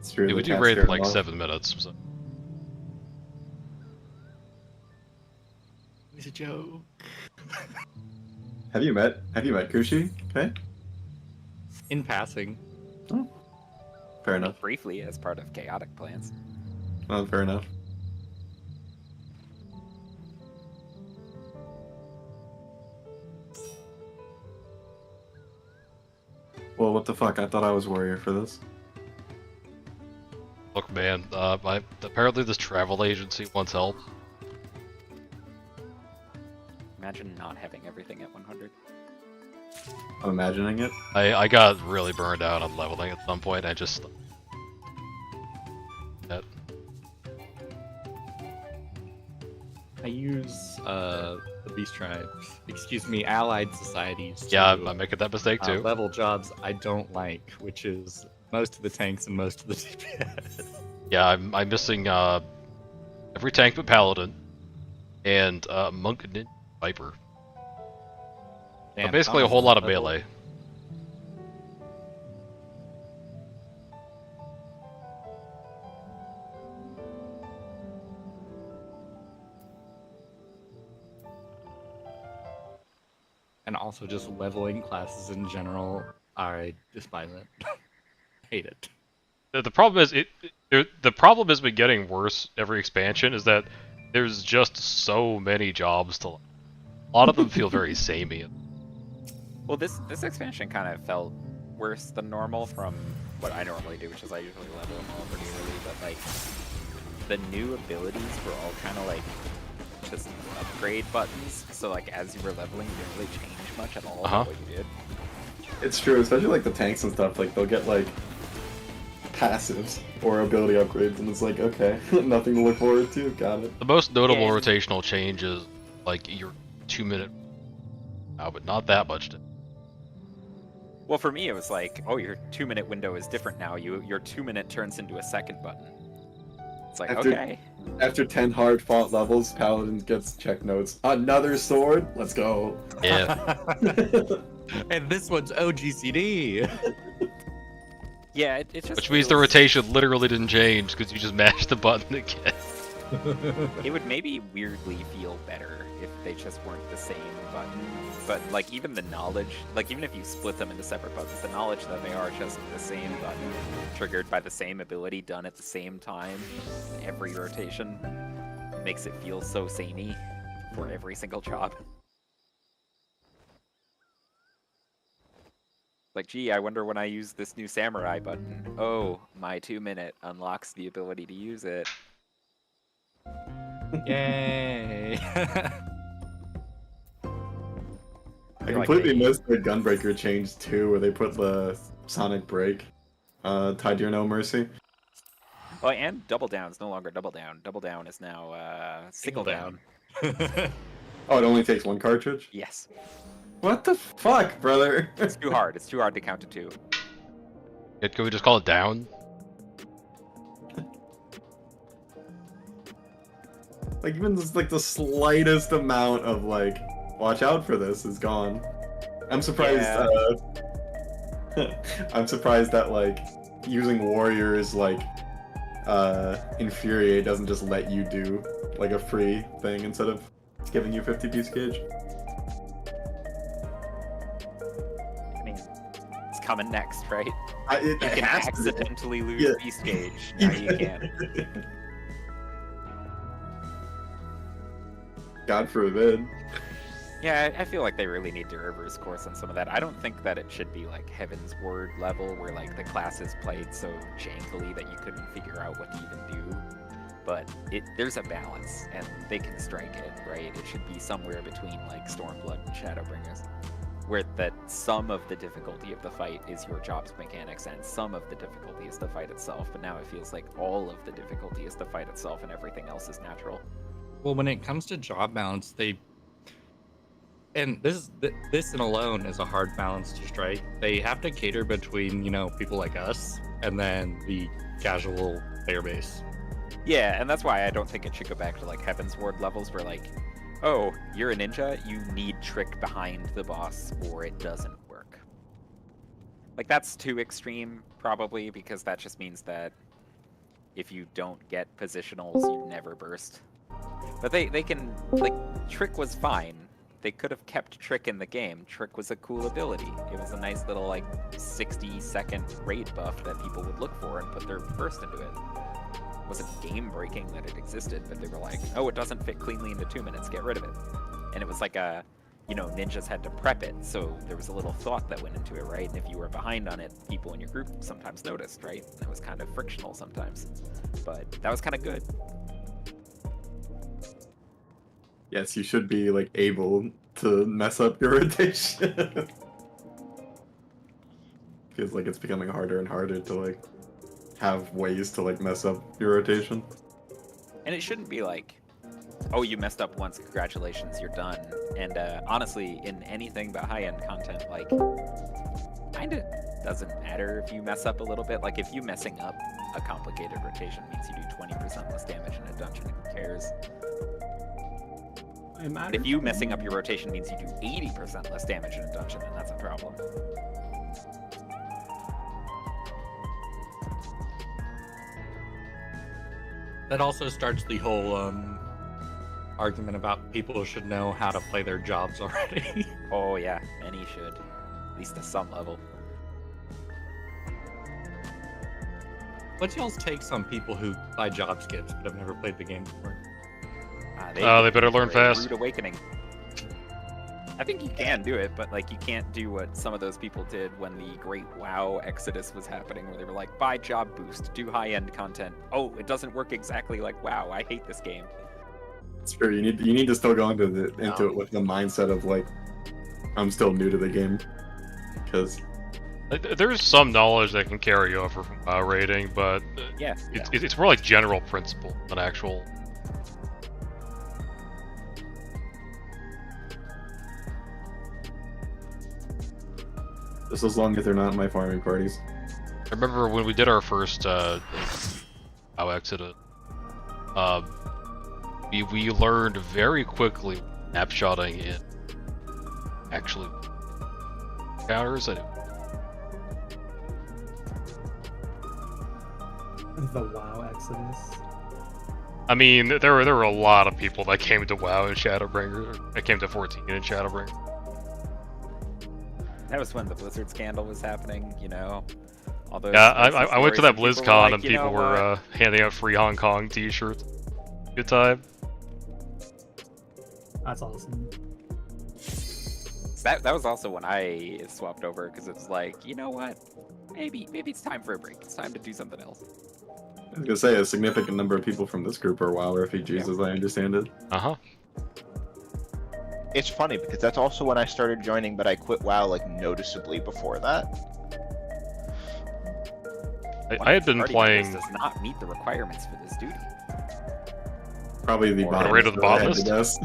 It's true. Yeah, we the do cats raid scare for them like off. 7 minutes. So. It's a joke. Have you met Kushi? Okay. In passing. Oh, fair enough. Briefly as part of chaotic plans. Oh, fair enough. Well, what the fuck? I thought I was warrior for this. Look, man, apparently this travel agency wants help. Imagine not having everything at 100. I'm imagining it. I got really burned out on leveling at some point. I just... I use the Beast Tribes, excuse me, allied societies. To, Yeah, I'm making that mistake too. level jobs I don't like, which is most of the tanks and most of the DPS. Yeah, I'm missing every tank but Paladin, and Monk and Ninja Viper. So Damn, basically a Thomas whole is lot of level- melee. And also just leveling classes in general, I despise it. Hate it. The problem is the problem has been getting worse every expansion. Is that there's just so many jobs to. A lot of them feel very samey. Well, this expansion kind of felt worse than normal from what I normally do, which is I usually level them all pretty early, but like the new abilities were all kind of like just upgrade buttons. So like as you were leveling, you didn't really change much at all about what you did. It's true, especially like the tanks and stuff. Like they'll get like passives or ability upgrades, and it's like okay, nothing to look forward to. Got it. The most notable Yeah. rotational change is like your 2-minute. But not that much. Well, for me, it was like, oh, your 2-minute window is different now. Your 2-minute turns into a second button. It's like, okay. After 10 hard fought levels, Paladin gets check notes. Another sword? Let's go. Yeah. And this one's OGCD. Yeah, it just Which means the feels- rotation literally didn't change because you just mashed the button again. It would maybe weirdly feel better if they just weren't the same button. But like even the knowledge, like even if you split them into separate buttons, the knowledge that they are just the same button, triggered by the same ability, done at the same time, every rotation, makes it feel so samey for every single job. Like, gee, I wonder when I use this new samurai button. Oh, my 2-minute unlocks the ability to use it. Yay. I completely missed the Gunbreaker change too, where they put the Sonic Break tied to your No Mercy. Oh, and Double Down is no longer Double Down. Double Down is now Single Down. Oh, it only takes one cartridge? Yes. What the fuck, brother? It's too hard. It's too hard to count to 2. Can we just call it down? Like even just like the slightest amount of like, watch out for this is gone. I'm surprised. Yeah. I'm surprised that like using warriors like infuriate doesn't just let you do like a free thing instead of giving you 50 piece gauge. I mean, it's coming next, right? It You can has to be. accidentally lose Yeah. Beast Gauge. Now you can't. God forbid. Yeah, I feel like they really need to reverse course on some of that. I don't think that it should be like Heaven's Word level where like the classes played so jankily that you couldn't figure out what to even do. But there's a balance, and they can strike it, right? It should be somewhere between like Stormblood and Shadowbringers, where that some of the difficulty of the fight is your job's mechanics, and some of the difficulty is the fight itself. But now it feels like all of the difficulty is the fight itself, and everything else is natural. Well, when it comes to job balance, and this in alone is a hard balance to strike. They have to cater between, people like us and then the casual player base. Yeah, and that's why I don't think it should go back to like Heaven's Ward levels where like, oh, you're a ninja, you need trick behind the boss or it doesn't work. Like that's too extreme probably, because that just means that if you don't get positionals, you never burst. But they can, like, Trick was fine. They could have kept Trick in the game. Trick was a cool ability. It was a nice little, like, 60-second raid buff that people would look for and put their burst into it. It wasn't game-breaking that it existed, but they were like, oh, it doesn't fit cleanly into 2 minutes, get rid of it. And it was like a, you know, ninjas had to prep it, so there was a little thought that went into it, right? And if you were behind on it, people in your group sometimes noticed, right? And it was kind of frictional sometimes. But that was kind of good. Yes, you should be like able to mess up your rotation. Feels like it's becoming harder and harder to like have ways to like mess up your rotation. And it shouldn't be like, oh, you messed up once, congratulations, you're done. And honestly, in anything but high-end content, like, kinda doesn't matter if you mess up a little bit. Like, if you messing up a complicated rotation means you do 20% less damage in a dungeon, who cares? If you messing up your rotation means you do 80% less damage in a dungeon, then that's a problem. That also starts the whole argument about people should know how to play their jobs already. Oh yeah, many should, at least to some level. What's y'all's takes on people who buy job skips but have never played the game before? They better learn fast. Rude awakening. I think you can do it, but like you can't do what some of those people did when the great WoW exodus was happening, where they were like, buy job boost, do high-end content. Oh, it doesn't work exactly like WoW. I hate this game. It's true. You need to still go into it with the mindset of like, I'm still new to the game, because there's some knowledge that can carry over from WoW rating, but yeah, it's more like general principle than actual. just as long as they're not in my farming parties. I remember when we did our first WoW exodus, we learned very quickly snapshotting in actually counters. The WoW exodus. I mean, there were a lot of people that came to WoW and Shadowbringer, that came to 14 and Shadowbringer. that was when the Blizzard scandal was happening, you know. All those Yeah, I went to that stories BlizzCon and and people were handing out free Hong Kong t-shirts. Good time. That's awesome. That was also when I swapped over, because it was like, you know what? Maybe it's time for a break. It's time to do something else. I was gonna say a significant number of people from this group are WoW refugees, as I understand it. Uh-huh. It's funny because that's also when I started joining, but I quit WoW like noticeably before that. I had been Party playing. members does not meet the requirements for this duty. Probably the Or botanist. Rate of the if I had to guess.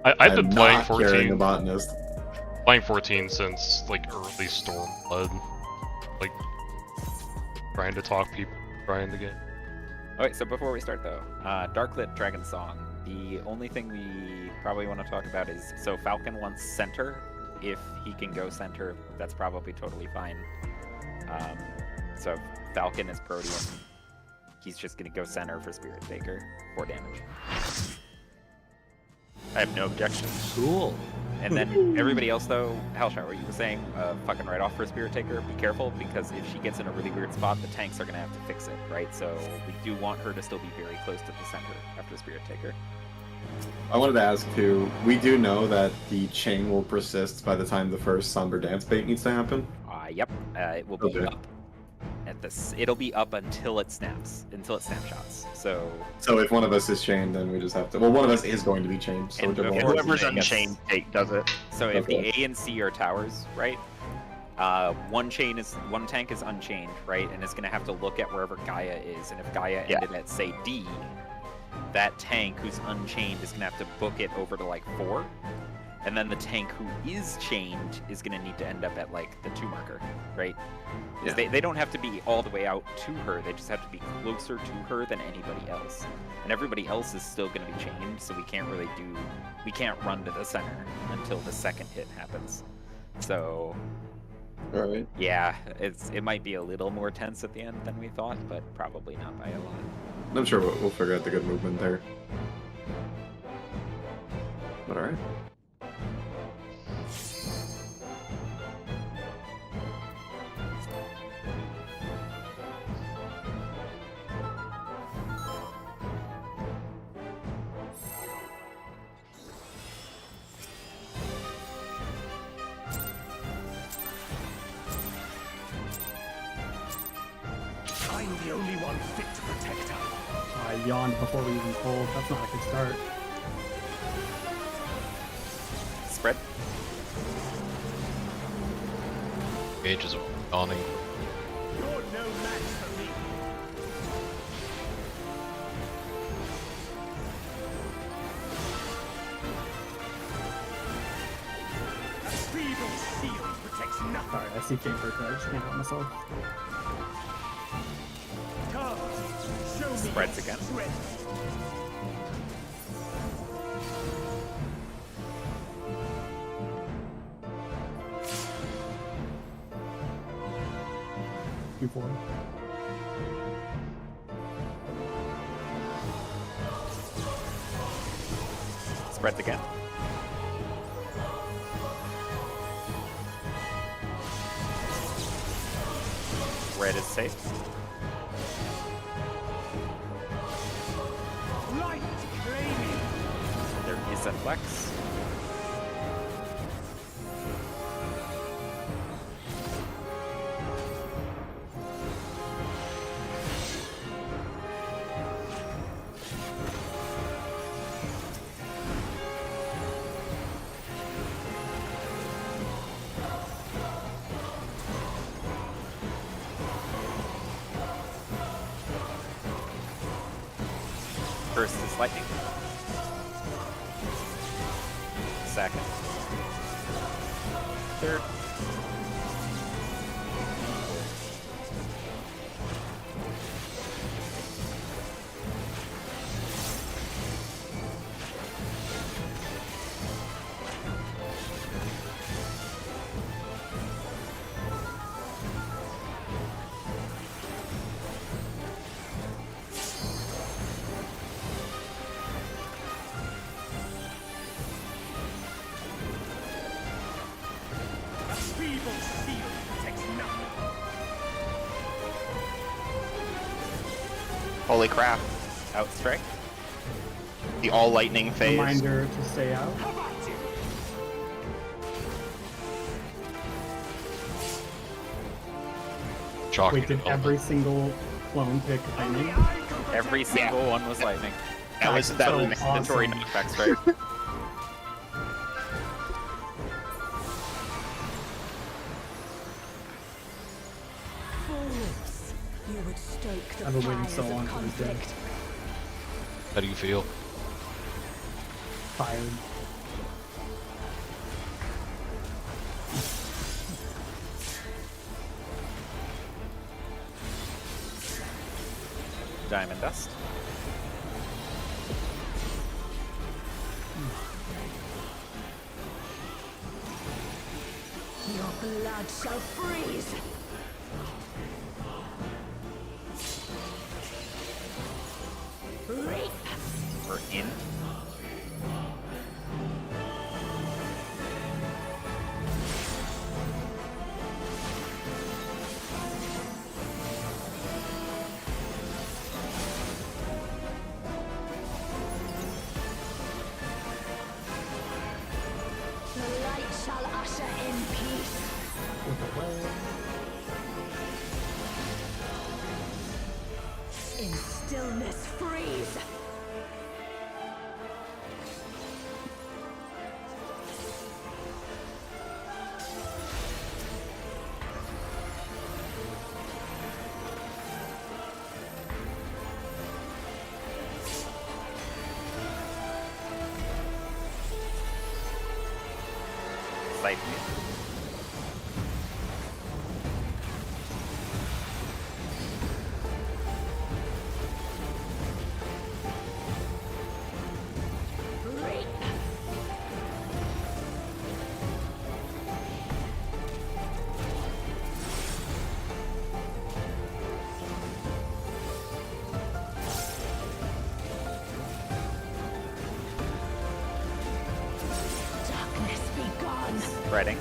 I've been I'm playing not carrying 14. the botanist. Playing 14 since like early Stormblood. Like trying to talk people, trying to get. Okay, so before we start though, Darklit Dragon Song. The only thing we probably want to talk about is, so Falcon wants center. If he can go center, that's probably totally fine. So Falcon is Protean. He's just gonna go center for Spirit Taker, 4 damage. I have no objections. Cool. And then everybody else though, Hellshower, you were saying, fucking right off for Spirit Taker, be careful, because if she gets in a really weird spot, the tanks are gonna have to fix it, right? So we do want her to still be very close to the center after Spirit Taker. I wanted to ask too, we do know that the chain will persist by the time the first Somber Dance bait needs to happen? Yep, it will be Okay. up. It'll be up until it snaps, until it snapshots. So if one of us is chained, then we just have to. Well, one of us is going to be chained. So And we're before- gonna- Whoever's I guess- unchained does it. So if Okay. the A and C are towers, right? One tank is unchained, right? And it's gonna have to look at wherever Gaia is, and if Gaia Yeah. ended at say D, that tank who's unchained is gonna have to book it over to like 4, and then the tank who is chained is gonna need to end up at like the 2 marker, right? 'Cause Yeah. they don't have to be all the way out to her; they just have to be closer to her than anybody else. And everybody else is still gonna be chained, so we can't run to the center until the second hit happens. So All right. Yeah, it might be a little more tense at the end than we thought, but probably not by a lot. I'm sure we'll figure out the good movement there. But all right. I'm the only one fit to protect her. I yawned before we even pulled. That's not a good start. Spread. Gage is yawning. You're no match for me. A feeble shield protects nothing. Sorry, I see Camper, I just can't help myself. Come, show me Spreads your again. strength. Q4. Spreads again. Red is safe. Light claiming. There is a flex. First is lightning. Second. Third. A feeble shield protects nothing. Holy crap. Outstrike. The all lightning phase. Reminder to stay out. How about you? Shocking. Wait, did every single clone pick lightning? Every single one was lightning. That was that So was Mandatory awesome. knockbacks, right? Fools. You would stoke the I've been waiting fires so of long for this day. conflict. How do you feel? Fired. Diamond dust. Your blood shall freeze. Reap. We're in. The light shall usher in peace. In stillness freeze. Lightning. Reap. Spreading.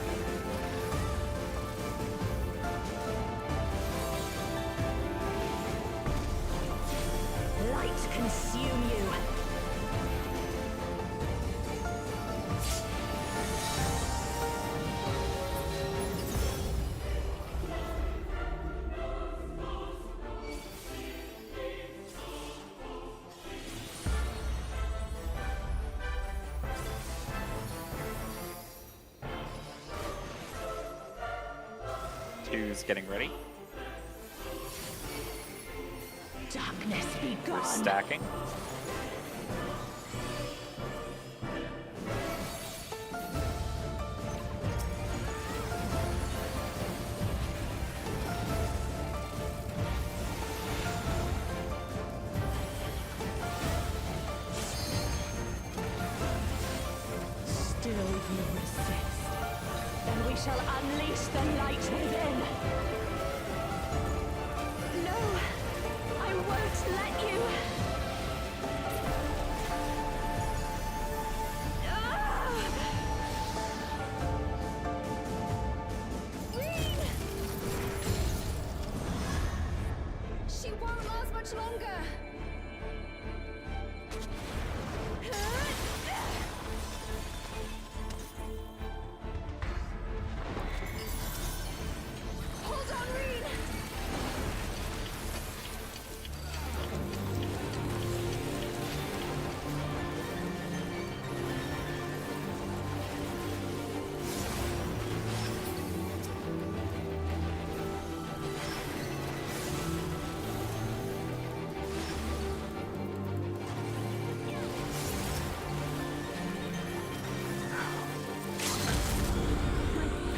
Light consume you. Two's getting ready. Darkness be We're gone. stacking. Still you resist. Then we shall unleash the light within. No, I won't let you. Reed! She won't last much longer. Hold on, Reed!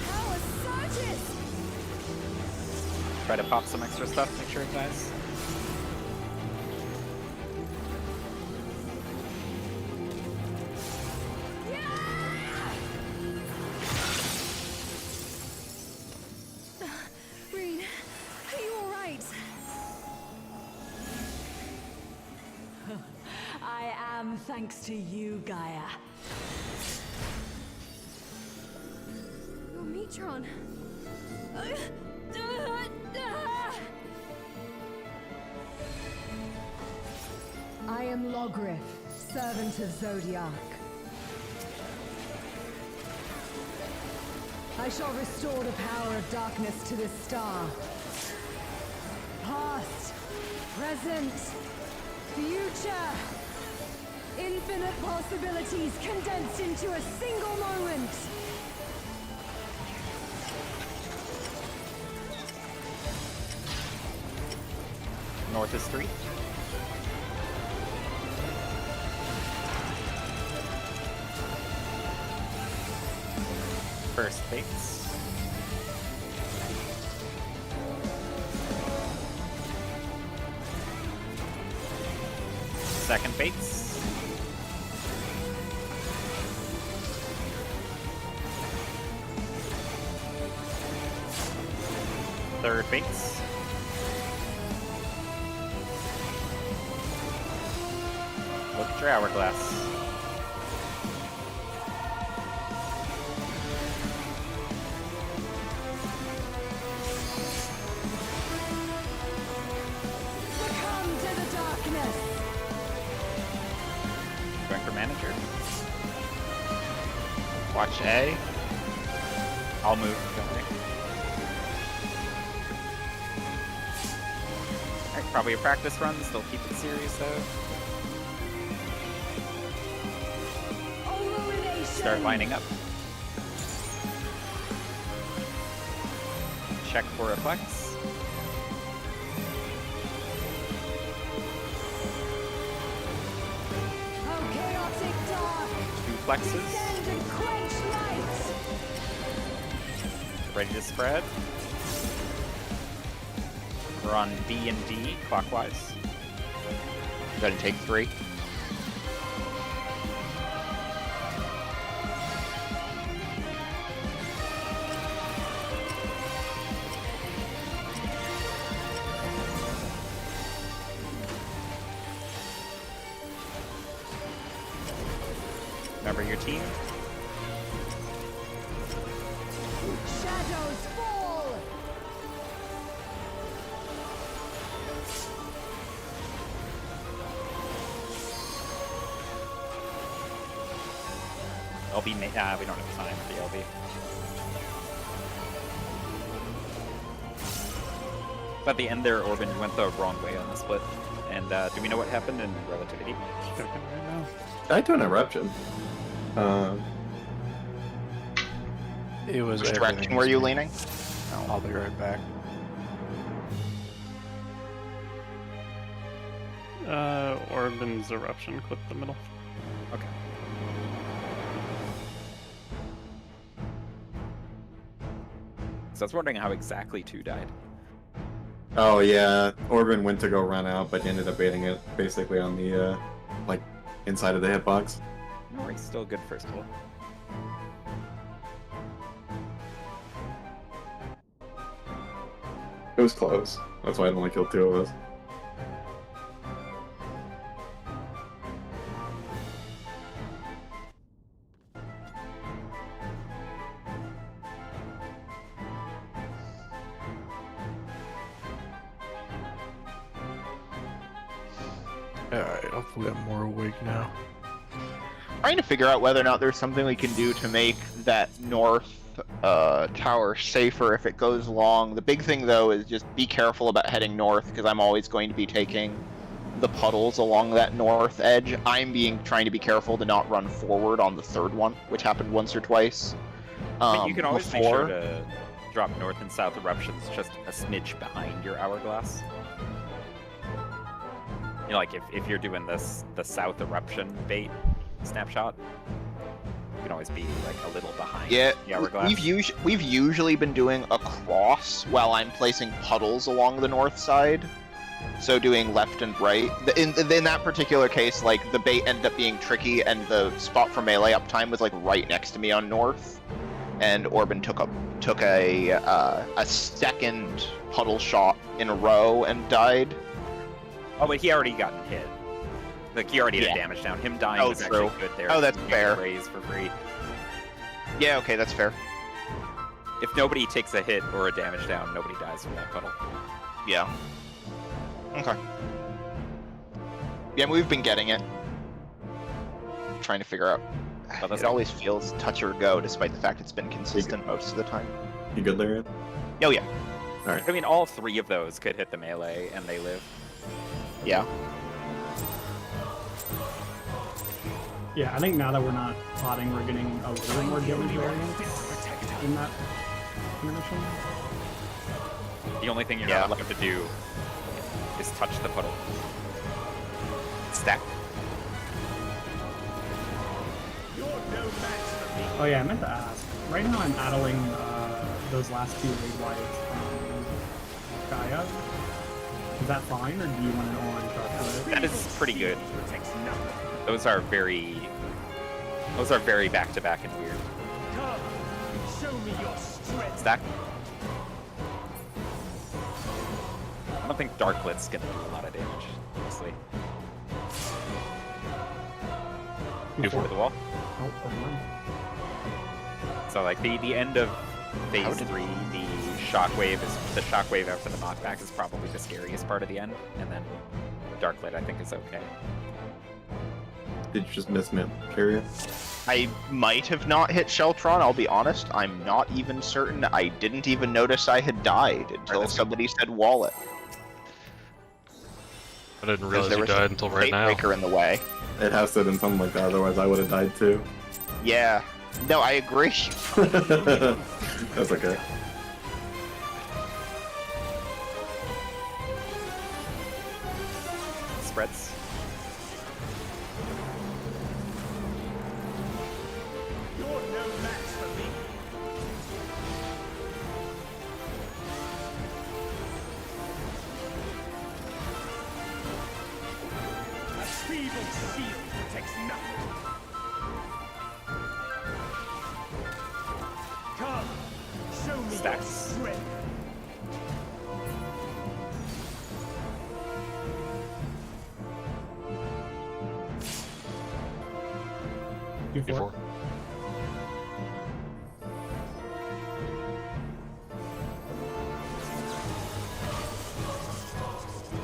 Power surges! Try to pop some extra stuff, make sure it dies. Reed, are you alright? I am, thanks to you, Gaia. Your Metron. I am Logrith, servant of Zodiac. I shall restore the power of darkness to this star. Past, present, future. Infinite possibilities condensed into a single moment. North is 3. First fates. Second fates. Third fates. Look at your hourglass. Succumb to the darkness. Going for manager. Watch A. I'll move. Don't worry. Alright, probably a practice run. Still keep it serious though. Illumination. Start lining up. Check for reflex. How chaotic dark. 2 flexes. Descend and quench light. Ready to spread. We're on B and D clockwise. Go ahead and take 3. Remember your team. LB, we don't have time for the LB. But at the end there, Orban, you went the wrong way on the split. And do we know what happened in Relativity? I do an eruption. It was Which direction were you leaning? I'll be right back. Orban's eruption, clip the middle. Okay. So I was wondering how exactly 2 died. Oh yeah, Orban went to go run out, but he ended up baiting it basically on the like inside of the hitbox. No worries, still a good first hole. It was close. That's why I only killed 2 of us. Alright, hopefully I'm more awake now. Trying to figure out whether or not there's something we can do to make that north tower safer if it goes long. The big thing though is just be careful about heading north, because I'm always going to be taking the puddles along that north edge. I'm trying to be careful to not run forward on the 3rd one, which happened once or twice. But you can always make sure to drop north and south eruptions just a smidge behind your hourglass. You know, like if you're doing the south eruption bait snapshot, you can always be like a little behind the hourglass. We've usually been doing a cross while I'm placing puddles along the north side. So doing left and right. In that particular case, like the bait ended up being tricky, and the spot for melee uptime was like right next to me on north, and Orban took a second puddle shot in a row and died. Oh, but he already gotten hit. Like he already did damage down. Him dying was actually good there. Oh, that's fair. Raise for free. Yeah, okay, that's fair. If nobody takes a hit or a damage down, nobody dies from that puddle. Yeah. Okay. Yeah, we've been getting it. Trying to figure out. It always feels touch or go, despite the fact it's been consistent most of the time. You good, Larry? Oh yeah. All right. I mean, all 3 of those could hit the melee, and they live. Yeah. Yeah, I think now that we're not potting, we're getting a little more damage variance in that intermission. The only thing you're not allowed to do is touch the puddle. Stack. Oh yeah, I meant to ask. Right now I'm battling those last 2 raid wives from Gaia. Is that fine, or do you want an orange after it? That is pretty good. Those are very back-to-back and weird. Come, show me your strength. Stack. I don't think Darkblit's gonna do a lot of damage, honestly. Before the wall. Oh, never. So like the end of phase 3, the shockwave after the knockback is probably the scariest part of the end, and then Darklit I think is okay. Did you just miss me, Carrier? I might have not hit Sheltron, I'll be honest. I'm not even certain. I didn't even notice I had died until somebody said wallet. I didn't realize you died until right now. Breaker in the way. It has to have been something like that, otherwise I would have died too. Yeah. No, I agree. That's okay. Spreads. You're no match for me. A feeble shield protects nothing. Come, show me your strength. Before.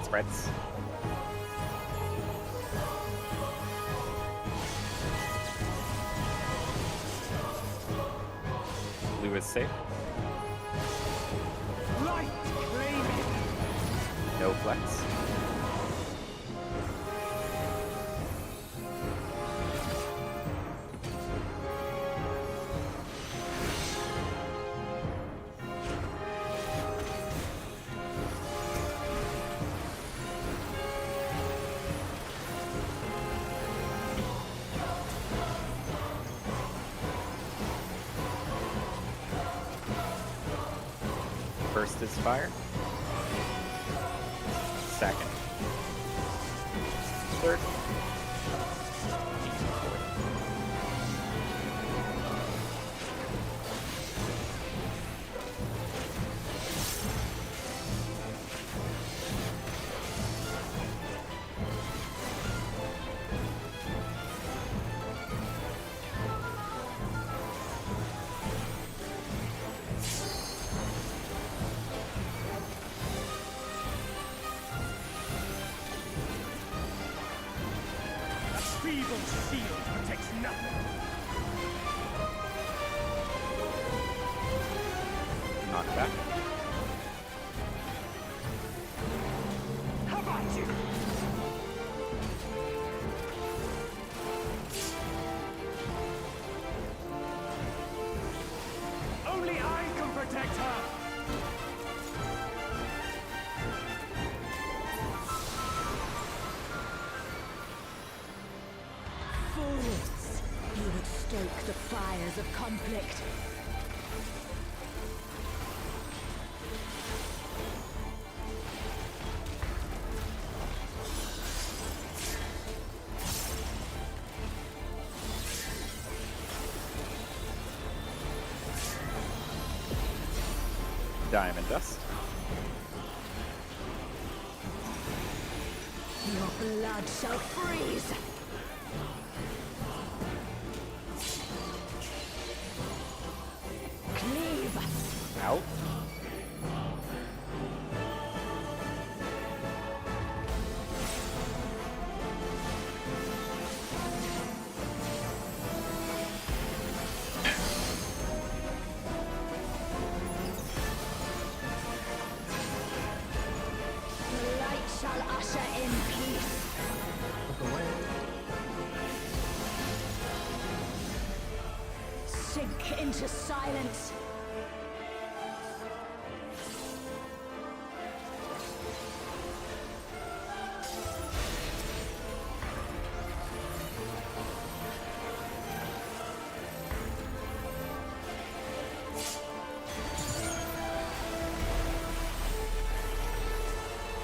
Spreads. is safe. Light claiming. No flex. First is fire. Second. Third. Fourth. A feeble shield protects nothing. Knockback. How about you? Only I can protect her. Fools! You would stoke the fires of conflict. Diamond dust. Your blood shall freeze! Cleave! Out. The light shall usher in peace. Look away. Sink into silence.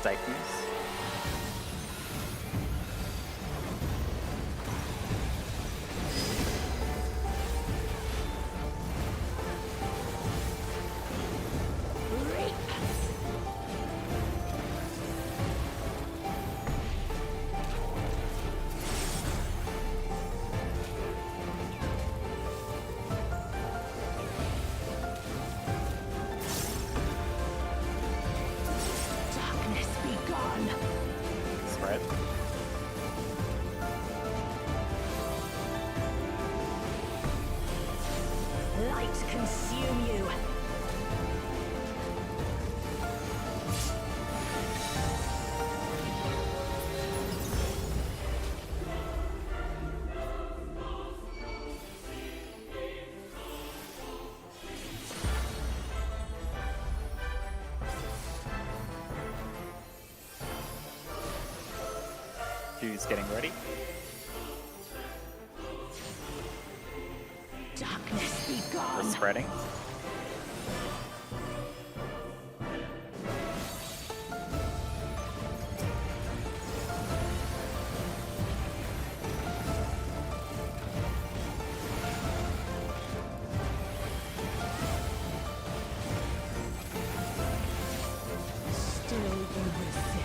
Diffuse. Reap! Darkness be gone! Spread. Light consume you! Q's getting ready. Darkness be We're gone! spreading. Still you resist.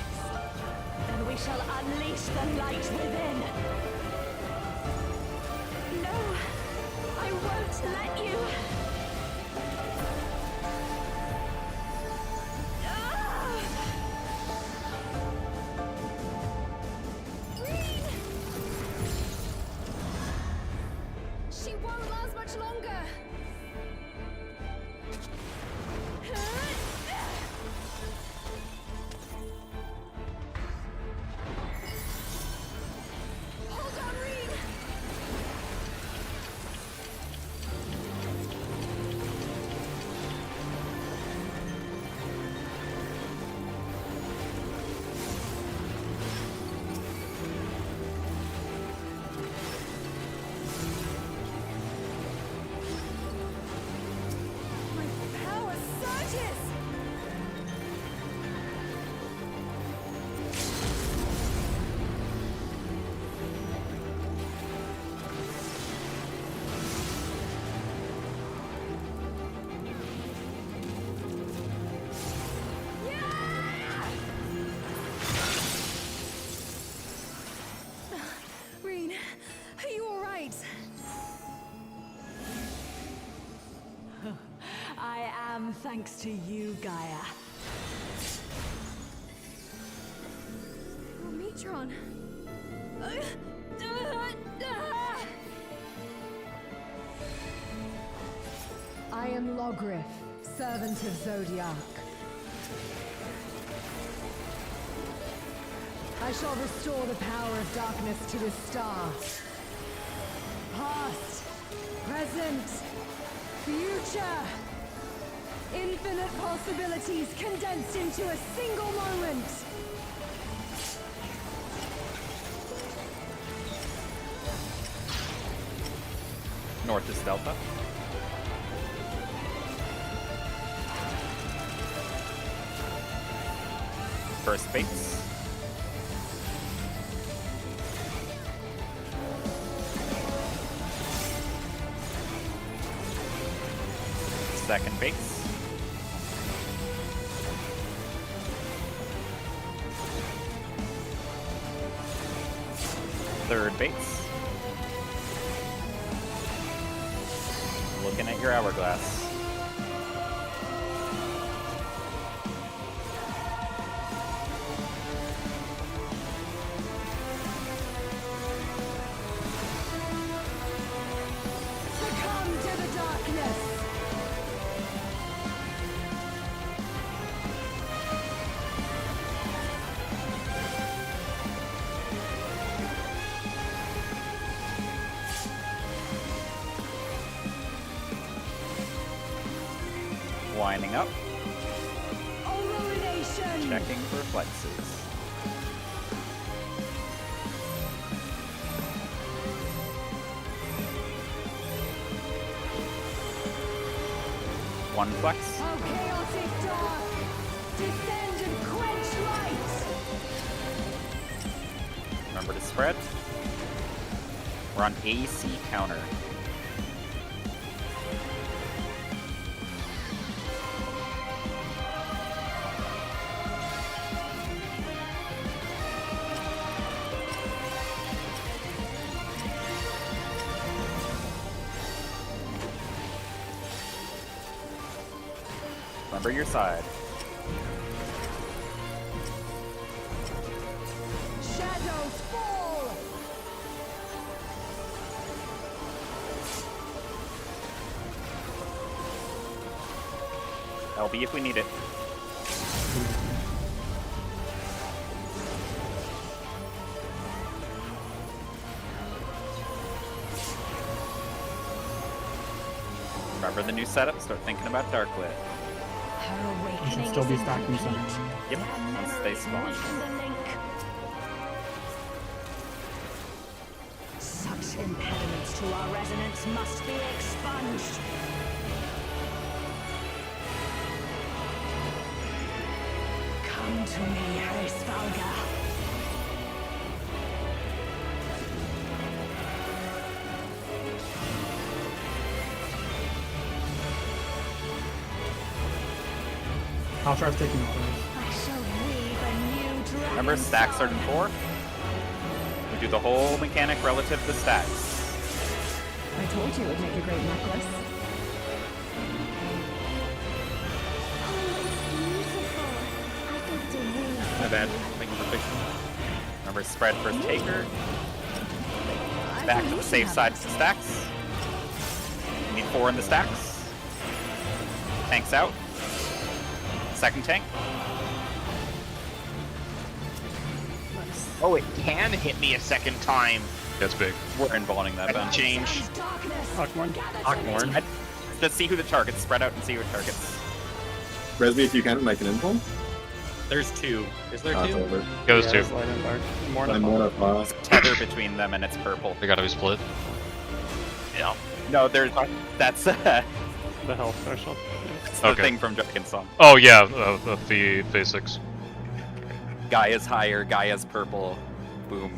Then we shall unleash the light within. No, I won't let you. Ah! Green! She won't last much longer. thanks to you, Gaia. Oh, Metron. I am Logriff, servant of Zodiac. I shall restore the power of darkness to the star. Past, present, future. Infinite possibilities condensed into a single moment. North is Delta. First base. Second base. Third base. Looking at your hourglass. Succumb to the darkness. Winding up. Illumination. Checking for flexes. One flex. How chaotic dark. Descend and quench light. Remember to spread. We're on AC counter. Remember your side. Shadows fall. LB if we need it. Remember the new setup? Start thinking about Darklit. Her You awakening should still be is stacking incomplete. some. Yep, Her once they memory is spawn. missing the link. Such impediments to our resonance must be expunged. Come to me, Hrisvalga. I'll try taking all those. I shall weave a new dragon. Remember stacks start in 4? We do the whole mechanic relative to stacks. I told you it would make a great necklace. My bad. Making the fiction. Remember spread first taker. Back to the safe side to stacks. We need 4 in the stacks. Tanks out. Second tank. Oh, it can hit me a second time. That's big. We're involving that I can bench. change. Hawkmourn. Let's see who the targets. Spread out and see who it targets. Resby, if you can, make an info. There's 2. Is there Oh, it's 2? over. Goes Yeah, to. it's light and dark. More I'm one of Tether between them and it's purple. They gotta be split. Yeah. No, there's that's the health threshold. that's the Okay. thing from Dragon Song. Oh yeah, the phase 6. Gaia's higher, Gaia's purple. Boom.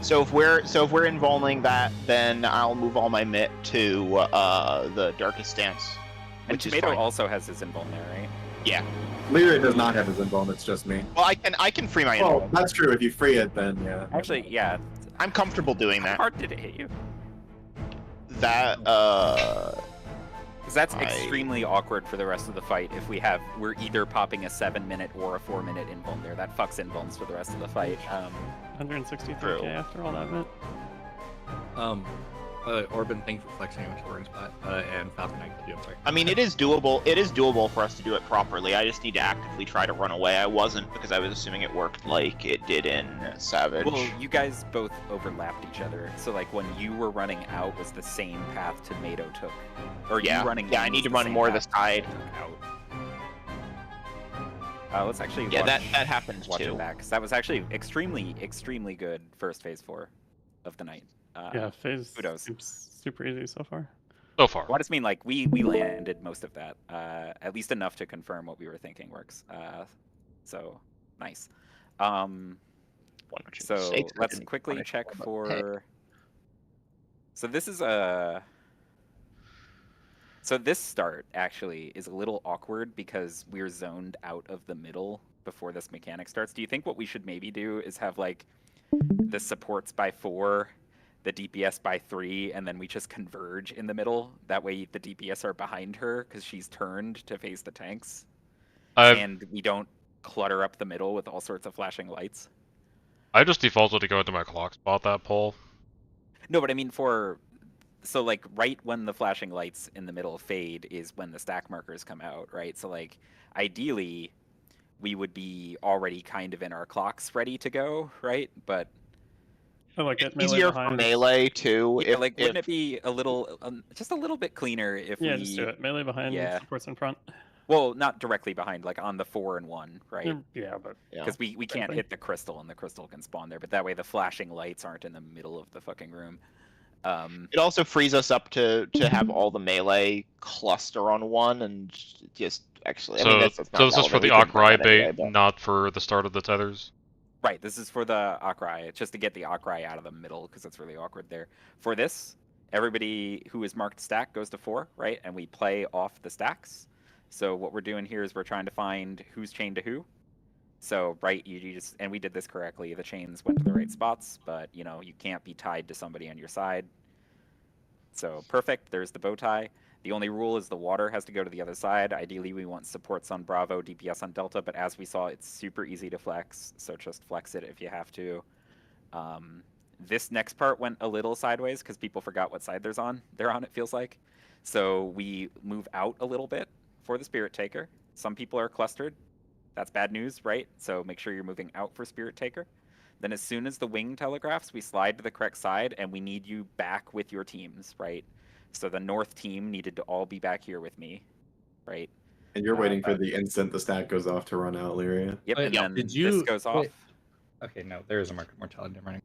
So if we're invulning that, then I'll move all my mitt to the darkest stance. And Which is Tomato fine. also has his invuln there, right? Yeah. Lyra does not have his invuln, it's just me. Well, I can free my Oh, invuln. that's true. If you free it, then yeah. Actually, yeah. I'm comfortable doing How that. hard did it hit you? That Because that's extremely awkward for the rest of the fight if we're either popping a 7-minute or a 4-minute invuln there. That fucks invulns for the rest of the fight. 163k after all that meant. Orban, thank you for flexing on touring spot, and Falcon, I can do. I'm sorry. I mean, it is doable. It is doable for us to do it properly. I just need to actively try to run away. I wasn't because I was assuming it worked like it did in Savage. Well, you guys both overlapped each other. So, like, when you were running out was the same path Tomato took. Or yeah, you running yeah. I need to run more to the side. Let's actually yeah, watch, that happened watch too. it back. 'Cause that was actually extremely good first phase 4 of the night. Yeah, phase kudos. seems super easy so far. So far. Well, I just mean, like, we landed most of that. At least enough to confirm what we were thinking works. So, nice. So, let's quickly check for... So this is a... So this start, actually, is a little awkward because we're zoned out of the middle before this mechanic starts. Do you think what we should maybe do is have, like, the supports by 4... the DPS by 3, and then we just converge in the middle. That way the DPS are behind her because she's turned to face the tanks. And we don't clutter up the middle with all sorts of flashing lights. I just defaulted to go into my clock spot that pull. No, but I mean so like right when the flashing lights in the middle fade is when the stack markers come out, right? So like ideally we would be already kind of in our clocks ready to go, right? But like it's easier for melee too. Yeah, wouldn't it be a little, just a little bit cleaner if we... just do it. Melee behind, supports in front. Well, not directly behind, like on the 4 and 1, right? Yeah, but... Because we can't hit the crystal, and the crystal can spawn there, but that way the flashing lights aren't in the middle of the fucking room. It also frees us up to have all the melee cluster on one, and just actually... So, I mean, that's so this is for the Akrai bait, not for the start of the tethers? Right, this is for the Akrai, just to get the Akrai out of the middle, because it's really awkward there. For this, everybody who is marked stack goes to 4, right? And we play off the stacks. So what we're doing here is we're trying to find who's chained to who. So, right, you just, and we did this correctly, the chains went to the right spots, but, you know, you can't be tied to somebody on your side. So, perfect, there's the bow tie. The only rule is the water has to go to the other side. Ideally, we want supports on Bravo, DPS on Delta, but as we saw, it's super easy to flex, so just flex it if you have to. This next part went a little sideways because people forgot what side they're on, it feels like. So we move out a little bit for the Spirit Taker. Some people are clustered. That's bad news, right? So make sure you're moving out for Spirit Taker. Then as soon as the wing telegraphs, we slide to the correct side, and we need you back with your teams, right? So the north team needed to all be back here with me, right? And you're waiting for the instant the stack goes off to run out, Lyria. Yep, and then this goes off. Okay, no, there is a mortality running.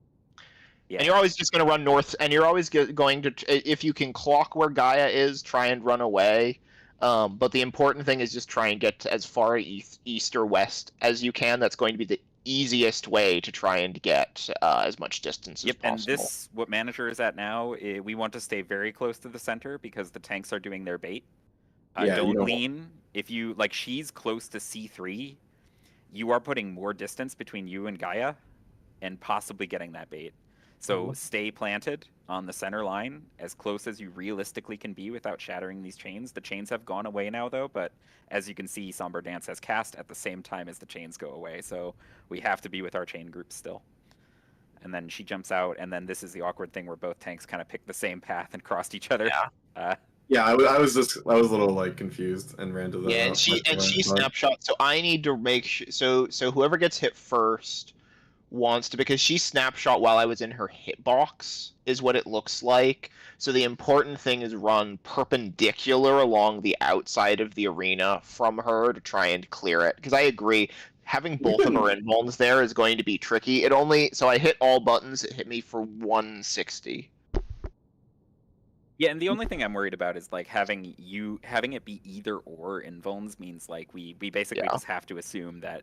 Yeah. And you're always just going to run north, and you're always going to, if you can clock where Gaia is, try and run away. But the important thing is just try and get to as far east or west as you can. That's going to be the easiest way to try and get as much distance as possible. And this, what manager is at now, we want to stay very close to the center because the tanks are doing their bait. Don't lean. If you, like, she's close to C3, you are putting more distance between you and Gaia and possibly getting that bait. So stay planted on the center line as close as you realistically can be without shattering these chains. The chains have gone away now, though, but as you can see, Somber Dance has cast at the same time as the chains go away, so we have to be with our chain group still. And then she jumps out, and then this is the awkward thing where both tanks kind of picked the same path and crossed each other. Yeah. I was a little like confused and ran to the. Yeah, and she snapshot. So I need to make sure. So whoever gets hit first wants to, because she snapshot while I was in her hitbox is what it looks like. So the important thing is run perpendicular along the outside of the arena from her to try and clear it. Because I agree, having both of her invulns there is going to be tricky. So I hit all buttons, it hit me for 160. Yeah, and the only thing I'm worried about is like having it be either or invulns means like we basically just have to assume that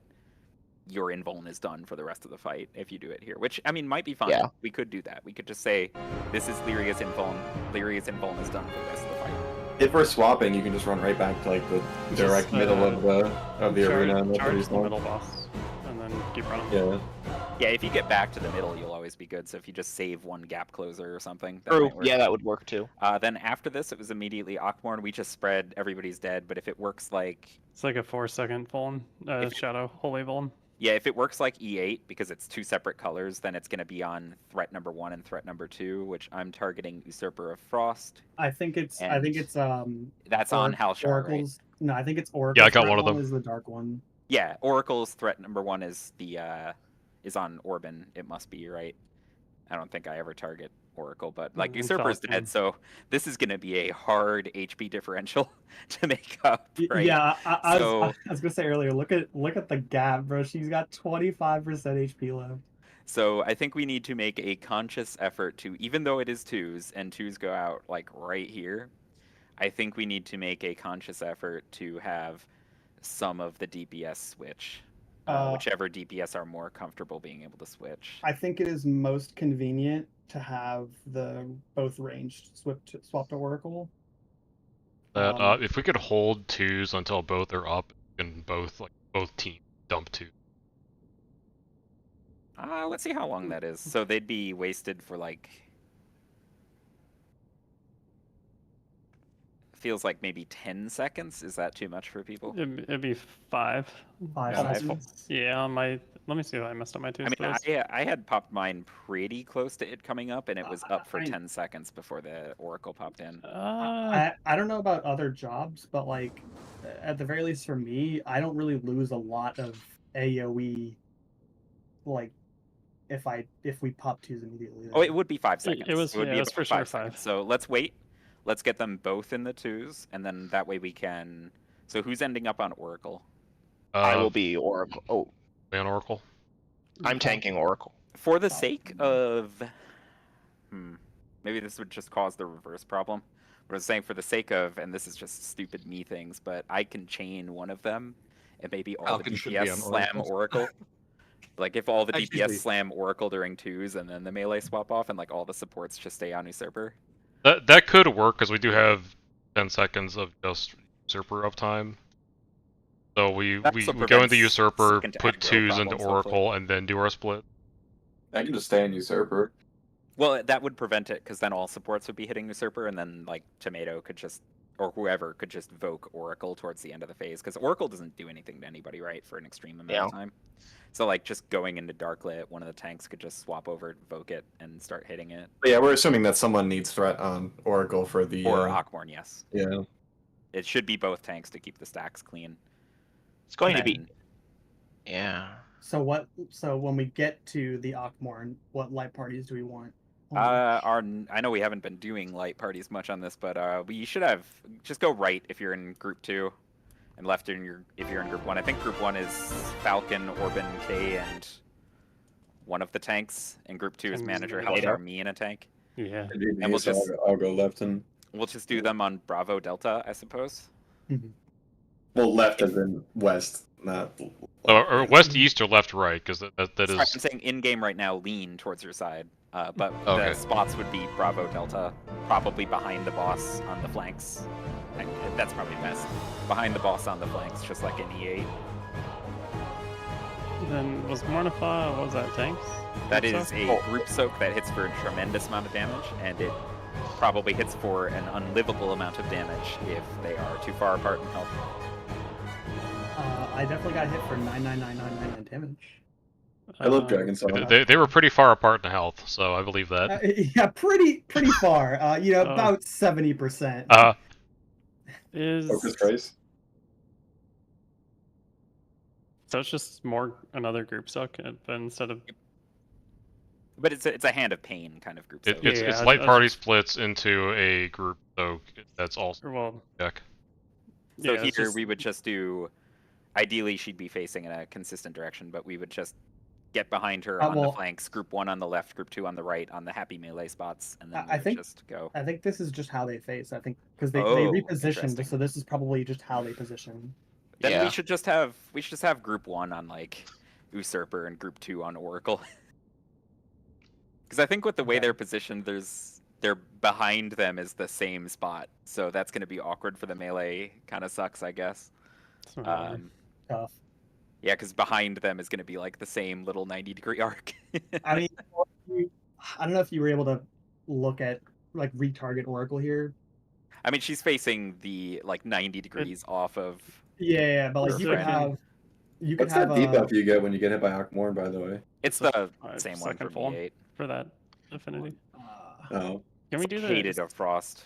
your invuln is done for the rest of the fight if you do it here, which I mean might be fine. Yeah. We could do that. We could just say this is Lyria's invuln. Lyria's invuln is done for the rest of the fight. If we're swapping, you can just run right back to like the direct middle of the arena. Charge the middle boss, and then keep running. Yeah. Yeah, if you get back to the middle, you'll always be good. So if you just save one gap closer or something, that True. might work. Yeah, that would work too. Then after this, it was immediately Akmorn. We just spread everybody's dead. But if it works like It's like a 4-second Vuln, Shadow, Holy Vuln. yeah, if it works like E8 because it's two separate colors, then it's going to be on threat number 1 and threat number 2, which I'm targeting Usurper of Frost. I think it's that's on Halshar, Oracle's. right? No, I think it's Oracle's. Yeah, I got threat one of them. Is the dark one. Yeah, Oracle's threat number 1 is the is on Orban. It must be, right? I don't think I ever target Oracle, but like Usurper's dead, so this is going to be a hard HP differential to make up. Right? Yeah, I was gonna say earlier. Look at the gap, bro. She's got 25% HP left. So I think we need to make a conscious effort to, even though it is 2s and 2s go out like right here, I think we need to make a conscious effort to have some of the DPS switch. Whichever DPS are more comfortable being able to switch. I think it is most convenient to have the both ranged swap to Oracle. That if we could hold 2s until both are up, and both teams dump 2. Let's see how long that is. So they'd be wasted for like. Feels like maybe 10 seconds. Is that too much for people? It'd be 5. 5 seconds. Yeah, on my. Let me see if I messed up my 2s. I mean, I had popped mine pretty close to it coming up, and it was up for 10 seconds before the Oracle popped in. I don't know about other jobs, but like at the very least for me, I don't really lose a lot of AoE. Like if we pop 2s immediately. Oh, it would be 5 seconds. It was. It would Yeah, be that's for sure 5. So let's wait. Let's get them both in the 2s, and then that way we can. So who's ending up on Oracle? I will be Oracle. Oh, on Oracle. I'm tanking Oracle. For the sake of, maybe this would just cause the reverse problem. But I was saying for the sake of, and this is just stupid me things, but I can chain one of them, and maybe all Falcon the should be DPS on slam Oracle. Oracle. Like if all the Actually, DPS slam Oracle during 2s, and then the melee swap off, and like all the supports just stay on Usurper. That could work because we do have 10 seconds of just Usurper uptime. So we go into Usurper, put 2s into Oracle, and then do our split. I can just stay on Usurper. Well, that would prevent it because then all supports would be hitting Usurper, and then like Tomato could just, or whoever could just Voke Oracle towards the end of the phase because Oracle doesn't do anything to anybody, right, for an extreme amount of time. So like just going into Darklit, one of the tanks could just swap over, Voke it, and start hitting it. But yeah, we're assuming that someone needs threat on Oracle for the. Or Akmorn, yes. Yeah. It should be both tanks to keep the stacks clean. It's going to be. Yeah. So when we get to the Akmorn, what light parties do we want? I know we haven't been doing light parties much on this, but we should have just go right if you're in group 2, and left if you're in group 1. I think group 1 is Falcon, Orban, K, and one of the tanks, and group 2 is Manager, Halshar, me, and a tank. Yeah. And we'll just I'll go left and. We'll just do them on Bravo Delta, I suppose. Well, left as in west, not. Or west, east, or left, right, because that is. Sorry, I'm saying in game right now, lean towards your side. But Okay. the spots would be Bravo Delta, probably behind the boss on the flanks. That's probably best. Behind the boss on the flanks, just like in E8. Then was Mornify, what was that, tanks? That Group is soak? a group soak that hits for a tremendous amount of damage, and it probably hits for an unlivable amount of damage if they are too far apart in health. I definitely got hit for 99999 damage. I love Dragon Song. They were pretty far apart in health, so I believe that. Yeah, pretty far. About 70%. Focus Trace. So it's just another group soak, but instead of. But it's a hand of pain kind of group soak. It's light party splits into a group soak that's also deck. So here we would just do. Ideally, she'd be facing in a consistent direction, but we would just get behind her on the flanks, group 1 on the left, group 2 on the right, on the happy melee spots, and then just go. I think this is just how they face. I think because they repositioned, so this is probably just how they position. Then we should just have group 1 on like Usurper and group 2 on Oracle. Because I think with the way they're positioned, they're behind them is the same spot, so that's going to be awkward for the melee. Kind of sucks, I guess. Tough. Yeah, because behind them is going to be like the same little 90-degree arc. I mean, I don't know if you were able to look at like retarget Oracle here. I mean, she's facing the like 90 degrees off of. Yeah, but like Her you could friend. have, you could What's have that debuff you get when you get hit by Akmorn, by the way? It's a the 5 same one second for fall V8. for that affinity. Oh. Can we do the Hated of Frost.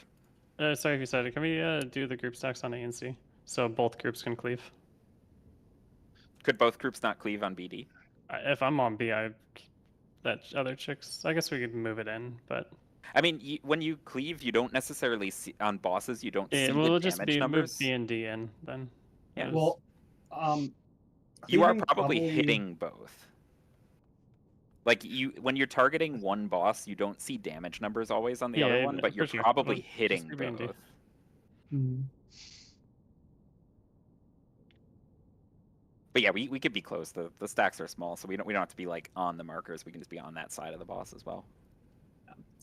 sorry if you said it. Can we do the group stacks on A and C so both groups can cleave? Could both groups not cleave on BD? If I'm on B, that other chicks. I guess we could move it in, but I mean, when you cleave, you don't necessarily see on bosses. You don't see it the will damage just be numbers. move B and D in then. Yeah. Well, you are cleaving probably hitting both. Like when you're targeting one boss, you don't see damage numbers always on the other one, but you're for sure. probably Well, hitting just B and D. both. But yeah, we could be close. The stacks are small, so we don't have to be like on the markers. We can just be on that side of the boss as well.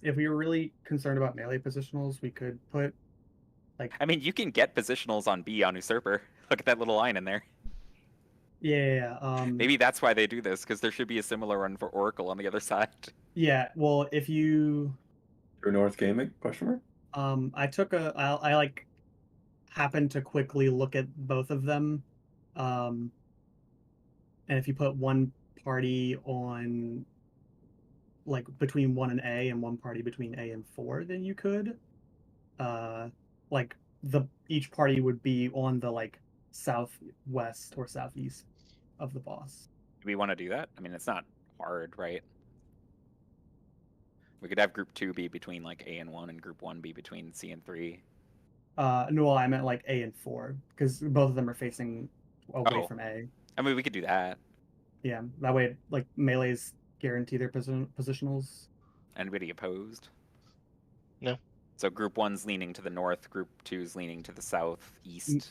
If we were really concerned about melee positionals, we could put like. I mean, you can get positionals on B on Usurper. Look at that little line in there. Yeah. Maybe that's why they do this, because there should be a similar one for Oracle on the other side. Yeah. Well, if you. True North Gaming? Question mark. I took I like happened to quickly look at both of them, and if you put one party on like between 1 and A and one party between A and 4, then you could like each party would be on the like southwest or southeast of the boss. Do we want to do that? I mean, it's not hard, right? We could have group 2 be between like A and 1 and group 1 be between C and 3. No, I meant like A and 4 because both of them are facing away Oh. from A. I mean, we could do that. Yeah, that way like melees guarantee their positionals. Anybody opposed? No. So group 1's leaning to the north, group 2's leaning to the south, east.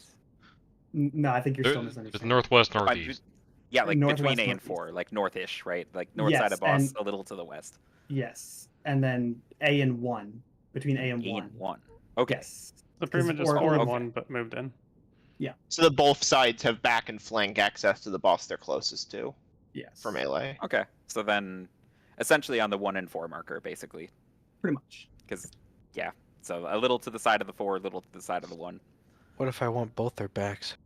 No, I think you're still It's misunderstanding. northwest, northeast. Yeah, like Northwest, between A and northeast. 4, like northish, right? Like north Yes, side of boss, and- a little to the west. Yes, and then A and 1 between A and A 1. and 1. Okay. Yes. So pretty much just Or- 4 and okay. 1, but moved in. So that both sides have back and flank access to the boss they're closest to Yes. for melee. Okay. So then, essentially on the 1 and 4 marker, basically. Pretty much. Because, yeah. So a little to the side of the 4, a little to the side of the 1. What if I want both their backs?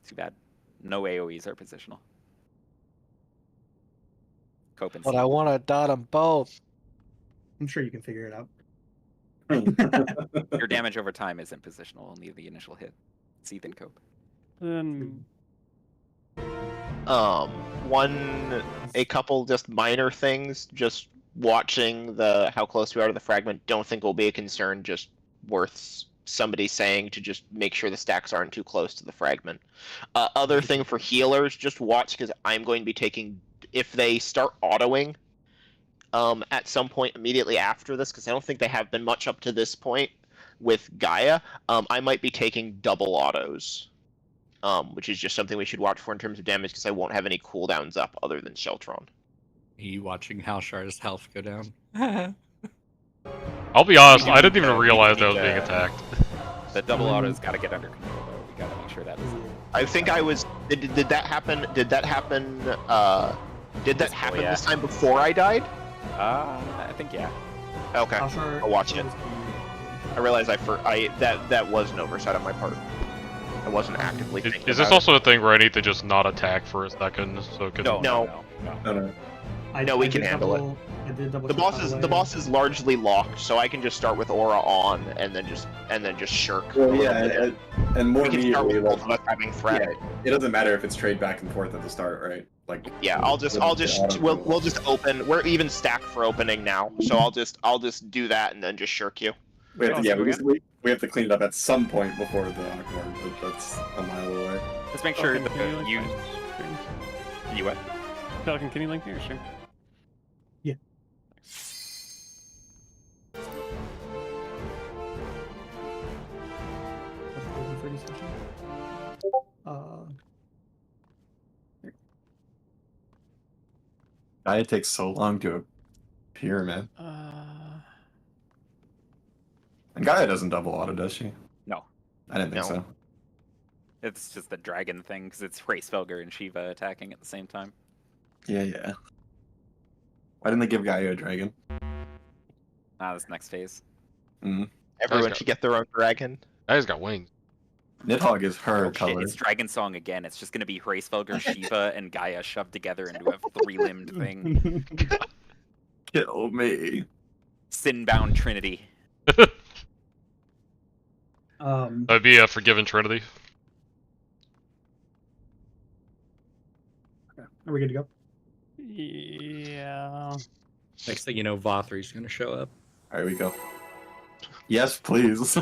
Too bad. No AoEs are positional. Cope and But C. I want to dot them both. I'm sure you can figure it out. Your damage over time isn't positional, only the initial hit. Seath and cope. Then A couple just minor things. Just watching how close we are to the fragment. Don't think will be a concern. Just worth somebody saying to just make sure the stacks aren't too close to the fragment. Other thing for healers, just watch because I'm going to be taking. If they start autoing at some point immediately after this, because I don't think they have been much up to this point with Gaia, I might be taking double autos, which is just something we should watch for in terms of damage, because I won't have any cooldowns up other than Sheltron. Are you watching Halshar's health go down? I'll be honest, I didn't even we realize need I was being to- attacked. The double auto's got to get under control, though. We got to make sure that is. I think I was. Did that happen? Did that happen? Did that happen yeah. this time before I died? I think, yeah. Okay, Alshar- I'll watch it. Alshar's I realized that was an oversight on my part. I wasn't actively thinking Is this about also a thing where I need to just not attack for a second so it can... No. No. No. No, we can did handle it. I did double The check, boss by is way. the boss is largely locked, so I can just start with aura on and then just shirk. a Well, little yeah, bit. and more We can start immediately, with like, both of us having threat. yeah, it doesn't matter if it's trade back and forth at the start, right? Like, Yeah, we'll just open. We're even stacked for opening now, so I'll just do that and then just shirk you. we have to, Oh, so we have to clean it up at some point before the Akmorn, but that's a mile away. Let's make sure Falcon, that can link you. my stream? You what? Falcon, can you link me your stream? Gaia takes so long to appear, man. And Gaia doesn't double auto, does she? No. I didn't think No. so. It's just the dragon thing, because it's Hraesvelgr and Shiva attacking at the same time. Yeah. Why didn't they give Gaia a dragon? This next phase. Everyone should get their own dragon. Gaia's got wings. Nidhogg is her Oh color. shit, it's Dragon Song again. It's just gonna be Hraesvelgr, Shiva, and Gaia shoved together into a three-limbed thing. Kill me. Sinbound Trinity. That'd be a Forgiven Trinity. Are we good to go? Yeah. Next thing you know, Vothri's gonna show up. Alright, we go. Yes, please.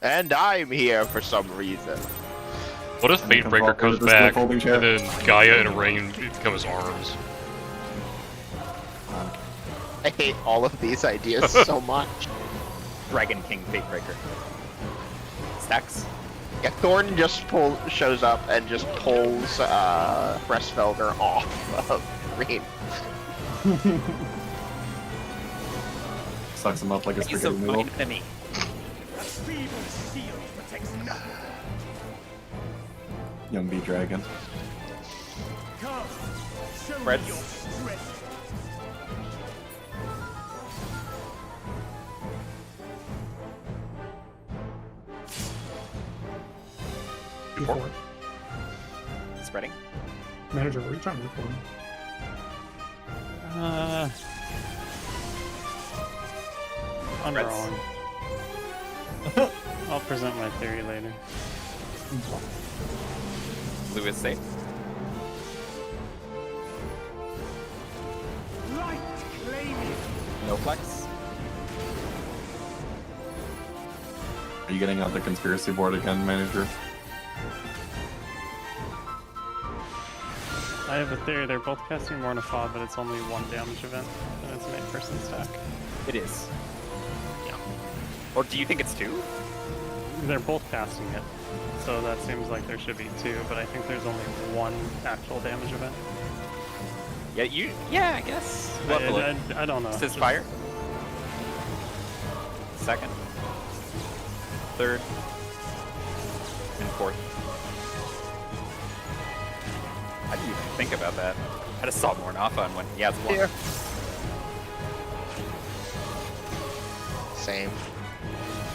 And I'm here for some reason. What if Fatebreaker comes back, and then Gaia and Rain become his arms? I hate all of these ideas so much. Dragon King Fatebreaker. Stacks. Yeah, Thorn just shows up and just pulls Hraesvelgr off of Green. Sucks him up like a He's a spaghetti noodle. fine enemy. A feeble shield protects nothing. Young bee dragon. Come, show Freds. me your strength. Before. Spreading. Manager, what are you trying to do for him? I'm Freds. wrong. I'll present my theory later. Blue is safe. Light claiming. No flex. Are you getting out the conspiracy board again, manager? I have a theory. They're both casting Mornifaw, but it's only one damage event, and it's an 8-person stack. It is. Yeah. Or do you think it's 2? They're both casting it, so that seems like there should be 2, but I think there's only one actual damage event. Yeah, I guess. We'll have to look. I don't know. This is fire. Second. Third. And fourth. How do you even think about that? I just saw Mornafa and went, yeah, it's one. Here. Same.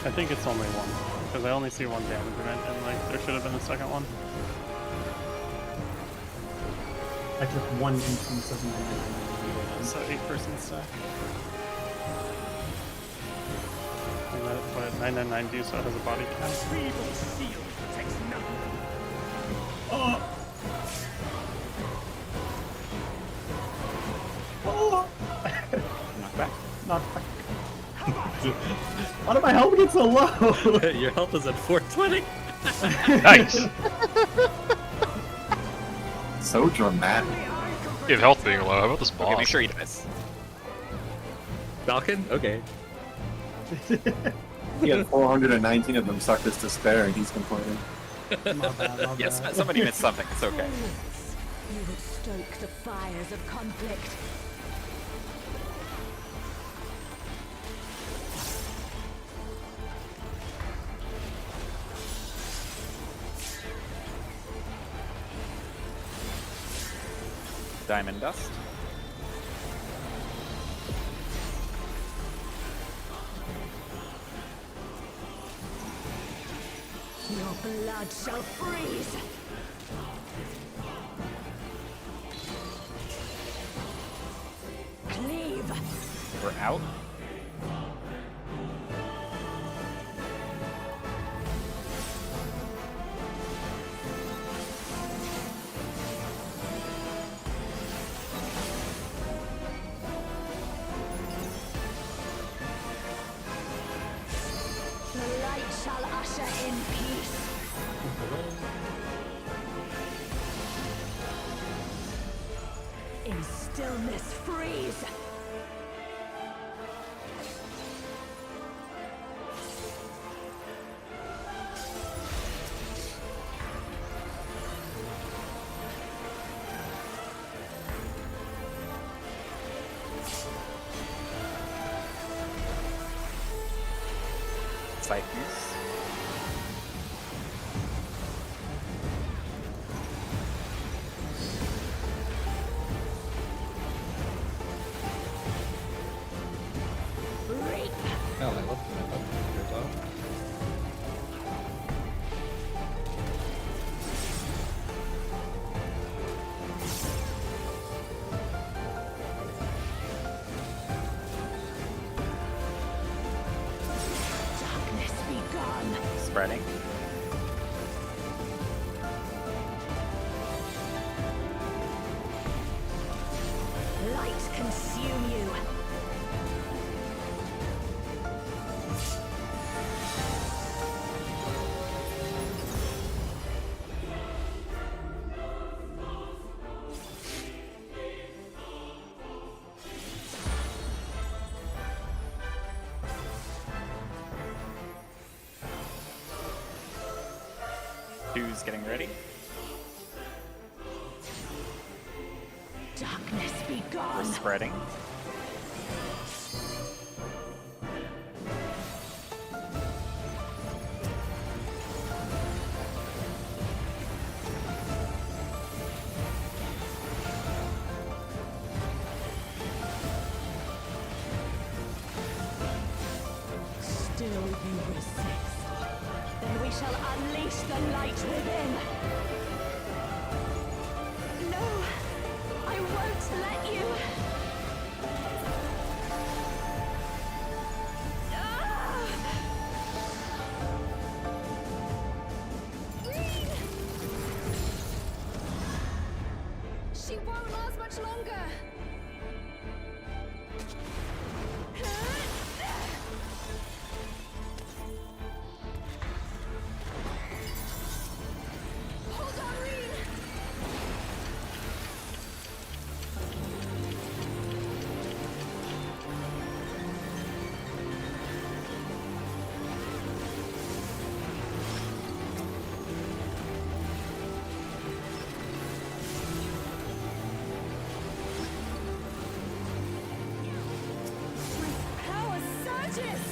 I think it's only one, because I only see one damage event, and like there should have been a second one. I took one instance of 999. So 8-person stack. And that, what, 999 do, so it has a body A count. feeble shield protects nothing. Knock back. Not Why did my health get so low? Your health is at 420. Nice! So dramatic. Give health being low, how about this boss? Okay, make sure he dies. Falcon? Okay. He had 419 of them suckers to spare, and he's complaining. My bad. Yes, somebody missed something. It's okay. You would stoke the fires of conflict. Diamond dust. Your blood shall freeze. Cleave. We're out. The light shall usher in peace. In stillness freeze. Sight piece. consume you. Who's getting ready? Darkness be We're gone. spreading. Still you resist. Then we shall unleash the light within. No, I won't let you. Ah! Reed! She won't last much longer. Hold on, Reed! My power surges!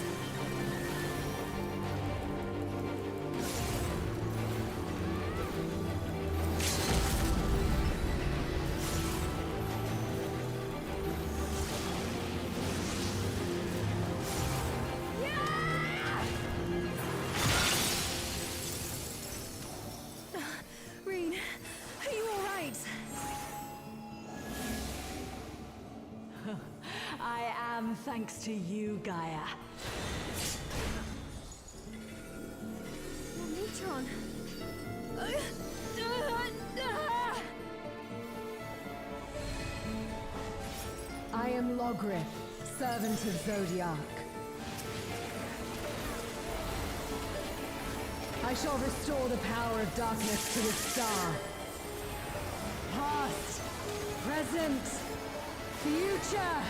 Reed, are you alright? I am, thanks to you, Gaia. Neutron. I am Logrith, servant of Zodiac. I shall restore the power of darkness to the star. Past, present, future.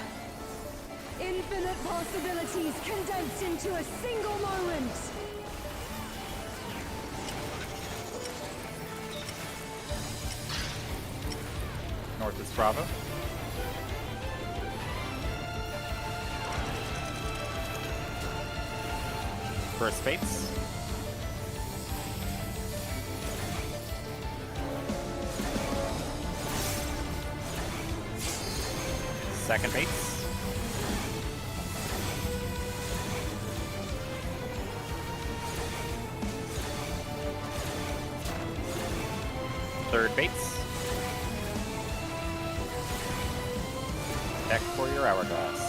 Infinite possibilities condensed into a single moment. North is Bravo. First Fates. Second Fates. Third Fates. Deck for your hourglass.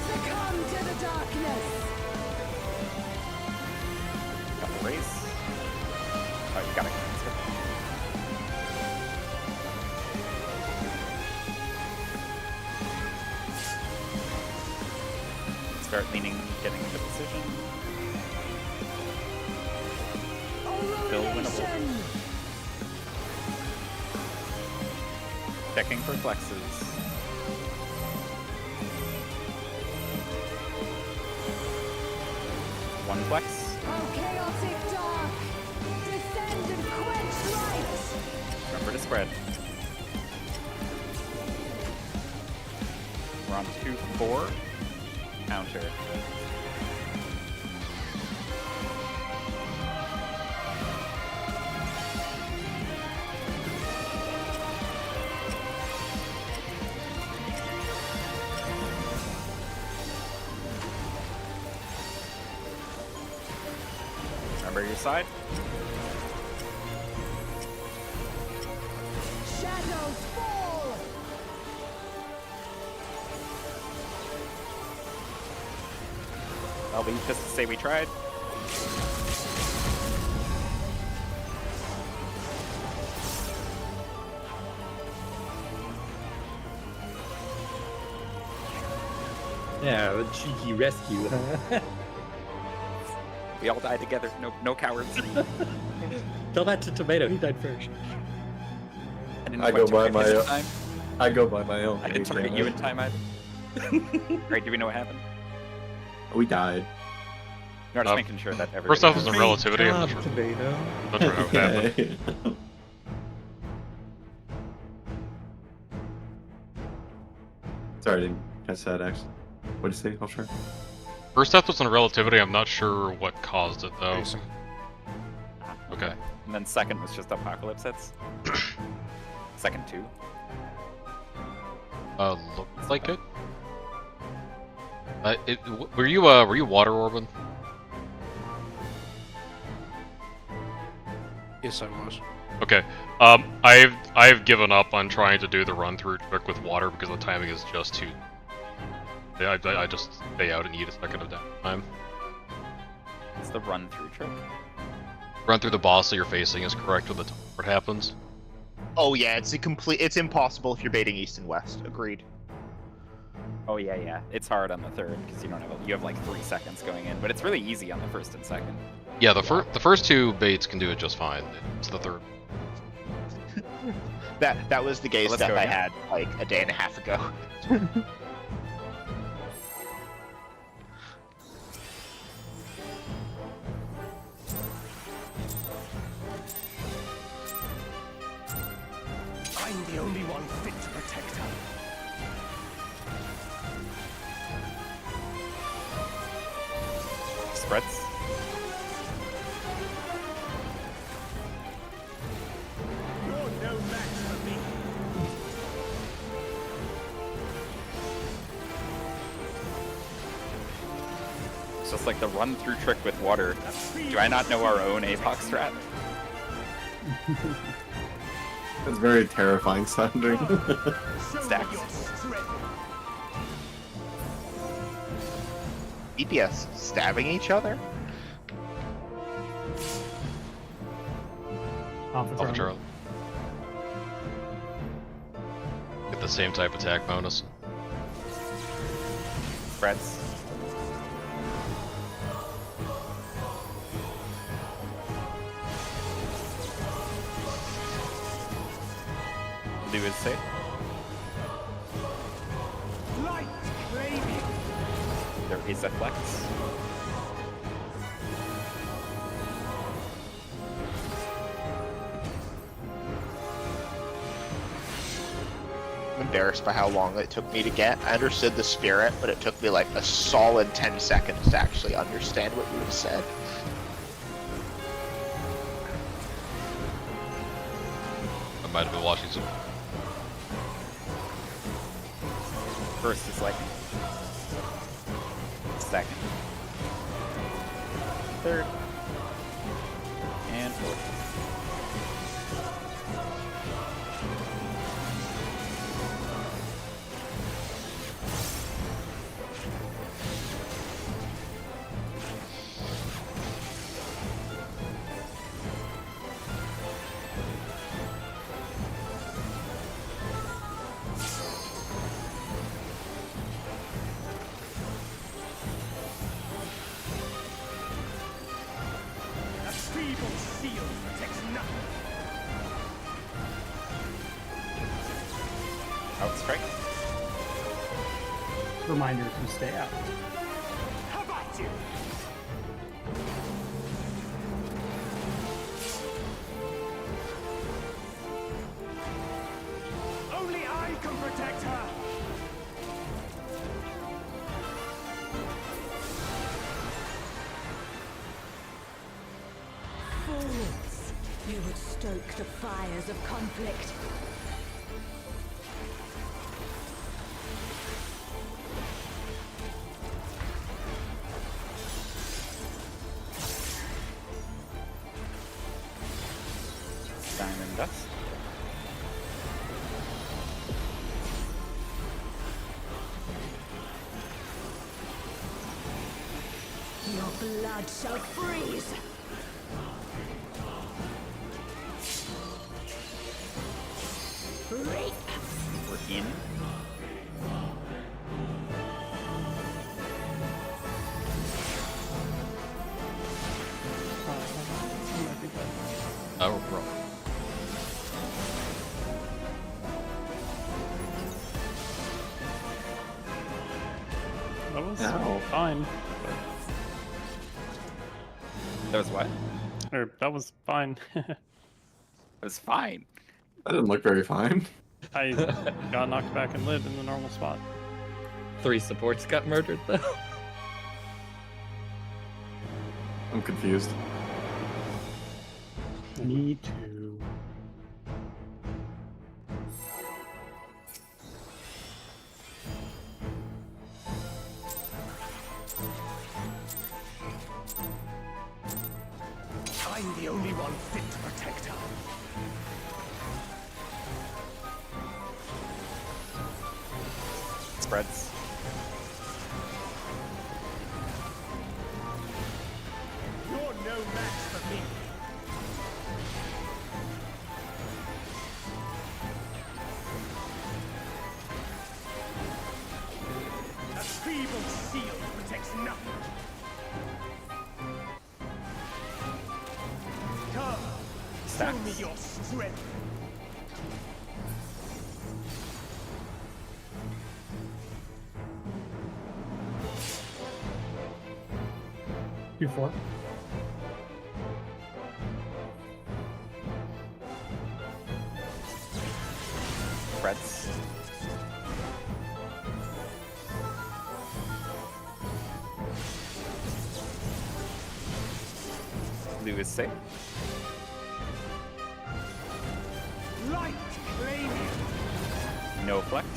Succumb to the darkness. Got the raise. Oh, you got it. Let's go. Start leaning, getting into position. Still winnable. Checking for flexes. One flex. Oh, chaotic dark! Descend and quench light! Remember to spread. We're on 2-4. Counter. Remember your side. Shadows fall! I'll be just to say we tried. Yeah, the cheeky rescue, huh? We all died together. No cowards. Tell that to Tomato. He died first. I go by my own. I go by my own. I didn't target you in time either. Alright, do we know what happened? We died. No, just making sure that everybody... First off was the relativity. I'm not sure. Tomato. Not sure how it happened. Sorry, I didn't catch that actually. What'd you say? Oh, sure. First death was in relativity. I'm not sure what caused it though. Okay. And then second was just apocalypse hits. Second two. Looked like it. Were you water orbing? Yes, I was. Okay. I've given up on trying to do the run through trick with water because the timing is just too. I just stay out and eat a second of downtime. It's the run through trick. Run through the boss that you're facing is correct when the teleport happens. Oh yeah, it's impossible if you're baiting east and west. Agreed. Oh yeah. It's hard on the third because you have like 3 seconds going in, but it's really easy on the first and second. Yeah, the first two baits can do it just fine. It's the third. That was the gay Let's step go I again. had like a day and a half ago. I'm the only one fit to protect her. Spreads. You're no match for me. It's just like the run through trick with water. Do I not know our own APOC strat? It's very terrifying sounding. Stacks. DPS stabbing each other? Alpha Charlie. Get the same type attack bonus. Spreads. Do his say. Light, baby. There is a flex. I'm embarrassed by how long it took me to get. I understood the spirit, but it took me like a solid 10 seconds to actually understand what you had said. I might have been watching some. First is lightning. Second. Third. And fourth. A feeble shield protects nothing. Outstrike. Reminder to stay out. How about you? Only I can protect her. Fools! You would stoke the fires of conflict. Diamond dust. blood shall freeze. Reap. We're in. Oh, bro. That was Ow. fine. That was what? Or that was fine. It was fine. That didn't look very fine. I got knocked back and lived in the normal spot. 3 supports got murdered though. I'm confused. Me too. I'm the only one fit to protect her. Spreads. You're no match for me. A feeble shield protects nothing. Come, show me your strength. Q4. Spreads. Blue is safe. Light claim you. No flex.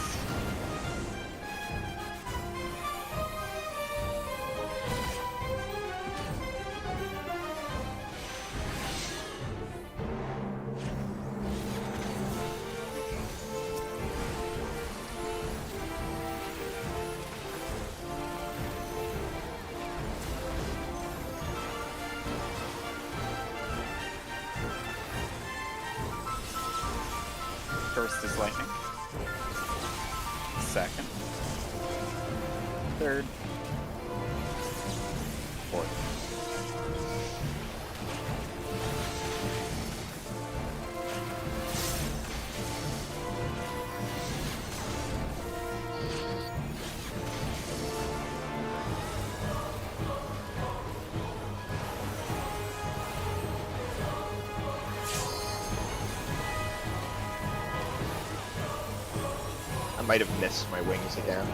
First is lightning. Second. Third. Fourth. I might have missed my wings again.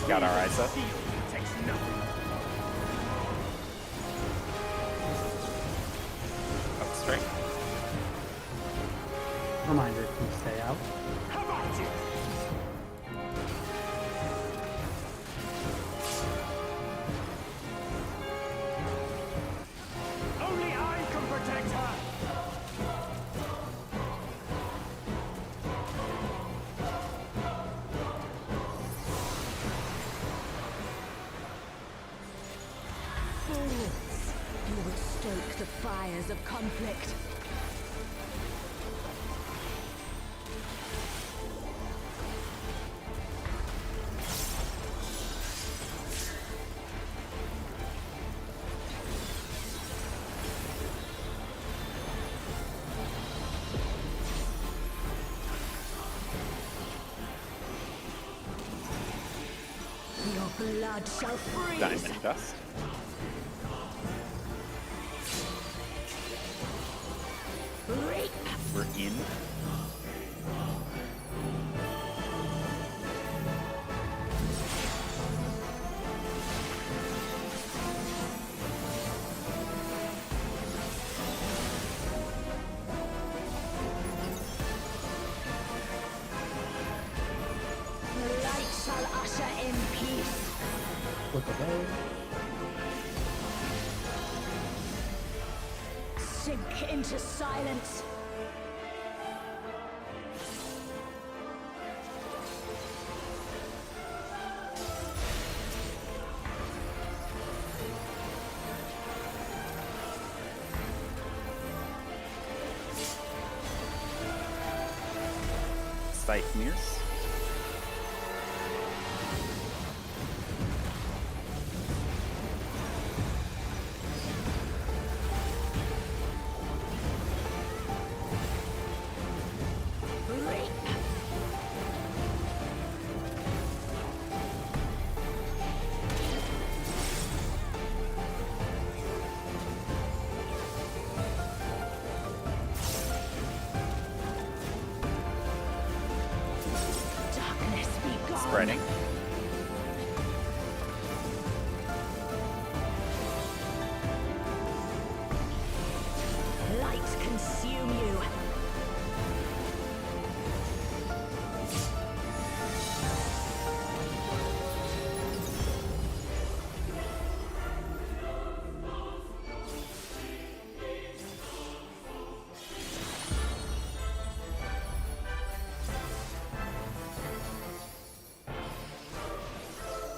Got our eyes up. Shield protects nothing. Up straight. Reminder to stay out. How about you? Only I can protect her. Fools! You would stoke the fires of conflict. Your blood shall freeze. Diamond dust. Reap. We're in. The light shall usher in peace. Look away. Sink into silence. Sight mirrors. Spreading. Light consume you.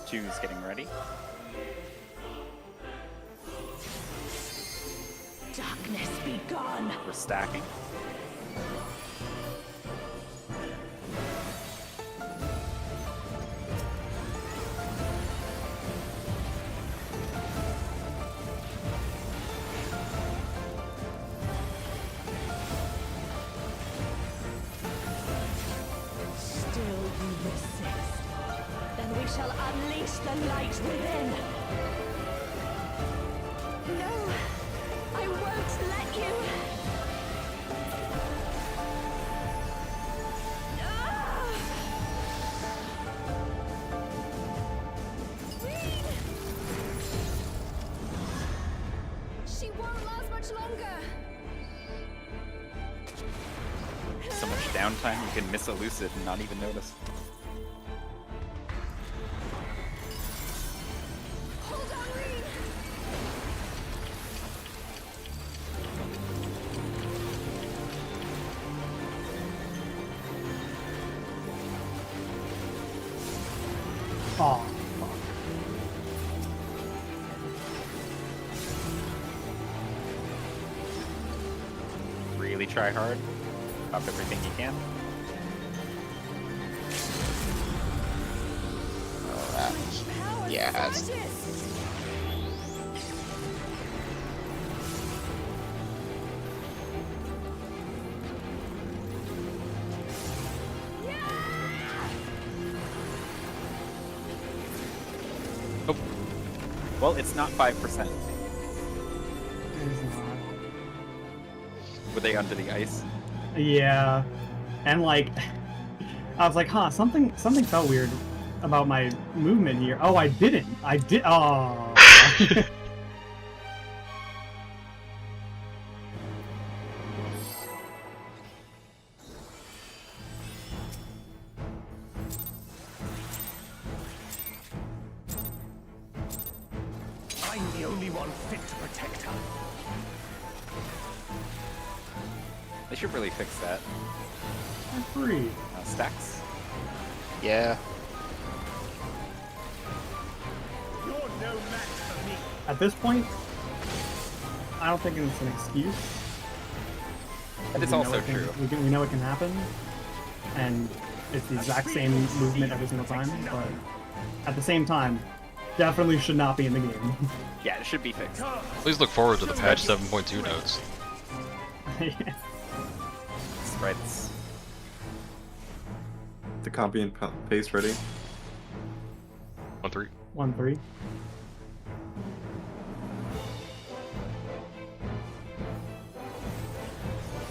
Two's getting ready. Darkness be gone. We're stacking. Still you resist. Then we shall unleash the light within. No, I won't let you. Ah! She won't last much longer. So much downtime, you can miss a lucid and not even notice. Hold on, Reed. Oh, Really try hard. Up everything you can. Alright. Yes. Well, it's not 5%. it's not. Were they under the ice? Yeah, and like, I was like, huh, something felt weird about my movement here. Oh, I didn't. I did. Oh. I'm the only one fit to protect her. They should really fix that. I'm free. Stacks. Yeah. You're no match for me. At this point, I don't think it's an excuse. That is We know also it can- true. We know it can happen, and it's the exact same movement every single time. But at the same time, definitely should not be in the game. Yeah, it should be fixed. Please look forward to the patch 7.2 notes. Spreads. The copy and paste ready. 1-3. 1-3.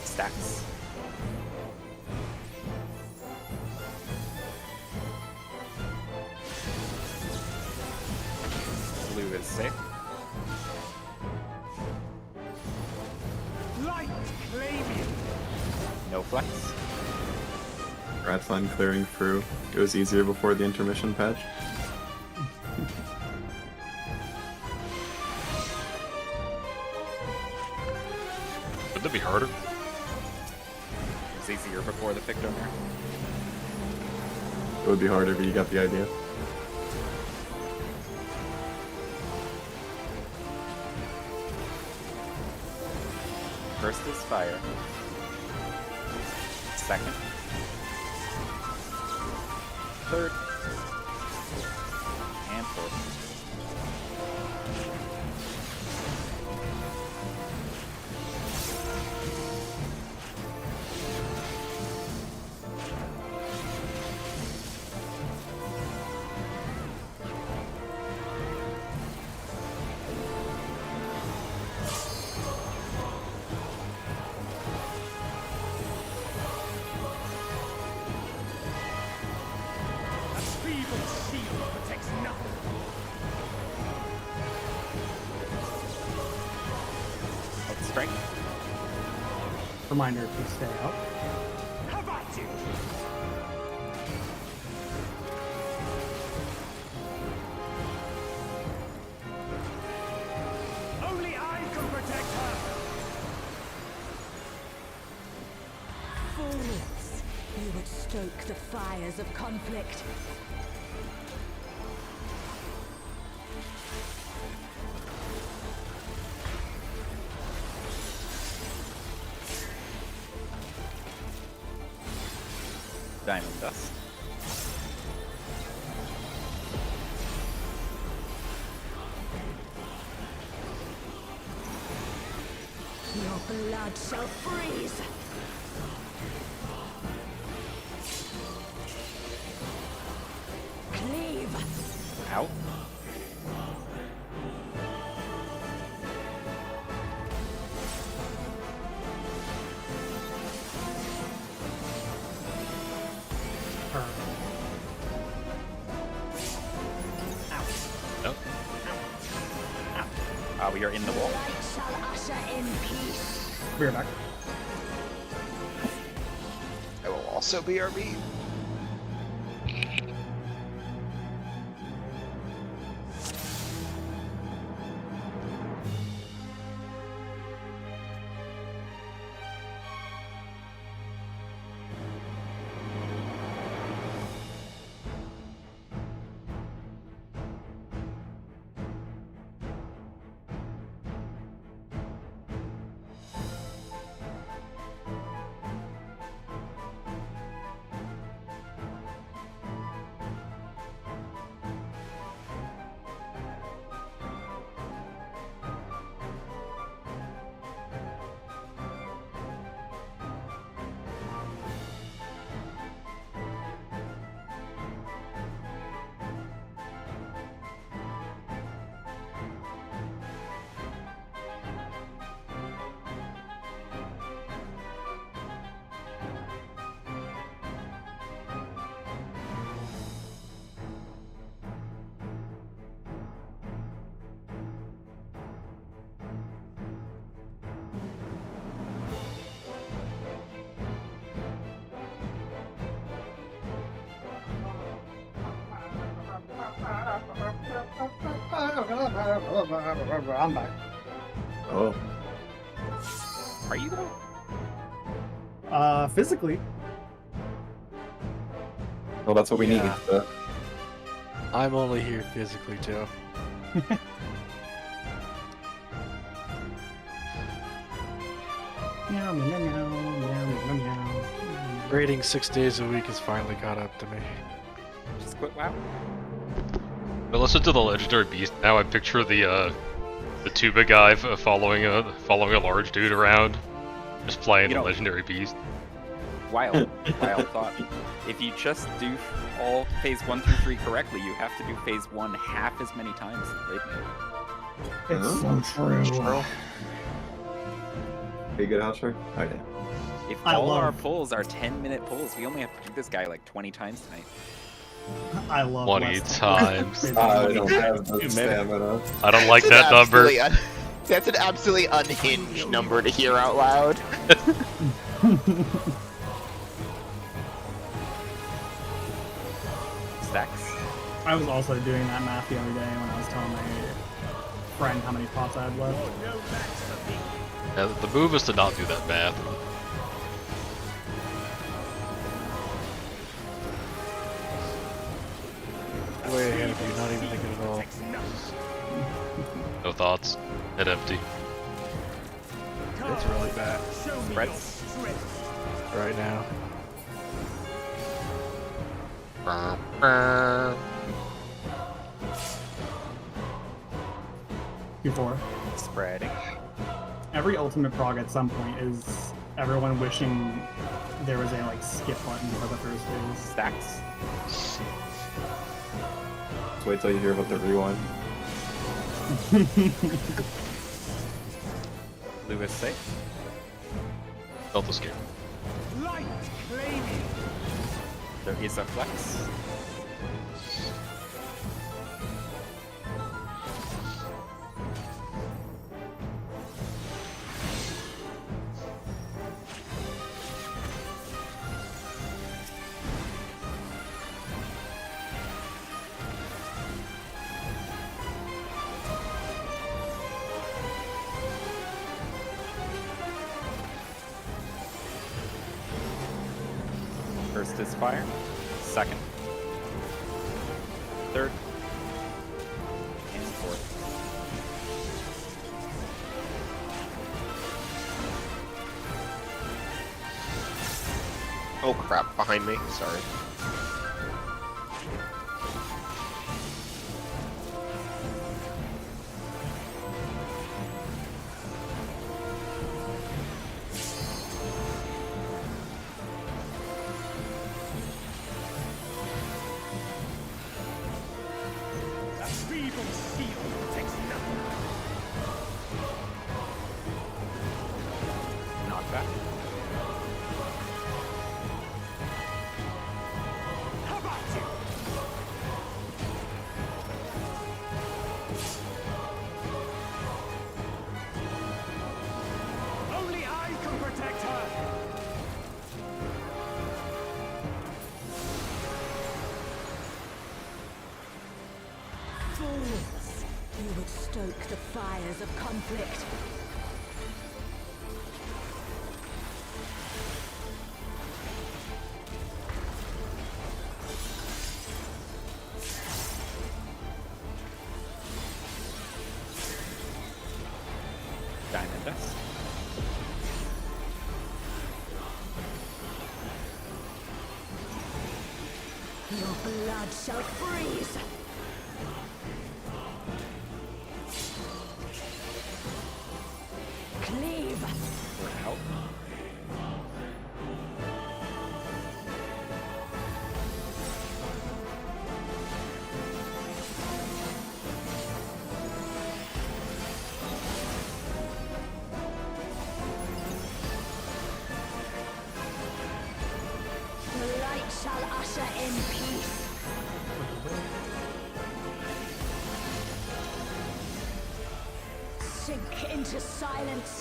Stacks. Blue is safe. Light claim you. No flex. Ratline clearing through. It was easier before the intermission patch. Would that be harder? It was easier before the pick donor. It would be harder, but you got the idea. First is fire. Second. third. And fourth. Reminder to stay up. How about you? Only I can protect her. Fools! You would stoke the fires of conflict. Diamond dust. Your blood shall freeze! Cleave! Out. We are in the wall. Light shall usher in peace. We're back. I will also BRB. I'm back. Oh. Are you though? Physically. Well, that's what we need. But... I'm only here physically, too. Meow, meow, meow, meow, meow, meow. Raiding 6 days a week has finally caught up to me. Just quit WoW. But listen to the legendary beast. Now I picture the tuba guy following a large dude around, just playing the legendary beast. Wild thought. If you just do all phase 1 through 3 correctly, you have to do phase 1 half as many times as Raid mode. It's so true. Are you good, Houcher? Okay. If all our pulls are 10-minute pulls, we only have to do this guy like 20 times tonight. I love 20 times. I don't have the stamina. I don't like that number. That's an absolutely unhinged number to hear out loud. Stacks. I was also doing that math the other day when I was telling my friend how many pots I had left. Yeah, the move is to not do that math. Way ahead of you, not even thinking at all. No thoughts. Head empty. It's really bad. Spreads. Right now. Q4. Spreading. Every ultimate prog at some point is everyone wishing there was a like skip button for the first phase. Stacks. Just wait till you hear about the rewind. Lewis safe. Delta scare. Light claiming. There is a flex. First is fire. Second. Third. And fourth. Oh crap, behind me, sorry. A feeble shield protects nothing. Knockback. How about you? Only I can protect her. Fools! You would stoke the fires of conflict. Diamond dust. Your blood shall freeze! Cleave! We're out. The light shall usher in peace. Sink into silence.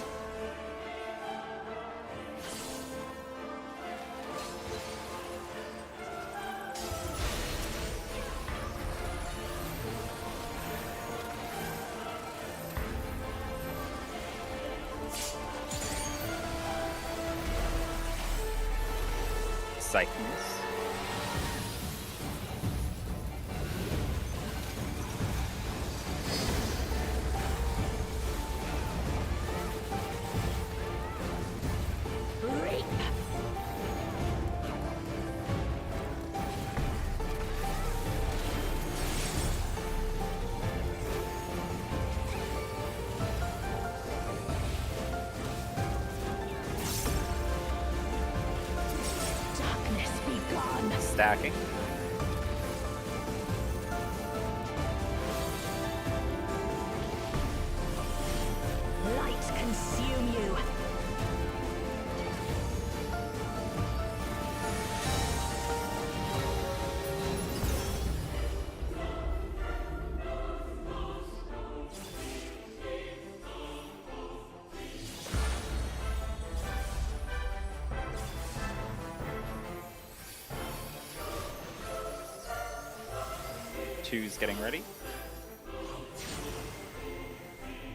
Cycles. Reap! Darkness be gone. Stacking. Light consume you. Two's getting ready.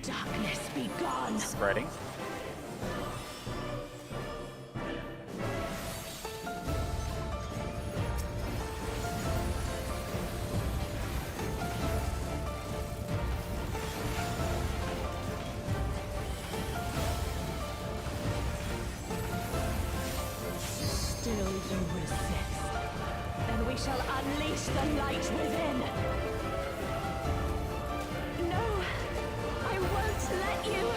Darkness be gone. Spreading. Still you resist. Then we shall light within. No, I won't let you.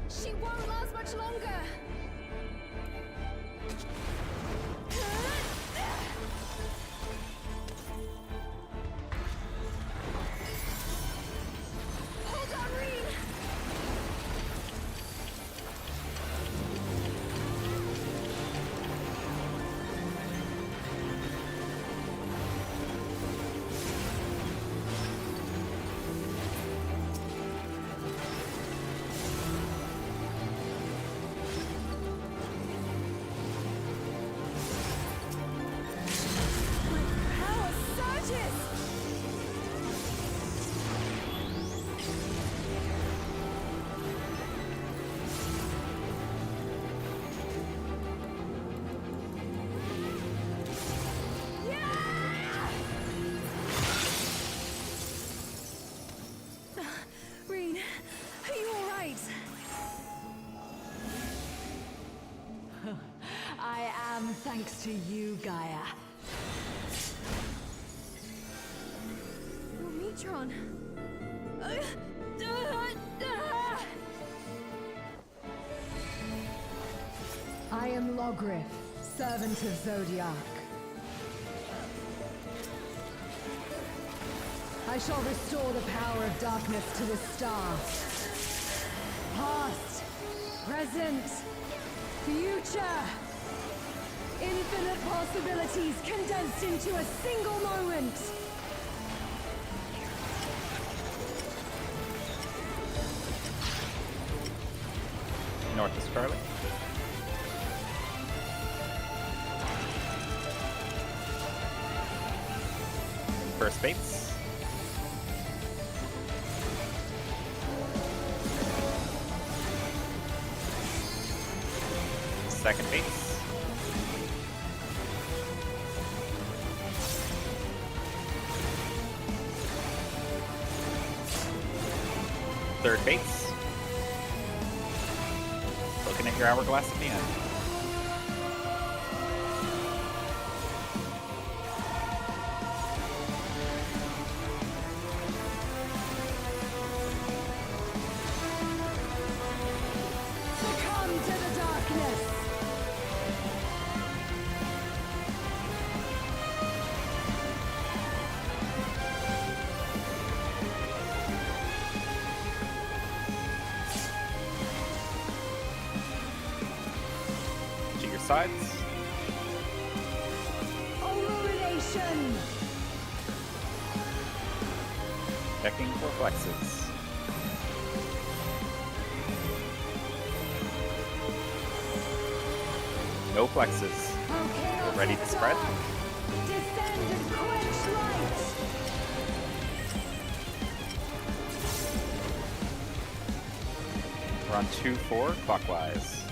She won't last much longer. Hold on, Reen. Power surges! Reen, are you alright? I am thanks to you, Gaia. Your Metron. I am Logrif, servant of Zodiac. I shall restore the power of darkness to the star. Past, present, future. Infinite possibilities condensed into a single moment. North to Scarlet. First base. Second base. Third base. Looking at your hourglass at the end. Succumb to the darkness. To your sides. Illumination. Checking for flexes. No flexes. Okay, Ready to spread? Descend and quench light. We're on 2-4 clockwise.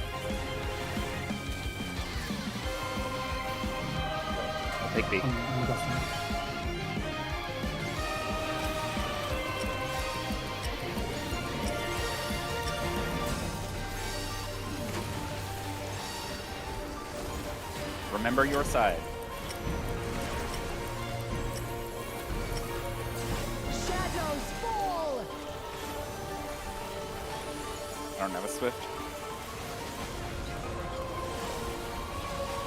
Big B. Remember your side. Shadows fall. I don't have a Swift.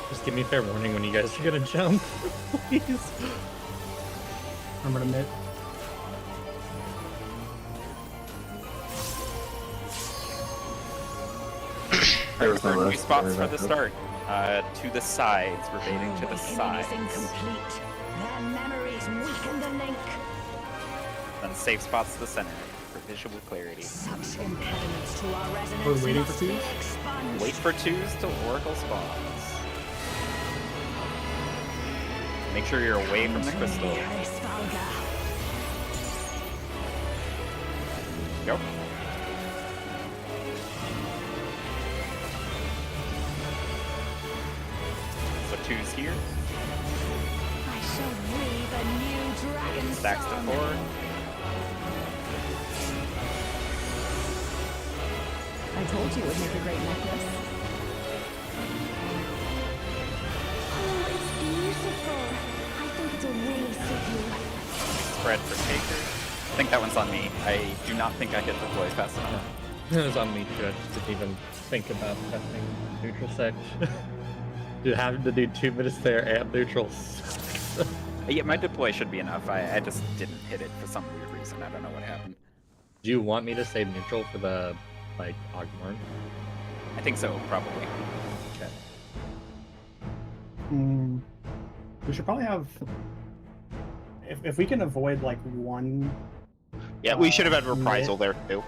Just give me fair warning when you guys are gonna jump, please. Remember to mid. There was no New rest. spots Sorry for about the that. start. To the sides. We're baiting to the Awakening is sides. incomplete. Their memories weaken the link. Then safe spots to the center for visual clarity. Such impediments to our resonance We're waiting for must be twos? expunged. Wait for twos to Oracle spawns. Make sure you're away from the crystal. Go. So twos here. I shall weave a new dragon Stacks to song. 4. told you it would make a great necklace. Oh, it's beautiful. I think it'll really suit you. Spread for Taker. I think that one's on me. I do not think I hit the deploy fast enough. It was on me too. I just didn't even think about testing neutral sec. Dude, having to do 2 minutes there and neutrals. Yeah, my deploy should be enough. I just didn't hit it for some weird reason. I don't know what happened. Do you want me to save neutral for the, like, Ogmorn? I think so, probably. Okay. We should probably have... If we can avoid, like, one... Yeah, we should have had reprisal there, too.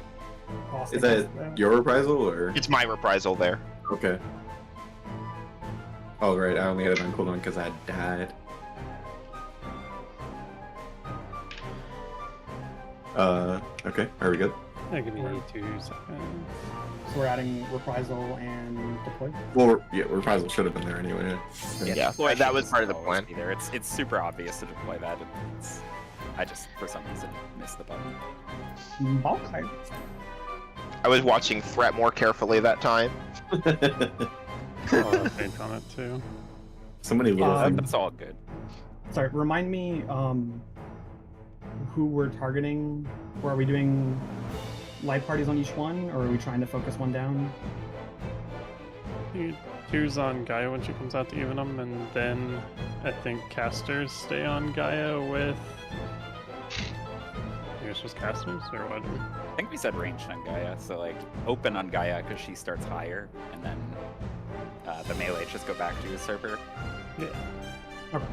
Is that your reprisal, or...? It's my reprisal there. Okay. Oh, right, I only had it on cooldown because I died. Okay, are we good? Yeah, give me 2 seconds. So we're adding reprisal and deploy? Well, yeah, reprisal should have been there anyway. Yeah, deploy that should was just part of the always plan. be there. It's super obvious to deploy that. I just, for some reason, missed the button. Okay. I was watching Threat more carefully that time. I'll update on it too. So many little things. That's all good. Sorry, remind me who we're targeting. Or are we doing light parties on each one, or are we trying to focus one down? Two's on Gaia when she comes out to even them, and then I think casters stay on Gaia with... I guess just casters, or what? I think we said ranged on Gaia, so like open on Gaia because she starts higher, and then the melee just go back to usurper. Yeah. Okay.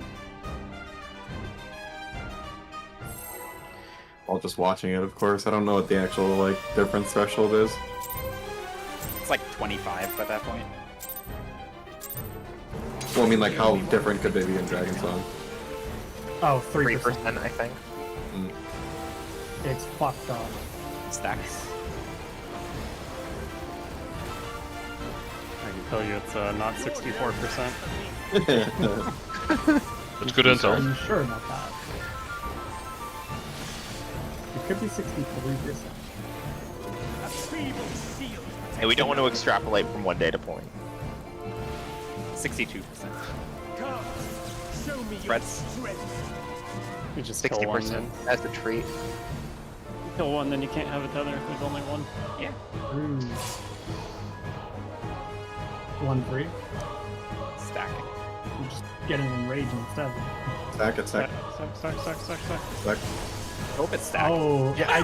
While just watching it, of course. I don't know what the actual, like, difference threshold is. It's like 25 by that point. Well, I mean, like, how different could they be in Dragon Song? Oh, 3%. 3%, I think. Mm. It's fucked up. Stacks. I can tell you it's not 64%. That's good intel. I'm sure about that. It could be 63%. Hey, we don't want to extrapolate from one data point. 62%. Spreads. You just kill one, 60% then. as a treat. Kill one, then you can't have a tether if there's only one. Yeah. 1-3. Stacking. You just get an enrage instead. Stack it, stack. Stack. Hope it's stacked. Oh, Yeah, I I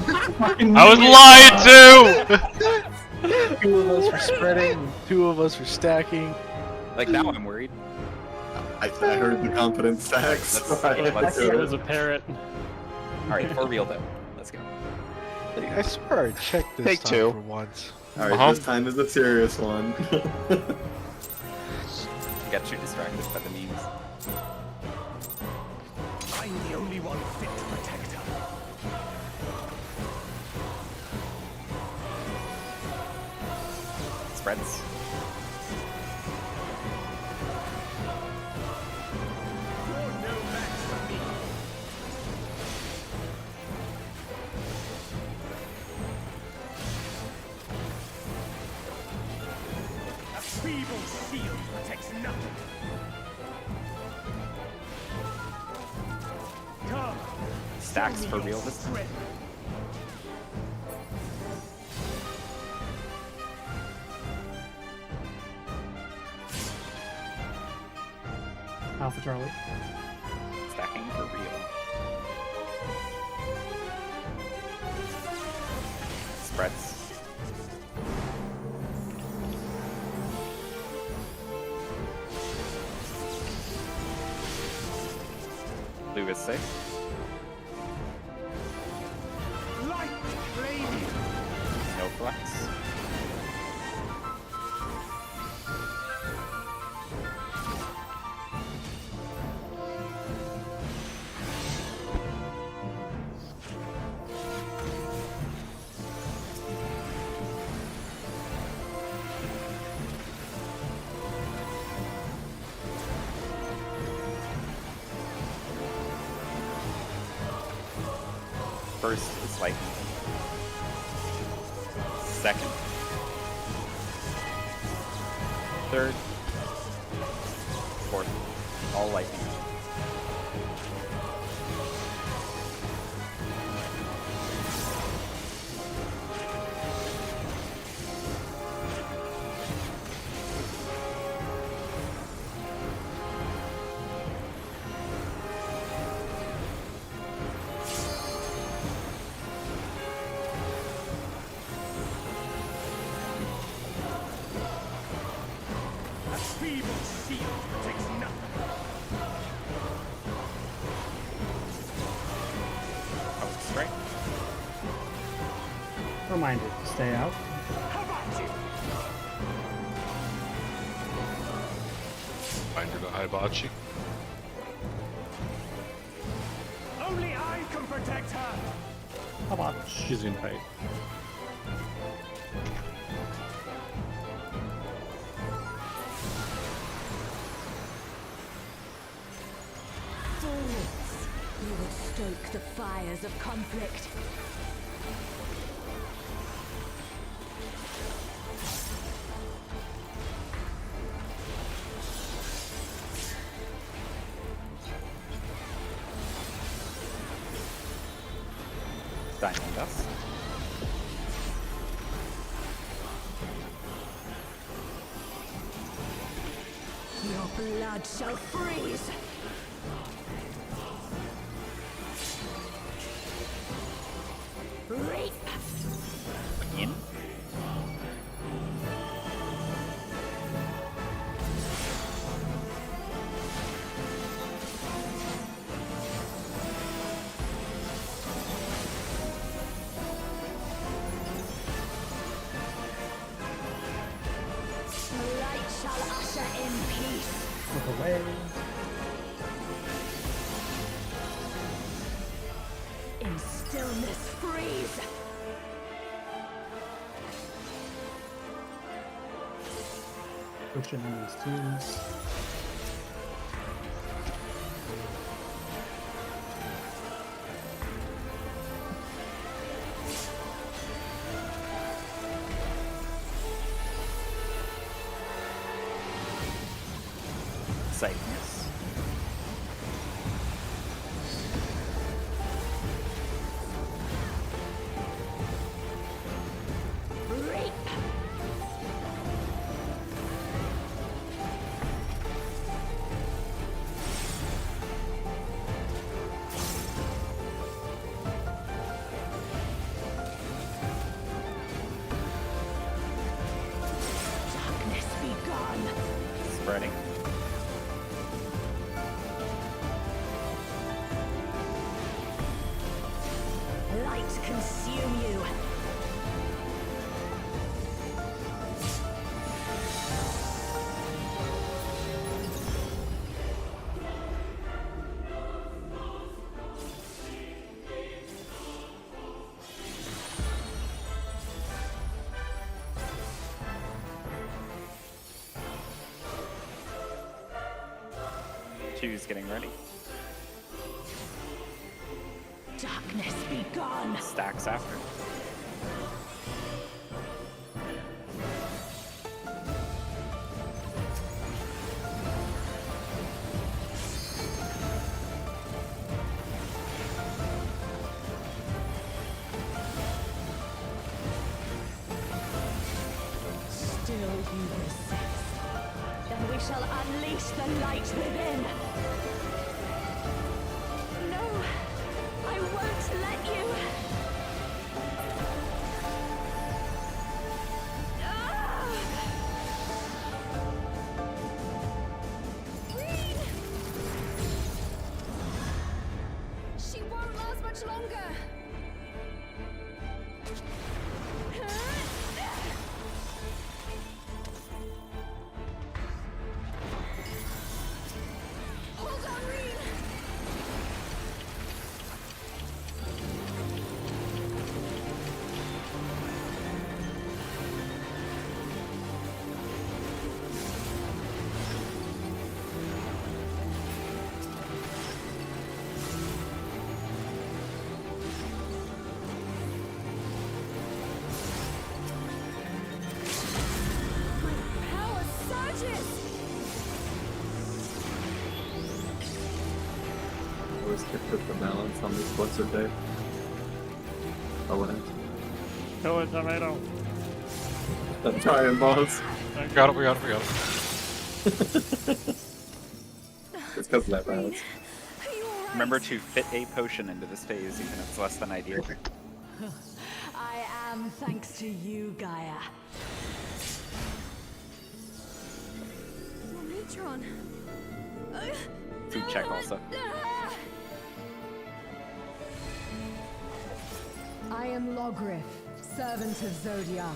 was lied to! 2 of us were spreading, 2 of us were stacking. Like now I'm worried. I heard the confidence stacks. Let's It was a parrot. Alright, for real though. Let's go. I swear I checked this Take time 2. for once. Alright, this time is the serious one. You got too distracted by the memes. I'm the only one fit to protect her. Spreads. You're no match for me. A feeble shield protects nothing. Come. Stacks show for me real your this time. strength. Alpha Charlie. Stacking for real. Spreads. Blue is safe. Light claim you. No flex. First is lightning. Second Third. Fourth. All lightning. A feeble shield protects nothing. Oh, strike. Reminder to stay out. How about you? Binder to Hibachi. Only I can protect her. How about She's in fight. Forwards. You will stoke the fires of conflict. Diamond Dust. Your blood shall freeze. Reap. In. Light shall usher in peace. look away? In stillness freeze. Pushing on these twos. Sightness. Reap. Darkness be gone. Spreading. Light consume you. Two's getting ready. Darkness be gone. Stacks after. Still you resist. Then we shall unleash the light within. No, I won't let you. Ah! Queen! She won't last much longer. Hold always get put the balance on this Flexor day. Oh, what? Kill a tomato. That's trying, boss. Got it, we got it. It's because of that balance. Remember to fit a potion into this phase, even if it's less than ideal. I am thanks to you, Gaia. Neutron. Food check also. I am Logriff, servant of Zodiac.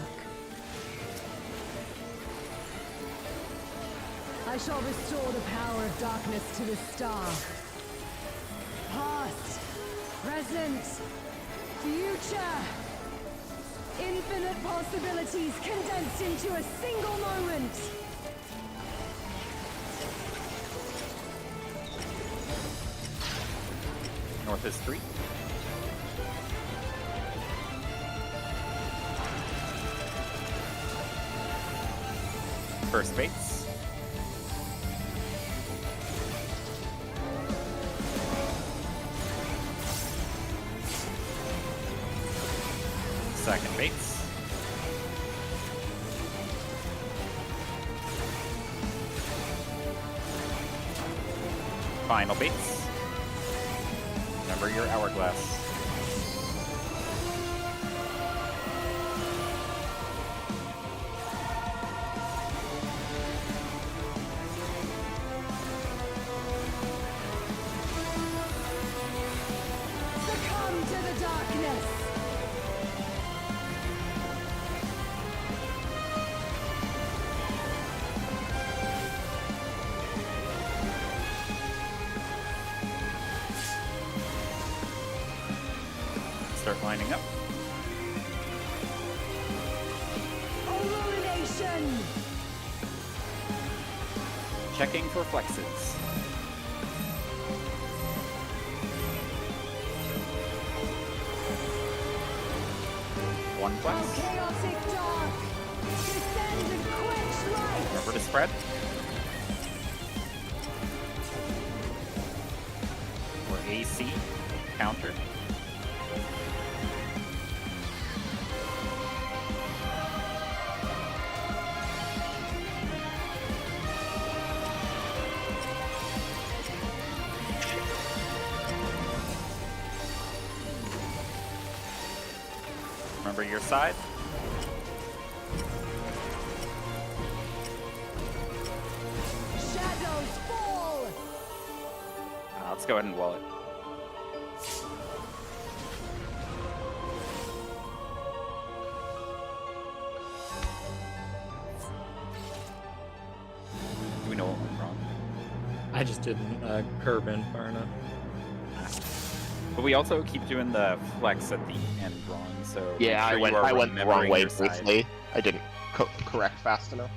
I shall restore the power of darkness to the star. Past, present, future. Infinite possibilities condensed into a single moment. North is 3. First baits. Second baits. Final baits. Remember your hourglass. Succumb to the darkness. Start lining up. Illumination. Checking for flexes. One How flex. chaotic dark. Descend and quench light. Remember to spread. Or AC. Counter. Remember your side. Shadows fall. Let's go ahead and wall it. Do we know what went wrong? I just didn't curve in far enough. But we also keep doing the flex at the end wrong, so Yeah, make sure you I are went the wrong remembering way your side. briefly. I didn't correct fast enough.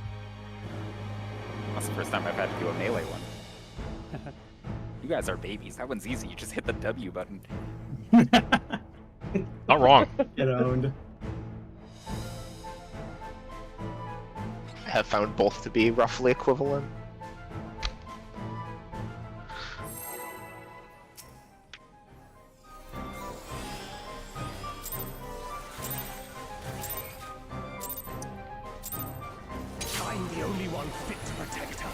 That's the first time I've had to do a melee one. You guys are babies. That one's easy. You just hit the W button. Not wrong. Get owned. I have found both to be roughly equivalent. I'm the only one fit to protect her.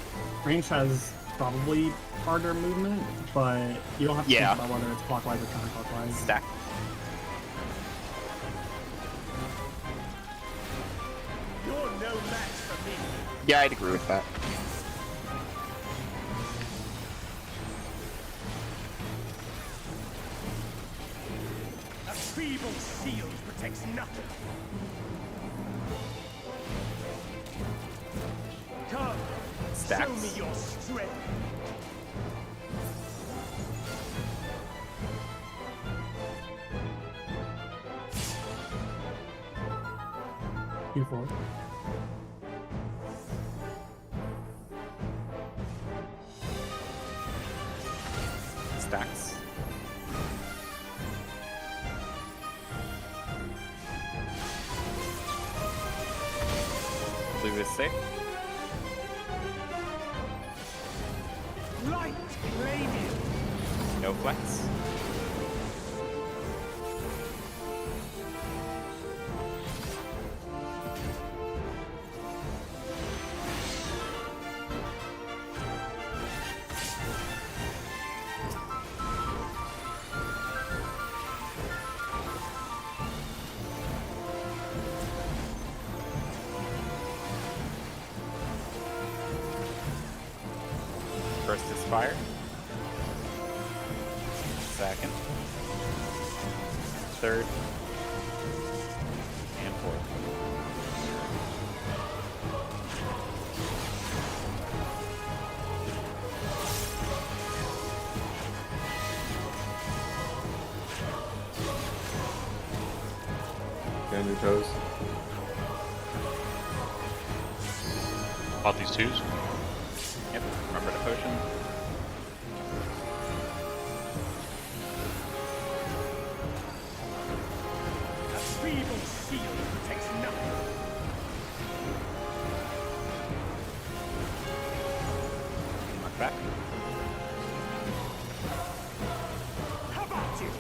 Range has probably harder movement, but you don't have to Yeah. think about whether it's clockwise or counterclockwise. Stack. You're no match for me. Yeah, I'd agree with that. A feeble shield protects nothing. Come, Stacks. show me your strength. Q4. Stacks. Blue is safe. Light radiant. no flex. First is fire. Second. Third. And fourth. Get on your toes. Pop these twos. Yep, remember the potion. A feeble shield protects nothing. Knock back. How about you?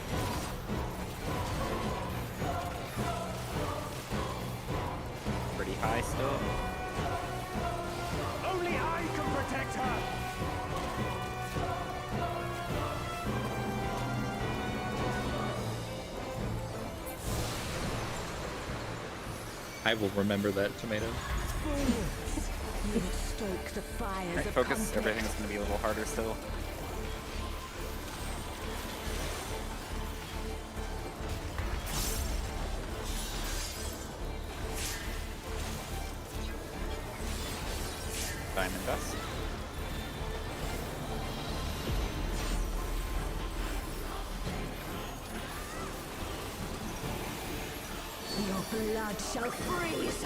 Pretty high still. Only I can protect her. I will remember that tomato. You will stoke the fires Right, of focus. conflict. Everything's gonna be a little harder still. Diamond dust. Your blood shall freeze.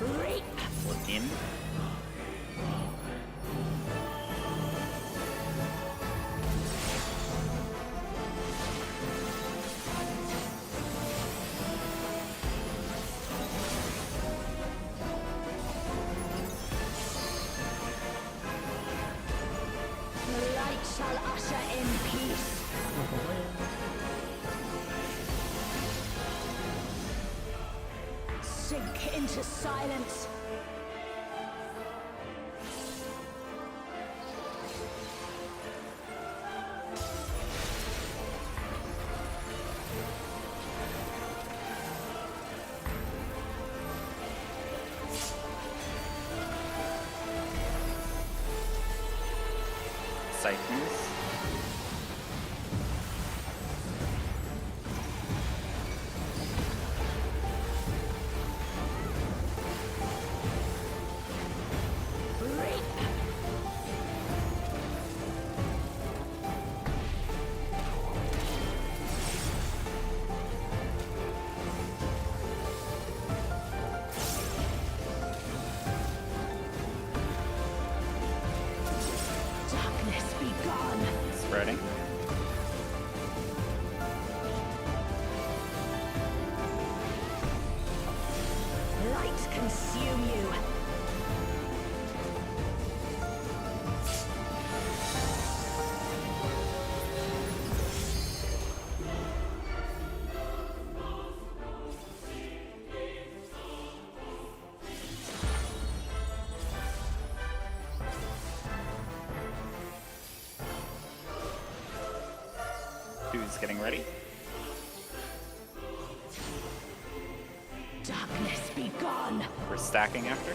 Reap. We're in. The light shall usher in peace. Sink into silence. Siphons. Reap. Darkness be gone. Spreading. Light consume you. Who's getting ready? Darkness be gone. We're stacking after.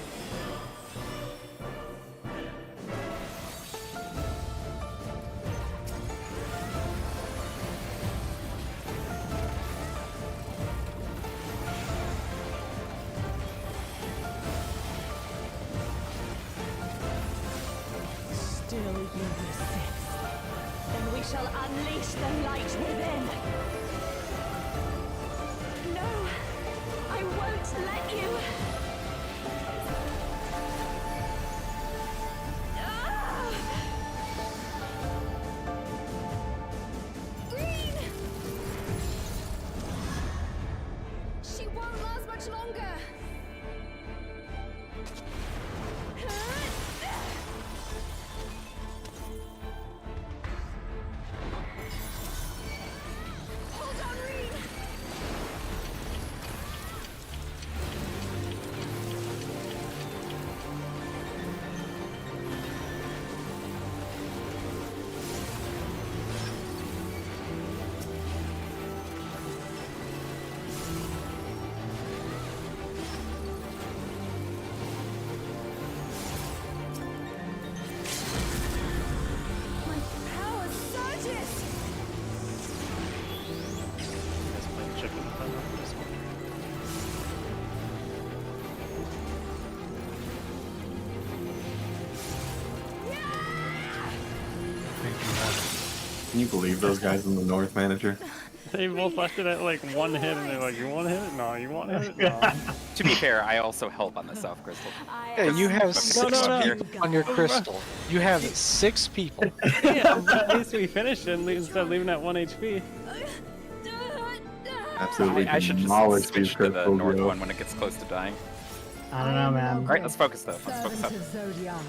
Still you resist. Then we shall unleash the light within. No, I won't let you. Ah! Green! She won't last much longer. Huh? Can you believe those guys in the north, manager? They both left it at like one hit, and they're like, "You want to hit it? No. You want to hit it? No." To be fair, I also help on the South Crystal. Yeah, you have Okay, 6 no. people on your crystal. You have 6 people. Yeah, but at least we finished it instead of leaving at 1 HP. Absolutely I should demolish just these switch to the crystals, north yo. one when it gets close to dying. I don't know, man. Alright, let's focus though. Let's focus up. Servant of Zodiac.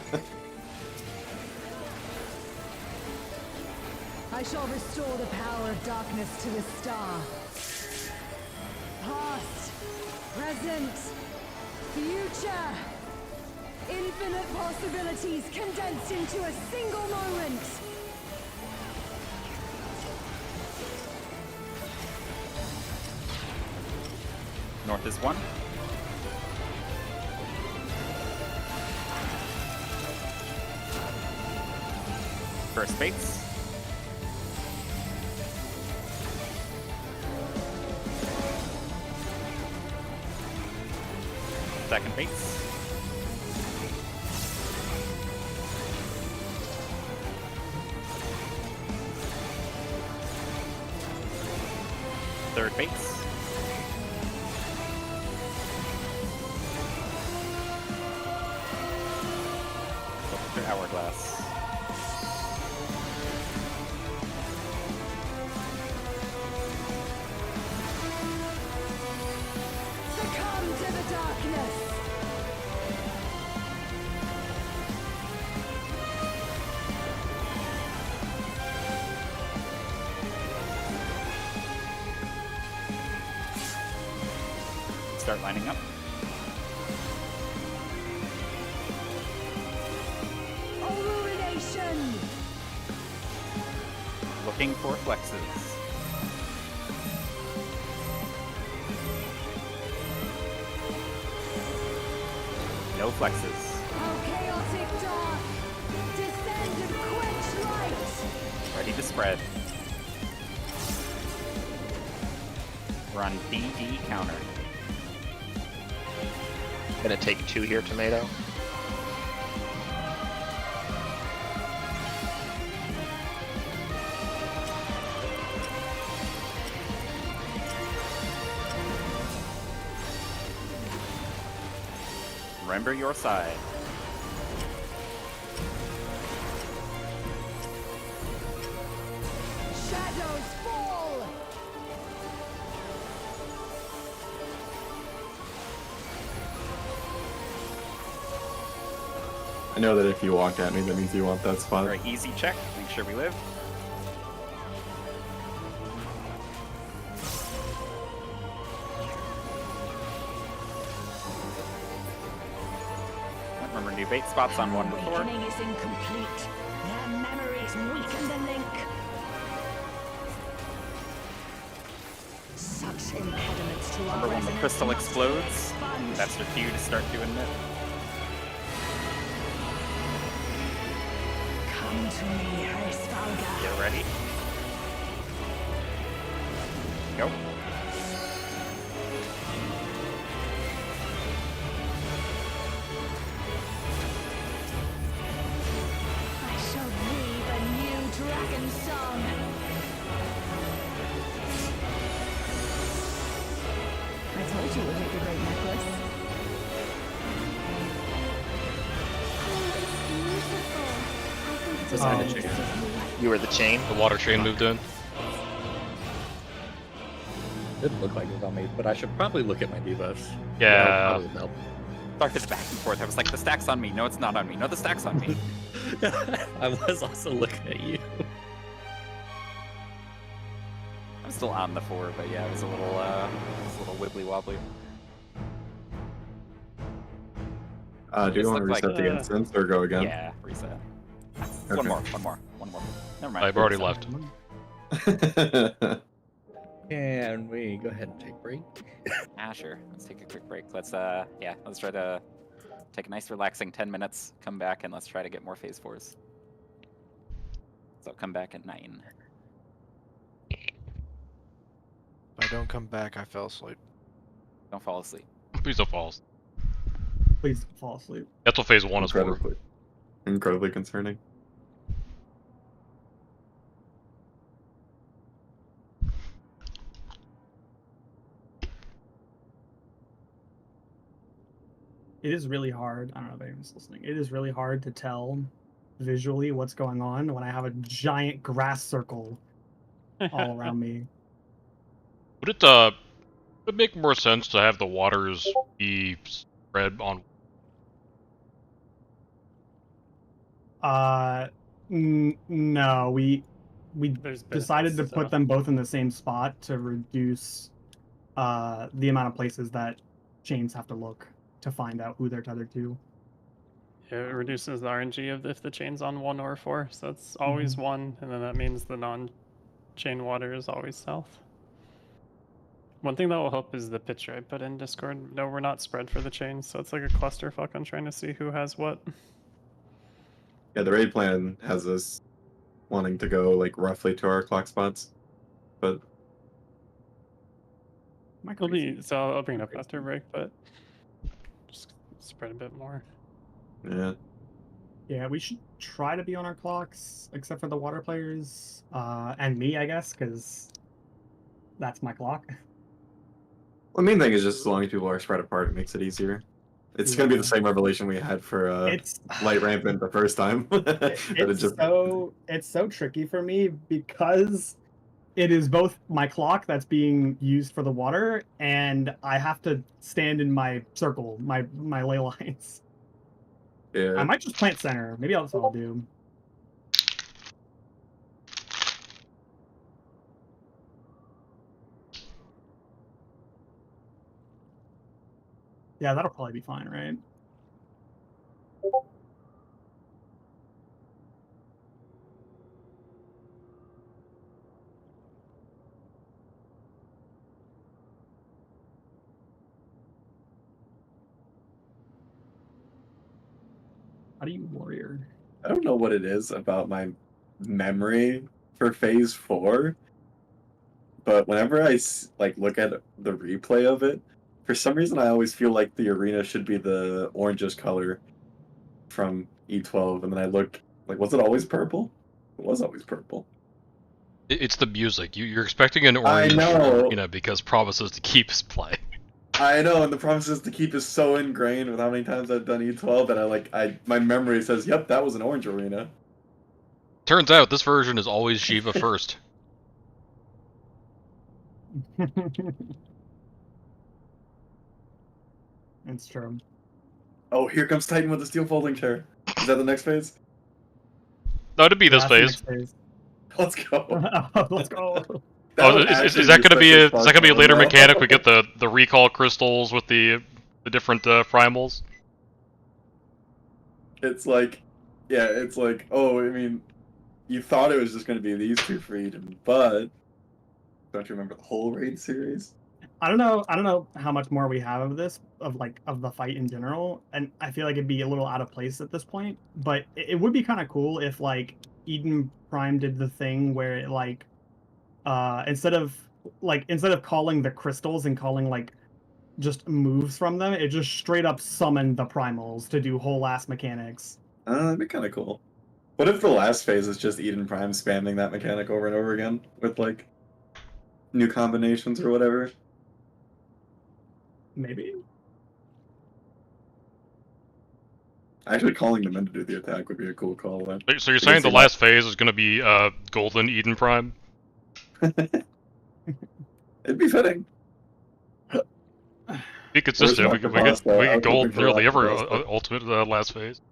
I shall restore the power of darkness to the star. Past, present, future. Infinite possibilities condensed into a single moment. North is 1. First Fates. Second Fates. Third Fates. Look at their hourglass. Succumb to the darkness. Start lining up. Illumination. Looking for flexes. No flexes. How chaotic dark. Descend and quench light. Ready to spread. We're on BD counter. Gonna take 2 here, tomato. Remember your side. Shadows fall. I know that if you walk at me, that means you want that spot. Alright, easy check. Make sure we live. Remember new bait spots on 1 before. Awakening is incomplete. Their memories weaken the link. Such impediments to Remember our when the resonance crystal must be explodes? expunged. That's your cue to start doing it. Come to me, Hrisvalga. Get ready. Go. I shall weave a new dragon song. I told you it would make a great necklace. Design a chain. You were the chain. The water chain moved in. Didn't look like it was on me, but I should probably look at my debuffs. Yeah. That'll help. Started back and forth. I was like, the stack's on me. No, it's not on me. No, the stack's on me. I was also looking at you. I'm still on the 4, but yeah, it was a little wibbly wobbly. Do you This want to looked reset like- the instance or go again? Yeah, reset. Okay. One more. Never mind. I've already reset. left. Can we go ahead and take a break? Sure. Let's take a quick break. Let's try to take a nice relaxing 10 minutes, come back, and let's try to get more phase 4s. So come back at 9. If I don't come back, I fell asleep. Don't fall asleep. Please don't fall. Please fall asleep. That's what phase 1 is for. Incredibly concerning. It is really hard. I don't know if anyone's listening. It is really hard to tell visually what's going on when I have a giant grass circle all around me. Would it make more sense to have the waters be spread on? No, we There's decided to benefits, put so. them both in the same spot to reduce the amount of places that chains have to look to find out who they're tethered to. It reduces the RNG of if the chain's on 1 or 4, so it's always 1, and then that means the non-chain water is always south. One thing that will help is the picture I put in Discord. No, we're not spread for the chains, so it's like a clusterfuck on trying to see who has what. Yeah, the raid plan has us wanting to go like roughly to our clock spots, but So I'll bring it up after break, but just spread a bit more. yeah. Yeah, we should try to be on our clocks, except for the water players, and me, I guess, because that's my clock. Well, the main thing is just as long as people are spread apart, it makes it easier. It's gonna be the same revelation we had for It's Light Rampant the first time. It's so tricky for me because it is both my clock that's being used for the water, and I have to stand in my circle, my ley lines. Yeah. I might just plant center. Maybe that's what I'll do. Yeah, that'll probably be fine, right? How do you warrior? I don't know what it is about my memory for Phase 4, but whenever I like look at the replay of it, for some reason I always feel like the arena should be the orangish color from E12, and then I look like, was it always purple? It was always purple. It's the music. You're expecting an orange arena because Promises to Keep is playing. I know, and the Promises to Keep is so ingrained with how many times I've done E12 that my memory says, yep, that was an orange arena. Turns out this version is always Shiva first. It's true. Oh, here comes Titan with the steel folding chair. Is that the next phase? No, it'd be this phase. Let's go. Let's go. Is that gonna be a later mechanic? We get the recall crystals with the different primals. It's like, yeah, it's like, oh, I mean, you thought it was just gonna be these two for Eden, but don't you remember the whole raid series? I don't know how much more we have of this, of the fight in general, and I feel like it'd be a little out of place at this point. But it would be kind of cool if like Eden Prime did the thing where it like, instead of calling the crystals and calling like just moves from them, it just straight up summoned the primals to do whole ass mechanics. That'd be kind of cool. What if the last phase is just Eden Prime spamming that mechanic over and over again with like new combinations or whatever? Maybe. Actually, calling them in to do the attack would be a cool call. Then. So you're saying the last phase is going to be Golden Eden Prime? It'd be fitting. Be consistent. We could gold nearly every ultimate last phase.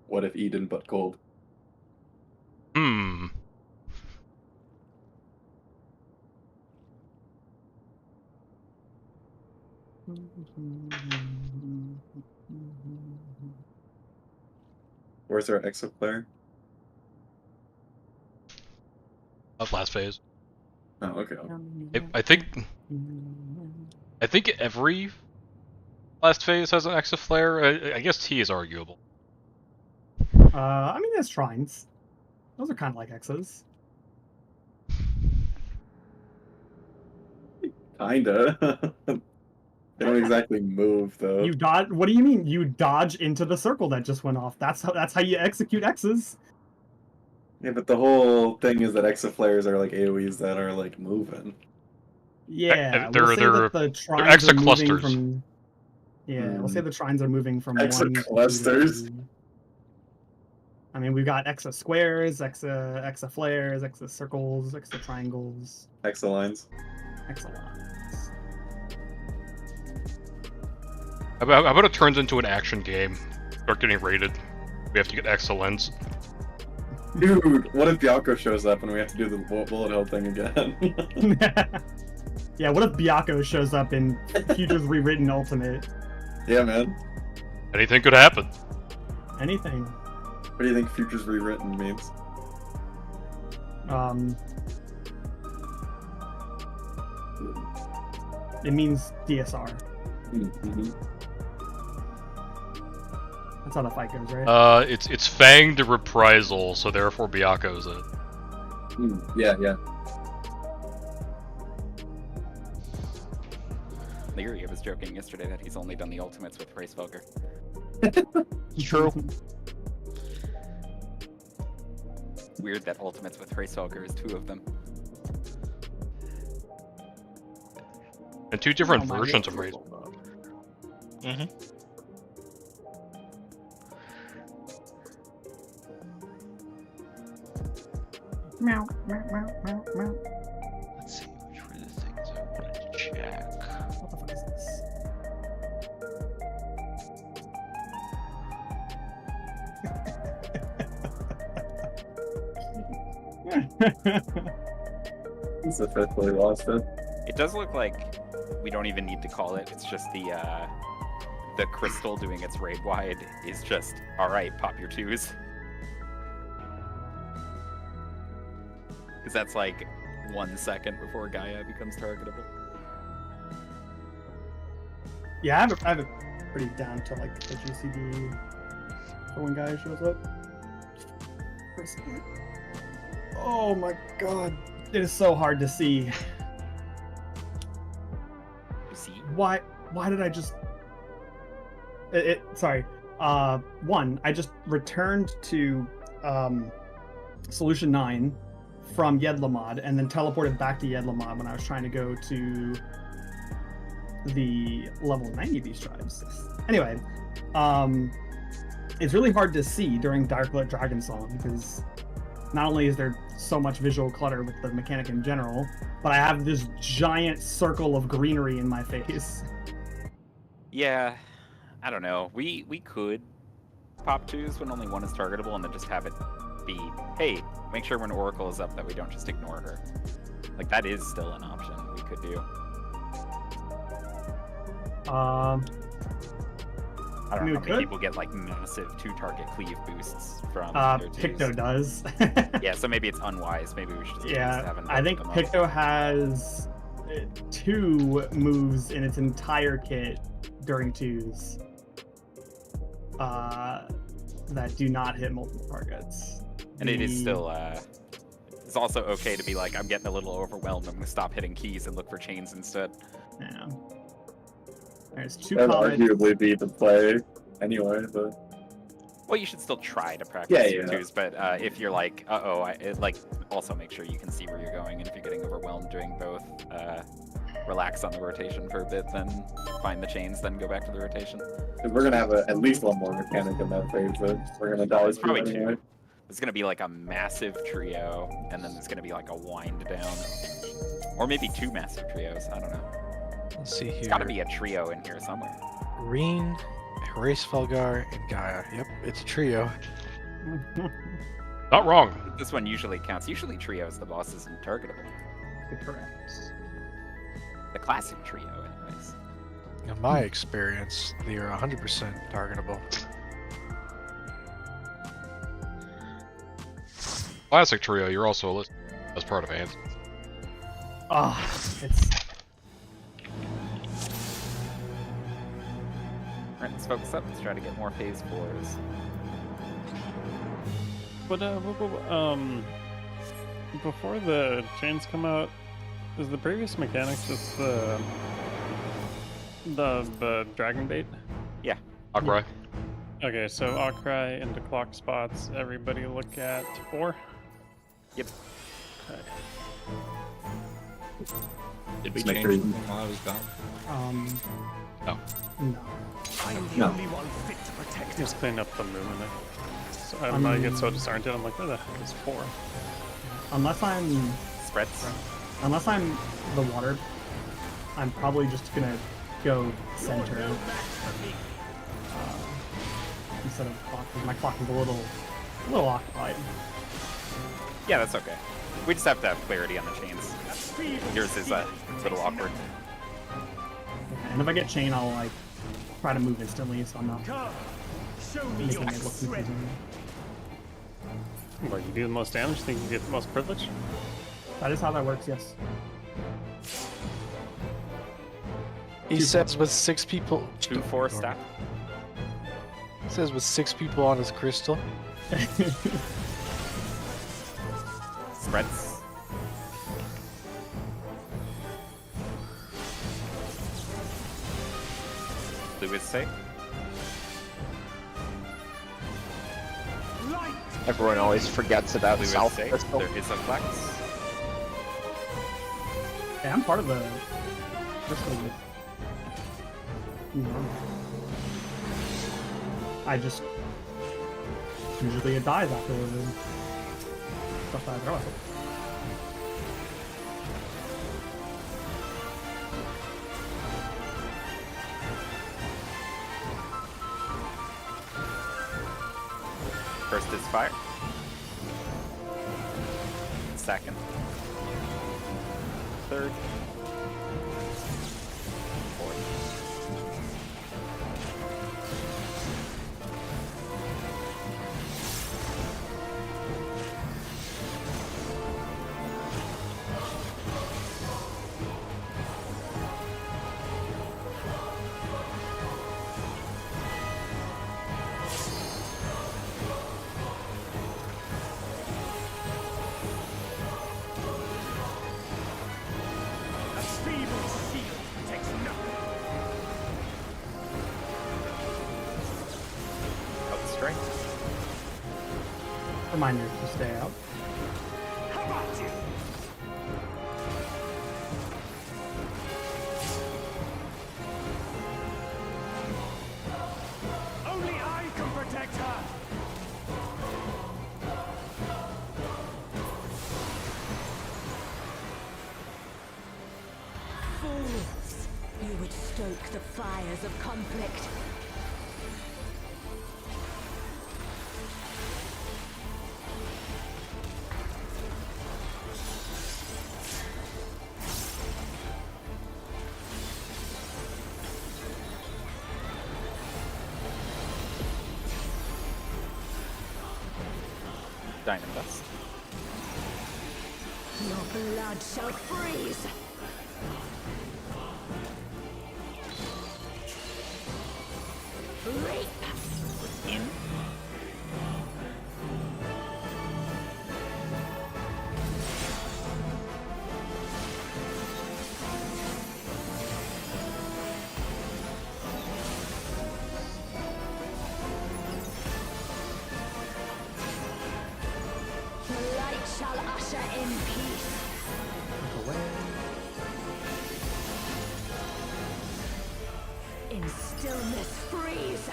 What if Eden but gold? Hmm. Where's our exo player? Last phase. Oh, okay. I think every last phase has an exo flare. I guess T is arguable. I mean, there's shrines. Those are kind of like X's. Kinda. They don't exactly move though. You dodge. What do you mean? You dodge into the circle that just went off. That's how you execute X's. Yeah, but the whole thing is that exaflares are like AoEs that are like moving. Yeah, they're the exo clusters. Yeah, we'll say the trines are moving from Exa 1 to 2 to clusters. 3. I mean, we've got exa squares, exa flares, exa circles, exa triangles, Hexalines. exa lines. How about it turns into an action game? Start getting raided. We have to get excellence. Dude, what if Bianco shows up and we have to do the bullet hell thing again? Yeah, what if Byakko shows up in Futures Rewritten Ultimate? Yeah, man. Anything could happen. Anything. What do you think Futures Rewritten means? It means DSR. Mm-hmm. That's how the fight goes, right? It's Fanged Reprisal, so therefore Byakko's it. Yeah, yeah. Leary was joking yesterday that he's only done the ultimates with Racefelger. True. Weird that ultimates with Racefelger is 2 of them. And 2 different versions of Race. Mm-hmm. Meow, meow, meow, meow, meow. Let's see which were the things I wanted to check. What the fuck is this? It's officially lost it. It does look like we don't even need to call it. It's just the crystal doing its raid wide is just, alright, pop your 2s. Because that's like 1 second before Gaia becomes targetable. Yeah, I have it pretty down to like the GCD for when Gaia shows up. For a second. Oh my god. It is so hard to see. See? Why did I just... Sorry. One, I just returned to Solution 9 from Yedlamad and then teleported back to Yedlamad when I was trying to go to the level 90 Beast Tribes. Anyway, it's really hard to see during Darklit Dragon Song because not only is there so much visual clutter with the mechanic in general, but I have this giant circle of greenery in my face. Yeah, I don't know. We could pop 2s when only 1 is targetable and then just have it be, hey, make sure when Oracle is up that we don't just ignore her. Like, that is still an option we could do. I don't know how many people get like massive 2-target cleave boosts from their 2s. Picto does. Yeah, so maybe it's unwise. Maybe we should just Yeah, I think Picto has 2 moves in its entire kit during 2s that do not hit multiple targets. And it is still it's also okay to be like, I'm getting a little overwhelmed, I'm gonna stop hitting keys and look for chains instead. Yeah. There's 2 That would comments. arguably be the play anyway, but... Well, you should still try to practice your yeah. 2s, but if you're like, also make sure you can see where you're going, and if you're getting overwhelmed doing both, relax on the rotation for a bit, then find the chains, then go back to the rotation. Because we're gonna have at least one more mechanic in that phase, but we're gonna die. It's probably anyway. 2. There's gonna be like a massive trio, and then there's gonna be like a wind down. Or maybe 2 massive trios, I don't know. Let's see here. There's gotta be a trio in here somewhere. Reen, Racefelgar, and Gaia. Yep, it's a trio. Not wrong. This one usually counts. Usually trios, the boss isn't targetable. Correct. The classic trio, anyways. In my experience, they are 100% targetable. Classic trio, you're also listed as part of Ants. It's... Alright, let's focus up. Let's try to get more phase 4s. But before the chains come out, is the previous mechanic just the dragon bait? Yeah. Outcry. Okay, so Outcry into clock spots. Everybody look at 4. Yep. Okay. Did we Just make change sure you- something while I was gone? No. No. I am the No. only one fit to protect Just her. clean up the movement. So, I get so disoriented. I'm like, where the heck is 4? Unless I'm Spreads. the water, I'm probably just gonna go center No match for me. instead of clock. 'Cause my clock is a little occupied. Yeah, that's okay. We just have to have clarity on the chains. A feeble Yours is a little awkward. And if I get chain, I'll like try to move instantly, so I'm not Come, show me making your it look strength. confusing. Well, you do the most damage, think you get the most privilege? That is how that works. Yes. He says with 6 people. 2-4 stack. He says with 6 people on his crystal. Spreads. Blue is safe. Light. Everyone always forgets about Blue is South safe. Crystal. There is a flex. Yeah, I'm part of the crystal with normal. I just usually it dies after the stuff that I throw at it. First is fire. Second. Third. Fourth. A feeble shield protects nothing. Out strike. Reminder to stay out. How about you? Only I can protect her. Fools! You would stoke the fires of conflict. Diamond dust. Your blood shall freeze! Reap! In. The light shall usher in peace. In stillness freeze.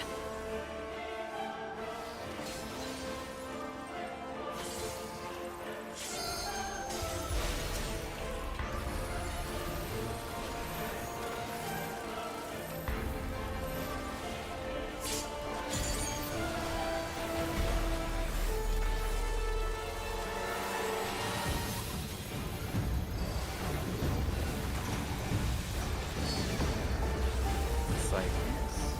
Cycles.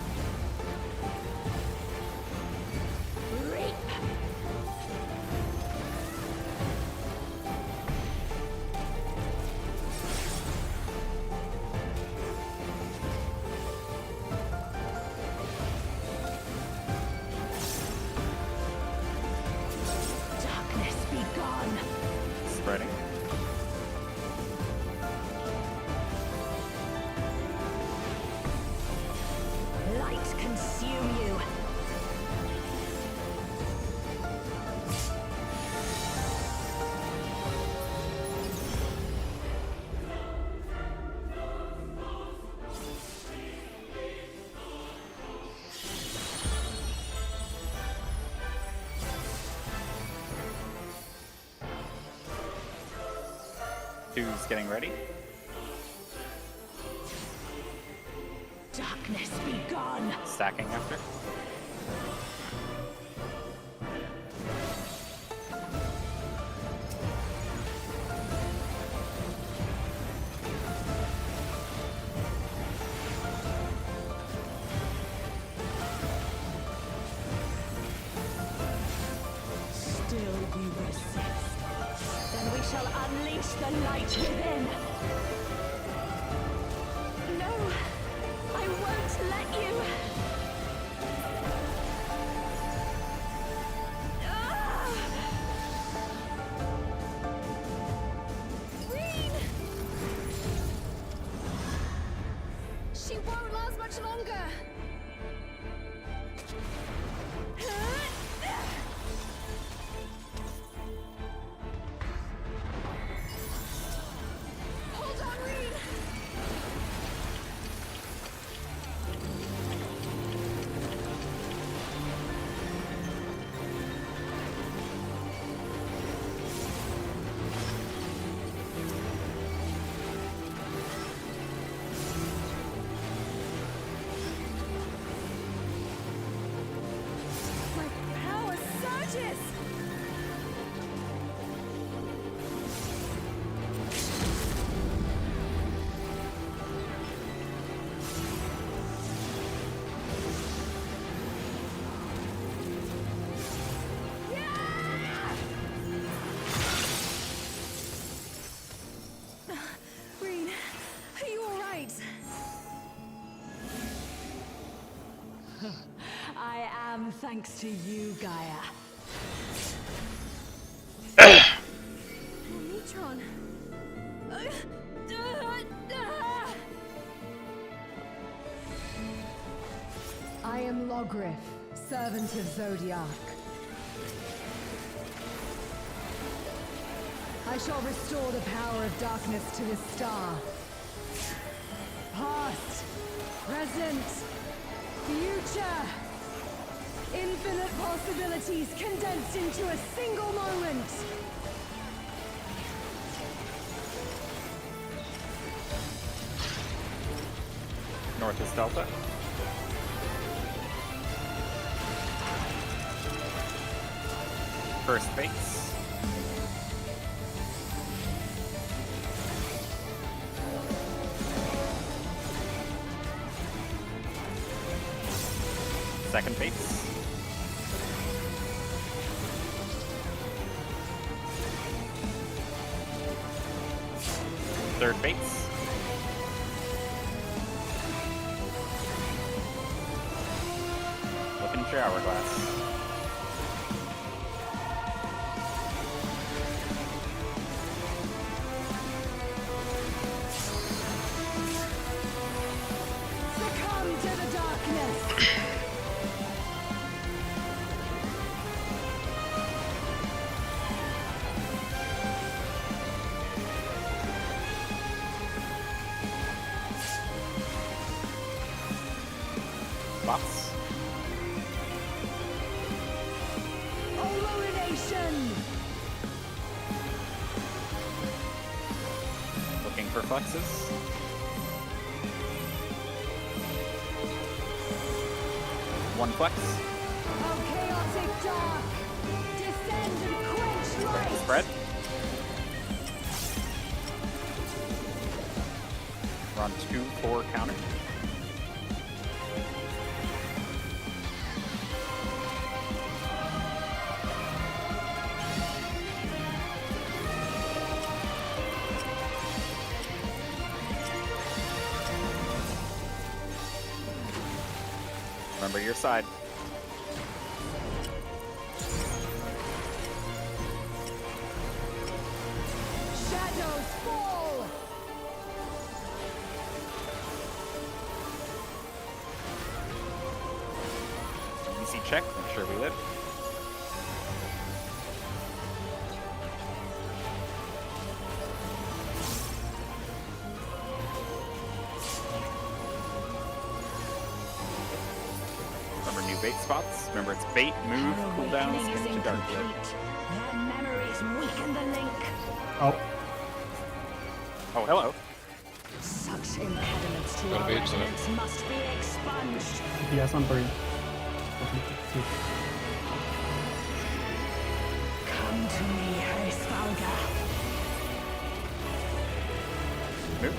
Two's getting ready. Darkness be gone. Stacking after. Still you resist. Then we shall unleash the light within. No, I won't let you. Ah! Reen! She won't last much longer. Hold on, Reen! My power surges! Reen, are you alright? I am, thanks to you, Gaia. Neutron. I am Logriff, servant of Zodiac. I shall restore the power of darkness to this star. Past, present, future. Infinite possibilities condensed into a single moment. North is Delta. First base. Second base. Third base. Looking at your hourglass. Succumb to the darkness. Spots. Illumination. Looking for flexes. One flex. Oh, chaotic dark. Descend and quench light. Spread. We're on 2-4 counter. Remember your side. Shadows fall. Easy check, make sure we live. Remember new bait spots. Remember it's bait, move, cooldowns, into dark blue. Their memories weaken the link. Oh, Oh, hello. Such impediments to Gotta our be upset. resonance must be expunged. Yes, on 3. Come to me, Hraesvalga. Move.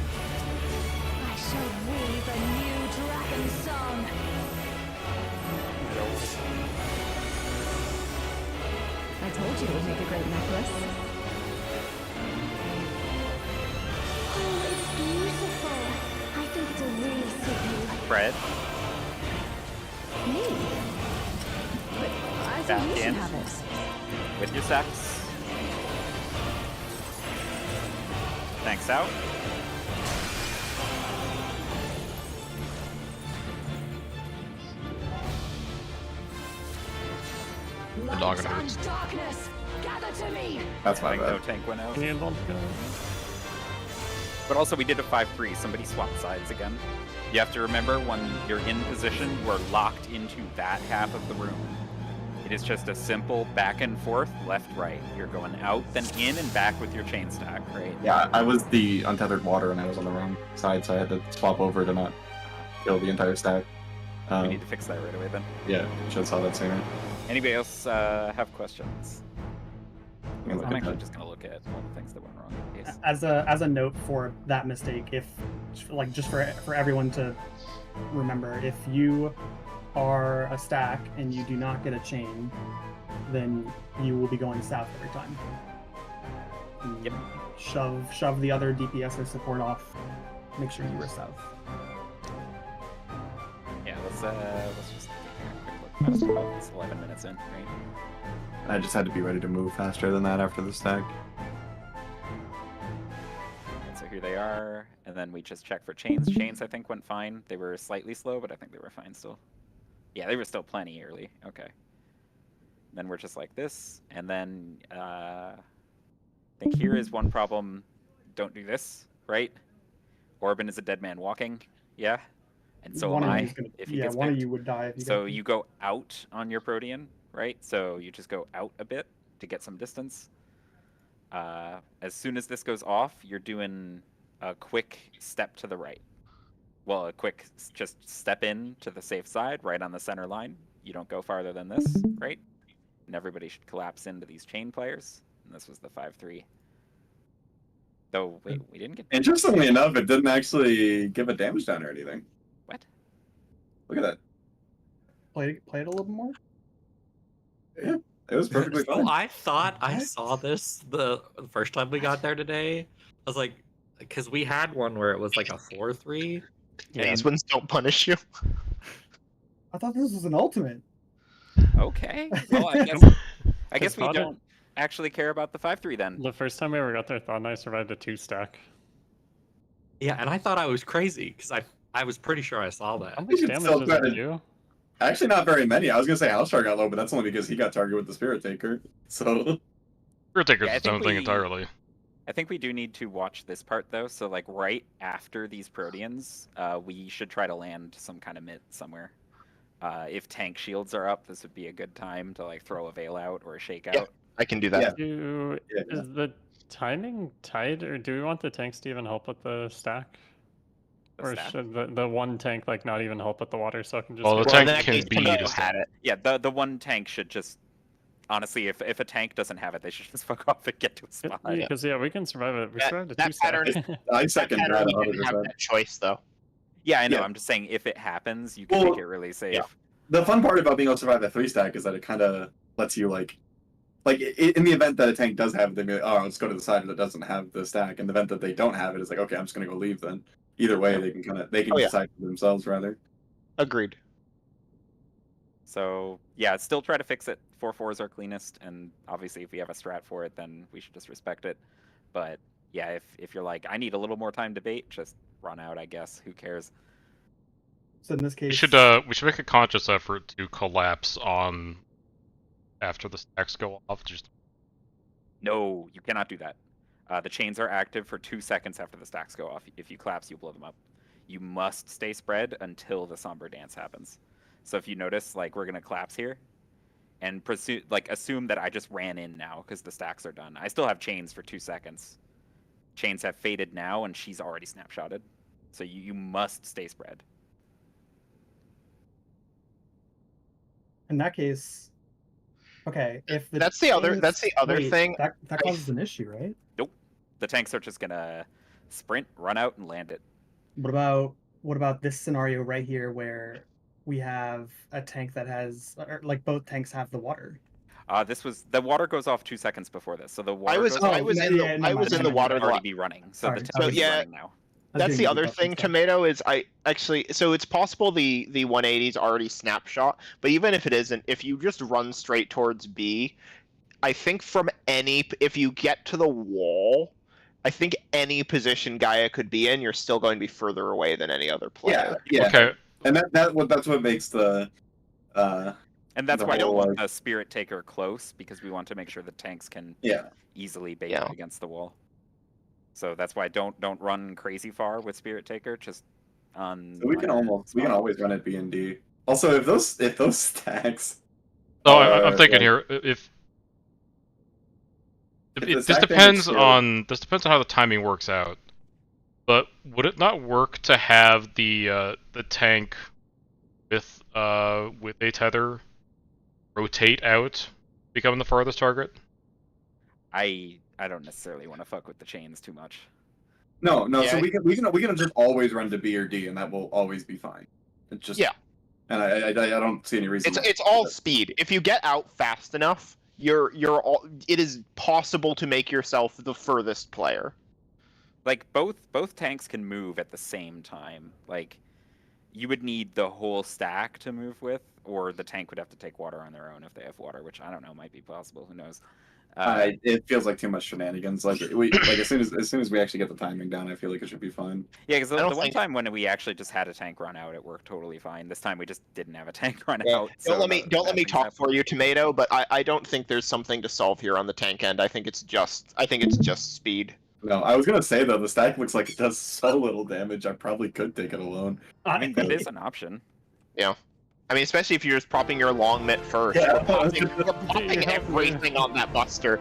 I shall weave a new dragon song. I told you it would make a great necklace. Oh, it's beautiful. I think it'll really suit you. Fred. Me? But I Back thought you should in. have it. With your sex. Thanks out. The dog Light hurts. and darkness, gather to me. That's I my think no bad. tank went out. Need one to go. But also we did a 5-3. Somebody swapped sides again. You have to remember when you're in position, you are locked into that half of the room. It is just a simple back and forth, left, right. You're going out, then in and back with your chain stack, right? Yeah, I was the untethered water and I was on the wrong side, so I had to swap over to not kill the entire stack. We need to fix that right away then. Yeah, should have saw that sooner. Anybody else have questions? I'm gonna look I'm at actually that. just gonna look at all the things that went wrong. Yes. As a note for that mistake, if like just for everyone to remember, if you are a stack and you do not get a chain, then you will be going south every time. Yep. Shove the other DPS or support off. Make sure you are south. Yeah, let's just take a quick look. It's 11 minutes in, right? I just had to be ready to move faster than that after the stack. And so here they are, and then we just check for chains. Chains, I think, went fine. They were slightly slow, but I think they were fine still. Yeah, they were still plenty early. Okay. Then we're just like this, and then I think here is one problem. Don't do this, right? Orban is a dead man walking. Yeah. And so One am of I. you's gonna- If he yeah, gets one of picked. you would die if you So got you go out on your Protean, right? So you just go out a bit to get some distance. As soon as this goes off, you're doing a quick step to the right. Well, a quick just step in to the safe side, right on the center line. You don't go farther than this, right? And everybody should collapse into these chain players. And this was the 5-3. Though, wait, we didn't get... Interestingly enough, it didn't actually give a damage down or anything. What? Look at that. play it a little bit more. Yeah, it was perfectly So fine. I thought I What? saw this the first time we got there today. I was like, because we had one where it was like a 4-3. Yeah, these ones don't punish you. I thought this was an ultimate. Okay. Well, I guess we Thought it- don't actually care about the 5-3 then. The first time we ever got there, thought I survived a 2-stack. Yeah, and I thought I was crazy because I was pretty sure I saw How that. much should damage still does try it to- do? Actually, not very many. I was gonna say Hellstar got low, but that's only because he got targeted with the Spirit Taker. So Spirit Taker's Yeah, I its own think thing we- entirely. I think we do need to watch this part though. So like right after these Proteans, we should try to land some kind of mitt somewhere. If tank shields are up, this would be a good time to like throw a veil out or a shakeout. Yeah. I can do that. Yeah. Is the timing tight, or do we want the tanks to even help with the stack? The Or stack? should the one tank like not even help with the water so I can just Well, hit the Well, in tank that can case, be Tango the had it. Yeah, the one tank should just honestly, if a tank doesn't have it, they should just fuck off and get to a spot. Because yeah, we can survive it. We That- survived a that pattern 2-stack. I That second pattern, that we didn't have 100%. that choice though. Yeah, I know. Yeah. I'm just saying if it happens, you can Well, make it really safe. yeah. The fun part about being able to survive that 3-stack is that it kind of lets you like in the event that a tank does have it, they be like, oh, let's go to the side that doesn't have the stack. In the event that they don't have it, it's like, okay, I'm just gonna go leave then. Either way, they can Oh, yeah. decide for themselves rather. Agreed. So yeah, still try to fix it. 4-4 is our cleanest, and obviously if we have a strat for it, then we should just respect it. But yeah, if you're like, I need a little more time to bait, just run out, I guess. Who cares? So in this case, We should make a conscious effort to collapse on after the stacks go off. Just No, you cannot do that. The chains are active for 2 seconds after the stacks go off. If you collapse, you blow them up. You must stay spread until the somber dance happens. So if you notice, like, we're gonna collapse here, and assume that I just ran in now because the stacks are done. I still have chains for 2 seconds. Chains have faded now, and she's already snapshotted. So you must stay spread. In that case, okay, if the That's the other thing. That causes an issue, right? Nope. The tanks are just gonna sprint, run out, and land it. What about this scenario right here where we have a tank that has, or like both tanks have the water? The water goes off 2 seconds before this, so the water. I was in the water. Already be running, so Sorry. the tank is running now. That's the other thing, Tomato, is so it's possible the 180's already snapshot, but even if it isn't, if you just run straight towards B, I think if you get to the wall, I think any position Gaia could be in, you're still going to be further away than any other player. Yeah. Okay. And that's what makes the and that's the why I don't whole, want the Spirit Taker close, because we want to make sure the tanks can easily bait up against the wall. So that's why don't run crazy far with Spirit Taker. Just on. So we can always run at B and D. Also, if those stacks. Oh, I'm thinking here if this depends on how the timing works out. But would it not work to have the tank with a tether rotate out, become the farthest target? I don't necessarily want to fuck with the chains too much. No. So we can just always run to B or D, and that will always be fine. It's just And I don't see any reason. It's all speed. If you get out fast enough, it is possible to make yourself the furthest player. Like both tanks can move at the same time. Like you would need the whole stack to move with, or the tank would have to take water on their own if they have water, which I don't know, might be possible. Who knows? It feels like too much shenanigans. Like as soon as we actually get the timing down, I feel like it should be fine. Yeah, because the one time when we actually just had a tank run out, it worked totally fine. This time we just didn't have a tank run out. Don't let me talk for you, Tomato. But I don't think there's something to solve here on the tank end. I think it's just speed. No, I was gonna say though, the stack looks like it does so little damage. I probably could take it alone. I mean, that is an option. Yeah. I mean, especially if you're just popping your long mitt first. Yeah. You're popping everything on that buster.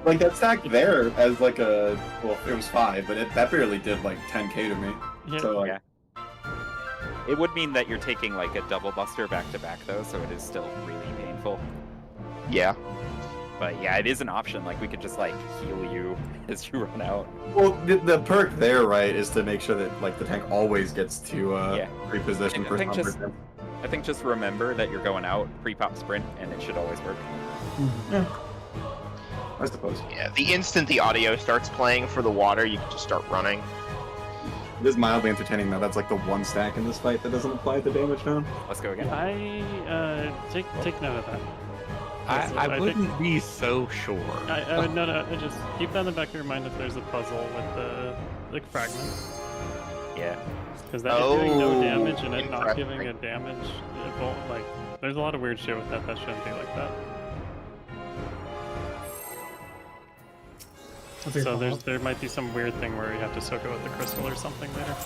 Like that stack there as like it was 5, but that barely did like 10k to me. Yeah. So like, it would mean that you're taking like a double buster back to back though, so it is still really painful. Yeah. But yeah, it is an option. Like we could just like heal you as you run out. Well, the perk there, right, is to make sure that like the tank always gets to reposition for some reason. I think just remember that you're going out, pre-pop sprint, and it should always work. Yeah. I suppose. Yeah, the instant the audio starts playing for the water, you can just start running. It is mildly entertaining though. That's like the one stack in this fight that doesn't apply the damage down. Let's go again. I take note of that. I wouldn't be so sure. No, just keep that in the back of your mind if there's a puzzle with the fragment. Yeah. Because that is doing no damage and it not giving a damage, it won't, like, there's a lot of weird shit with that shouldn't be like that. So there might be some weird thing where you have to soak it with the crystal or something later.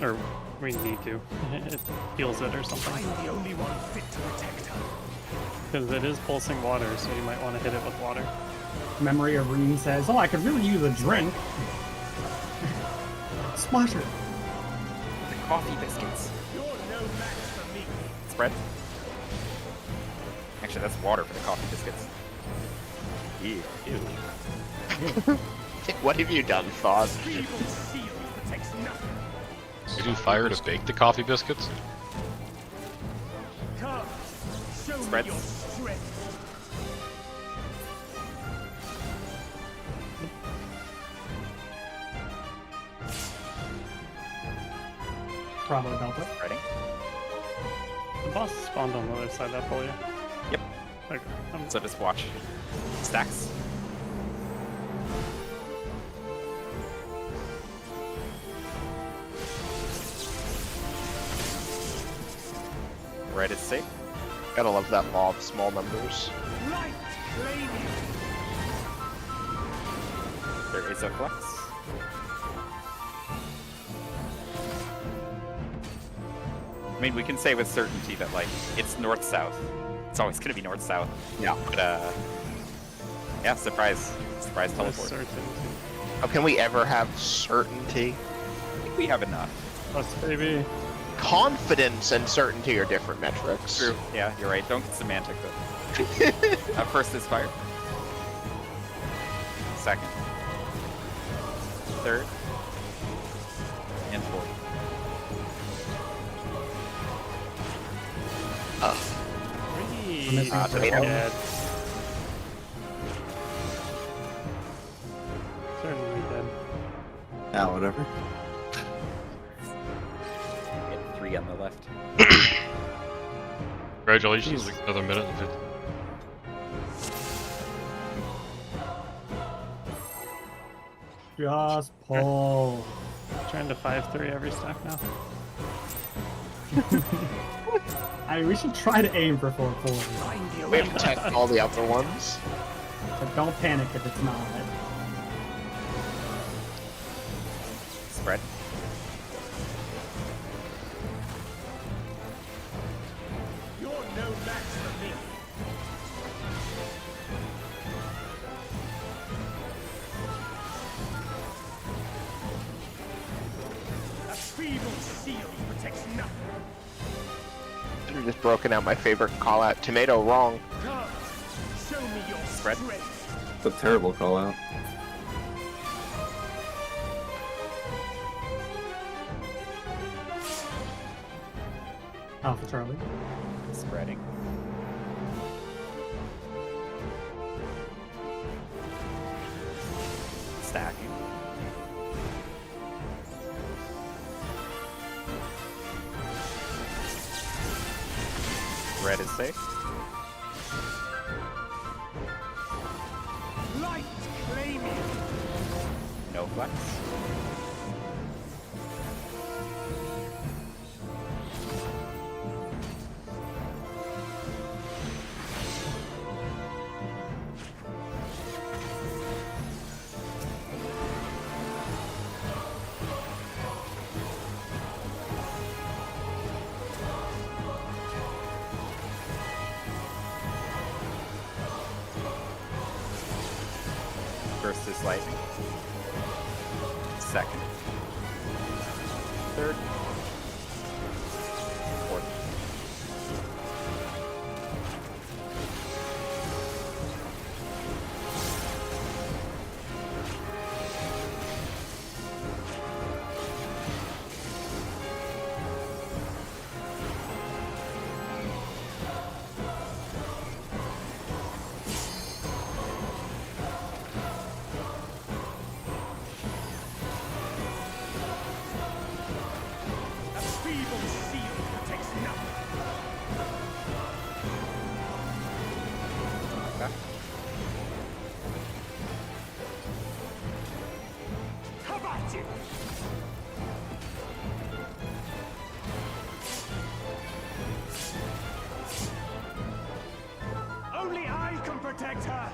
Or we need to. It heals it or something. I'm the only one fit to protect her. Because it is pulsing water, so you might want to hit it with water. Memory of Reen says, "Oh, I could really use a drink." Splasher. The coffee biscuits. You're no match for me. Spread. Actually, that's water for the coffee biscuits. Ew. What have you done, Foz? You do fire to bake the coffee biscuits? Come, show me Spread. your strength. Bravo Delta. Ready? The boss spawned on the other side of that hole, yeah? Yep. Okay. So just watch. Stacks. Right, it's safe. Gotta love that law of small numbers. Light flaming. There is a flex. I mean, we can say with certainty that like it's north-south. It's always gonna be north-south. Yeah. But yeah, surprise teleport. Certainty. How can we ever have certainty? I think we have enough. Us, baby. Confidence and certainty are different metrics. True. Yeah, you're right. Don't get semantic though. First is fire. Second. Third. And fourth. Tomato. Dead. Certainly dead. Ah, whatever. Get 3 on the left. Congratulations, like another minute and 50. Just pull. Trying to 5-3 every stack now. We should try to aim for 4-4. We have to check all the other ones. But don't panic if it's not. Spread. You're no match for me. A feeble shield protects nothing. I've just broken out my favorite call out. Tomato wrong. Come, show me your Spread. strength. It's a terrible call out. Alpha Charlie. Spreading. Stacking. Red is safe. Light claiming. No flex. First is lightning. Second. Third. Fourth. A feeble shield protects nothing. Okay. How about you? Only I can protect her.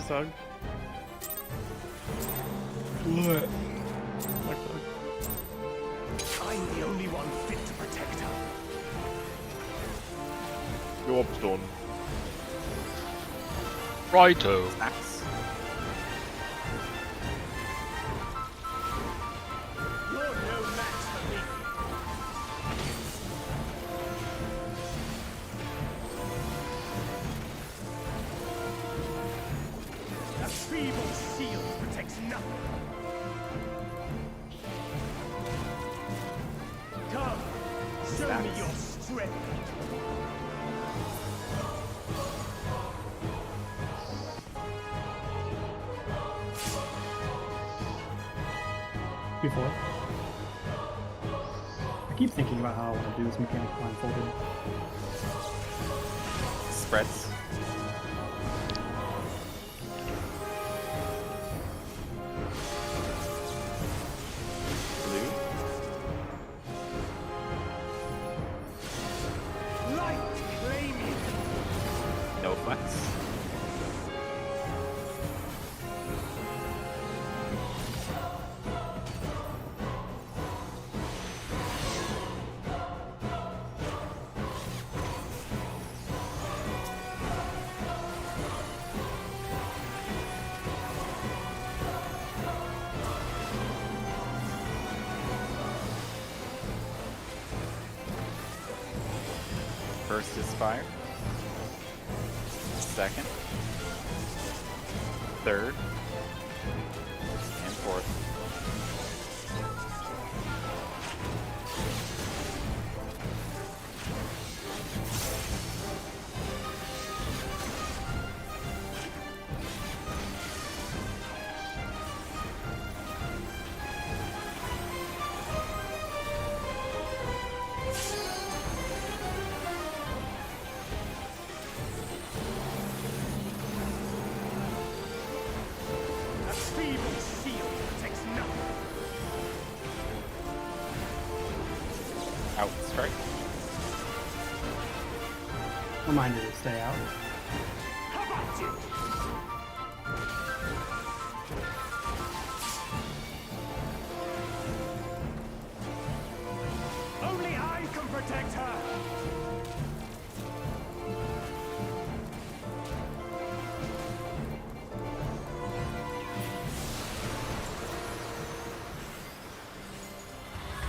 Zug. What? Look. I'm the only one fit to protect her. Job's done. Righto. Max. You're no match for me. A feeble shield protects nothing. Come, show me your strength. Before. I keep thinking about how I want to do this mechanic blindfolded. Spreads. Blue. First is fire. Second. Third. And fourth. Out strike. Reminder to stay out. How about you? Only I can protect her.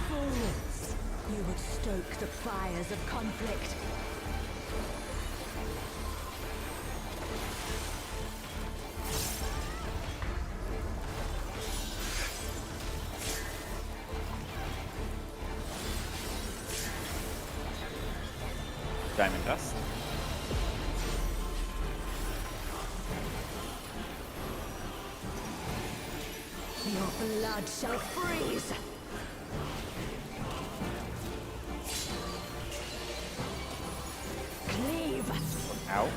Fools! You would stoke the fires of conflict. Diamond dust. Your blood shall freeze! Cleave! Out.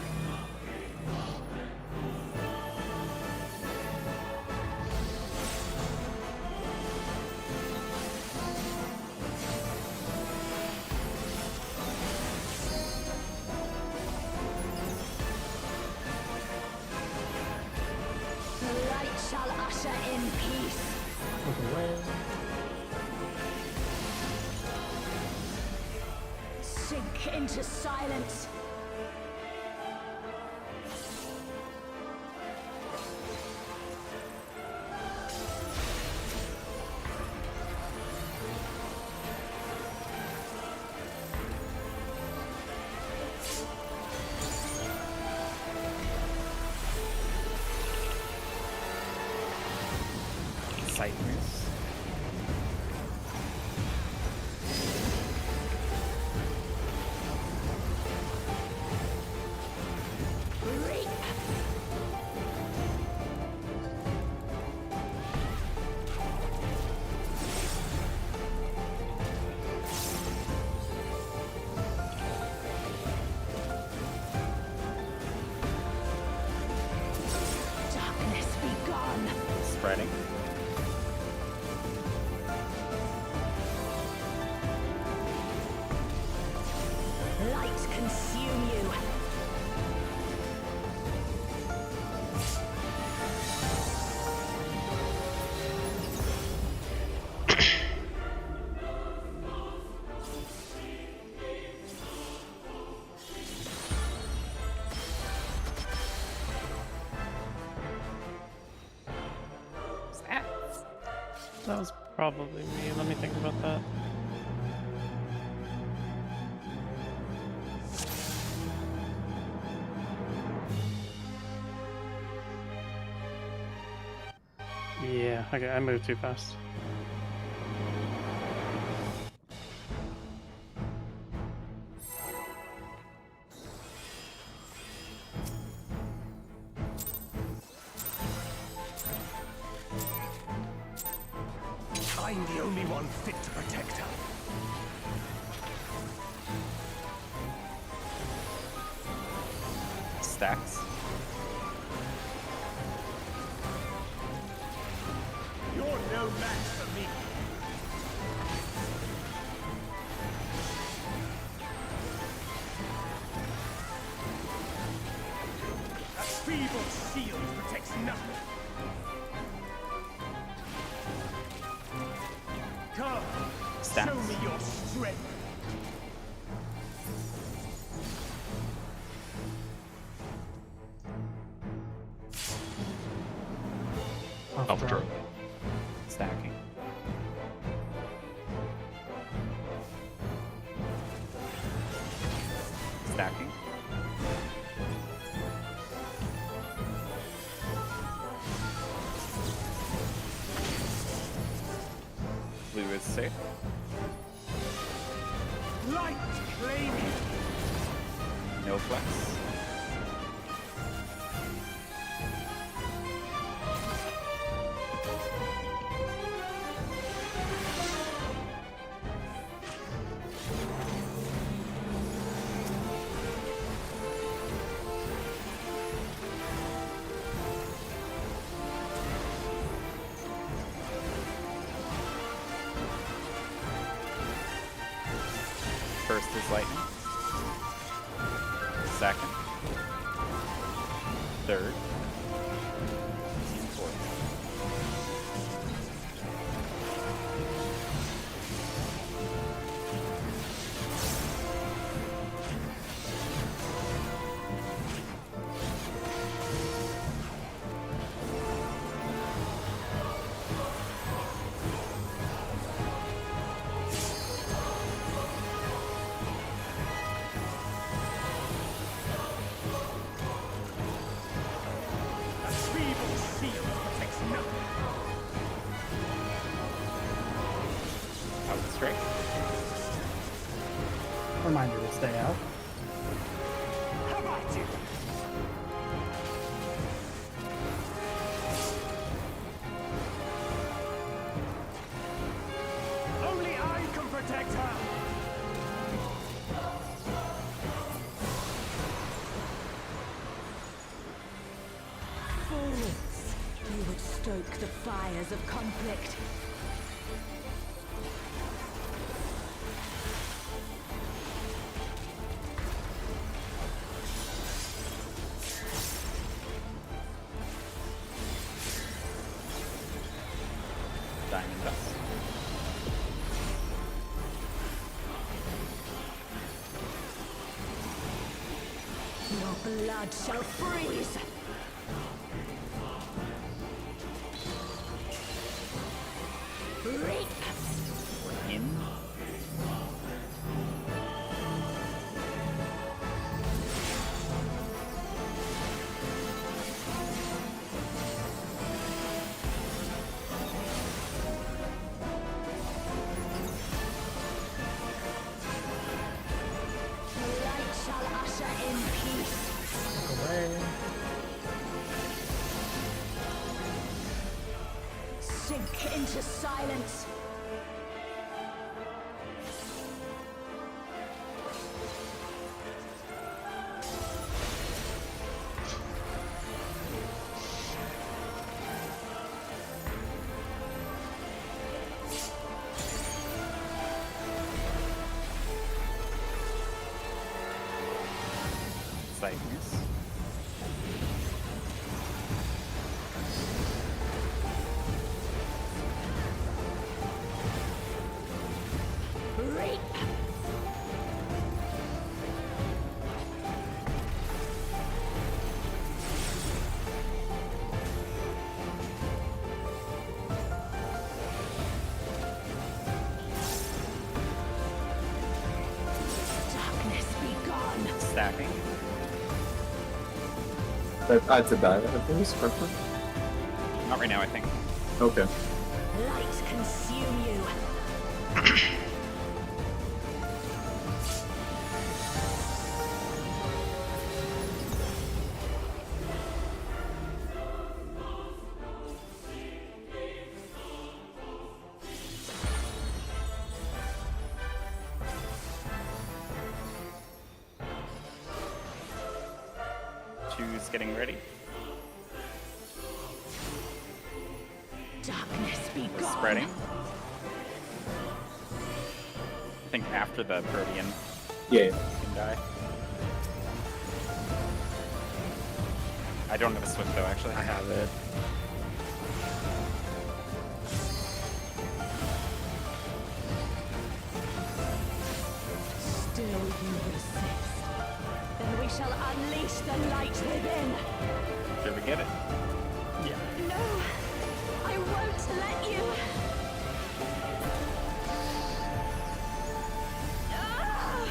The light shall usher in peace. Look away. Sink into silence. Sight moves. Reap! Darkness be gone. Spreading. Light consume you. That was probably me. Let me think about that. Yeah, okay, I moved too fast. I'm the only one fit to protect her. Stacks. You're no match for me. That feeble shield protects nothing. Come, Stats. show me your strength. Alpha drop. Stacking. Stacking. Blue is safe. Light claiming. No flex. First is lightning. Second. Third. And fourth. A feeble shield protects nothing. Out the strike. Reminder to stay out. How about you? Only I can protect her. Fools! You would stoke the fires of conflict. Diamond dust. Your blood shall freeze! Reap! We're in. The light shall usher in peace. Away. Sink into silence. Sightness. Reap! Darkness be gone. Stacking. That adds a die, I think, quickly. Not right now, I think. Okay. Light consume you. Two's getting ready. Darkness be We're gone. spreading. I think after the Protean Yeah. can die. I don't have a Swift though, actually. I have it. Still you resist. Then we shall unleash the light within. Did we get it? No, I won't let you. Ah!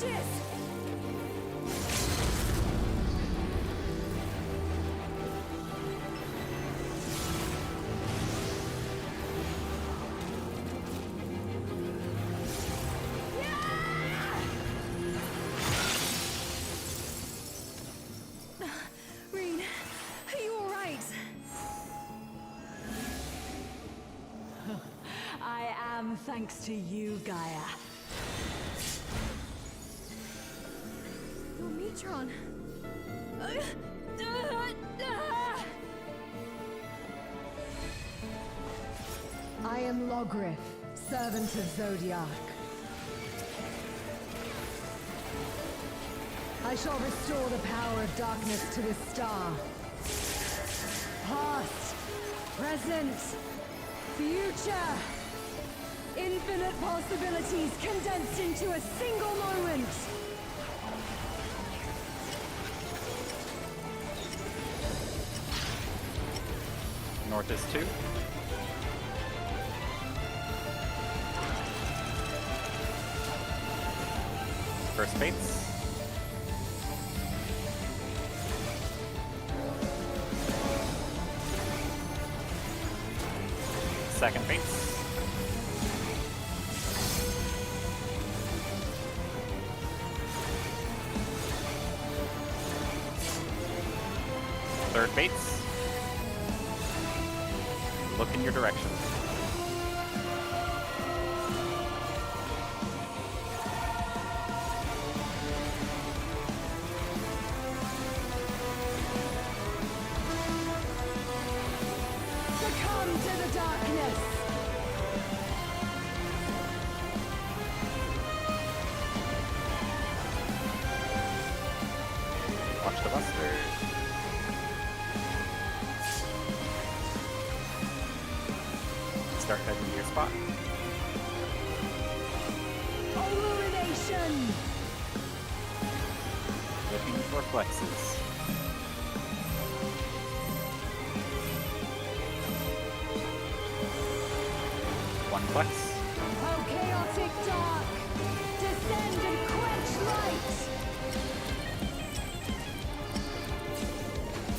savages! Reed, are you alright? I am, thanks to you, Gaia. Your Metron. I am Logriff, servant of Zodiac. I shall restore the power of darkness to the star. Past, present, future. Infinite possibilities condensed into a single moment. North is 2. First fates. Second fates. Third fates. Look in your direction. Succumb to the darkness. Watch the busters. Start heading to your spot. Illumination. Looking for flexes. One flex. Oh, chaotic dark. Descend and quench light.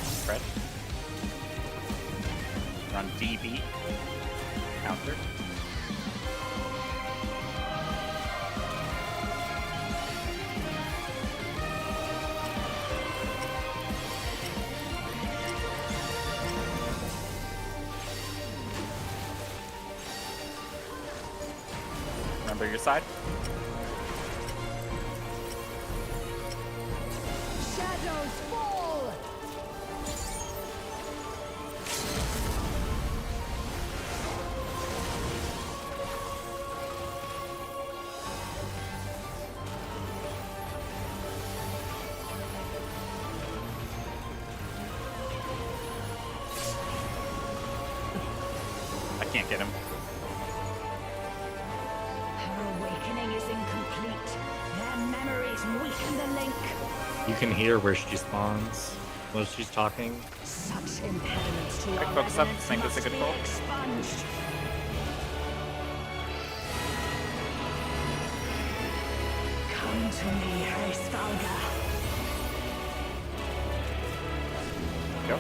Spread. Run DB. Counter. Remember your side. Shadows fall. I can't get him. Her awakening is incomplete. Their memories weaken the link. You can hear where she spawns while she's talking. Such impediments to Quick our focus up. resonance Think this is a must good be call. expunged. Come to me, Hraesvalga. Go.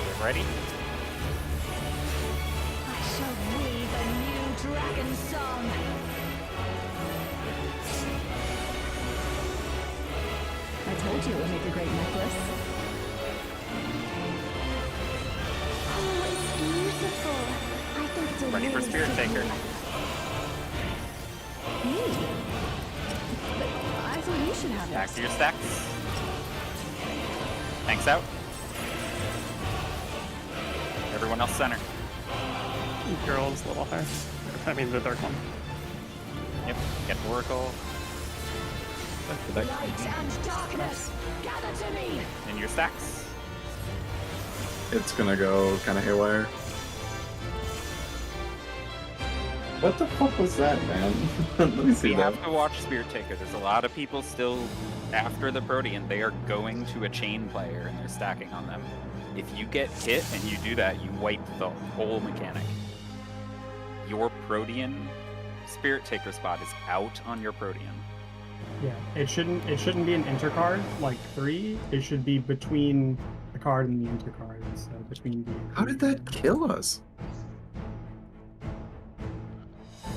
Get ready. I shall weave a new dragon song. I told you it would make a great necklace. Oh, it's beautiful. I think it's a Ready for really Spirit sick Taker. one. Me? But I thought you should have Back this. to your stacks. Tanks out. Everyone else center. Girl's little hair. I mean the dark one. Yep. Get Oracle. Light and darkness, gather to me. In your stacks. It's gonna go kind of haywire. What the fuck was that, man? Let me see We that. have to watch Spirit Taker. There's a lot of people still after the Protean. They are going to a chain player and they're stacking on them. If you get hit and you do that, you wipe the whole mechanic. your Protean Spirit Taker spot is out on your Protean. Yeah, it shouldn't be an intercard like 3. It should be between the card and the intercard. So between the. How did that kill us?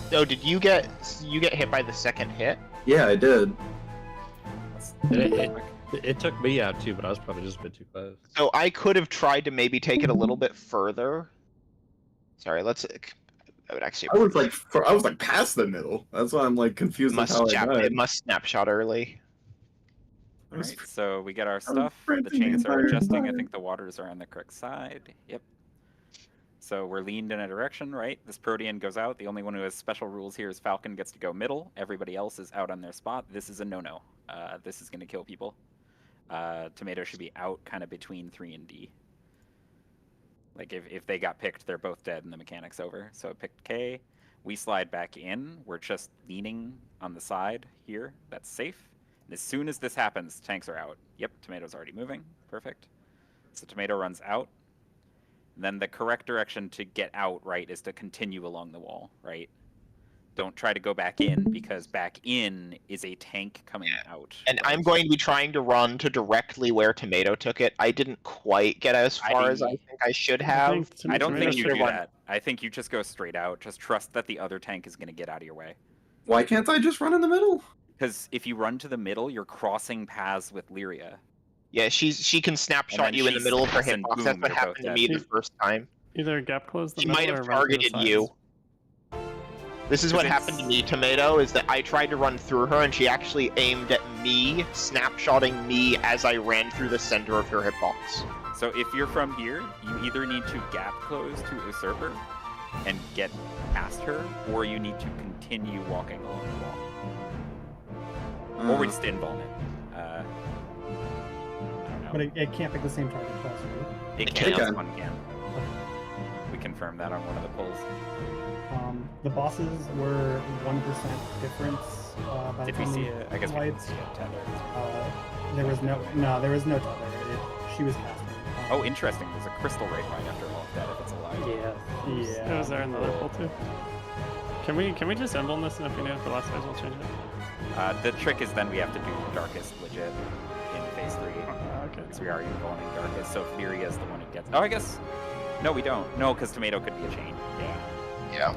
So did you get hit by the second hit? Yeah, I did. It took me out too, but I was probably just a bit too close. So I could have tried to maybe take it a little bit further. Sorry, let's. I would actually. I was like past the middle. That's why I'm like confused. It must snapshot early. Alright, so we get our stuff. The chains are adjusting. I think the waters are on the correct side. Yep. So we're leaned in a direction, right? This Protean goes out. The only one who has special rules here is Falcon gets to go middle. Everybody else is out on their spot. This is a no-no. This is going to kill people. Tomato should be out kind of between 3 and D. Like, if they got picked, they're both dead and the mechanic's over. So it picked K. We slide back in. We're just leaning on the side here. That's safe. And as soon as this happens, tanks are out. Yep, Tomato's already moving. Perfect. So Tomato runs out. Then the correct direction to get out, right, is to continue along the wall, right? Don't try to go back in, because back in is a tank coming out. And I'm going to be trying to run to directly where Tomato took it. I didn't quite get as far as I think I should have. I don't think you do that. I think you just go straight out. Just trust that the other tank is going to get out of your way. Why can't I just run in the middle? Because if you run to the middle, you're crossing paths with Lyria. Yeah, she can snapshot you in the middle of her hitbox. That's what happened to me the first time. Either gap close the She middle might or have run through the targeted you. This is what happened to me, Tomato, is that I tried to run through her and she actually aimed at me, snapshotting me as I ran through the center of her hitbox. So if you're from here, you either need to gap close to Usurper and get past her, or you need to continue walking along the wall. Or we just invuln it. But it can't pick the same target twice, right? It can. One can. We confirmed that on one of the polls. The bosses were 1% difference. Did we see it? I guess we didn't see a tether. There was no tether. She was casting. Oh, interesting. There's a crystal right after all of that if it's alive. Yeah. It was there in the other poll too. Can we just emblem this, and if we need it for last phase, we'll change it? The trick is then we have to do Darkest legit in phase 3. Okay. Because we are involving Darkest, so Furia is the one who gets. Oh, I guess. No, we don't. No, because Tomato could be a chain. Yeah.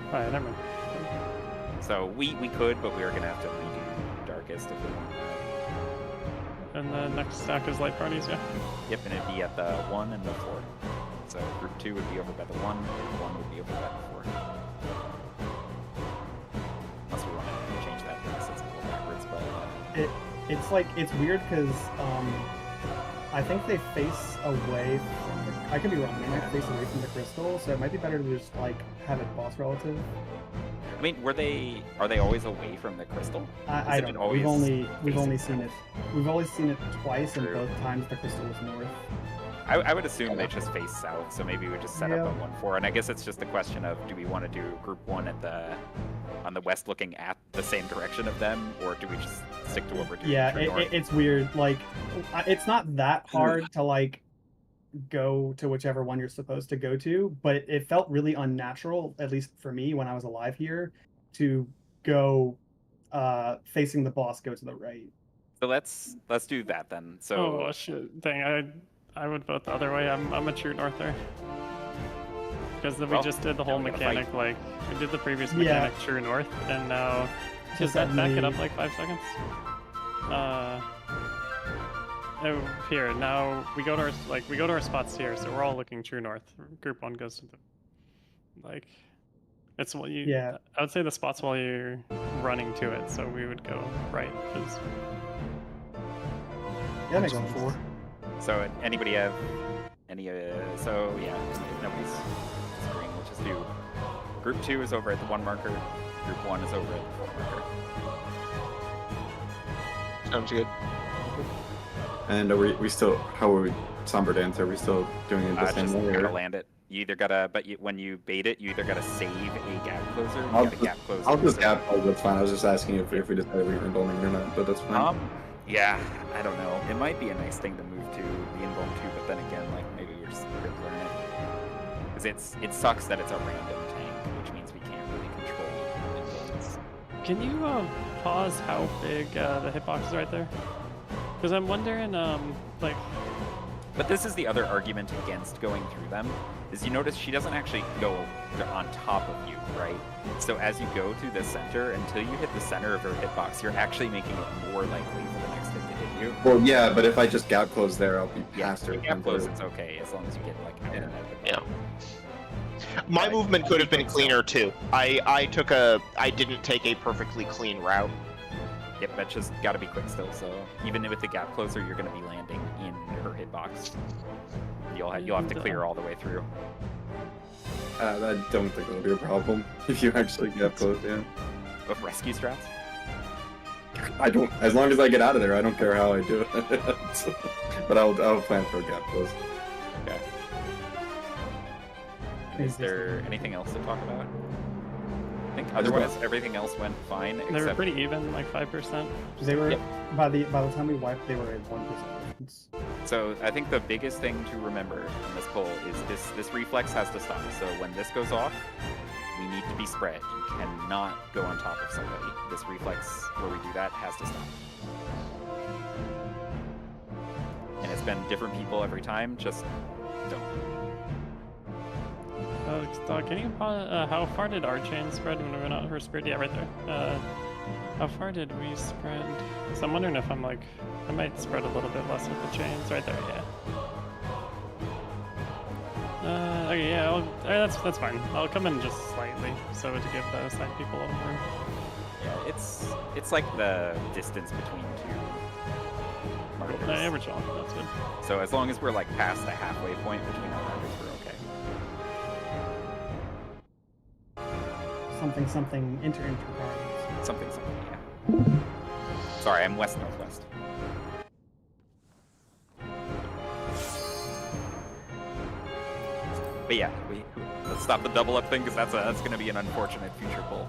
Alright, never mind. So we could, but we are gonna have to redo Darkest if we want. And the next stack is light parties, yeah? Yep, and it'd be at the 1 and the 4. So group 2 would be over by the 1, and 1 would be over by the 4. Unless we want to change that because it's a little backwards, but it's weird because I think they face away from the. I could be wrong. They might face away from the crystal, so it might be better to just like have it boss relative. I mean, are they always away from the crystal? I don't know. We've only seen it twice, and both times the crystal was north. I would assume they just face south, so maybe we just set up a 1-4. And I guess it's just a question of, do we want to do group 1 on the west looking at the same direction of them, or do we just stick to what we're doing? Yeah, it's weird. Like, it's not that hard to like go to whichever one you're supposed to go to, but it felt really unnatural, at least for me when I was alive here, to go facing the boss, go to the right. So let's do that then. So oh shit, dang, I would vote the other way. I'm a true norther. Because we just did the whole mechanic, like, we did the previous mechanic true north, and now, does that back it up like 5 seconds? Here, now, we go to our spots here, so we're all looking true north. Group 1 goes to the, like, it's what you, I would say the spots while you're running to it, so we would go right, because... Yeah, makes sense. 4. So anybody have any? So yeah, if nobody's disagreeing, we'll just do. Group 2 is over at the 1 marker. Group 1 is over at the 4 marker. Sounds good. And are we still? How are we? Somber Dance? Are we still doing it the same way? You gotta land it. You either gotta, when you bait it, you either gotta save a gap closer. I'll just gap close. That's fine. I was just asking if we decided we were indulging or not, but that's fine. Yeah, I don't know. It might be a nice thing to move to the invuln 2, but then again, like maybe we're just learning it. Because it sucks that it's a random tank, which means we Can you pause how big the hitbox is right there? Because I'm wondering, like... But this is the other argument against going through them, is you notice she doesn't actually go on top of you, right? So as you go to the center, until you hit the center of her hitbox, you're actually making it more likely for the next hit to hit you. Well, yeah, but if I just gap close there, I'll be past her. Gap close, it's okay, as long as you get like out of Yeah. My movement could have been cleaner too. I didn't take a perfectly clean route. Yep, that's just gotta be quick still, so even with the gap closer, you're gonna be landing in her hitbox. You'll have to clear all the way through. I don't think it'll be a problem if you actually gap close, yeah. With rescue strats? I don't, as long as I get out of there, I don't care how I do it. But I'll plan for a gap close. Okay. Is there anything else to talk about? I think otherwise everything else went fine. They were pretty even, like 5%. They were by the time we wiped, they were at 1% difference. So I think the biggest thing to remember in this poll is this reflex has to stop. So when this goes off, we need to be spread. You cannot go on top of somebody. This reflex where we do that has to stop. And it's been different people every time. Just don't. Can you how far did our chain spread when we went out her spirit? Yeah, right there. How far did we spread? So I'm wondering if I might spread a little bit less with the chains. Right there, yeah. Okay, yeah, that's fine. I'll come in just slightly, so to give the side people a little room. Yeah, it's like the distance between two markers. No, yeah, we're chilling. That's good. So as long as we're like past the halfway point between our markers, we're okay. Something inter-guards. Something, yeah. Sorry, I'm west-northwest. But yeah, let's stop the double up thing, because that's going to be an unfortunate future pull.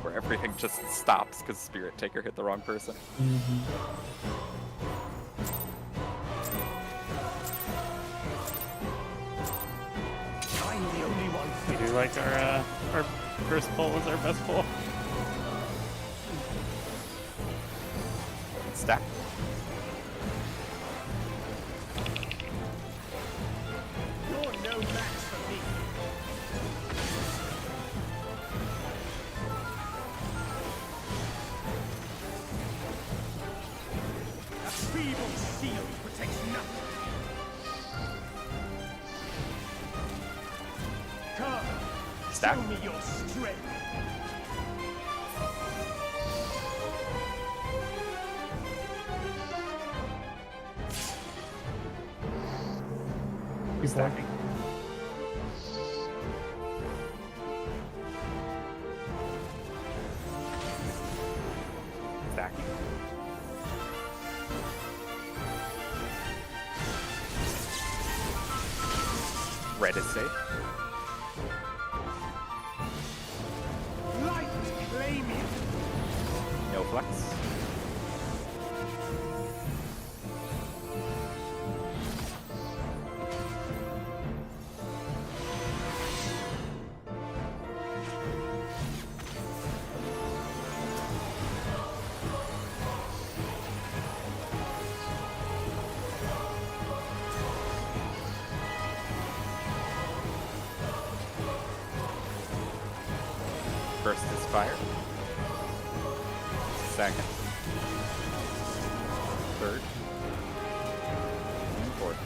Where everything just stops because Spirit Taker hit the wrong person. I'm the only one We fit. do like our first pull was our best pull. Stack. You're no match for me. A feeble shield protects nothing. Come, Stack. show me your strength. He's Stacking. Stacking. Red is safe. Light claim it. No flex. First is fire. Second. Third. And fourth.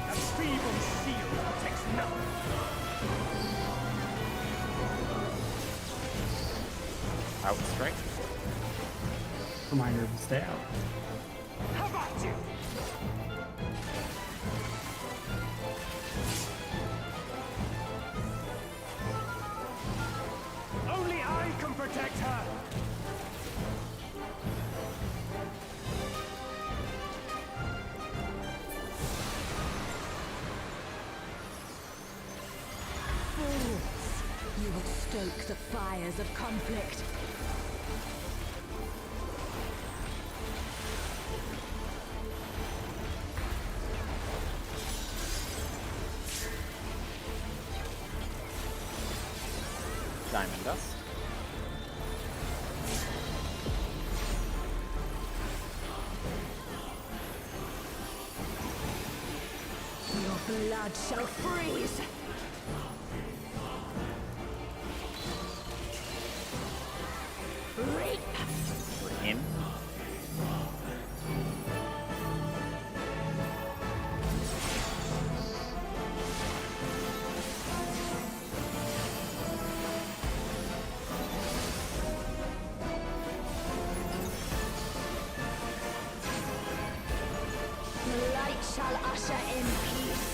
A feeble shield protects nothing. Out strike. Reminder to stay out. How about you? Only I can protect her. stoke the fires of conflict. Diamond dust. Your blood shall freeze. Reap. We're in. The light shall usher in peace.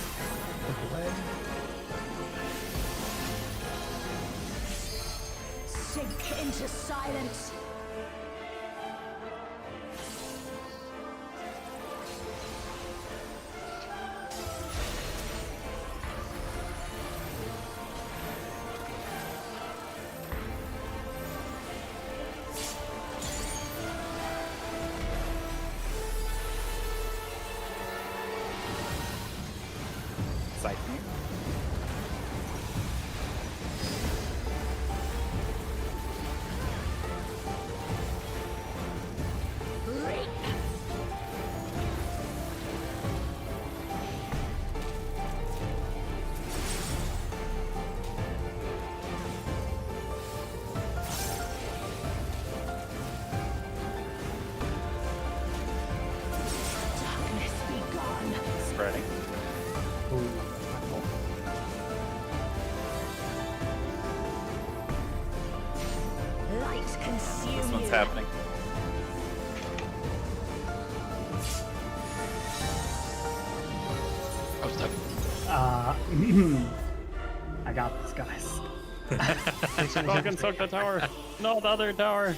Sink into silence. Siphon. Reap. Darkness be gone. Spreading. Light consume This one's you. happening. I was stuck. I got this, guys. Fucking soak the tower. No, the other tower.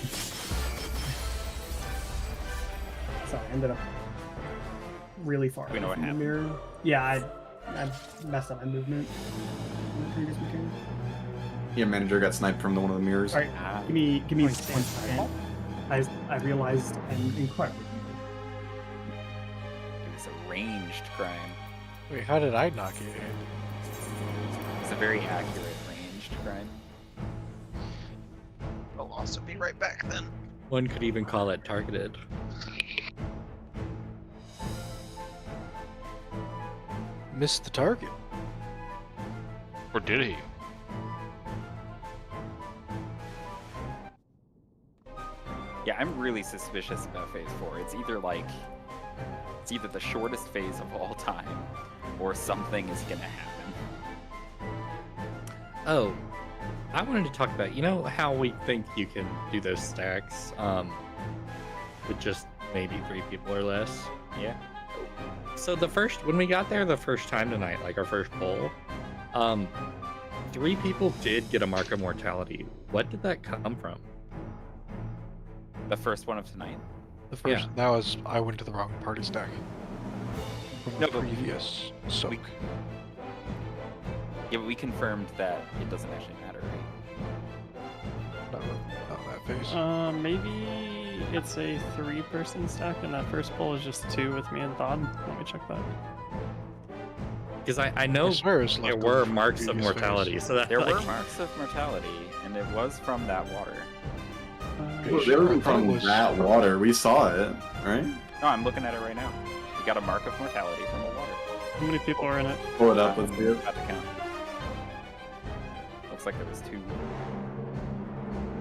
Sorry, I ended up really far We know away what from the happened. mirror. Yeah, I messed up my movement in the previous mechanic. Yeah, manager got sniped from one of the mirrors. All right, Ah, give me 1 second. I realized I'm incredibly. it's a ranged crime. Wait, how did I not get hit? It's a very accurate ranged crime. I'll also be right back then. One could even call it targeted. Missed the target. Or did he? Yeah, I'm really suspicious about Phase 4. It's either the shortest phase of all time, or something is gonna happen. Oh, I wanted to talk about, you know how we think you can do those stacks with just maybe 3 people or less? Yeah. So when we got there the first time tonight, like our first poll, 3 people did get a mark of mortality. What did that come from? The first one of tonight. The first, that was, I went to the wrong party stack. From No, the but previous soak. Yeah, but we confirmed that it doesn't actually matter, right? Not that phase. Maybe it's a 3-person stack, and that first poll is just 2 with me and Thod. Let me check that. Because I know I swear it was there left were over from the marks of previous mortality, phase. so that There like, were marks of mortality, and it was from that water. Well, they sure, were I thought from it was- that water. We saw it, right? No, I'm looking at it right now. We got a mark of mortality from the water. How many people are in it? Pull it up. Let's see it. About to count. Looks like there was 2.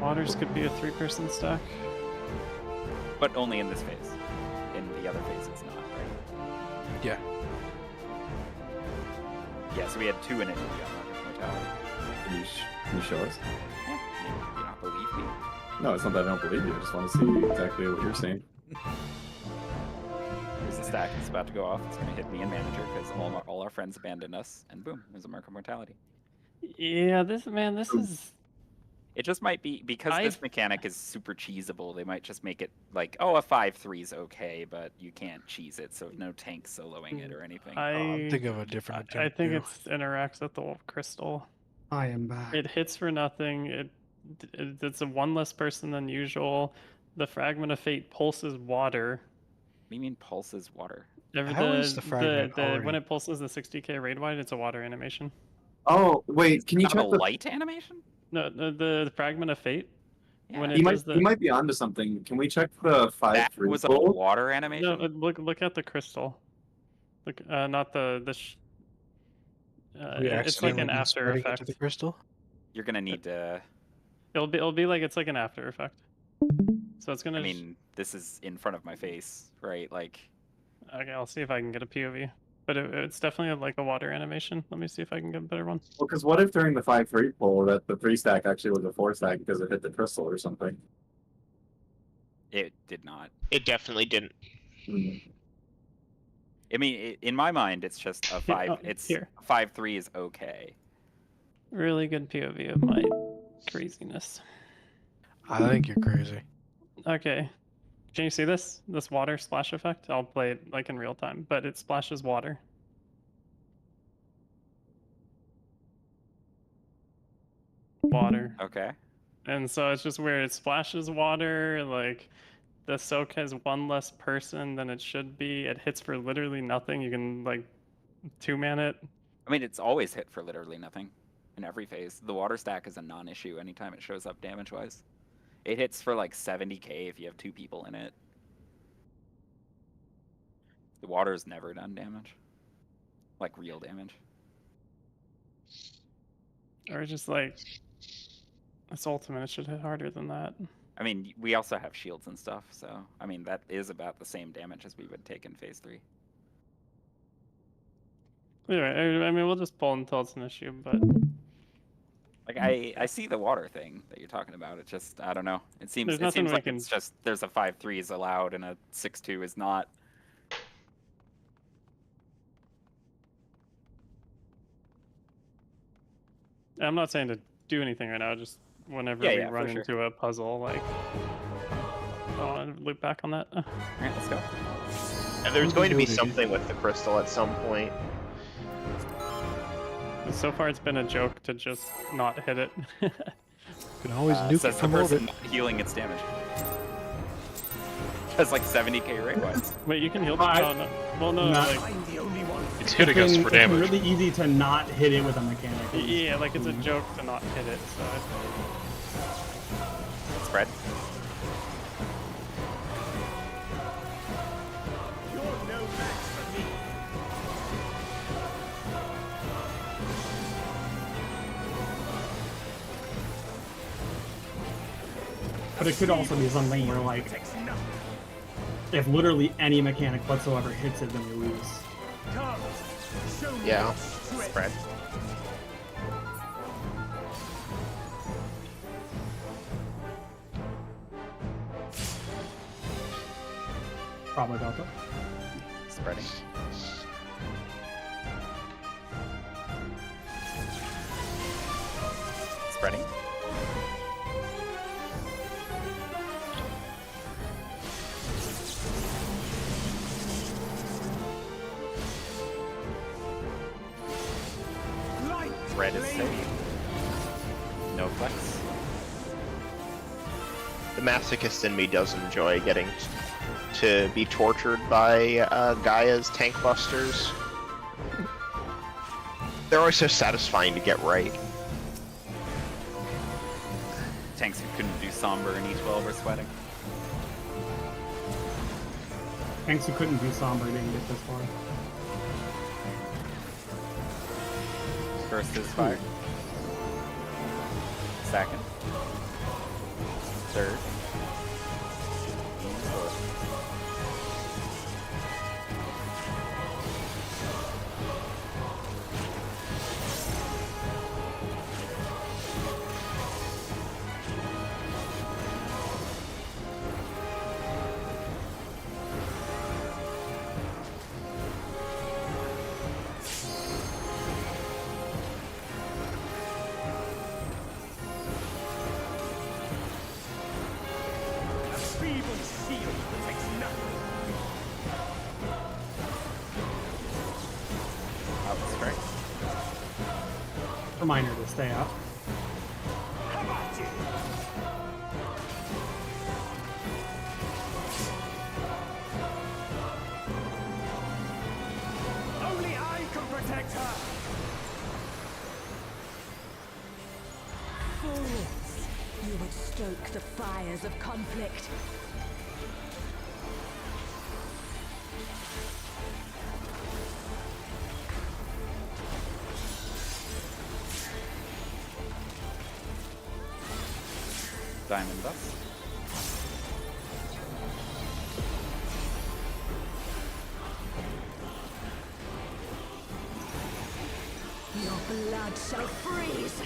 Waters could be a 3-person stack. But only in this phase. In the other phase, it's not, right? Yeah. Yeah, so we had 2 in it, and we got mark of mortality. Can you show us? Yeah, you don't believe me. No, it's not that I don't believe you. I just want to see exactly what you're saying. Here's the stack. It's about to go off. It's going to hit me and manager because all our friends abandoned us, and boom, there's a mark of mortality. Yeah, this is. It just might be because this mechanic is super cheesable. They might just make it like, oh, a 5/3 is okay, but you can't cheese it, so no tank soloing it or anything. I'm thinking of a different I attempt think too. it interacts with the crystal. I am back. It hits for nothing. It's a one less person than usual. The Fragment of Fate pulses water. What do you mean pulses water? How is the fragment already... when it pulses the 60k raid wide, it's a water animation. Oh wait, can you Not check a the light animation? No, the Fragment of Fate. Yeah. When He it might, does the... he might be onto something. Can we check the 5 That free was a pull? water animation? No, look at the crystal. Look, not we it's like an accidentally been after spreading it effect. to the crystal? You're gonna need to... It'll be like it's like an after effect. So it's gonna... I mean, this is in front of my face, right? Like... Okay, I'll see if I can get a POV. But it's definitely like a water animation. Let me see if I can get a better one. Well, because what if during the 5 free pull that the 3 stack actually was a 4 stack because it hit the crystal or something? It did not. It definitely didn't. I mean, in my mind, it's just a 5. oh, it's here. 5-3 is okay. Really good POV of my craziness. I think you're crazy. Okay. Can you see this? This water splash effect? I'll play it like in real time, but it splashes water. Water. Okay. And so it's just weird. It splashes water, like the soak has one less person than it should be. It hits for literally nothing. You can like 2-man it. I mean, it's always hit for literally nothing in every phase. The water stack is a non-issue anytime it shows up damage-wise. It hits for like 70k if you have 2 people in it. The water's never done damage. Like real damage. Or just like it's ultimate, it should hit harder than that. I mean, we also have shields and stuff, so I mean that is about the same damage as we would take in phase 3. Anyway, I mean we'll just pull until it's an issue, but like I see the water thing that you're talking about. It just I don't know. It seems like it's just there's a 5-3 is allowed and a 6-2 is not. I'm not saying to do anything right now, just whenever we run into a puzzle, like I want to loop back on that. Alright, let's go. And there's going to be something with the crystal at some point. So far it's been a joke to just not hit it. You can always nuke it from orbit. Healing its damage. That's like 70k rate wise. Wait, you can heal the no. Well, no, like... It's hitting us for damage. It's really easy to not hit it with a mechanic. Yeah, like it's a joke to not hit it, so... Spread. You're no match for me. But it could also be something where, like, if literally any mechanic whatsoever hits it, then we lose. Yeah. Spread. Probably Delta. Spreading. Spreading. Red is safe. No flex. The masochist in me does enjoy getting to be tortured by Gaia's tank busters. They're always so satisfying to get right. Tanks who couldn't do Somber in E12 are sweating. Tanks who couldn't do Somber didn't get this far. First is fire. Second. Third. And fourth. A feeble shield protects reminder to stay up. How about you? Only I can protect her. Fools! You would stoke the fires of conflict. Diamond dust. Your blood shall freeze!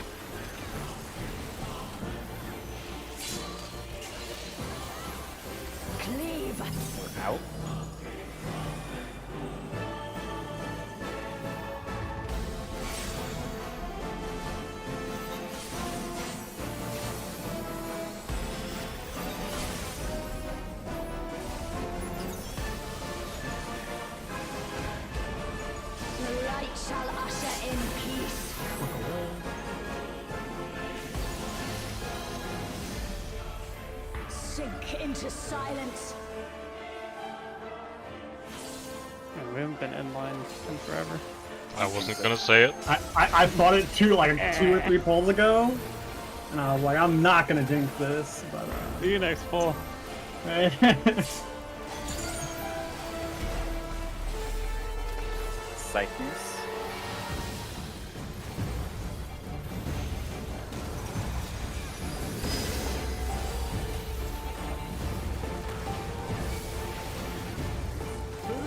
Cleave! We're out. The light shall usher in peace. Sink into silence. Man, we haven't been in line in forever. I wasn't gonna say it. I thought it too, like 2 or 3 polls ago, and I was like, I'm not gonna jinx this, but See you next poll. Cycles.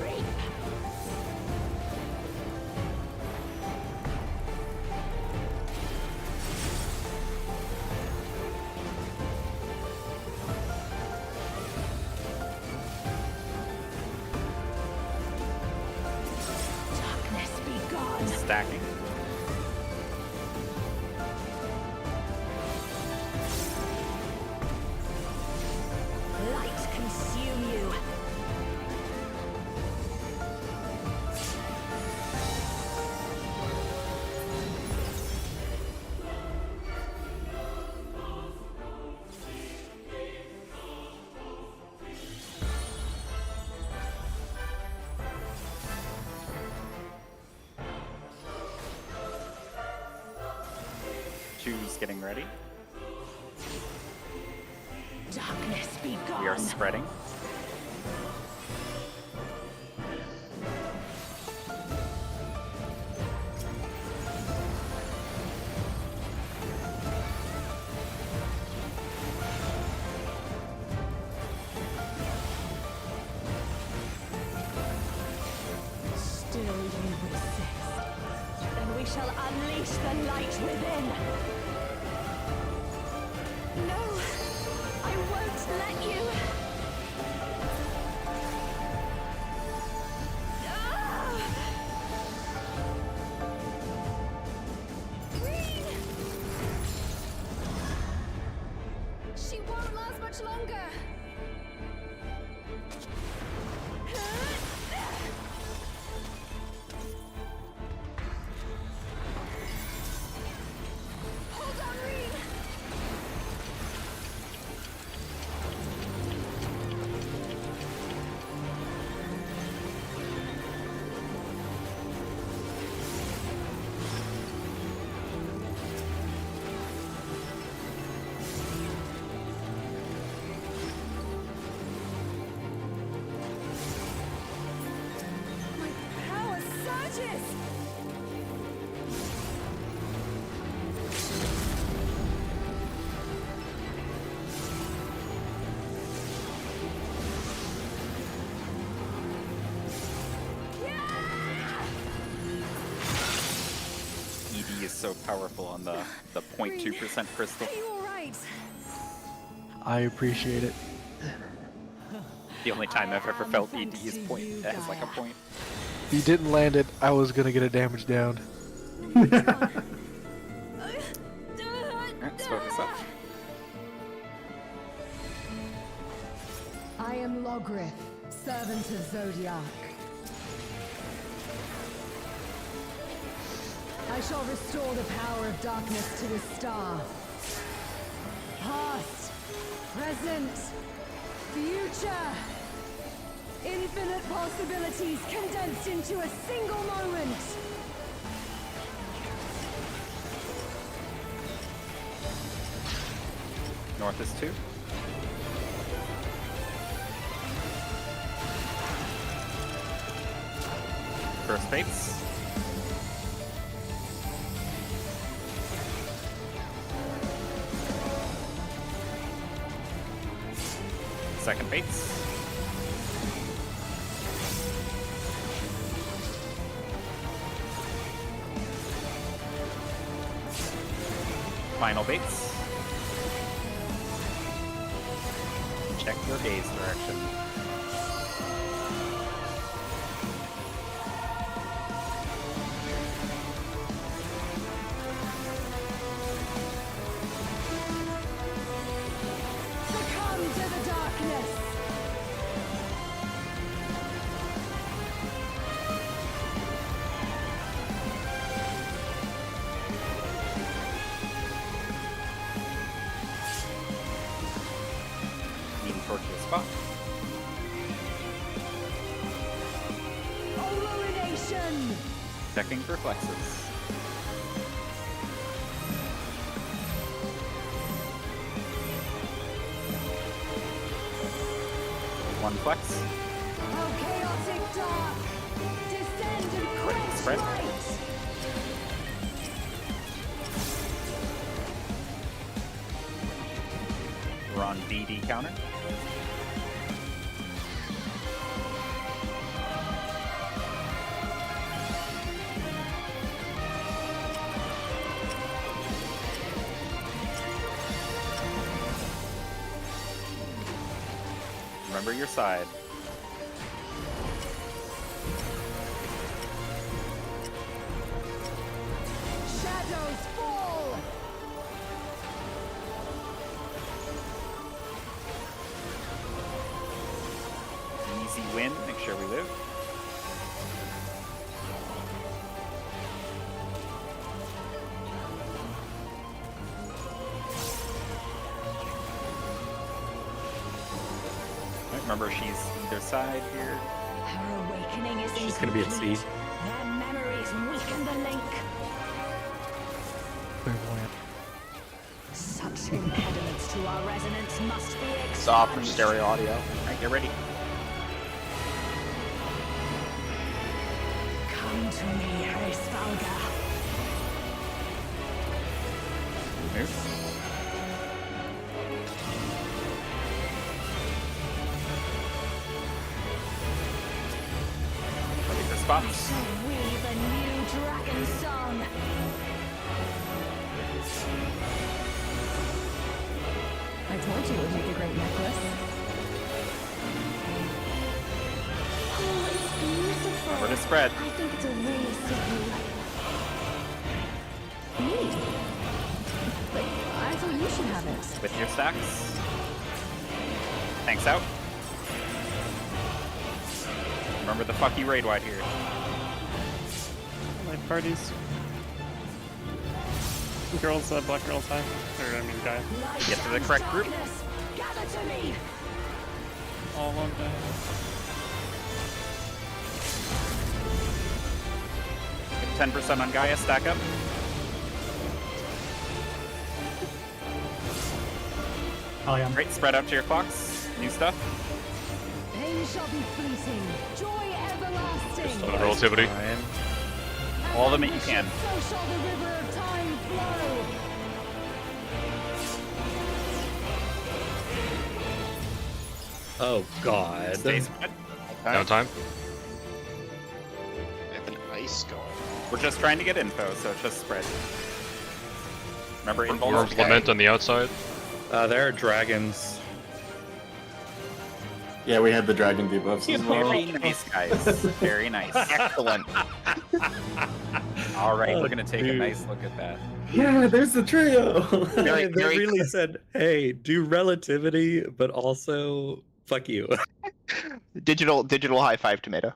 Reap! Darkness be gone. Stacking. Light consume you. Choose getting ready. Darkness be gone. We are spreading. Still you resist. Then we shall unleash the light within. No, I won't let you. Ah! Green! She won't last much longer. Hold on, Reed! My power surges! ED is so powerful on the 0.2% crystal. Are you alright? I appreciate it. The only time I've ever felt ED is point as like a point. If you didn't land it, I was gonna get a damage down. Alright, let's focus up. I am Logrith, servant of Zodiac. I I shall restore the power of darkness to the star. Past, present, future. Infinite possibilities condensed into a single moment. North is 2. First baits. Second baits. Final baits. Check your gaze direction. Succumb to the darkness. Lean towards your spot. Illumination. Checking for flexes. One flex. Oh, chaotic dark. Descend and quench Spread. light. We're on BD counter. Remember your side. Shadows fall. Easy win. Make sure we live. Right, remember, she's either side here. Our awakening is She's gonna be at sea. Their memories weaken the link. Clairvoyant. Such impediments to our resonance must be expunged. Stop for stereo audio. Alright, get ready. Come to me, Hrisvalga. Move. Ready for spots. Weave a new dragon song. I told you it would make a great necklace. Oh, it's beautiful. Remember to spread. I think it's a really silly. Me? But I thought you should have it. With your stacks. Thanks out. Remember the fuck you raid wide here. Light parties. Girls, black girls high. Or, I mean, guy. Get to the correct group. Darkness, gather to me. All alone guy. Get 10% on Gaia, stack up. Oh yeah. Great, spread out to your clocks. New stuff. Pain shall be fleeting. Joy everlasting. On the relativity. Fine. All of them that you can. So shall the river of time flow. Oh god. Stay spread. Downtime. I have an ice going on. We're just trying to get info, so just spread. Remember Worm's invulnerable. Lament on the outside. There are dragons. Yeah, we had the dragon debuffs as well. Very nice, guys. Very nice. Excellent. All right, Oh, we're gonna take a dude. nice look at that. Yeah, there's the trio. Very- They very- really said, hey, do relativity, but also fuck you. Digital high five tomato.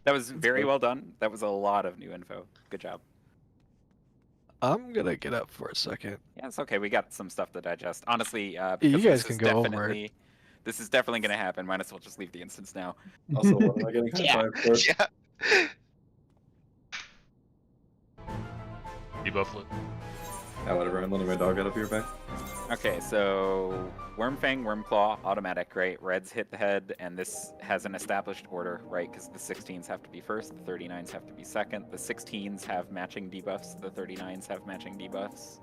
That was very well done. That was a lot of new info. Good job. I'm gonna get up for a second. Yeah, it's okay. We got some stuff to digest. Honestly, You because guys this can is go over it. definitely this is definitely going to happen. Might as well just leave the instance now. Also, what am I getting high Yeah. five for? Yeah. Debuff lit. Yeah, whatever. I'm letting my dog get up here back. Okay, so Wormfang, Wormclaw, automatic, right? Reds hit the head, and this has an established order, right? Because the 16s have to be first, the 39s have to be second. The 16s have matching debuffs, the 39s have matching debuffs.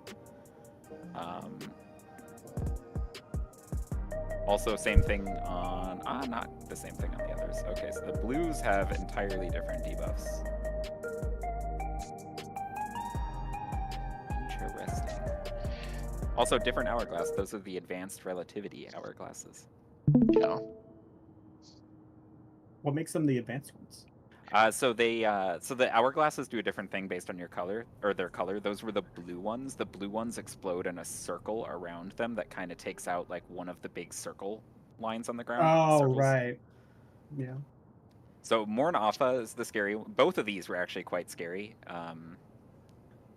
Also, same thing on... not the same thing on the others. Okay, so the blues have entirely different debuffs. Interesting. Also, different hourglass. Those are the advanced relativity hourglasses. Yeah. What makes them the advanced ones? So the hourglasses do a different thing based on your color or their color. Those were the blue ones. The blue ones explode in a circle around them that kind of takes out like one of the big circle lines on the ground. Oh, circles. right. Yeah. So Morn Alpha is the scary. Both of these were actually quite scary.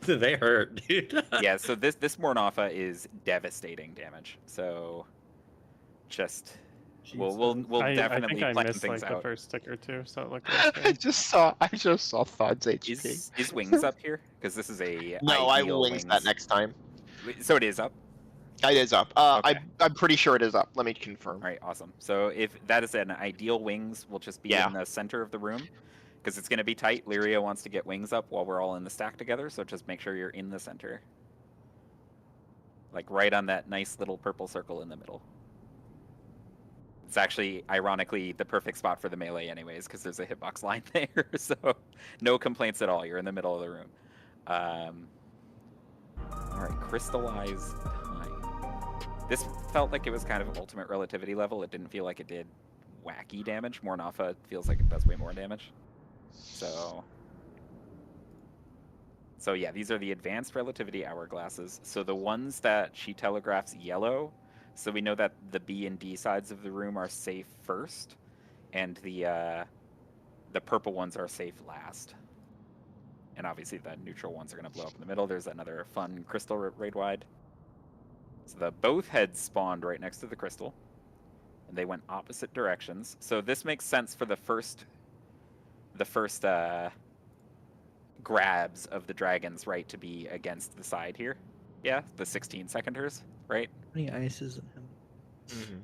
They hurt, dude. Yeah. So this Morn Alpha is devastating damage. So just we'll I definitely think I plan missed things like out. the first tick or two, so it looked I really just saw Thud's HP. Is Wings up here? Because this is a No, I ideal will wings that next time. So it is up. It is up. Okay. I'm pretty sure it is up. Let me confirm. All right, awesome. So if that is an ideal wings, will just be in the center of the room because it's going to be tight. Lyria wants to get wings up while we're all in the stack together, so just make sure you're in the center. Like right on that nice little purple circle in the middle. It's actually, ironically, the perfect spot for the melee anyways, because there's a hitbox line there, so no complaints at all. You're in the middle of the room. All right, crystallize time. This felt like it was kind of ultimate relativity level. It didn't feel like it did wacky damage. Morn Alpha feels like it does way more damage. So yeah, these are the advanced relativity hourglasses. So the ones that she telegraphs yellow, so we know that the B and D sides of the room are safe first, and the purple ones are safe last. And obviously the neutral ones are going to blow up in the middle. There's another fun crystal raid wide. So both heads spawned right next to the crystal, and they went opposite directions. So this makes sense for the first grabs of the dragons, right, to be against the side here. Yeah, the 16 seconders, right? How many ices in him? Mm-hmm.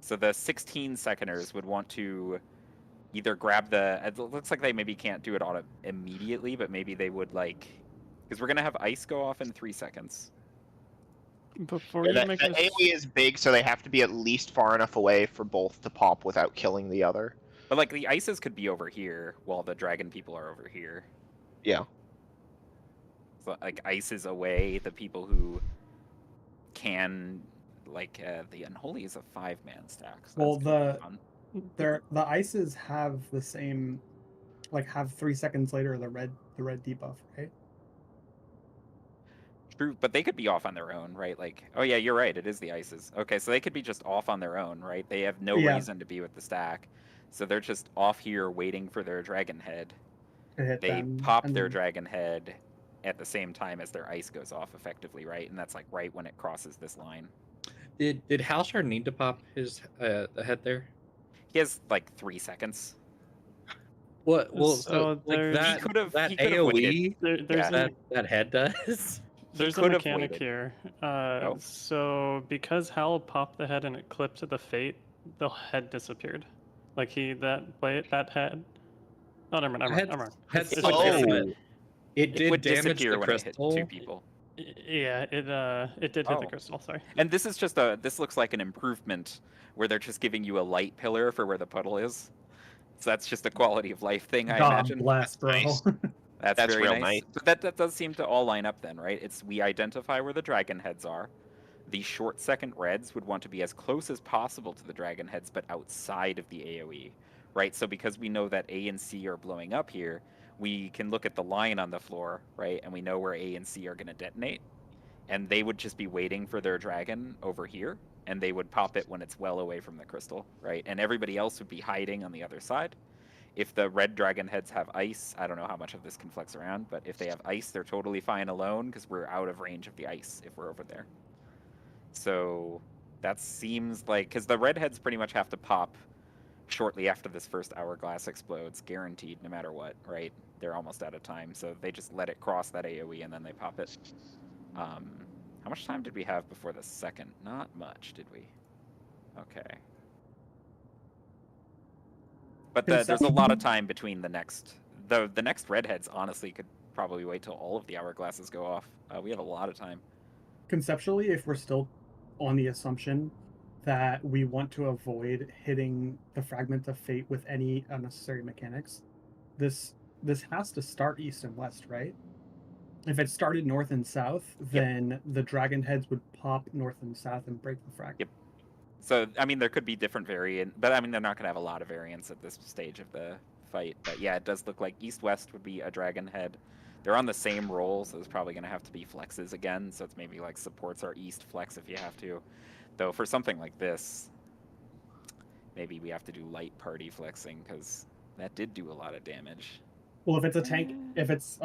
So the 16 seconders would want to either grab the... It looks like they maybe can't do it immediately, but maybe they would like... Because we're going to have ice go off in 3 seconds. Before Yeah, you make the this... AoE is big, so they have to be at least far enough away for both to pop without killing the other. But like the ices could be over here while the dragon people are over here. Yeah. So like ice is away. The people who can, like the unholy is a 5-man stack. So Well, that's gonna be fun. the ices have the same, like have 3 seconds later the red debuff, right? True, but they could be off on their own, right? Like, oh yeah, you're right. It is the ices. Okay, so they could be just off on their own, right? They have no reason to be with the stack, so they're just off here waiting for their dragon head. They pop their dragon head at the same time as their ice goes off, effectively, right? And that's like right when it crosses this line. Did Halshard need to pop his the head there? He has like 3 seconds. What? Well, So like there's- that. He could've- that he could've AOE waited. There's that that head does. There's a could've mechanic waited. here. Oh. So because Hal popped the head and it clipped the fate, the head disappeared. Like that head. Oh, never mind. Head's It's still okay. there, but it did would damage disappear the when it hit crystal. 2 people. Yeah, it did hit Oh. the crystal. Sorry. And this is just this looks like an improvement where they're just giving you a light pillar for where the puddle is. So that's just a quality of life thing, I God imagine. bless, bro. Nice. That's That's very real nice. nice. But that does seem to all line up then, right? It's we identify where the dragon heads are. The short second reds would want to be as close as possible to the dragon heads, but outside of the AoE, right? So because we know that A and C are blowing up here, we can look at the line on the floor, right? And we know where A and C are going to detonate. And they would just be waiting for their dragon over here, and they would pop it when it's well away from the crystal, right? And everybody else would be hiding on the other side. If the red dragon heads have ice, I don't know how much of this can flex around, but if they have ice, they're totally fine alone because we're out of range of the ice if we're over there. So that seems like, because the red heads pretty much have to pop shortly after this first hourglass explodes, guaranteed, no matter what, right? They're almost out of time, so they just let it cross that AoE and then they pop it. How much time did we have before the second? Not much, did we? Okay. But there's a lot of time between the next... The next redheads, honestly, could probably wait till all of the hourglasses go off. We have a lot of time. Conceptually, if we're still on the assumption that we want to avoid hitting the Fragment of Fate with any unnecessary mechanics, this has to start east and west, right? If it started north and south, then the dragon heads would pop north and south and break the Fragment. Yep. So, I mean, there could be different variant, but I mean, they're not going to have a lot of variants at this stage of the fight. But yeah, it does look like east-west would be a dragon head. They're on the same roll, so there's probably going to have to be flexes again. So it's maybe like supports our east flex if you have to. Though for something like this, maybe we have to do light party flexing because that did do a lot of damage. Well, if it's a tank, if it's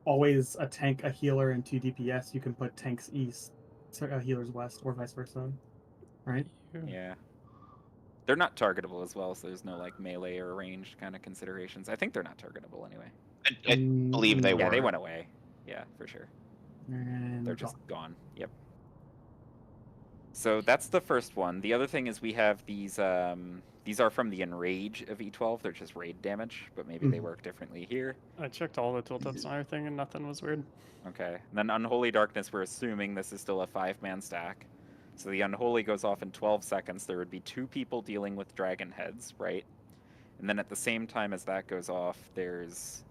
always a tank, a healer, and 2 DPS, you can put tanks east, healers west, or vice versa, right? Yeah. They're not targetable as well, so there's no like melee or ranged kind of considerations. I think they're not targetable anyway. I believe they were. Yeah, they went away. Yeah, for sure. And They're just gone. Yep. So that's the first one. The other thing is we have these are from the Enrage of E12. They're just raid damage, but maybe they work differently here. I checked all the tooltips and everything, and nothing was weird. Okay. And then Unholy Darkness, we're assuming this is still a 5-man stack. So the Unholy goes off in 12 seconds. There would be 2 people dealing with dragon heads, right? And then at the same time as that goes off, there's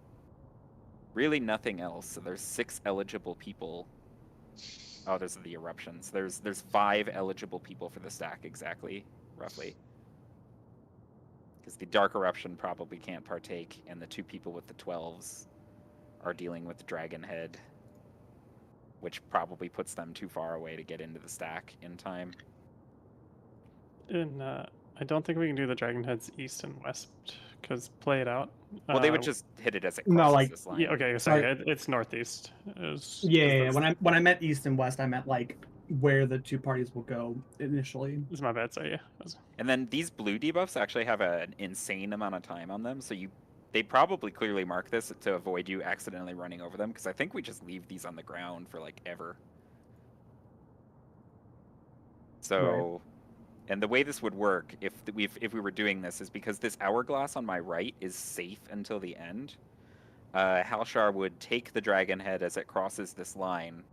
really nothing else. So there's 6 eligible people. Oh, there's the eruptions. There's 5 eligible people for the stack exactly, roughly. Because the Dark Eruption probably can't partake, and the 2 people with the 12s are dealing with the Dragon Head, which probably puts them too far away to get into the stack in time. And I don't think we can do the dragon heads east and west, because play it out. Well, they would just hit it as it crosses this line. Yeah, okay, sorry, it's northeast. Yeah, when I meant east and west, I meant like where the 2 parties will go initially. It's my bad, sorry, yeah. And then these blue debuffs actually have an insane amount of time on them, so they probably clearly mark this to avoid you accidentally running over them, because I think we just leave these on the ground for like ever. So, right. And the way this would work if we were doing this is because this hourglass on my right is safe until the end. Halshar would take the dragon head as it crosses this line,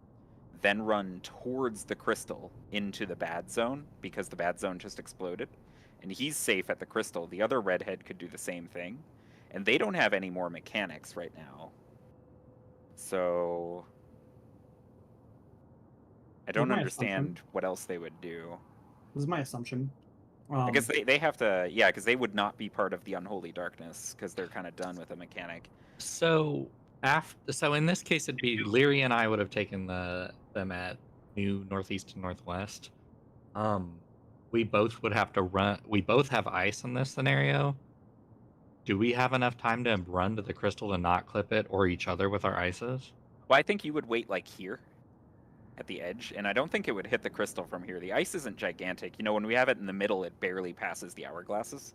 then run towards the crystal into the bad zone, because the bad zone just exploded. And he's safe at the crystal. The other redhead could do the same thing. And they don't have any more mechanics right now. So I don't understand what else they would do. This is my assumption. I guess they have to, yeah, because they would not be part of the Unholy Darkness, because they're kind of done with the mechanic. So in this case, it'd be Leary and I would have taken them at new northeast and northwest. We both would have to run. We both have ice in this scenario. Do we have enough time to run to the crystal to not clip it or each other with our ices? Well, I think you would wait like here at the edge, and I don't think it would hit the crystal from here. The ice isn't gigantic. You know, when we have it in the middle, it barely passes the hourglasses.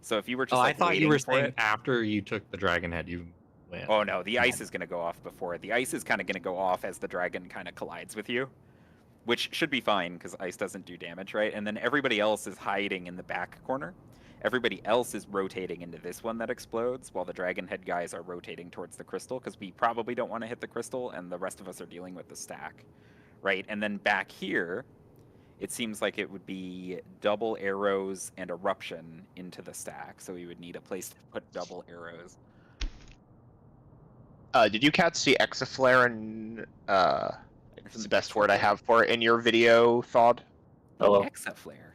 So if you were just I thought you were saying after you took the dragon head, you went. Oh no, the ice is going to go off before it. The ice is kind of going to go off as the dragon kind of collides with you, which should be fine because ice doesn't do damage, right? And then everybody else is hiding in the back corner. Everybody else is rotating into this one that explodes, while the dragon head guys are rotating towards the crystal, because we probably don't want to hit the crystal, and the rest of us are dealing with the stack, right? And then back here, it seems like it would be double arrows and eruption into the stack, so we would need a place to put double arrows. Did you cats see Exaflare and it's the best word I have for it in your video, Thawed? Oh, Exaflare.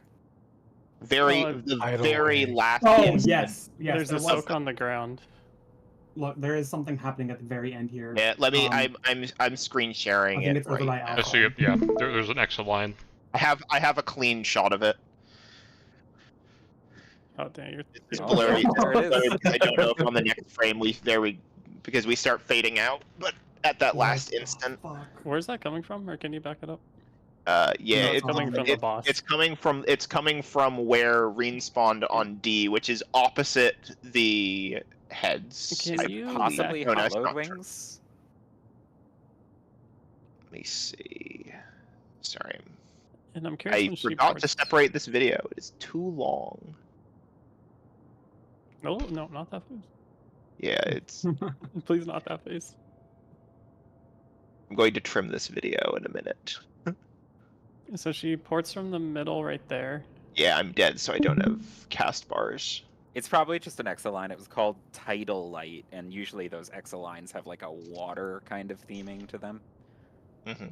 Very last. Oh, yes. There's a soak on the ground. Look, there is something happening at the very end here. Yeah, let me. I'm screen sharing it. It's over by I see it. Yeah, there's an extra line. I have a clean shot of it. Oh dang, you're. This Oh, blurry. there it is. I don't know if on the next frame because we start fading out, but at that last instant, Fuck. Where's that coming from, or can you back it up? yeah, No, it's coming from the boss. It's coming from where Reen spawned on D, which is opposite the heads. Can you Possibly no, it's hollowed not. wings? Let me see. Sorry, And I'm curious I when she forgot to ports- separate this video. It is too long. No, no, not that face. Yeah, it's. Please, not that face. I'm going to trim this video in a minute. So she ports from the middle right there. Yeah, I'm dead, so I don't have cast bars. It's probably just an exoline. It was called Tidal Light, and usually those exolines have like a water kind of theming to them. Mm-hmm.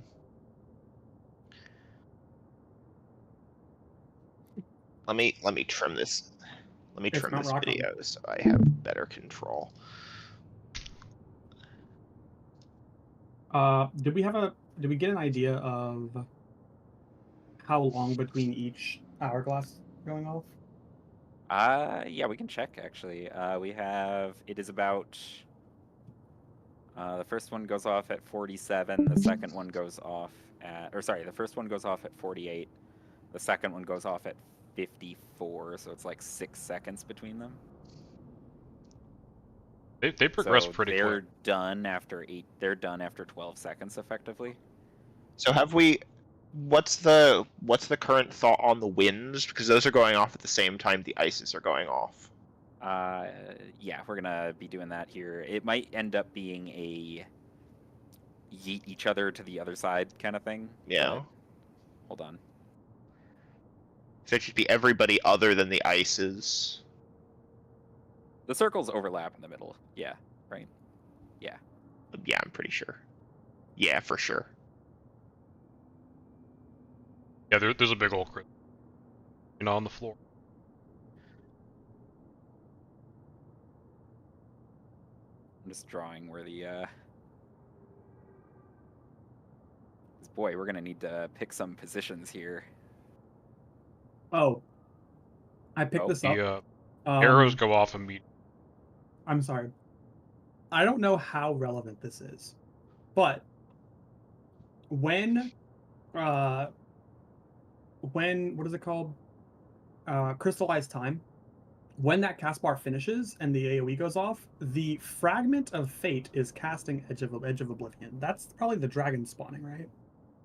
Let me trim this. Let me It's trim not this rock on. video so I have better control. Did we get an idea of how long between each hourglass going off? Yeah, we can check actually. It is about. The first one goes off at 47. The second one goes off the first one goes off at 48. The second one goes off at 54. So it's like 6 seconds between them. They progress So pretty they're quick. done after 8. They're done after 12 seconds, effectively. So have we? What's the current thought on the winds? Because those are going off at the same time the ices are going off. Yeah, we're gonna be doing that here. It might end up being a yeet each other to the other side kind of thing. Yeah. but- Hold on. So it should be everybody other than the ices. The circles overlap in the middle. Yeah, right. Yeah. Yeah, I'm pretty sure. Yeah, for sure. Yeah, there's a big old crit. On the floor. I'm just drawing where the 'cause boy, we're gonna need to pick some positions here. Oh, I picked Oh, this up. The arrows Um, go off immediately. I'm sorry. I don't know how relevant this is, but when what is it called? Crystallized time. When that cast bar finishes and the AoE goes off, the fragment of fate is casting Edge of Oblivion. That's probably the dragon spawning, right?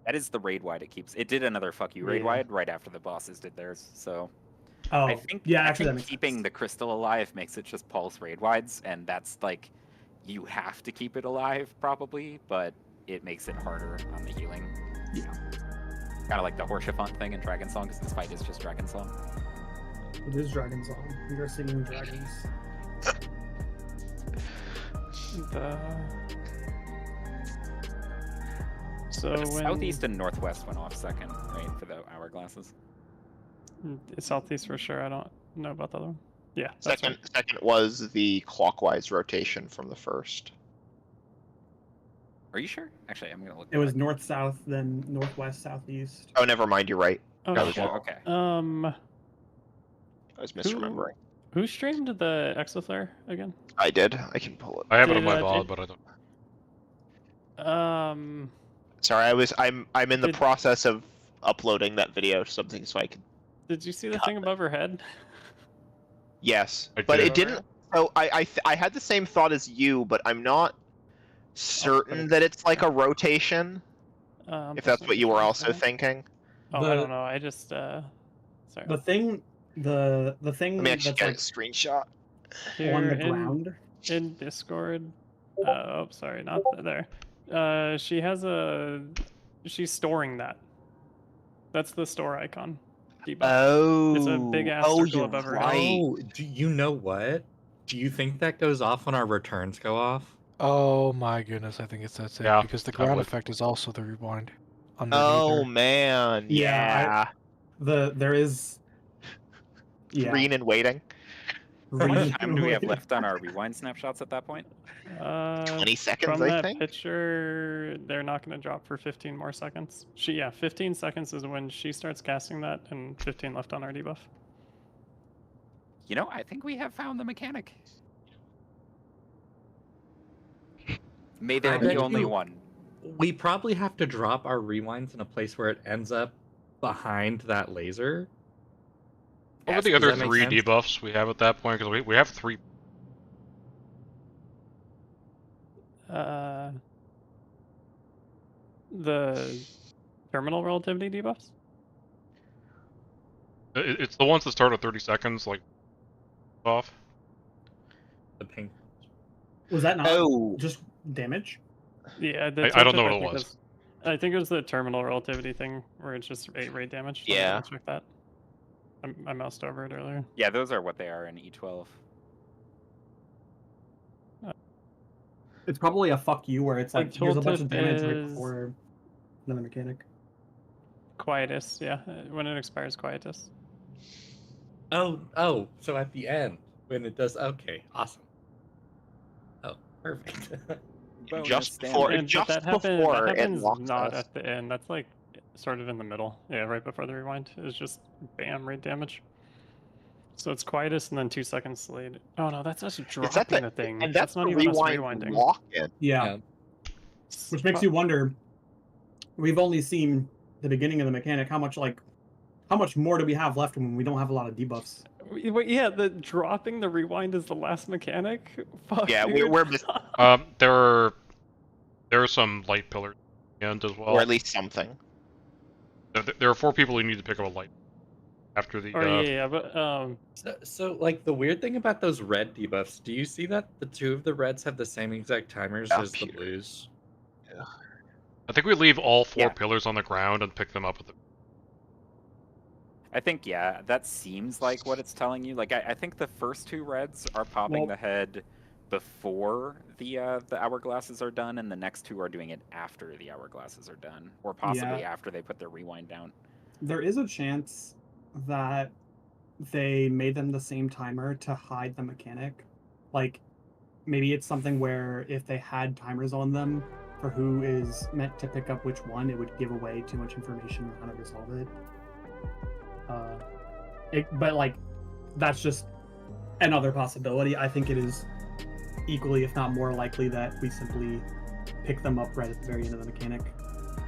That is the raid wide it keeps. It did another fuck you raid Yeah. wide right after the bosses did theirs. So Oh, I think yeah. I Actually, that think makes keeping sense. the crystal alive makes it just pulse raid wides, and that's like you have to keep it alive probably, but it makes it harder on the healing. Yeah. Kind of like the Horsefant thing in Dragon Song, because this fight is just Dragon Song. It is Dragon Song. We are singing dragons. So But it's when southeast and northwest went off second, right, for the hourglasses. It's southeast for sure. I don't know about the other one. Yeah, that's Second right. second was the clockwise rotation from the first. Are you sure? Actually, I'm gonna look. It was north south, then northwest southeast. Oh, never mind. You're right. Oh, That was shit. wrong. Okay. I was misremembering. Who streamed the Exoflare again? I did. I can pull it. I have it on Did, my did- VOD, but I don't. Sorry, I'm in the Did- process of uploading that video to something so I can. Did you see the thing above her head? Yes, I but did. it didn't. So I had the same thought as you, but I'm not certain that it's like a rotation. If that's what you were also thinking. Oh, I The- don't know. I just sorry. The thing Let me actually that's get like a screenshot. on Here the ground. in Discord. Oh, sorry, not there. She has she's storing that. That's the store icon. Debuff. Oh, It's a big ass circle above her head. Oh, do you know what? Do you think that goes off when our returns go off? Oh my goodness, I think it's that Yeah, because the I ground would. effect is also the rewind. Underneath Oh her. man, Yeah, yeah. There is. Yeah. Green and waiting. How much Read- time do we have left on our rewind snapshots at that point? 20 seconds, From I that think. picture, they're not going to drop for 15 more seconds. 15 seconds is when she starts casting that, and 15 left on our debuff. You know, I think we have found the mechanic. May there I be bet only you- one. We probably have to drop our rewinds in a place where it ends up behind that laser. What were Yes, the does other that make 3 sense? debuffs we have at that point? Because we have 3. The terminal relativity debuffs? It's the ones that start at 30 seconds, like, off. The pink. Was that not Oh, just damage? Yeah, the I don't know tooltip, what it think was. I think it was the terminal relativity thing where it's just 8 rate damage. Let me Yeah. double check that. I moused over it earlier. Yeah, those are what they are in E12. It's probably a fuck you where it's The like here's a bunch of tooltip damage right is- before another mechanic. Quietus, yeah. When it expires, Quietus. Oh, so at the end when it does. Okay, awesome. Oh, perfect. Bonus just damage. before, And- but just that before it happens locks not us. at the end. That's like sort of in the middle. Yeah, right before the rewind. It's just bam, rate damage. So it's Quietus and then 2 seconds delayed. Oh no, that's us It's dropping at the, the thing. and that's not the even us rewind rewinding. lock-in. Yeah. Which makes you wonder. We've only seen the beginning of the mechanic. How much more do we have left when we don't have a lot of debuffs? Wait, yeah, the dropping the rewind is the last mechanic. Fuck. Yeah, dude. we're There are some light pillars at the end as well. or at least something. There are 4 people who need to pick up a light after the. Or yeah, but So, like, the weird thing about those red debuffs, do you see that the 2 of the reds have the same exact timers Up as the here. blues? I think we leave all 4 Yeah. pillars on the ground and pick them up at the. I think, yeah, that seems like what it's telling you. Like, I think the first 2 reds are popping Well- the head before the hourglasses are done, and the next 2 are doing it after the hourglasses are done, or possibly Yeah. after they put their rewind down. There is a chance that they made them the same timer to hide the mechanic. Like, maybe it's something where if they had timers on them for who is meant to pick up which one, it would give away too much information on how to resolve it. But like, that's just another possibility. I think it is equally, if not more likely, that we simply pick them up right at the very end of the mechanic,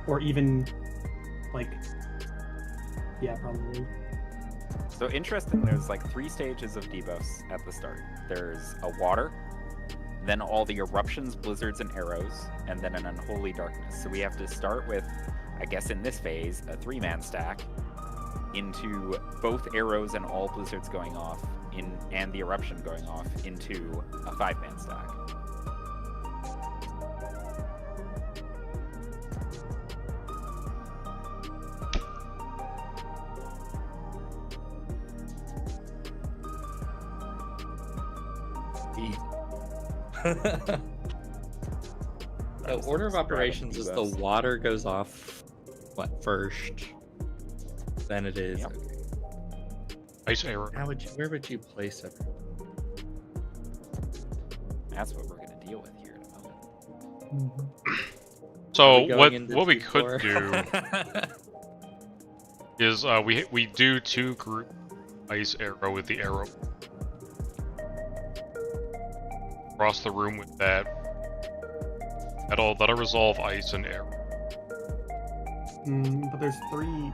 or even like, yeah, probably. So interesting, there's like 3 stages of debuffs at the start. There's a water, then all the eruptions, blizzards, and arrows, and then an unholy darkness. So we have to start with, I guess in this phase, a 3-man stack into both arrows and all blizzards going off, and the eruption going off into a 5-man stack. The order of Describe operations is the debuffs. water goes off, what, first? Then it is. Yep. Okay. Ice arrow. Where would you place it? That's what we're going to deal with here in a moment. So Are what going into what we T4? could do is we do 2 group ice arrow with the arrow. Cross the room with that. That'll resolve ice and air. But there's 3.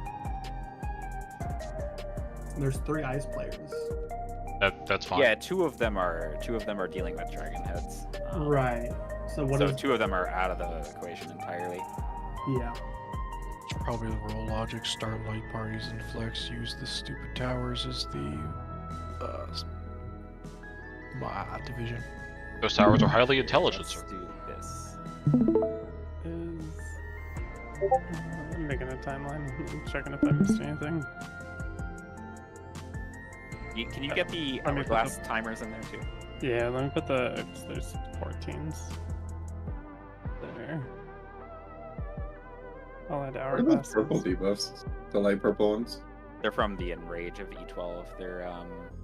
There's 3 ice players. That's fine. Yeah, 2 of them are dealing with dragon heads. Right. So what so is? 2 of them are out of the equation entirely. Yeah. It's probably the role logic. Start light parties and flex. Use the stupid towers as the my division. Those towers are highly intelligent, Let's sir. do this. I'm making a timeline. I'm checking if I missed anything. Can you get the Let me put hourglass timers in there too? Yeah, let me put there's 14s there. I'll add What are the hourglasses. purple debuffs? The light purple ones? They're from the Enrage of E12. They're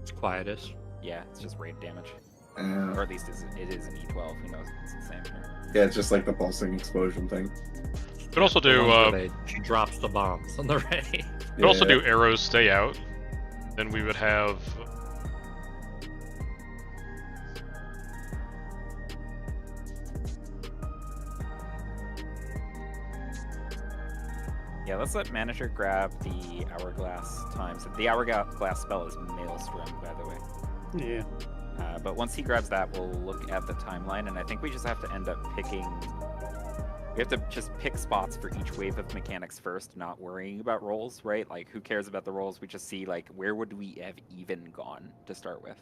It's quietest. yeah, it's just raid damage, Yeah. or at least it is in E12. Who knows? It's the same here. Yeah, it's just like the pulsing explosion thing. You could also do She drops the bombs on the raid. you could also do arrows stay out. Then we would have Yeah, let's let manager grab the hourglass times. The hourglass spell is Maelstrom, by the way. Yeah. But once he grabs that, we'll look at the timeline, and I think we just have to end up picking. We have to just pick spots for each wave of mechanics first, not worrying about rolls, right? Like, who cares about the rolls? We just see, like, where would we have even gone to start with?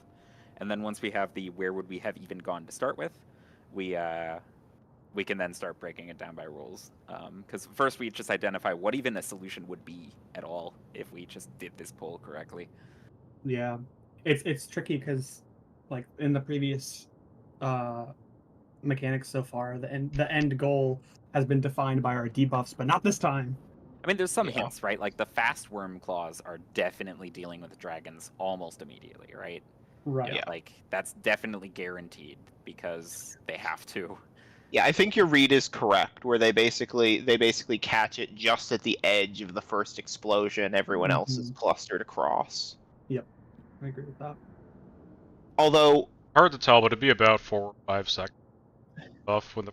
And then once we have the where would we have even gone to start with, we can then start breaking it down by rules. Because first we just identify what even a solution would be at all if we just did this poll correctly. Yeah, it's tricky because, like in the previous mechanics so far, the end goal has been defined by our debuffs, but not this time. I mean, there's some hints, right? Like the fast worm claws are definitely dealing with the dragons almost immediately, right? Right. Yeah. Like that's definitely guaranteed because they have to. Yeah, I think your read is correct, where they basically catch it just at the edge of the first explosion. Everyone else is clustered across. Yep, I agree with that. Although hard to tell, but it'd be about 4 or 5 seconds buff when the.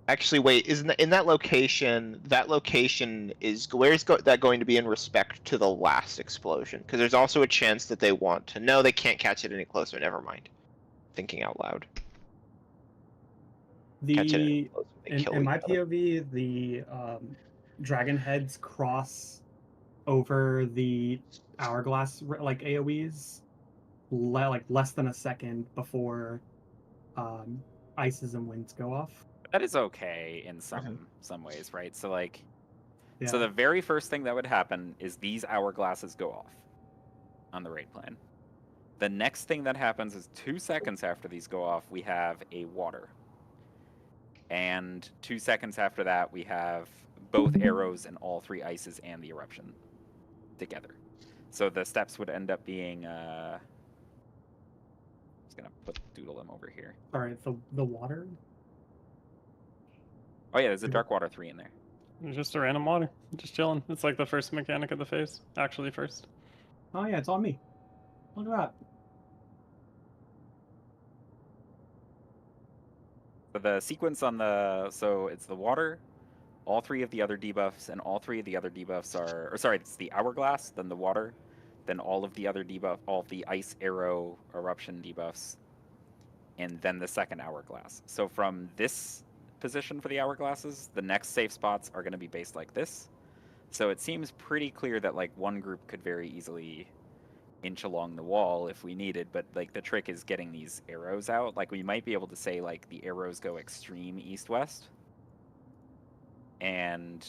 Actually, wait, isn't in that location? That location is that going to be in respect to the last explosion? Because there's also a chance that they want to. No, they can't catch it any closer. Never mind. Thinking out loud. In my POV, the dragon heads cross over the hourglass like AoEs like less than a second before ices and winds go off. That is okay in some ways, right? So like, Yeah. so the very first thing that would happen is these hourglasses go off on the raid plan. The next thing that happens is 2 seconds after these go off, we have a water. And 2 seconds after that, we have both arrows and all 3 ices and the eruption together. So the steps would end up being. I'm just gonna doodle them over here. Sorry, the water. Oh yeah, there's a dark water 3 in there. It's just a random water, just chilling. It's like the first mechanic of the phase, actually first. Oh yeah, it's on me. Look at that. So the sequence on so it's the water, all 3 of the other debuffs, and all 3 of the other debuffs are, or sorry, it's the hourglass, then the water, then all of the other all of the ice, arrow, eruption debuffs, and then the second hourglass. So from this position for the hourglasses, the next safe spots are going to be based like this. So it seems pretty clear that like one group could very easily inch along the wall if we needed, but like the trick is getting these arrows out. Like we might be able to say like the arrows go extreme east-west, and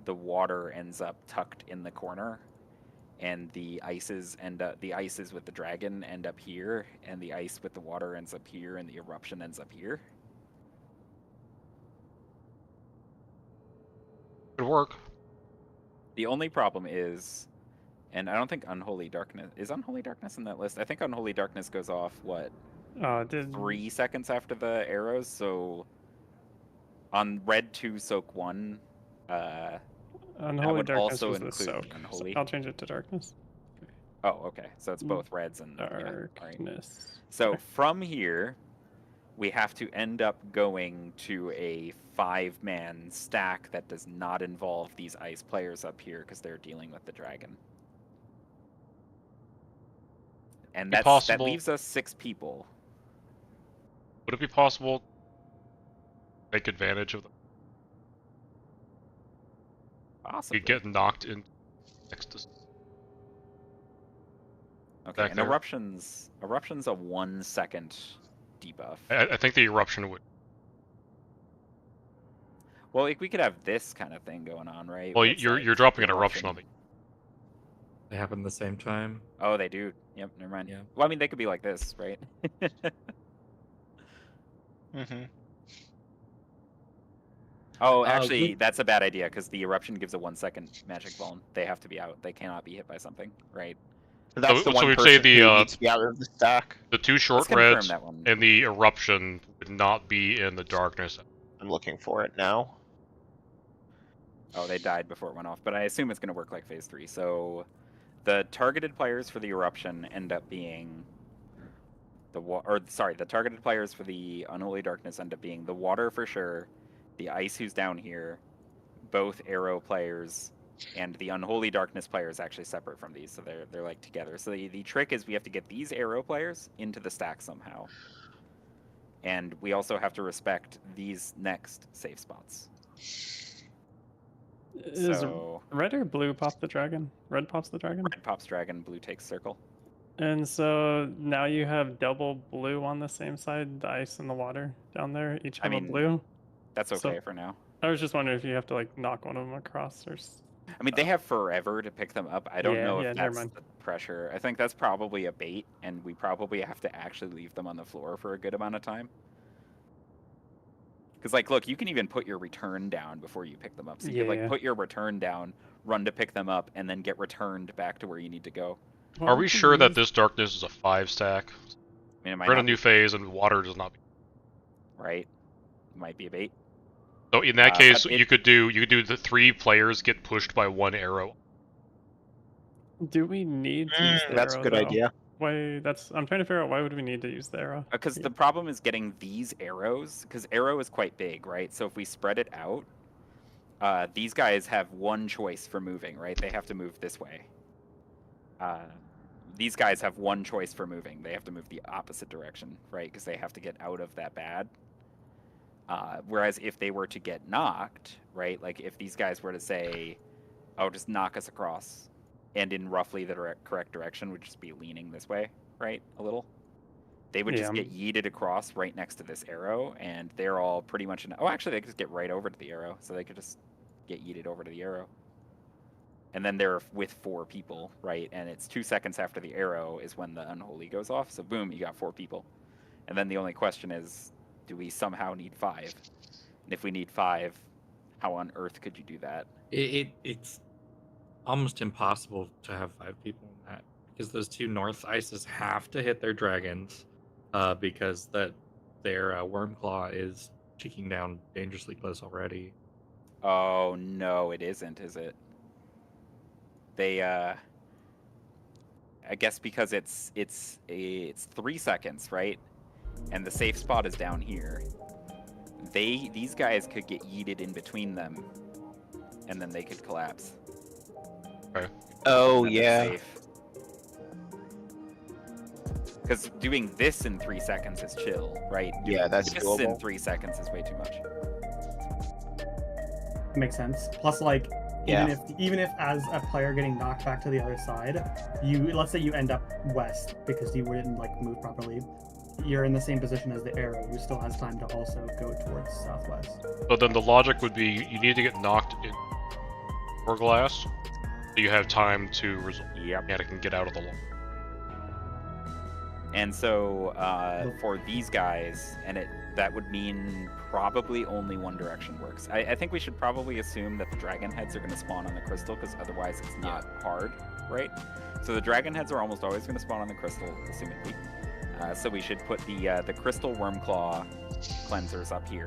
the water ends up tucked in the corner, and the ices with the dragon end up here, and the ice with the water ends up here, and the eruption ends up here. Could work. The only problem is, and I don't think Unholy Darkness is Unholy Darkness in that list. I think Unholy Darkness goes off 3 seconds after the arrows. So on red 2 soak 1. Unholy Darkness also was the include soak. Unholy. I'll change it to Darkness. Oh, okay. So it's both reds and Darkness. Yeah, right. So from here, we have to end up going to a 5-man stack that does not involve these ice players up here because they're dealing with the dragon. And that leaves us 6 people. Would it be possible to take advantage of them? Possibly. You get knocked in next to. Okay, and eruption's a 1 second debuff. I think the eruption would. Well, like, we could have this kind of thing going on, right? Well, you're dropping an eruption on me. They happen at the same time. Oh, they do. Yep, never mind. Yeah. Well, I mean, they could be like this, right? Oh, actually, that's a bad idea because the eruption gives a 1 second magic vuln. They have to be out. They cannot be hit by something, right? That's the one we'd person say who needs to be out of the stack. The 2 short reds and the eruption would not be in the darkness. I'm looking for it now. Oh, they died before it went off, but I assume it's going to work like phase 3. So the targeted players for the eruption end up being the targeted players for the Unholy Darkness end up being the water for sure, the ice who's down here, both arrow players and the Unholy Darkness player is actually separate from these, so they're like together. So the trick is we have to get these arrow players into the stack somehow. And we also have to respect these next safe spots. Is So red or blue pop the dragon? Red pops the dragon? red pops dragon, blue takes circle. And so now you have double blue on the same side, the ice and the water down there, each have a blue. That's okay So- for now. I was just wondering if you have to like knock one of them across or. I mean, they have forever to pick them up. I don't know if never that's mind. the pressure. I think that's probably a bait, and we probably have to actually leave them on the floor for a good amount of time. Because, like, look, you can even put your return down before you pick them up. So you could, like, put your return down, run to pick them up, and then get returned back to where you need to go. Are we sure that this darkness is a 5 stack? I mean, it might We're in a not new be, phase, and water does not. right? Might be a bait. So in that case, but it- you could do the 3 players get pushed by 1 arrow. Do we need to use the That's a arrow, good though? idea. Why? I'm trying to figure out why would we need to use the arrow? Because the problem is getting these arrows, because arrow is quite big, right? So if we spread it out, these guys have one choice for moving, right? They have to move this way. These guys have one choice for moving. They have to move the opposite direction, right? Because they have to get out of that bad. Whereas if they were to get knocked, right? Like if these guys were to say, oh, just knock us across, and in roughly the correct direction would just be leaning this way, right? A little. They would just get yeeted across right next to this arrow, and they're all pretty much oh, actually, they could just get right over to the arrow, so they could just get yeeted over to the arrow. And then they're with 4 people, right? And it's 2 seconds after the arrow is when the Unholy goes off, so boom, you got 4 people. And then the only question is, do we somehow need 5? And if we need 5, how on earth could you do that? It's almost impossible to have 5 people in that because those 2 north ices have to hit their dragons because their Wormclaw is ticking down dangerously close already. Oh no, it isn't, is it? They I guess because it's 3 seconds, right? And the safe spot is down here. These guys could get yeeted in between them, and then they could collapse. Okay. Oh yeah. Because doing this in 3 seconds is chill, right? Yeah, that's this doable. in 3 seconds is way too much. Makes sense. Plus, like, Yeah. even if as a player getting knocked back to the other side, let's say you end up west because you didn't like move properly, you're in the same position as the arrow, who still has time to also go towards southwest. So then the logic would be you need to get knocked in glass, so you have time to resolve. Yep. Yeah, it can get out of the lock. And so for these guys, that would mean probably only one direction works. I think we should probably assume that the dragon heads are going to spawn on the crystal, because otherwise it's not hard, right? So the dragon heads are almost always going to spawn on the crystal, assumedly. So we should put the crystal Wormclaw cleansers up here.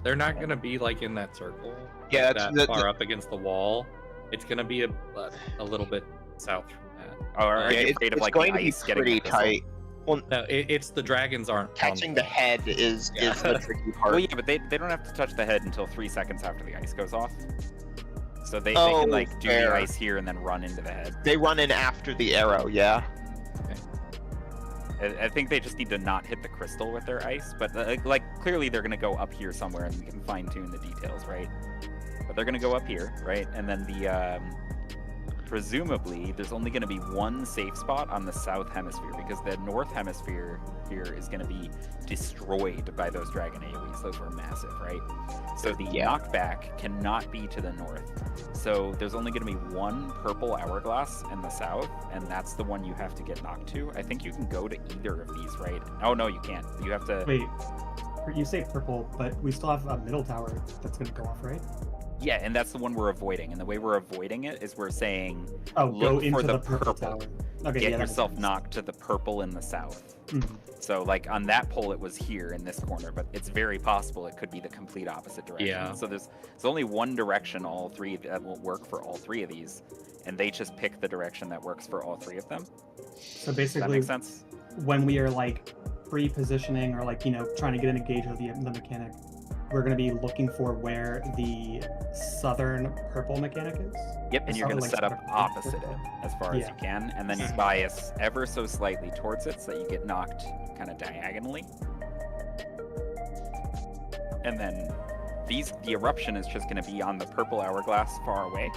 They're not going to be like in that circle. Yeah, like that far up against the wall. It's going to be a little bit south from that. Oh, are you afraid of it's like going the to be ice getting pretty the crystal? tight. Well, No, it's the dragons aren't on catching the head is the tricky part. Well, yeah, but they don't have to touch the head until 3 seconds after the ice goes off. So they Oh, can like do fair. the ice here and then run into the head. They run in after the arrow, yeah. I think they just need to not hit the crystal with their ice, but like clearly they're gonna go up here somewhere, and we can fine tune the details, right? But they're gonna go up here, right? And then the presumably there's only gonna be one safe spot on the south hemisphere, because the north hemisphere here is gonna be destroyed by those dragon AoEs. Those were massive, right? So the knockback cannot be to the north. So there's only going to be one purple hourglass in the south, and that's the one you have to get knocked to. I think you can go to either of these, right? Oh, no, you can't. You have to... Wait, you say purple, but we still have a middle tower that's going to go off, right? Yeah, and that's the one we're avoiding. And the way we're avoiding it is we're saying, Oh, look go into for the purple purple. tower. Okay, Get yeah, that makes yourself sense. knocked to the purple in the south. Mhm. So, like, on that pole, it was here in this corner, but it's very possible it could be the complete opposite direction. Yeah. So there's only one direction all three that will work for all 3 of these, and they just pick the direction that works for all 3 of them. So Does that basically, make sense? when we are like pre-positioning or like trying to get an engage with the mechanic, we're going to be looking for where the southern purple mechanic is. Yep, and you're going to set up opposite it as far as Yeah. you can, and then bias ever so slightly towards it so that you get knocked kind of diagonally. And then the eruption is just going to be on the purple hourglass far away.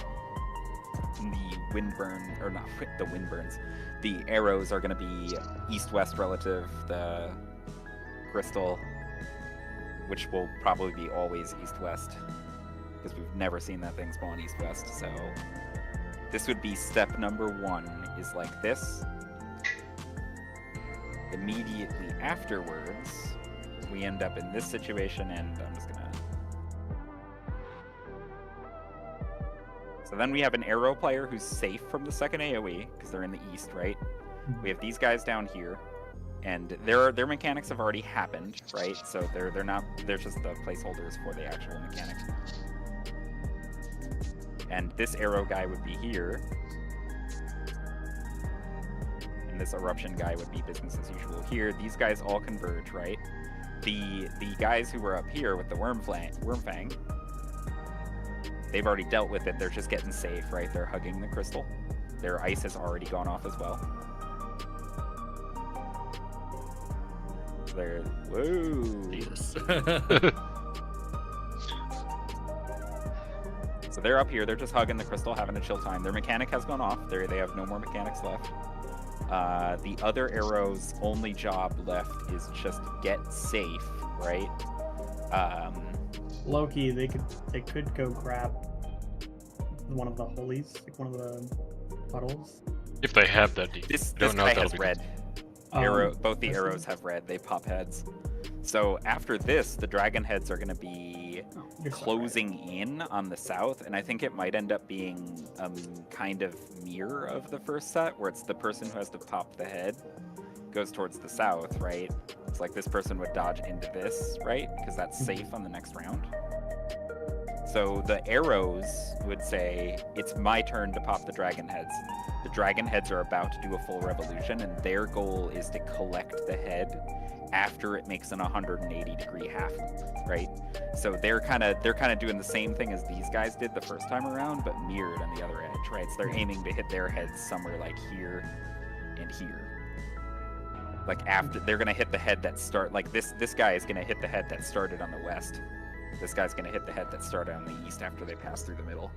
And the windburn, or not the windburns, the arrows are going to be east-west relative, the crystal, which will probably be always east-west, because we've never seen that thing spawn east-west, so this would be step number 1, is like this. Immediately afterwards, we end up in this situation, and I'm just gonna... So then we have an arrow player who's safe from the second AoE, because they're in the east, right? We have these guys down here, and their mechanics have already happened, right? So they're just the placeholders for the actual mechanic. And this arrow guy would be here, and this eruption guy would be business as usual here. These guys all converge, right? The guys who were up here with the Wormfang, they've already dealt with it. They're just getting safe, right? They're hugging the crystal. Their ice has already gone off as well. They're... Whoa! Jesus. So they're up here. They're just hugging the crystal, having a chill time. Their mechanic has gone off. They have no more mechanics left. The other arrow's only job left is just get safe, right? Loki, they could go grab one of the holies, like one of the puddles. If they have that deep. This don't know guy if that'll has be red. Both the arrows have red. They pop heads. So after this, the dragon heads are going to be closing in on the south, and I think it might end up being kind of mirror of the first set, where it's the person who has to pop the head goes towards the south, right? It's like this person would dodge into this, right? Because that's safe on the next round. So the arrows would say, it's my turn to pop the dragon heads. The dragon heads are about to do a full revolution, and their goal is to collect the head after it makes an 180-degree half loop, right? So they're kind of doing the same thing as these guys did the first time around, but mirrored on the other edge, right? So they're aiming to hit their heads somewhere like here and here. Like after they're gonna hit the head that this guy is gonna hit the head that started on the west. This guy's gonna hit the head that started on the east after they pass through the middle.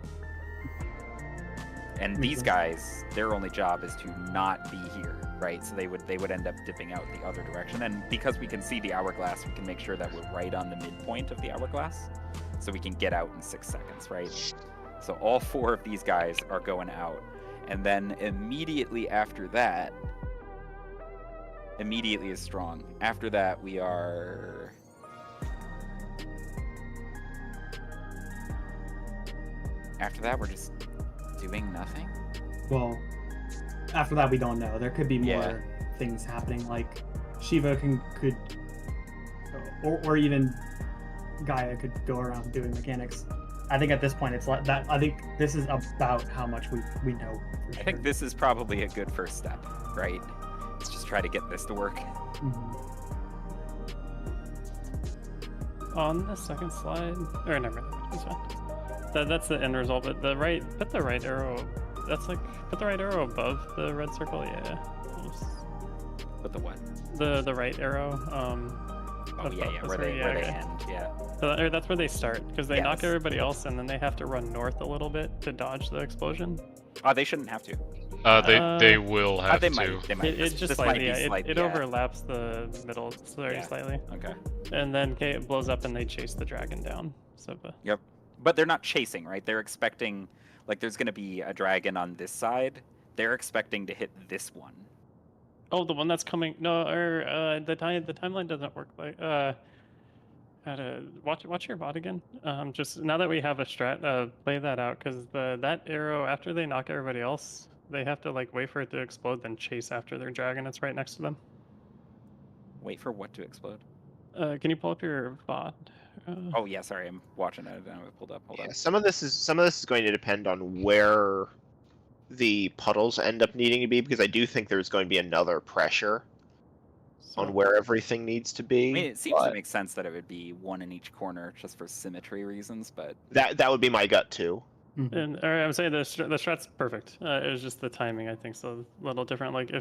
And these guys, their only job is to not be here, right? So they would end up dipping out the other direction. And because we can see the hourglass, we can make sure that we're right on the midpoint of the hourglass, so we can get out in 6 seconds, right? So all 4 of these guys are going out, and then immediately after that, immediately is strong. After that, we are... After that, we're just doing nothing? Well, after that, we don't know. There could be more things happening, like Shiva could or even Gaia could go around doing mechanics. I think at this point it's like that. I think this is about how much we know. For sure. I think this is probably a good first step, right? Let's just try to get this to work. On the second slide, or never mind, it's fine. That's the end result, but put the right arrow. That's like put the right arrow above the red circle. Yeah. Put the what? The right arrow. Where they end. Yeah. Or that's where they start, because they knock everybody else, and then they have to run north a little bit to dodge the explosion. Oh, they shouldn't have to. They will have they to. Might, they might. It just slightly, it overlaps the middle very slightly. Okay. And then it blows up, and they chase the dragon down. So. Yep. But they're not chasing, right? They're expecting, like, there's going to be a dragon on this side. They're expecting to hit this one. Oh, the one that's coming. No, or the timeline doesn't work. Like, watch your bot again. Just now that we have a strat, play that out, because that arrow, after they knock everybody else, they have to like wait for it to explode, then chase after their dragon that's right next to them. Wait for what to explode? Can you pull up your bot? Oh yeah, sorry, I'm watching it. I don't have it pulled up. Hold on. Some of this is going to depend on where the puddles end up needing to be, because I do think there's going to be another pressure. on where everything needs to be. I mean, it seems to but make sense that it would be one in each corner just for symmetry reasons, but that would be my gut too. And I would say the strat's perfect. It was just the timing, I think, so a little different. Like,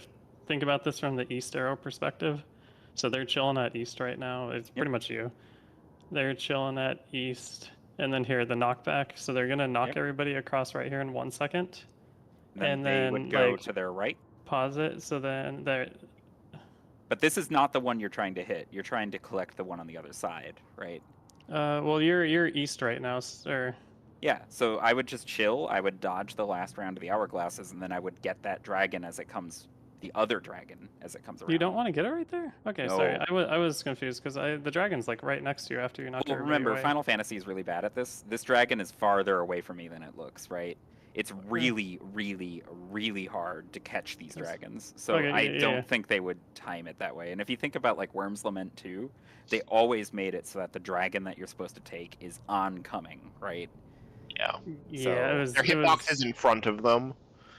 think about this from the east arrow perspective. So they're chilling at east right now. It's pretty much you. They're chilling at east, and then here the knockback. So they're gonna knock everybody across right here in 1 second, then they would go to their right. Pause it. So then they're. But this is not the one you're trying to hit. You're trying to collect the one on the other side, right? Well, you're east right now, sir. Yeah, so I would just chill. I would dodge the last round of the hourglasses, and then I would get that dragon as it comes, the other dragon as it comes around. You don't want to get it right there? Okay, No. sorry. I was confused because the dragon's like right next to you after you knock Well, everybody remember, away. Final Fantasy is really bad at this. This dragon is farther away from me than it looks, right? It's really, really, really hard to catch these dragons. So Okay, I yeah. don't think they would time it that way. And if you think about like Worm's Lament 2, they always made it so that the dragon that you're supposed to take is oncoming, right? Yeah. Yeah, it was. Their hitbox is in front of them.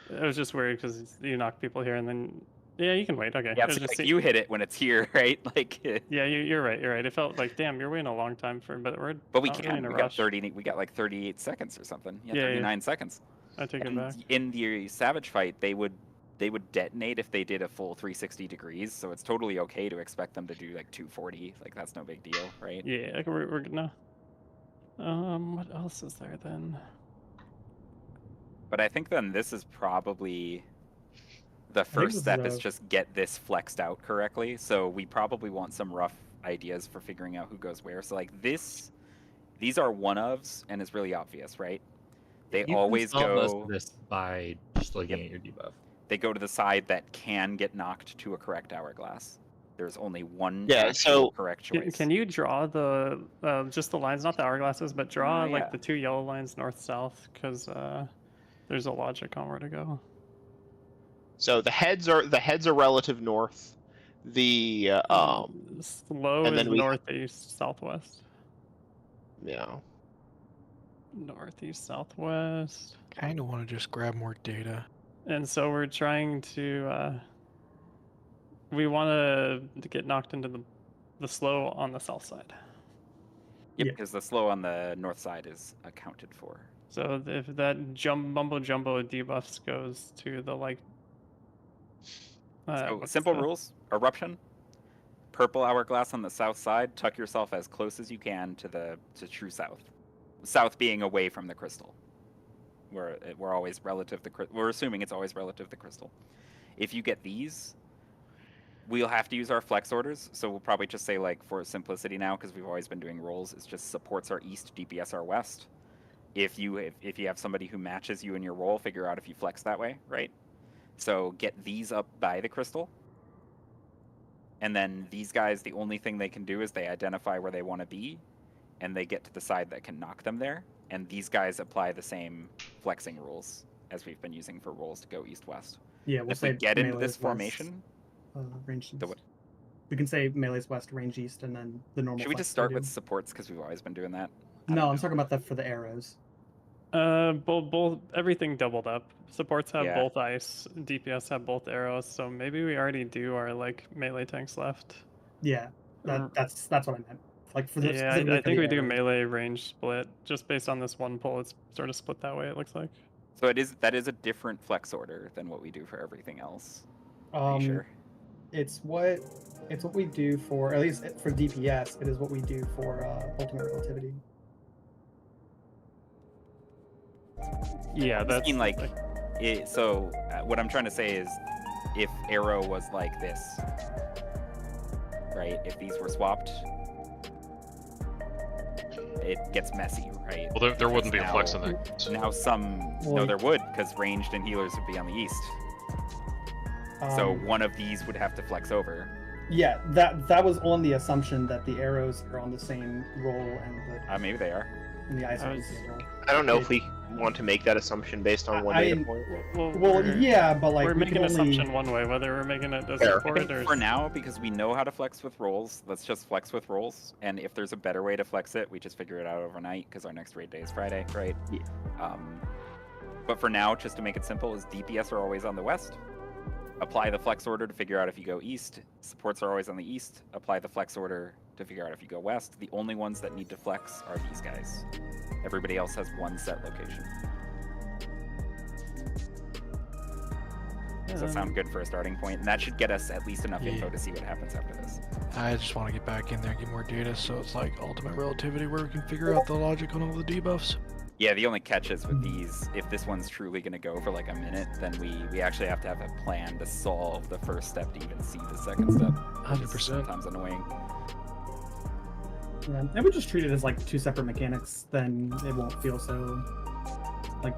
It was just weird because you knock people here and then. Yeah, you can wait. Okay. Yeah, It was it's just like you hit it when it's here, right? Like. Yeah, you're right. You're right. It felt like, damn, you're waiting a long time for, but we're. But we not really can. in a We got rush. 30. We got like 38 seconds or something. Yeah, Yeah, 39 seconds. I take it And back. in the Savage fight, they would detonate if they did a full 360 degrees. So it's totally okay to expect them to do like 240. Like that's no big deal, right? Yeah, like, we're good now. What else is there then? But I think then this is probably the first this step is is just get this flexed out correctly. So we probably want some rough ideas for figuring out who goes where. So like these are one-ofs, and it's really obvious, right? They You can always solve most go. of this by just looking at your debuff. They go to the side that can get knocked to a correct hourglass. There's only one Yeah, actual so- correct choice. Can you draw the just the lines, not the hourglasses, but draw Yeah. like the two yellow lines north south because there's a logic on where to go. So the heads are relative north. The Slow and is then we- northeast southwest. yeah. Northeast southwest. Kind of want to just grab more data. And so we're trying to we want to get knocked into the slow on the south side. Yep, Yeah. because the slow on the north side is accounted for. So if that mumbo jumbo debuffs goes to the like So what's simple the- rules: eruption, purple hourglass on the south side. Tuck yourself as close as you can to true south. South being away from the crystal. We're always relative to we're assuming it's always relative to crystal. If you get these, we'll have to use our flex orders. So we'll probably just say, like, for simplicity now, because we've always been doing rolls, it's just supports our east, DPS our west. If you have somebody who matches you in your roll, figure out if you flex that way, right? So get these up by the crystal. And then these guys, the only thing they can do is they identify where they want to be, and they get to the side that can knock them there. And these guys apply the same flexing rules as we've been using for rolls to go east-west. Yeah, we'll If we say get into melee's this formation, range east. the what? We can say melee's west, range east, and then the normal. Should we flex just start we with do. supports because we've always been doing that? No, I'm talking about for the arrows. both everything doubled up. Supports have Yeah. both ice, DPS have both arrows, so maybe we already do our like melee tanks left. Yeah, that's what I meant. Like for this. Yeah, I think we do melee range split just based on this one pull. It's sort of split that way. It looks like. So that is a different flex order than what we do for everything else. Are you sure? It's what we do for, at least for DPS. It is what we do for ultimate relativity. Yeah, I that's mean, like, so what I'm trying to say is, if arrow was like this, right? If these were swapped, it gets messy, right? Well, there wouldn't be a Because flex in now- that. Now no, Well, there would, because ranged and healers would be on the east. So Um, one of these would have to flex over. Yeah, that was on the assumption that the arrows are on the same roll and Maybe they are. the ice I are the was- same roll. I don't know if we want to make that assumption based on one I data mean, point. Well, yeah, but like we're we making can an only... assumption one way, whether we're making it as Fair. I support think or for now, because we know how to flex with rolls, let's just flex with rolls. And if there's a better way to flex it, we just figure it out overnight, because our next raid day is Friday, right? Yeah. But for now, just to make it simple, is DPS are always on the west. apply the flex order to figure out if you go east. Supports are always on the east. Apply the flex order to figure out if you go west. The only ones that need to flex are these guys. Everybody else has one set location. Does that sound good for a starting point? And that should get us at least enough info to see what happens after this. I just want to get back in there and get more data, so it's like ultimate relativity where we can figure out the logic on all the debuffs. Yeah, the only catch is with these, if this one's truly going to go for like a minute, then we actually have to have a plan to solve the first step to even see the second step. 100%. Sometimes annoying. Yeah, I would just treat it as like two separate mechanics, then it won't feel so like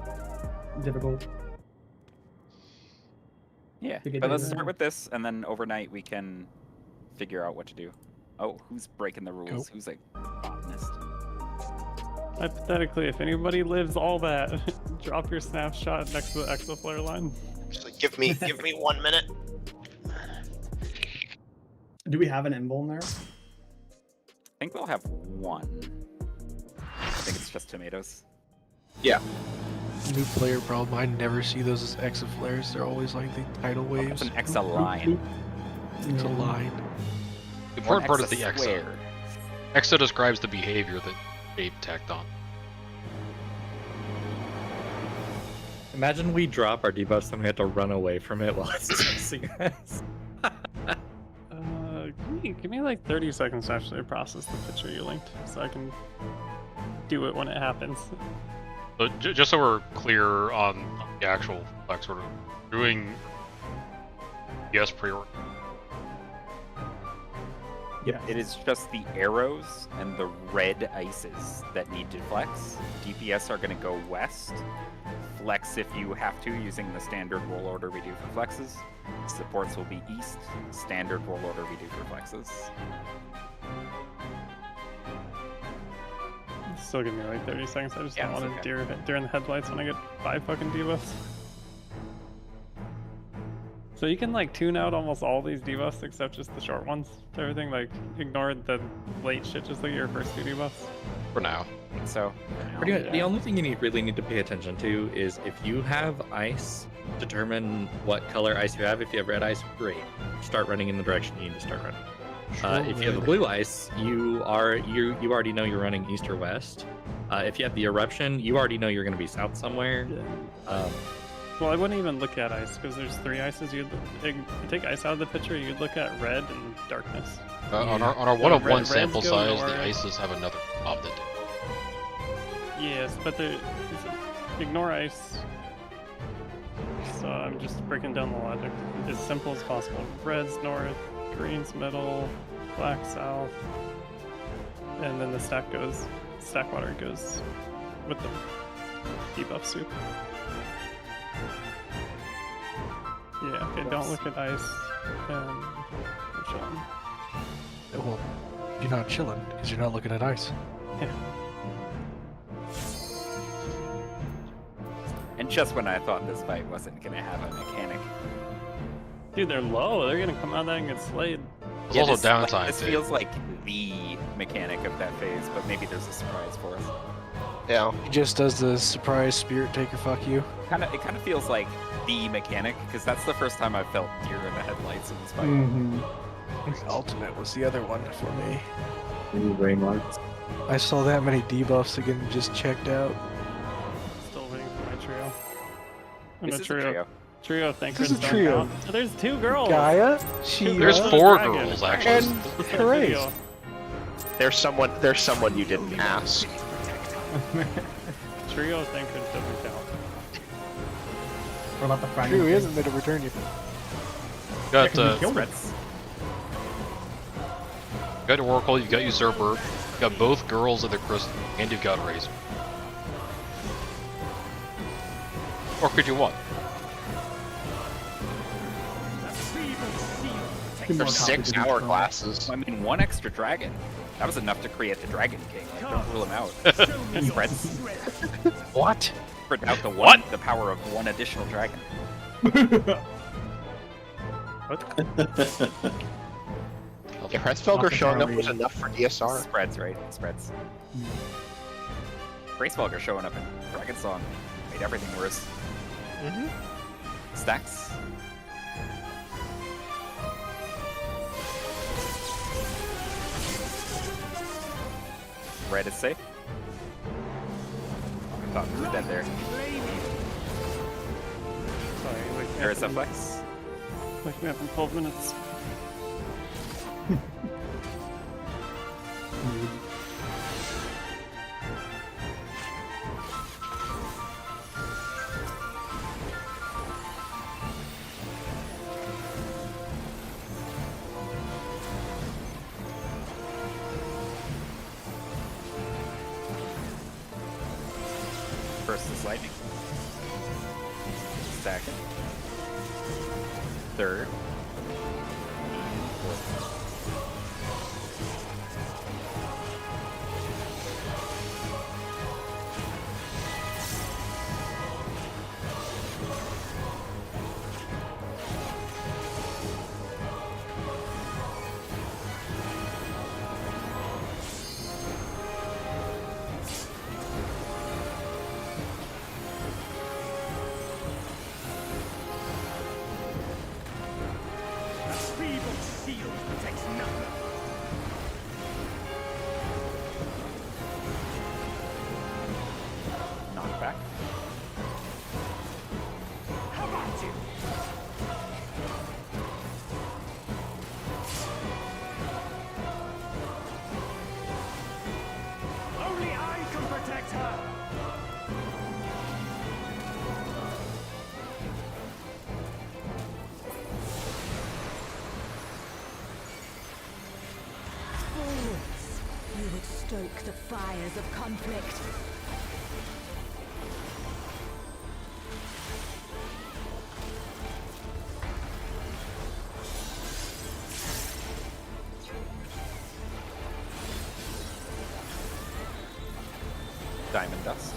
difficult. Yeah, to get but let's data. start with this, and then overnight we can figure out what to do. Oh, who's breaking the rules? Cool. Who's a botanist? Hypothetically, if anybody lives all that, drop your snapshot next to the exoflare line. So give me 1 minute. Do we have an invuln there? I think we'll have one. I think it's just tomatoes. Yeah. New player problem. I never see those as exoflares. They're always like the tidal waves. It's an exa line. It's a line. The important part is the exa exa. square. Exa describes the behavior that Dave tacked on. Imagine we drop our debuffs and we have to run away from it while it's chasing us. Give me like 30 seconds to actually process the picture you linked, so I can do it when it happens. So just so we're clear on the actual flex order, doing yes pre-order. Yeah. It is just the arrows and the red ices that need to flex. DPS are going to go west. Flex if you have to, using the standard roll order we do for flexes. Supports will be east. Standard roll order we do for flexes. Still give me like 30 seconds. I just Yeah, don't want it's to deer in the headlights when I get 5 fucking debuffs. So you can like tune out almost all these debuffs except just the short ones to everything. Like ignore the late shit. Just look at your first 2 debuffs. For now. So Pretty much, the only thing you really need to pay attention to is if you have ice, determine what color ice you have. If you have red ice, great. Start running in the direction you need to start running. If you have the blue ice, you already know you're running east or west. If you have the eruption, you already know you're going to be south somewhere. Well, I wouldn't even look at ice because there's 3 ices. You take ice out of the picture, you'd look at red and darkness. On our 1 of 1 reds sample go size, north. the ices have another mob that do. Yes, but ignore ice. So I'm just breaking down the logic as simple as possible. Reds north, greens middle, black south, and then the stack water goes with the debuff soup. Yeah, okay, don't look at ice and we're chilling. Well, you're not chilling because you're not looking at ice. Yeah. And just when I thought this fight wasn't going to have a mechanic. Dude, they're low. They're gonna come out there and get slayed. There's also downtime This too. feels like the mechanic of that phase, but maybe there's a surprise for us. Yeah. He just does the surprise spirit taker fuck you. It kind of feels like the mechanic, because that's the first time I've felt deer in the headlights in this fight. Ultimate was the other one for me. Brain marks. I saw that many debuffs again and just checked out. Still waiting for my trio. And This a is a trio. Trio thinkers. This is a don't trio. count. There's 2 girls. Gaia, Two Sheila, There's girls 4 and a dragon. girls actually. and Therese. There's someone you didn't ask. Trio thinkers doesn't count. What about the front? True, he hasn't made a return yet. You got Spreads. you got Oracle, you've got Usurper, you've got both girls of the crystal, and you've got Razor. Or could you what? There's 6 hourglasses. I mean, 1 extra dragon. That was enough to create the Dragon King. Like, don't rule him out. Spreads. What? Spread out the What? the power of 1 additional dragon. Yeah, Hresfelger showing up was enough for DSR. Spreads, right? Spreads. Gracefelger showing up in Dragon Song made everything worse. Stacks. right is safe. I thought we were dead there. Sorry, wake me There up is a in- flex. Wake me up in 12 minutes. First is lightning. Second. Third. Fourth. Knockback. How about you? Only I can protect her. Forwards. You would stoke the fires of conflict. Diamond dust.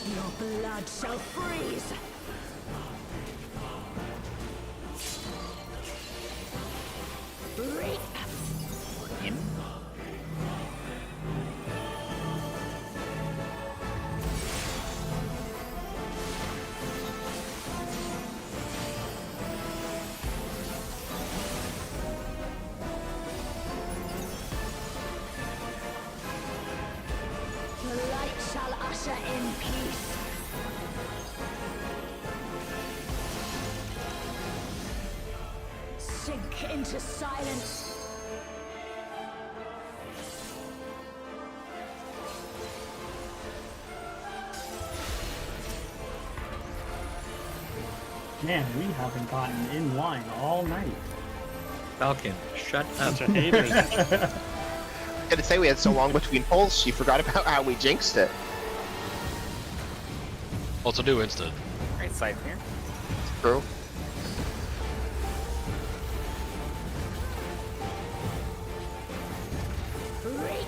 Your blood shall freeze. Reap. In. The light shall usher in peace. Sink into silence. Man, we haven't gotten in line all night. Falcon, shut up. Such a hater. I'm gonna say we had so long between pulls, she forgot about how we jinxed it. Also do instant. Right side here. True. Reap.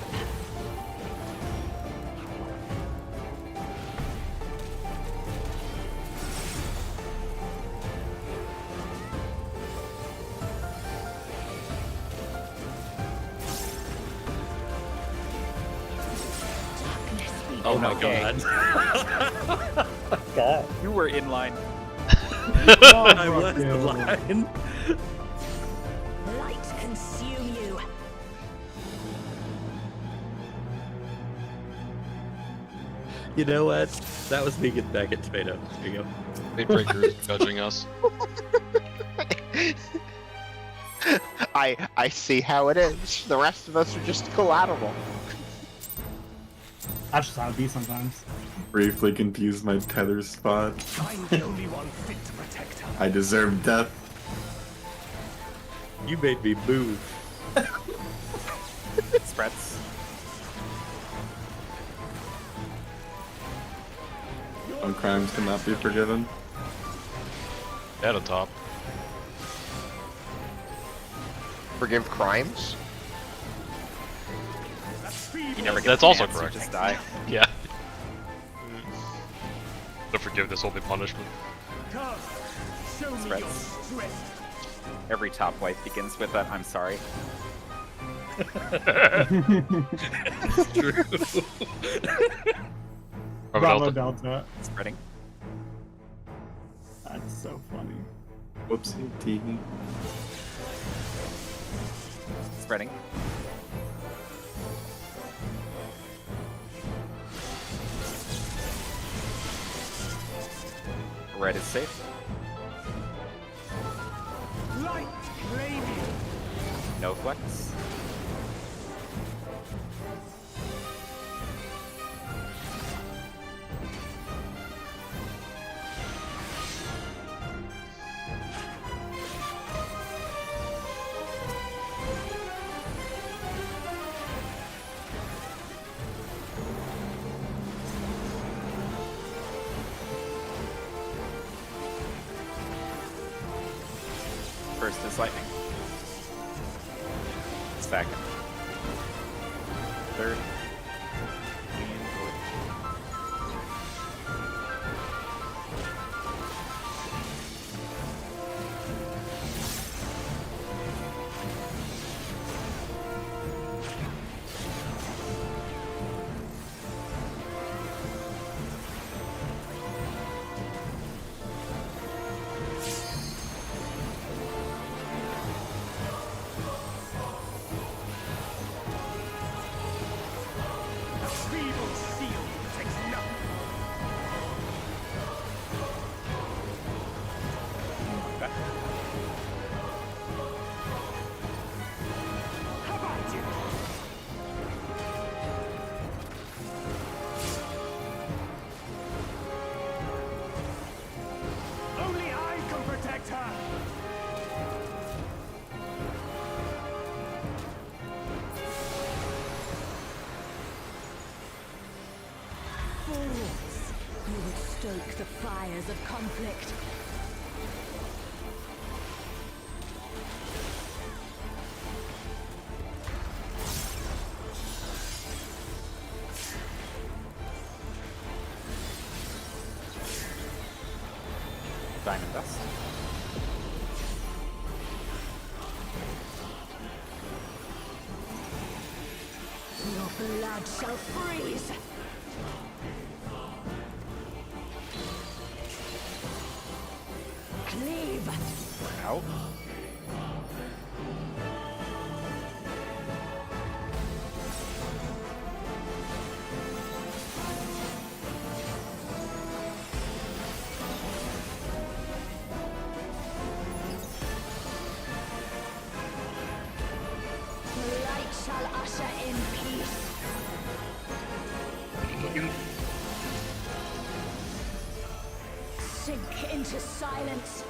Darkness be Oh my Okay. god. You were in line. I was the line. light consume you. You know what? That was me getting back at tomato. There you go. Daybreaker is judging us. I see how it is. The rest of us are just collateral. That's just how it be sometimes. Briefly confused my tether spot. I'm the only one fit to protect her. I deserve death. You made me move. Spreads. No crimes cannot be forgiven. At a top. Forgive crimes? You never get That's the also chance, you correct. just die. Yeah. The forgiveness will be punishment. Come, show me your Spreads. strength. Every top wipe begins with that I'm sorry. It's true. Bravo Delta. Delta. Spreading. That's so funny. Whoopsie tee. Spreading. Red is safe. Light claiming. No flex. First is lightning. Second. Third. And fourth. Feeble seal takes nothing. Okay. How about you? Only I can protect her. Fools! You would stoke the fires of conflict. Diamond dust. Your blood shall freeze! Cleave! We're out. The light shall usher in peace. Sink into silence.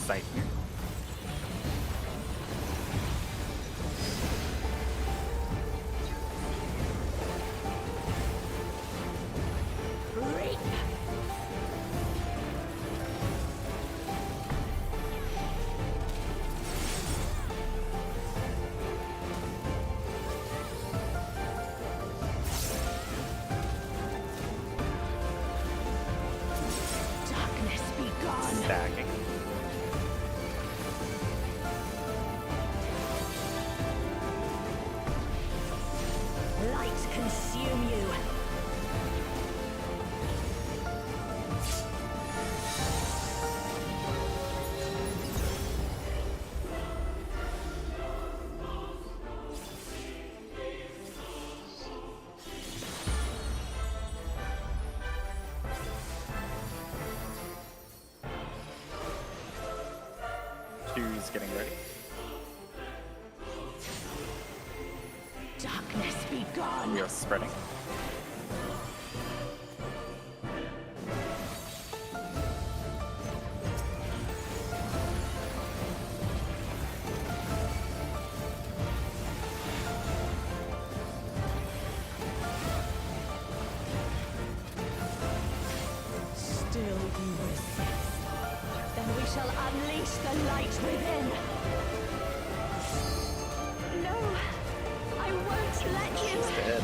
Sight here. Reap! Darkness be gone! Stacking. Light consume you! Two's getting ready. Darkness be gone! We are spreading. Still you resist. Then we shall unleash the light within. No, I won't let you. She's dead.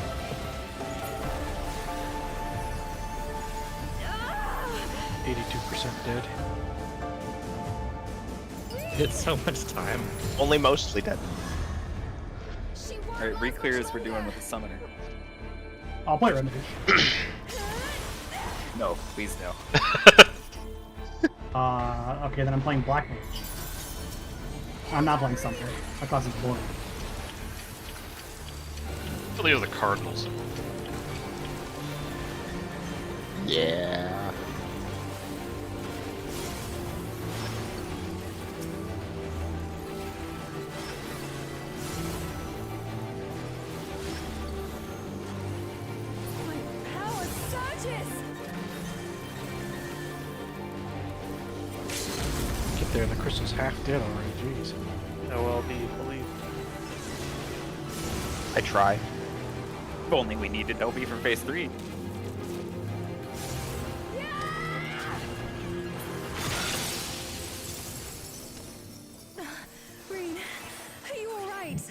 82% dead. It's so much time. Only mostly dead. Alright, re-clear as we're doing with the summoner. I'll play Remedy. No, please no. Okay, then I'm playing Black Mage. I'm not playing Sumter. That class is boring. I believe the Cardinals. Yeah. My power surges! Get there and the crystal's half dead already, jeez. OLB, believe. I try. If only we needed LB for phase 3. Green, are you alright?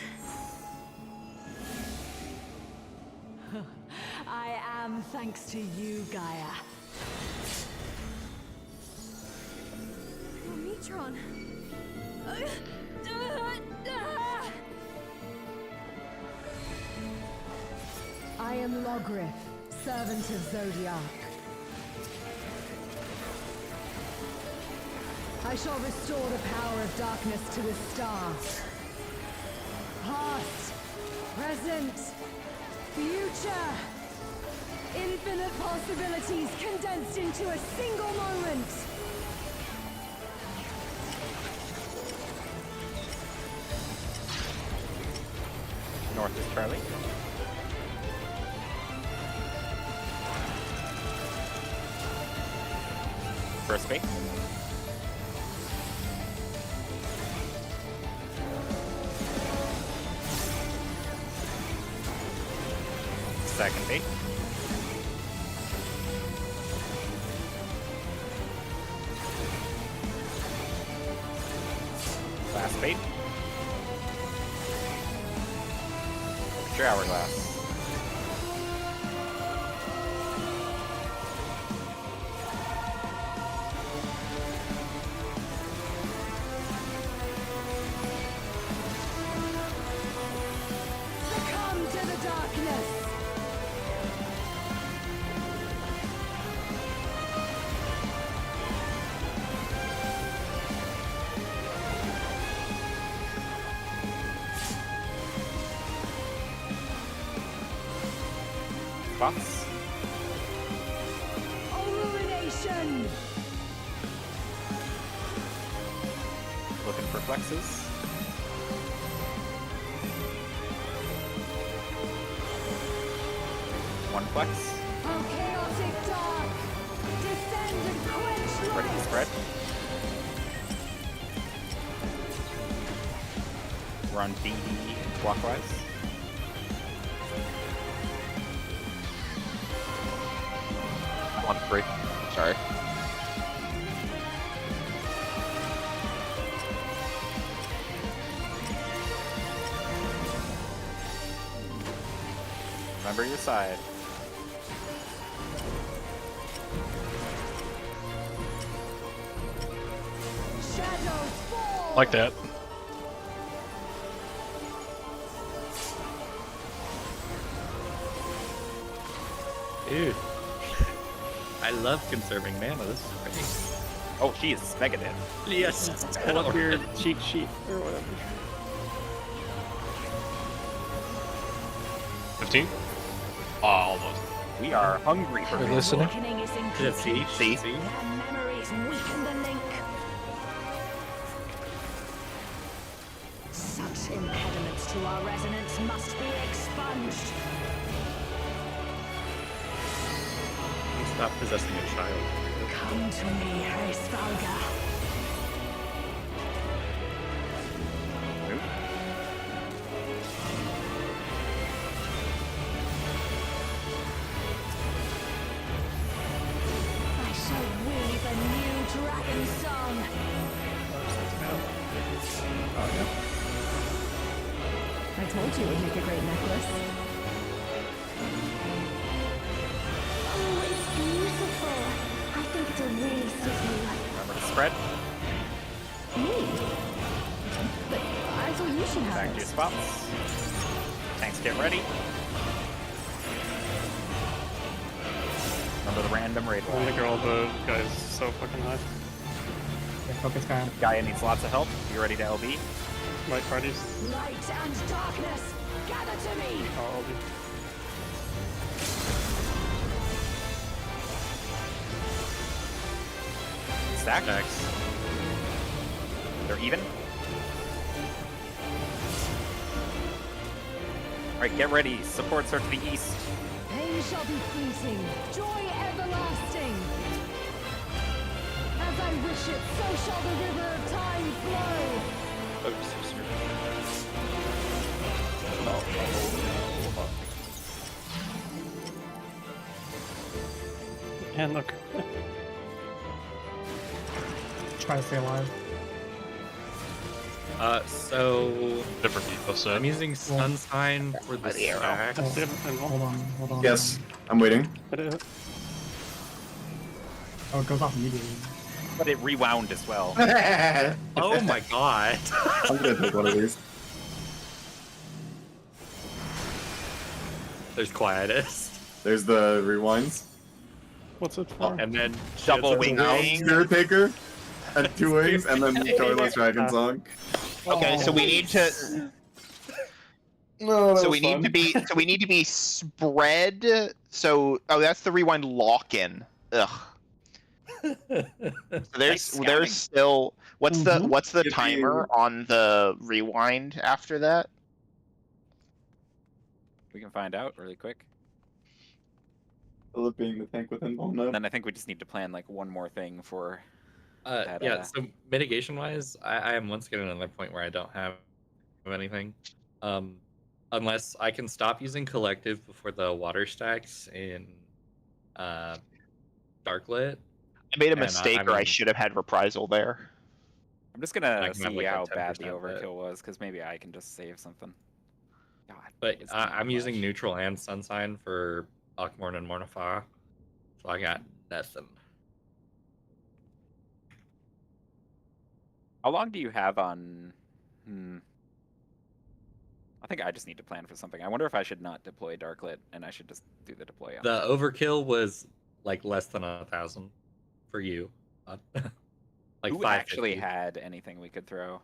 I am, thanks to you, Gaia. Oh, Metron. I am Logrith, servant of Zodiac. I shall restore the power of darkness to the star. Past, present, future. Infinite possibilities condensed into a single moment. North is Charlie. First bait. Second bait. Last bait. Look at your hourglass. Succumb to the darkness. Spots. Illumination. Looking for flexes. One flex. Oh, chaotic dark. Descend and quench Ready to light. spread. We're on DD clockwise. On 3. Sorry. Remember your side. Shadows fall. Like that. Dude. I love conserving mana, this is great. Oh, jeez, mega dead. Yes! Pull up your cheat sheet or whatever. 15? Almost. We are hungry for You're food. listening? Reckoning is Did it see? incomplete. See? Their memories weaken the link. Such impediments to our resonance must be expunged. Stop possessing a child. Come to me, Hraesvalga. Move. I shall weave a new dragon song. I told you it would make a great necklace. Oh, it's beautiful. I think it's to really suit you. Remember to spread. Me? But I thought you should have Back it. to your spots. Tanks get ready. Remember the random raid Oh my wall. god, the guy's so fucking high. Yeah, focus guy. Gaia needs lots of help. You ready to LB? Light parties. Light and darkness, gather to me! Oh, I'll be. Stack. They're even. Alright, get ready. Supports are to the east. Pain shall be fleeting, joy everlasting. As I wish it, so shall the river of time flow. And look. Try to stay alive. So Different people set. I'm using Sunshine for the stack. Oh, Hold hold on, hold on. Yes, I'm waiting. Oh, it goes off immediately. But it rewound as well. Oh my god. I'm gonna take one of these. There's Quietus. There's the rewinds. What's it for? And then Double wing Now, wing. Spirit Taker, and 2 wings, and then Toilet Dragon Song. Okay, so we need to. No, So we need to be spread. So that's the rewind lock-in. Ugh. So there's still what's the If timer on the rewind after that? We can find out really quick. Philip being the tank within Volna. Then I think we just need to plan like one more thing for. Yeah, so mitigation wise, I am once again at another point where I don't have anything. Unless I can stop using collective before the water stacks in Darklit. I made a And mistake, or I should have had reprisal there. I'm just I gonna can have, see like, a how bad the 10% overkill was, because maybe I can just save something. God, But it's too I'm using much. neutral and Sunshine for Akmorn and Mornifa. So I got nothing. How long do you have on? I think I just need to plan for something. I wonder if I should not deploy Darklit and I should just do the deploy. On The overkill was like less than 1,000 for you. Like Who 550. actually had anything we could throw?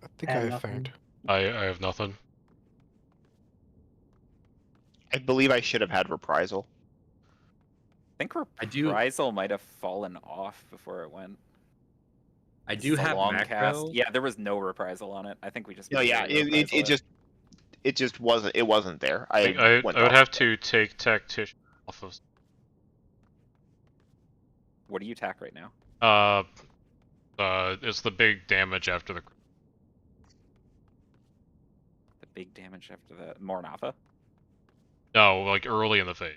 I think I have found. I have nothing. I believe I should have had reprisal. I think do- Reprisal might have fallen off before it went. I do The have long macro. cast. Yeah, there was no reprisal on it. I think we just. No, yeah, it just wasn't there. I went would off have it. to take tactician off of. What do you tack right now? It's the big damage after the. The big damage after the Mornafa. No, like early in the phase.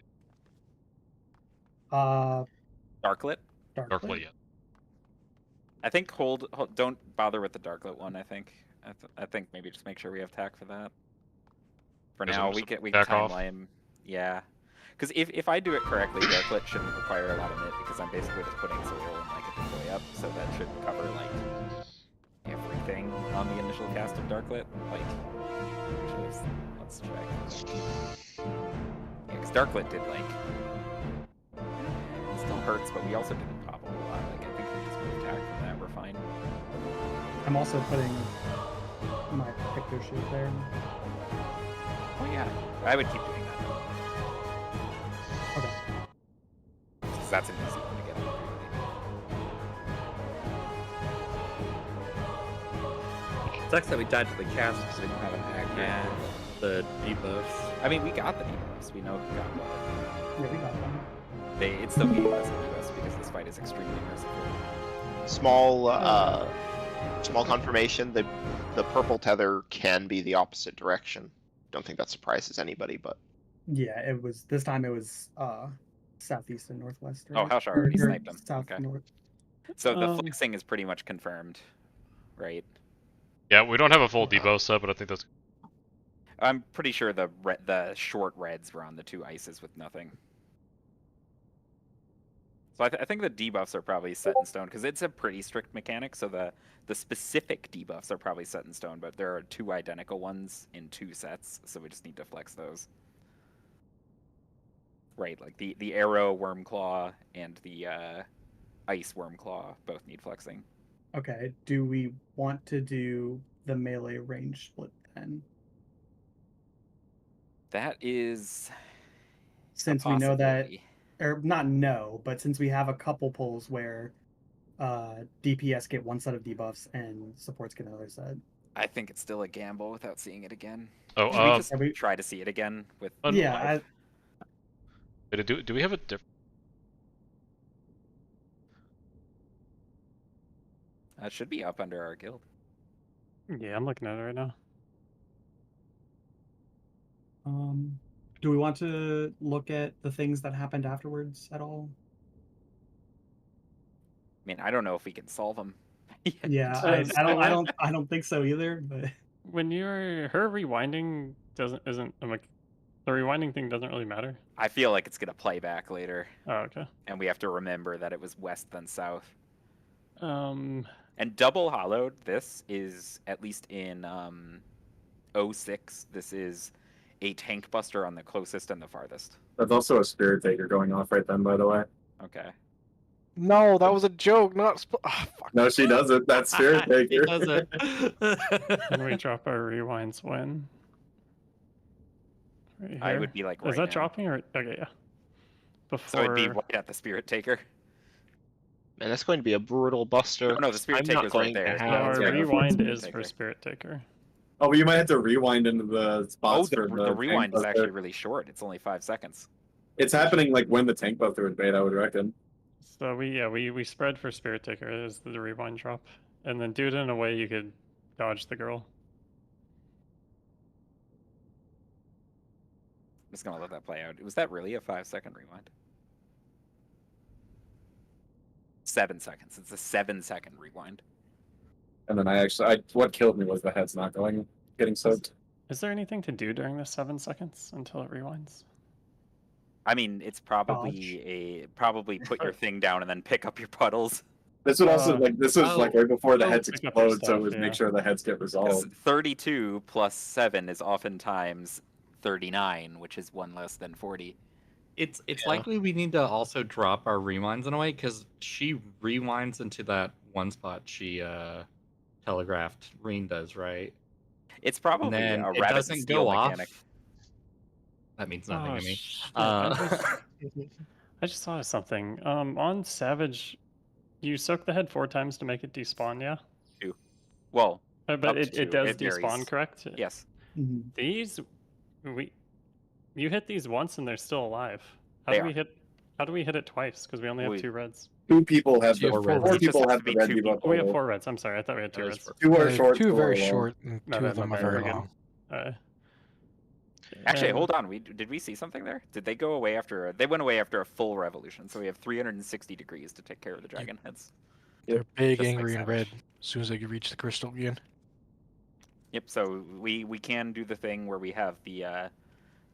Darklit. Darkly, yeah. I think hold don't bother with the Darklit one. I think. I think maybe just make sure we have tack for that. For Does now, it we can back off? timeline. Yeah, because if I do it correctly, Darklit shouldn't require a lot of nit because I'm basically just putting Zoro and like a deploy up, so that should cover like everything on the initial cast of Darklit. Like, actually, let's check. Yeah, because Darklit did like. It still hurts, but we also didn't pop a whole lot. Like I think we just moved tack from that. We're fine. I'm also putting my picture shoot there. Oh yeah, I would keep doing that. Okay. Because that's an easy one to get on. It sucks that we died to the cast because we didn't have an accurate Yeah. the debuffs. I mean, we got the debuffs. We know who got what. Yeah, we got them. It's still meaningless to us because this fight is extremely merciful. Small confirmation. The purple tether can be the opposite direction. Don't think that surprises anybody, but Yeah, it was this time. It was southeast and northwest. Oh, Right? Haushar already Or sniped him. South Okay. north. So the Um, flexing is pretty much confirmed, right? Yeah, we don't have a full debo set, but I think that's. I'm pretty sure the short reds were on the two ices with nothing. So I think the debuffs are probably set in stone because it's a pretty strict mechanic. So the specific debuffs are probably set in stone, but there are 2 identical ones in 2 sets, so we just need to flex those. Right, like the arrow Wormclaw and the ice Wormclaw both need flexing. Okay. Do we want to do the melee range split then? That is Since we know that, or not know, but since we have a couple pulls where DPS get 1 set of debuffs and supports get another set. I think it's still a gamble without seeing it again. Oh, Should we just try to see it again with? Yeah. Do we have a different? It should be up under our guild. Yeah, I'm looking at it right now. Do we want to look at the things that happened afterwards at all? I mean, I don't know if we can solve them. Yeah, I don't think so either. But when her rewinding isn't the rewinding thing doesn't really matter. I feel like it's gonna play back later. Oh, okay. And we have to remember that it was west then south. And double hollowed, this is at least in 06. This is a tank buster on the closest and the farthest. That's also a spirit taker going off right then, by the way. Okay. No, that was a joke. Not. Fuck. No, she doesn't. That's spirit taker. He doesn't. Can we drop our rewinds when? Right here. I would be like. Is that dropping or okay? Yeah. Before. So it'd be right at the spirit taker. Man, that's going to be a brutal buster. No, the spirit I'm not taker's going right there. to No, have. our Yeah, rewind Spirit is Taker. for spirit taker. Oh, but you might have to rewind into the spots Oh, for the rewind is tank actually buster. really short. It's only 5 seconds. It's happening like when the tank buster would bait, I would reckon. So we spread for spirit taker as the rewind drop, and then do it in a way you could dodge the girl. I'm just gonna let that play out. Was that really a 5-second rewind? 7 seconds. It's a 7-second rewind. And then what killed me was the heads not getting soaked. Is there anything to do during the 7 seconds until it rewinds? I mean, it's probably put your thing down and then pick up your puddles. This would also this was like right before the oh, heads pick up your explode, so it stuff, was yeah. make sure the heads get 'Cause resolved. 32 plus 7 is oftentimes 39, which is 1 less than 40. It's likely we need to also drop our rewinds in a way because she rewinds into that one spot she telegraphed. Reen does, right? It's probably And then a it rabbit doesn't steal go mechanic. off. That means nothing to me. Shit, Uh, I just thought of something. On Savage, you soak the head 4 times to make it despawn, yeah? 2. Well, But up it to. does It despawn, varies. correct? Yes. Mhm. These, you hit these once and they're still alive. How They do we are. hit? How do we hit it twice? Because we only have We- 2 reds. 2 people have Two the reds. 4 It just people has have to the be red 2 debuff. people. Oh, we have total. 4 reds. I'm sorry, I thought we had 2 That is reds. for- 2 are short. 2 2 are very long. short, and My 2 of bad, them my are bad, very we're good. long. Actually, And- hold on. Did we see something there? Did they go away after? They went away after a full revolution, so we have 360 degrees to take care of the dragon heads. They're big, Just like angry, and red Savage. as soon as they reach the crystal again. Yep. So we can do the thing where we have the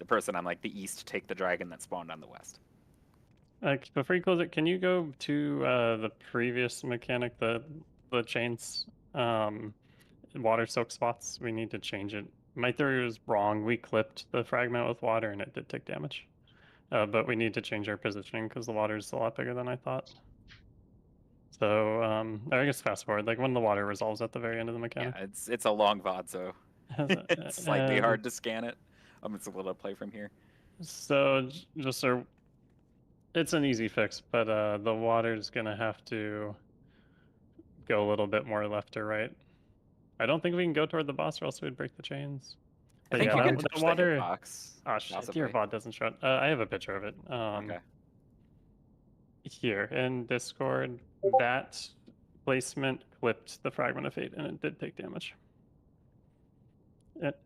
person on like the east take the dragon that spawned on the west. Before you close it, can you go to the previous mechanic, the chains, water soak spots? We need to change it. My theory was wrong. We clipped the fragment with water and it did take damage. But we need to change our positioning because the water is a lot bigger than I thought. So I guess fast forward, like when the water resolves at the very end of the mechanic. Yeah, it's a long VOD, so it's slightly hard to scan it. It's a little play from here. So it's an easy fix, but the water's gonna have to go a little bit more left or right. I don't think we can go toward the boss, or else we'd break the chains. I But think yeah, you can that touch water. the hitbox. Oh shit! possibly. Your VOD doesn't show it. I have a picture of it. Okay. Here in Discord, that placement clipped the fragment of fate, and it did take damage. It.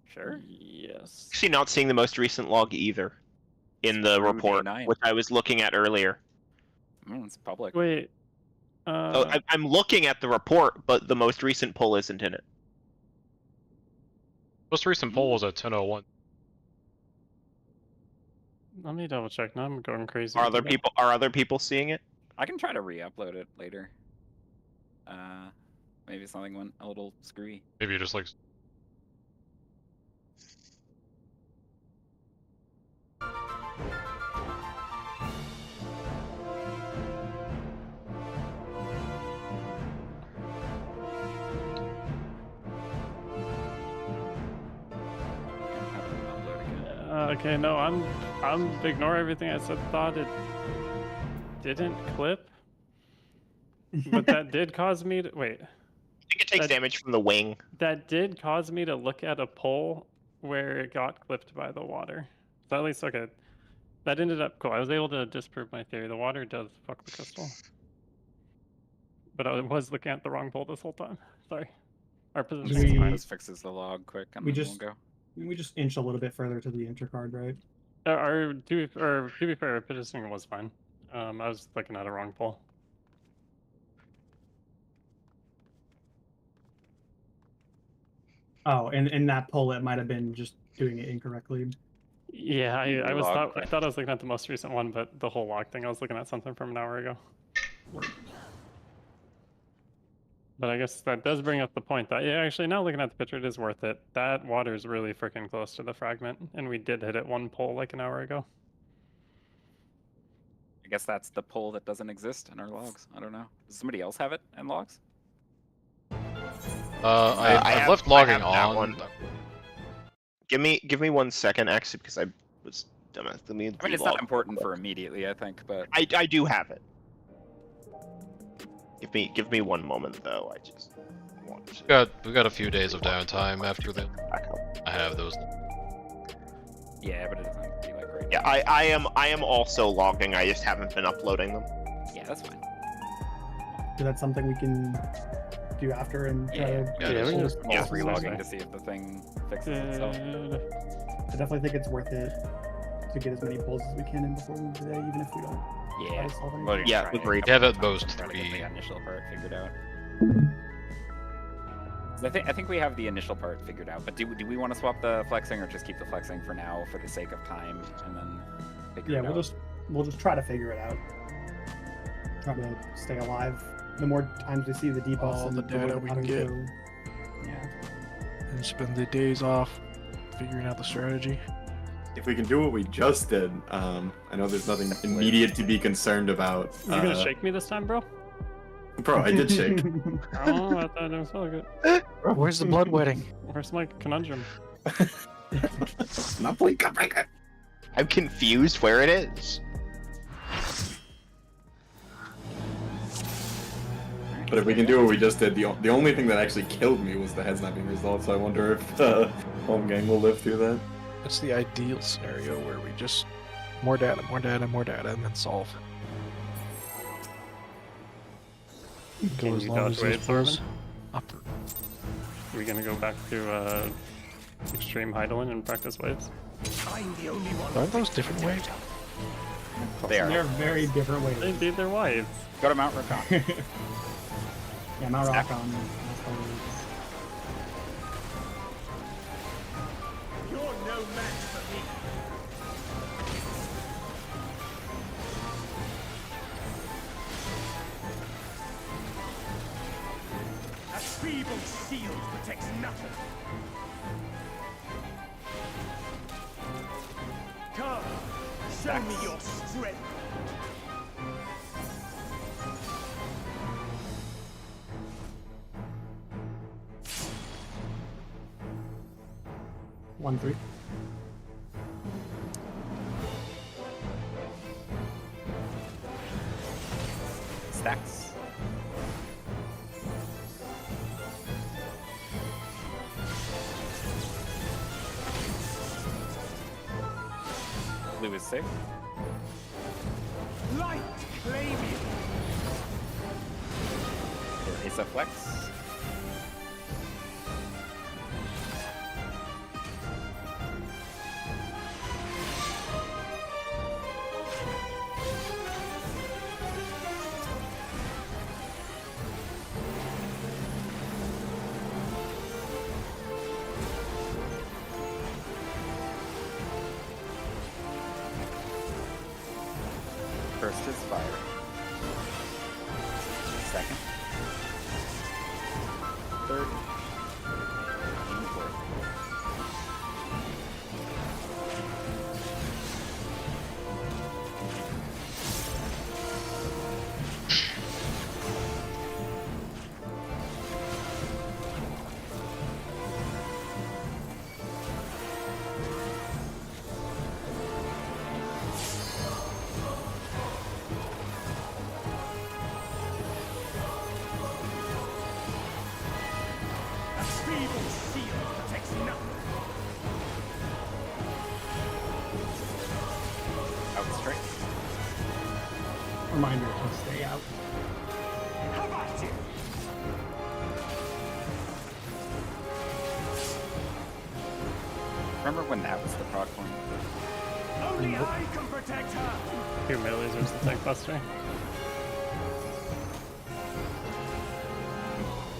Sure. Yes. Actually, not seeing the most recent log either in the Rude report, A9. which I was looking at earlier. It's public. Wait. So I'm looking at the report, but the most recent pull isn't in it. Most recent poll was at 10:01. Let me double check. Now I'm going crazy. Are other people seeing it? I can try to re-upload it later. Maybe something went a little screwy. Maybe you just like. Okay, no, I'm ignore everything I said. Thought it didn't clip, but that did cause me to wait. I think it takes damage from the wing. That did cause me to look at a pole where it got clipped by the water. So at least okay, that ended up cool. I was able to disprove my theory. The water does fuck the crystal, but I was looking at the wrong pole this whole time. Sorry. Our position is fine. Just fixes the log quick, and We then just- we'll go. We just inch a little bit further to the intercard, right? To be fair, our positioning was fine. I was looking at a wrong pole. Oh, and in that poll, it might have been just doing it incorrectly. Yeah, I Log thought I was looking at the most recent one, but the whole log thing, I was looking at something from an hour ago. But I guess that does bring up the point that, yeah, actually, now looking at the picture, it is worth it. That water is really freaking close to the fragment, and we did hit it one pole like an hour ago. I guess that's the pole that doesn't exist in our logs. I don't know. Does somebody else have it in logs? I've left logging on. One. Give me 1 second, actually, because I was dumb. Let me. I mean, it's not important for immediately, I think, but I do have it. Give me 1 moment though. I just want to. We got a few days of downtime after the. Back up. I have those. yeah, but it doesn't be like right. Yeah, I am also logging. I just haven't been uploading them. Yeah, that's fine. So that's something we can do after and try to. Yeah, we can just I'm just relogging to see if the thing fixes itself. I definitely think it's worth it to get as many polls as we can in before the end of the day, even if we don't try Yeah. to solve anything. Well, you're Yeah, trying to agreed. get Have at time most to try to get 3. the initial part figured out. I think we have the initial part figured out, but do we want to swap the flexing or just keep the flexing for now for the sake of time and then figure Yeah, it out? we'll just try to figure it out. Try to stay alive. The more times we see the debuffs All and the data we can patterns get. go, yeah. And spend the days off figuring out the strategy. If we can do what we just did, I know there's nothing immediate to be concerned about. You gonna shake me this time, bro? Bro, I did shake. Oh, I thought it was all good. Where's the bloodwetting? Where's my conundrum? Not playing Cupbreaker. I'm confused where it is. But if we can do what we just did, the only thing that actually killed me was the heads not being resolved. So I wonder if home gang will live through that. That's the ideal scenario where we just more data, and then solve. Can Go as you long dodge as those waves, Arvin? pulls up. Are we gonna go back to extreme Heidelin and practice waves? I'm the only one. Are those different waves? They are. They're very different ways. Indeed, they're waves. Go to Mount Racon. Yeah, Mount Snap. Rockon. You're no match for me. A feeble shield protects nothing. Come, show me your strength. One, 3. Stacks. Blue is safe. Light claim you. There is a flex. Second. Third. And fourth. Reminder to stay out. How about you? Remember when that was the proc point? Only I can protect her. 2 melees versus the tank buster.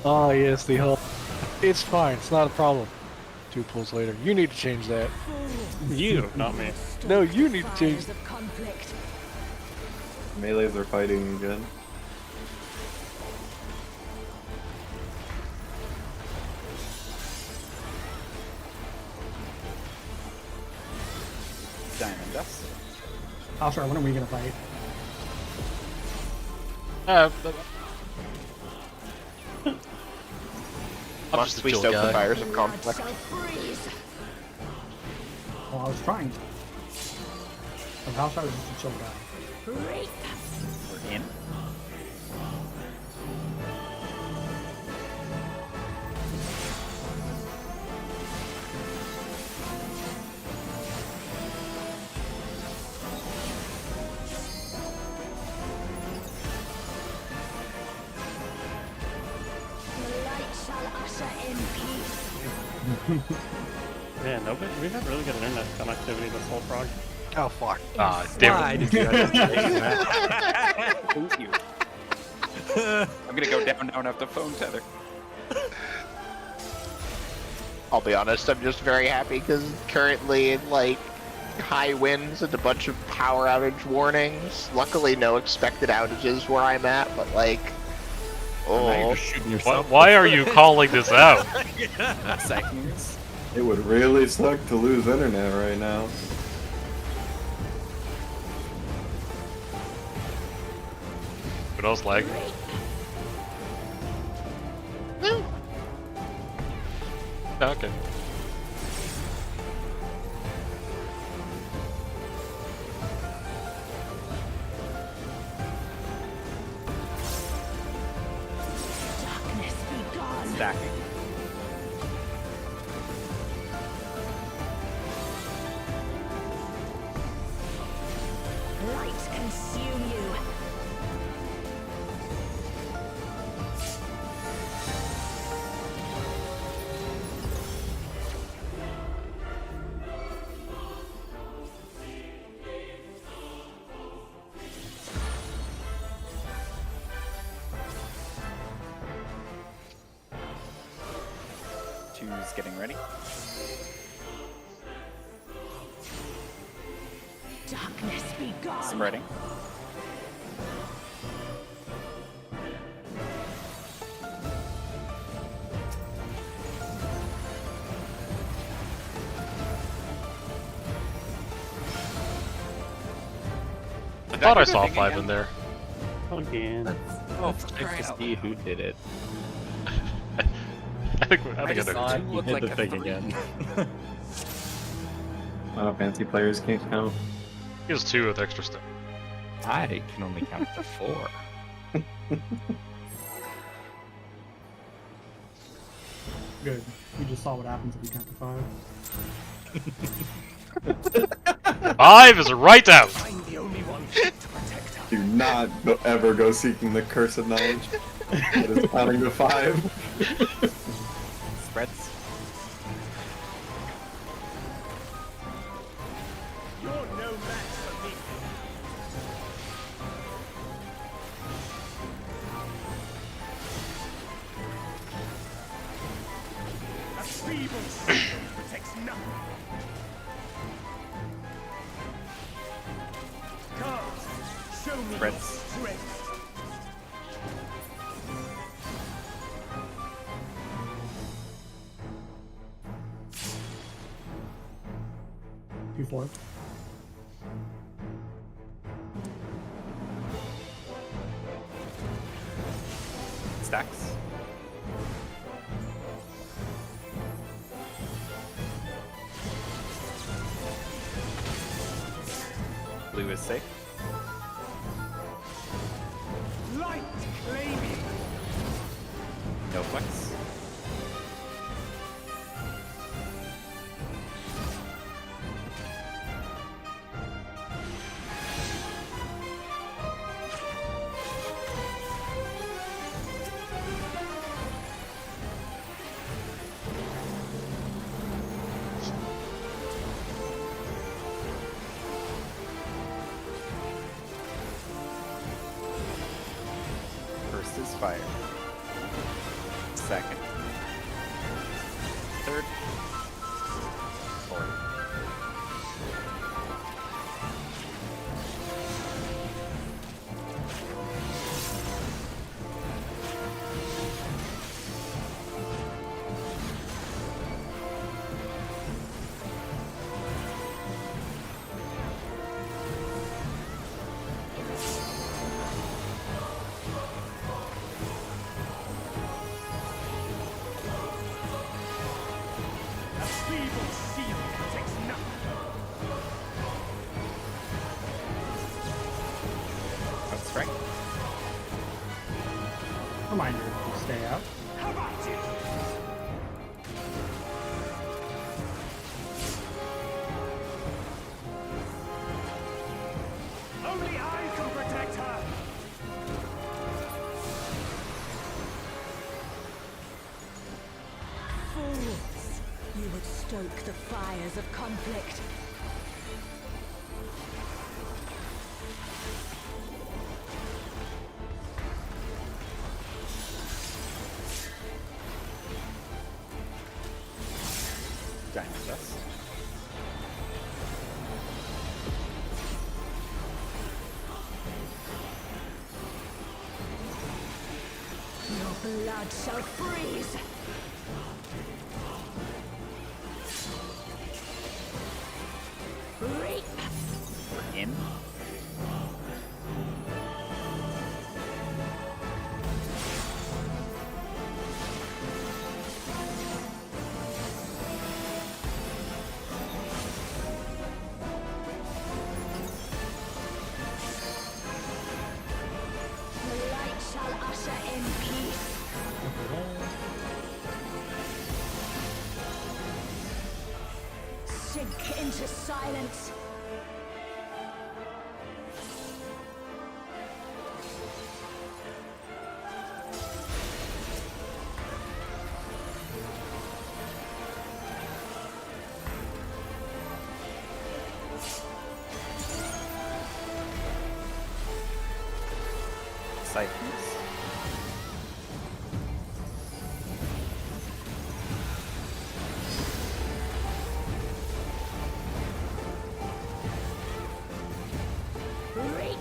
Oh yes, the whole. It's fine. It's not a problem. 2 pulls later. You need to change that. You, not me. No, you need to change. Fires of conflict. Melees are fighting again. Diamond Dust. Alshar, when are we gonna fight? I'm Must just a we chill stoke the guy. fires of Blood conflict? shall freeze. Well, I was trying to. But Alshar is just a chill guy. Reap. We're in. The light shall usher in peace. Man, nobody. We've had really good internet connectivity this whole prog. Oh fuck. Ah, damn Why it. did you have to say that? Thank you. I'm gonna go down now and have to phone tether. I'll be honest, I'm just very happy because currently, like, high winds and a bunch of power outage warnings. Luckily, no expected outages where I'm at, but like, Now you're oh, just shooting Why, yourself. why are you calling this out? Seconds. It would really suck to lose internet right now. What else lagging? Okay. Darkness be gone. Stacking. Light consume you. Two's getting ready. Darkness be gone. Spreading. I thought I saw 5 in there. Again. Oh, nice to see who did it. I think I I just know. thought you look did like the a thing 3. again. Fancy players can't count. He has 2 with extra stuff. I can only count to 4. Good. We just saw what happens if we count to 5. 5 is right out! I'm the only one fit to protect her. Do not ever go seeking the curse of knowledge. It is counting to 5. Spreads. You're no match for me. A feeble shield protects nothing. Cards, show me Spreads. your strength. Q4. Stacks. Blue is safe. Light claiming. No flex. First is fire. Second. Third. Fourth. A feeble seal protects nothing. One strike. Reminder to stay out. How about it? Only I can protect her. Fools! You would stoke the fires of conflict. Giant dust. Your blood shall freeze! Reap! We're in. The light shall usher in peace. Sink into silence. Siphons. Reap!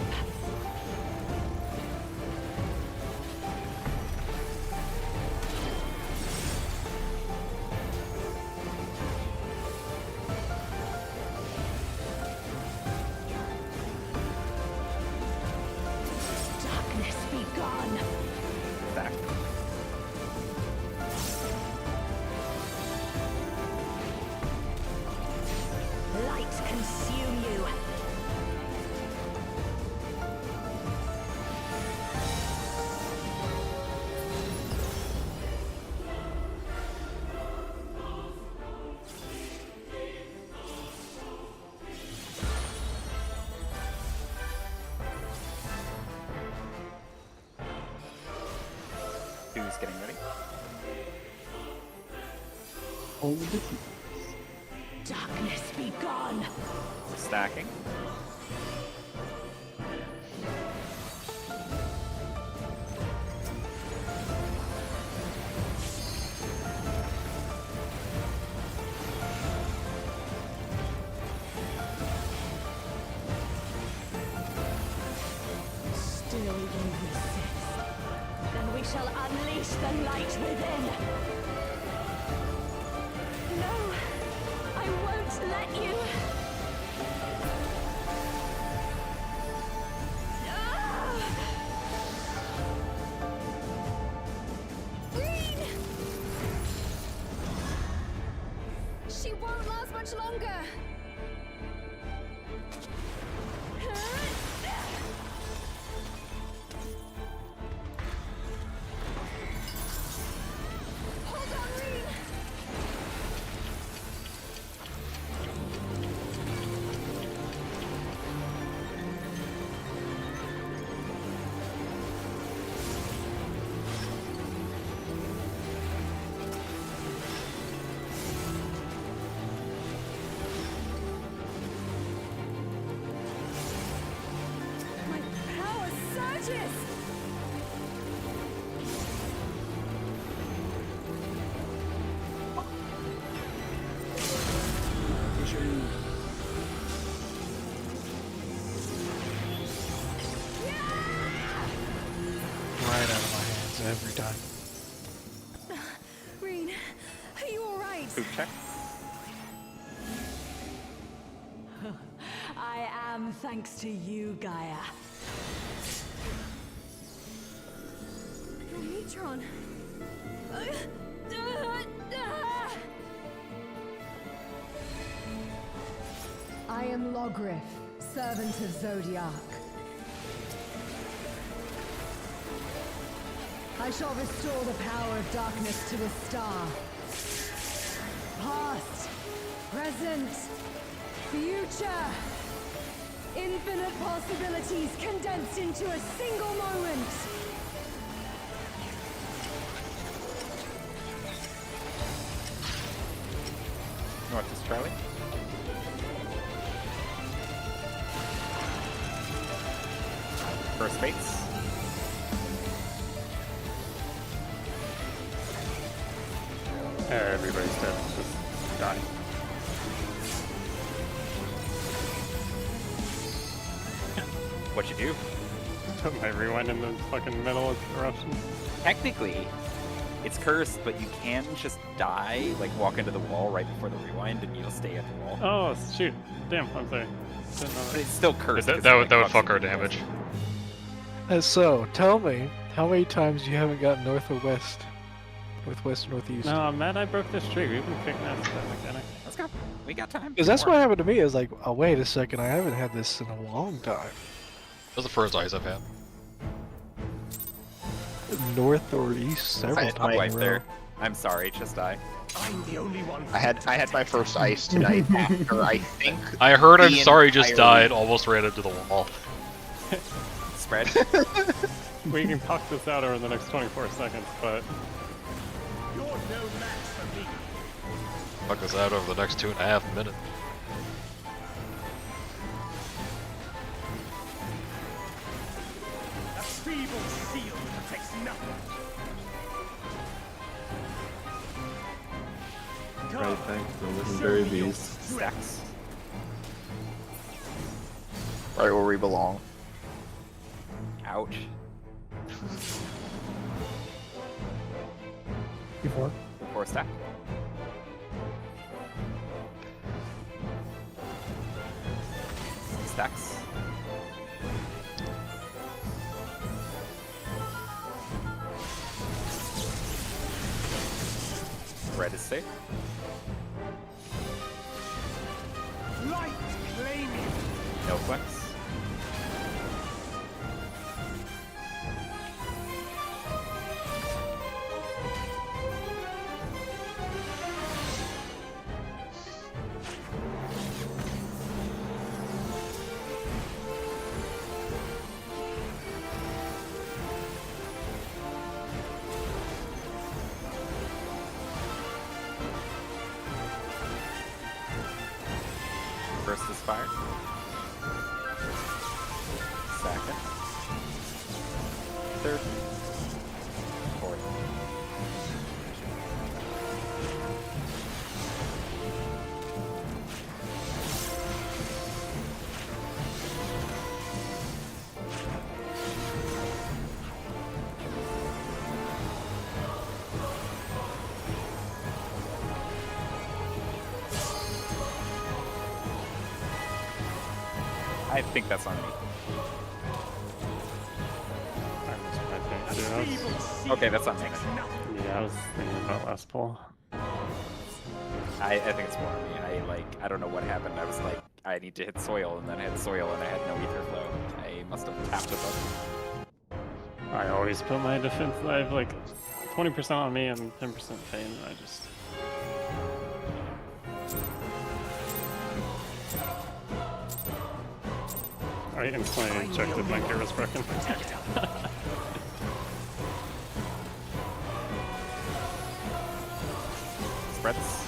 Darkness be gone. Back. Light consume you. Two's getting ready. Hold the key. Darkness be gone. Stacking. Still you resist. Then we shall unleash the light within. No, I won't let you. much longer. Hold on, Reed. My power surges. Right out of my hands every time. Reen, are you all right? Poop check. I am, thanks to you, Gaia. Your Neutron. I am Logriff, servant of Zodiac. I shall restore the power of darkness to the star. Past, present, future. Infinite possibilities condensed into a single moment. North is Charlie. First base. Everybody's dead. Just die. What you do? Put my rewind in the fucking middle of the eruption. Technically, it's cursed, but you can just die, like walk into the wall right before the rewind, and you'll stay at the wall. Oh, shoot. Damn, I'm sorry. Didn't know But that. it's still cursed. That, 'cause that it, would that would like, fuck our buffs you. damage. So, tell me, how many times you haven't gotten north or west? Northwest, northeast? No, I'm mad I broke this tree. We've been kicking ass at that mechanic. Let's go. We got time. Because that's what happened to me, is like, oh wait a second, I haven't had this in a long time. That was the first ice I've had. North or east several had times my- in a row. there. I'm sorry, just die. I'm the only one. I had my first ice tonight after I think I heard I'm the sorry just entire- died, almost ran into the wall. Spread. We can talk this out over the next 24 seconds, but You're no match for me. Fuck us out over the next 2.5 minutes. A feeble shield protects nothing. Right, thanks, the legendary beast. Stacks. right where we belong. Ouch. Before. 4 stack. Stacks. Red is safe. Light claiming. No flex. First is fire. Second. Third. Fourth. I think that's on me. I missed my thing too. I was- Okay, that's on me. Yeah, I was thinking about last pull. I think it's more me. I don't know what happened. I was like, I need to hit soil, and then I hit soil, and I had no ether flow. I must have tapped a button. I always put my defense. I have like 20% on me and 10% pain, and I just. I instantly checked if my gear was broken. Spreads.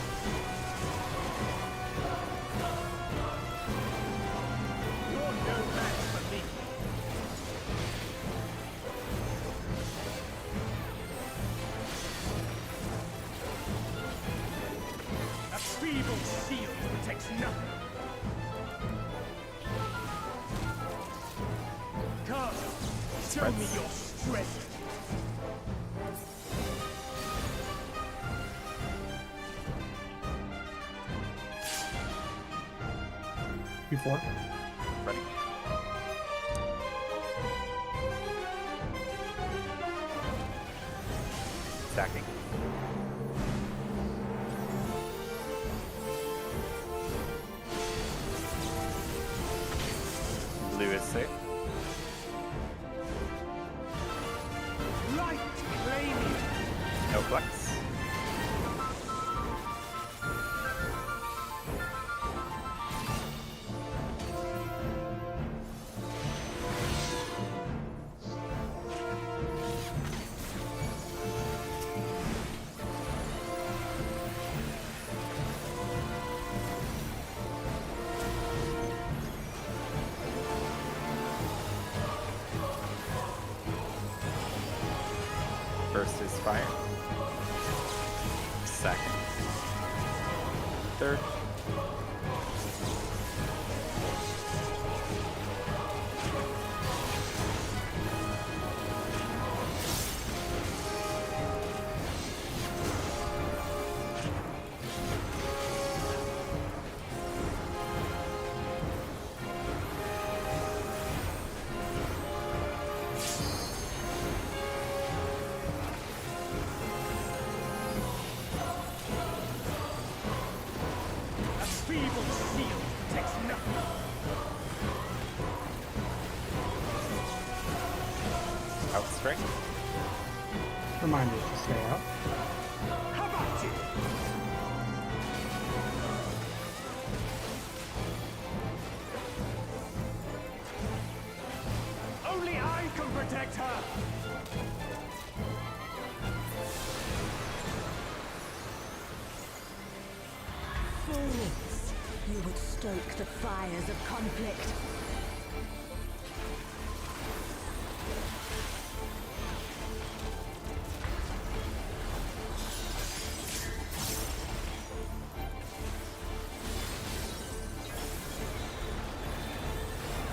A feeble shield protects nothing. Come, show me your strength. Q4. Ready. Stacking. Blue is safe. Light flaming. No flex. First is fire. Second. Third. A feeble shield protects nothing. Outstrike. Reminder to stay out. How about you? Only I can protect her. Fools! You would stoke the fires of conflict.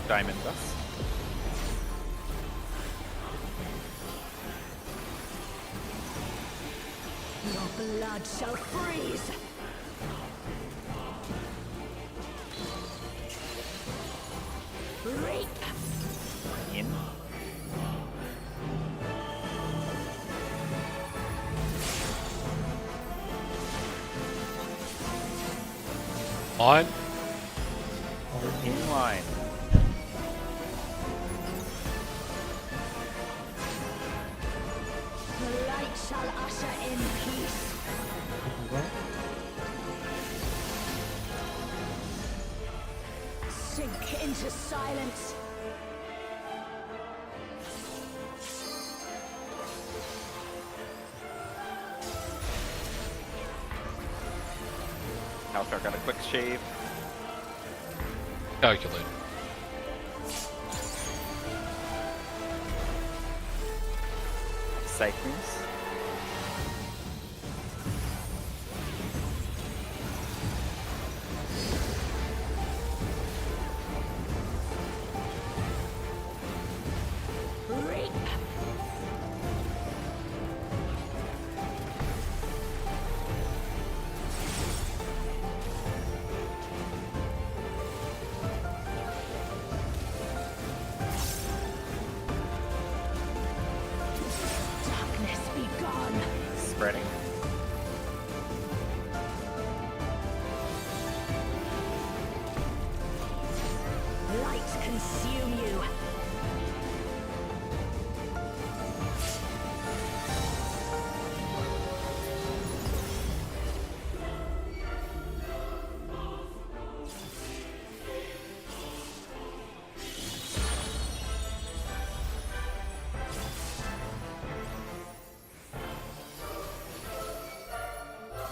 Diamond dust. Your blood shall freeze! Reap! In. On. In line. The light shall usher in peace. Sink into silence. Altar got a quick shave. Calculate. Cycles. Reap! Darkness be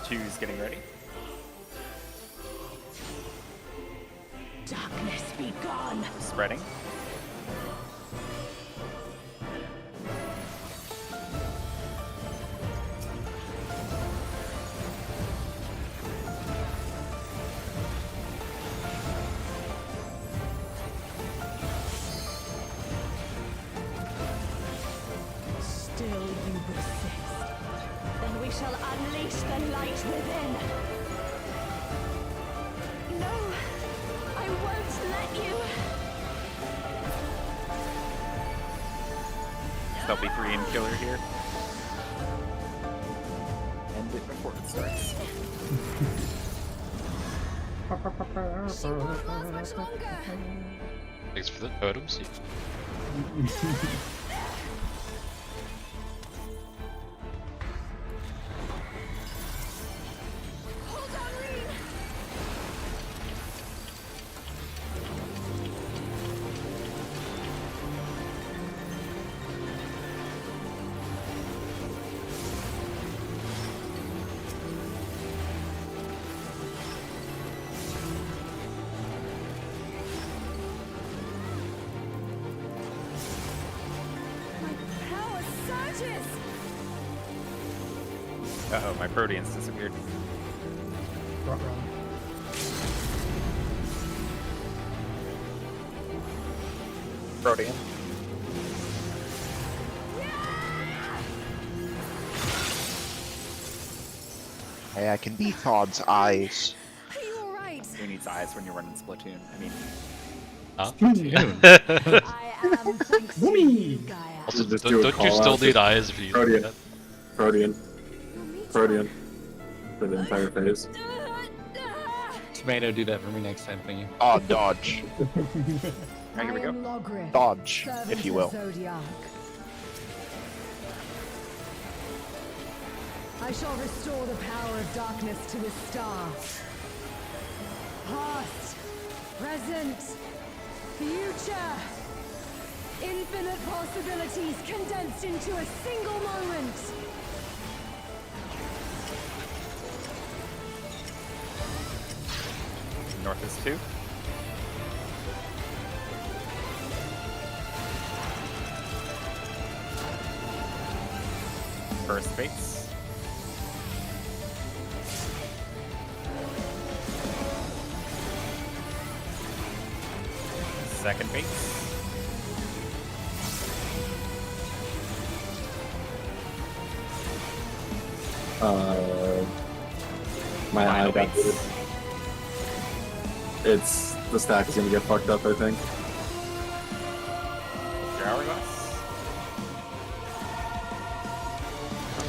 Two's getting ready. Darkness be gone. Spreading. Still you persist. Then we shall unleash the light within. No, I won't let you. There'll be 3 in killer here. End it before it starts. She won't last much longer. Thanks for the totems. Hold on, Reen. My power surges. Uh-oh, my Proteans disappeared. Protean. Hey, I can be Thodd's eyes. Are you alright? Who needs eyes when you're running Splatoon? I mean, I am thanks to you, Gaia. Also, Just don't do a you call still out need to eyes if you Protean. that? Protean. You'll need Protean. For the entire phase. Tomato, do that for me next time, thank you. Ah, dodge. here we I go. am Logriff, Dodge, servant if you of will. Zodiac. I shall restore the power of darkness to the star. Past, present, future. Infinite possibilities condensed into a single moment. North is 2. First base. Second base. My eye Final got base. booted. It's the stack's gonna get fucked up, I think. Your hourglass.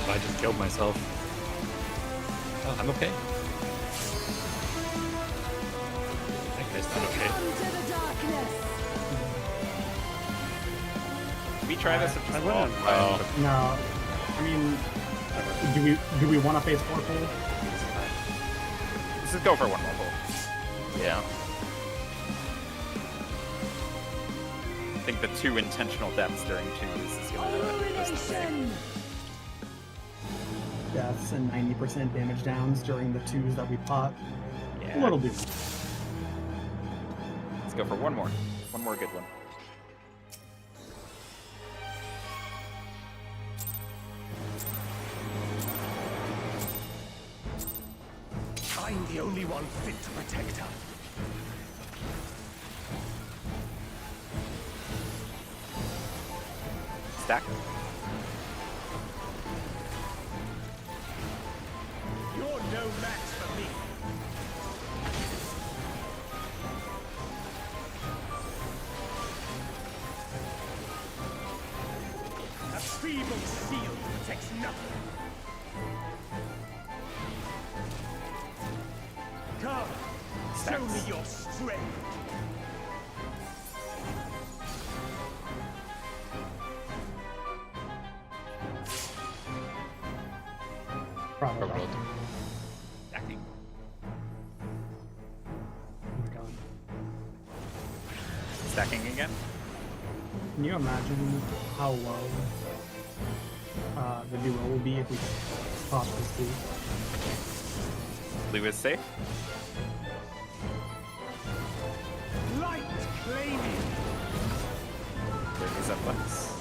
I just killed myself. Oh, I'm okay. I guess I'm okay. Come to the darkness. Can we try this if I just wouldn't Oh. mind. No, I mean, do we want to face 4 pull? Let's just go for one more pull. Yeah. I think the 2 intentional deaths during 2s is gonna do it. Just the same. Illumination. Deaths and 90% damage downs during the 2s that we pot. Yeah. What'll do? Let's go for one more. One more good one. I'm the only one fit to protect her. Stack. You're no match for me. A feeble shield protects nothing. Come, show me your strength. Probably. Overload. Stacking. Oh my god. Stacking again. Can you imagine how low the duo will be if we pop this 2? Blue is safe. Light claiming. There is a flex.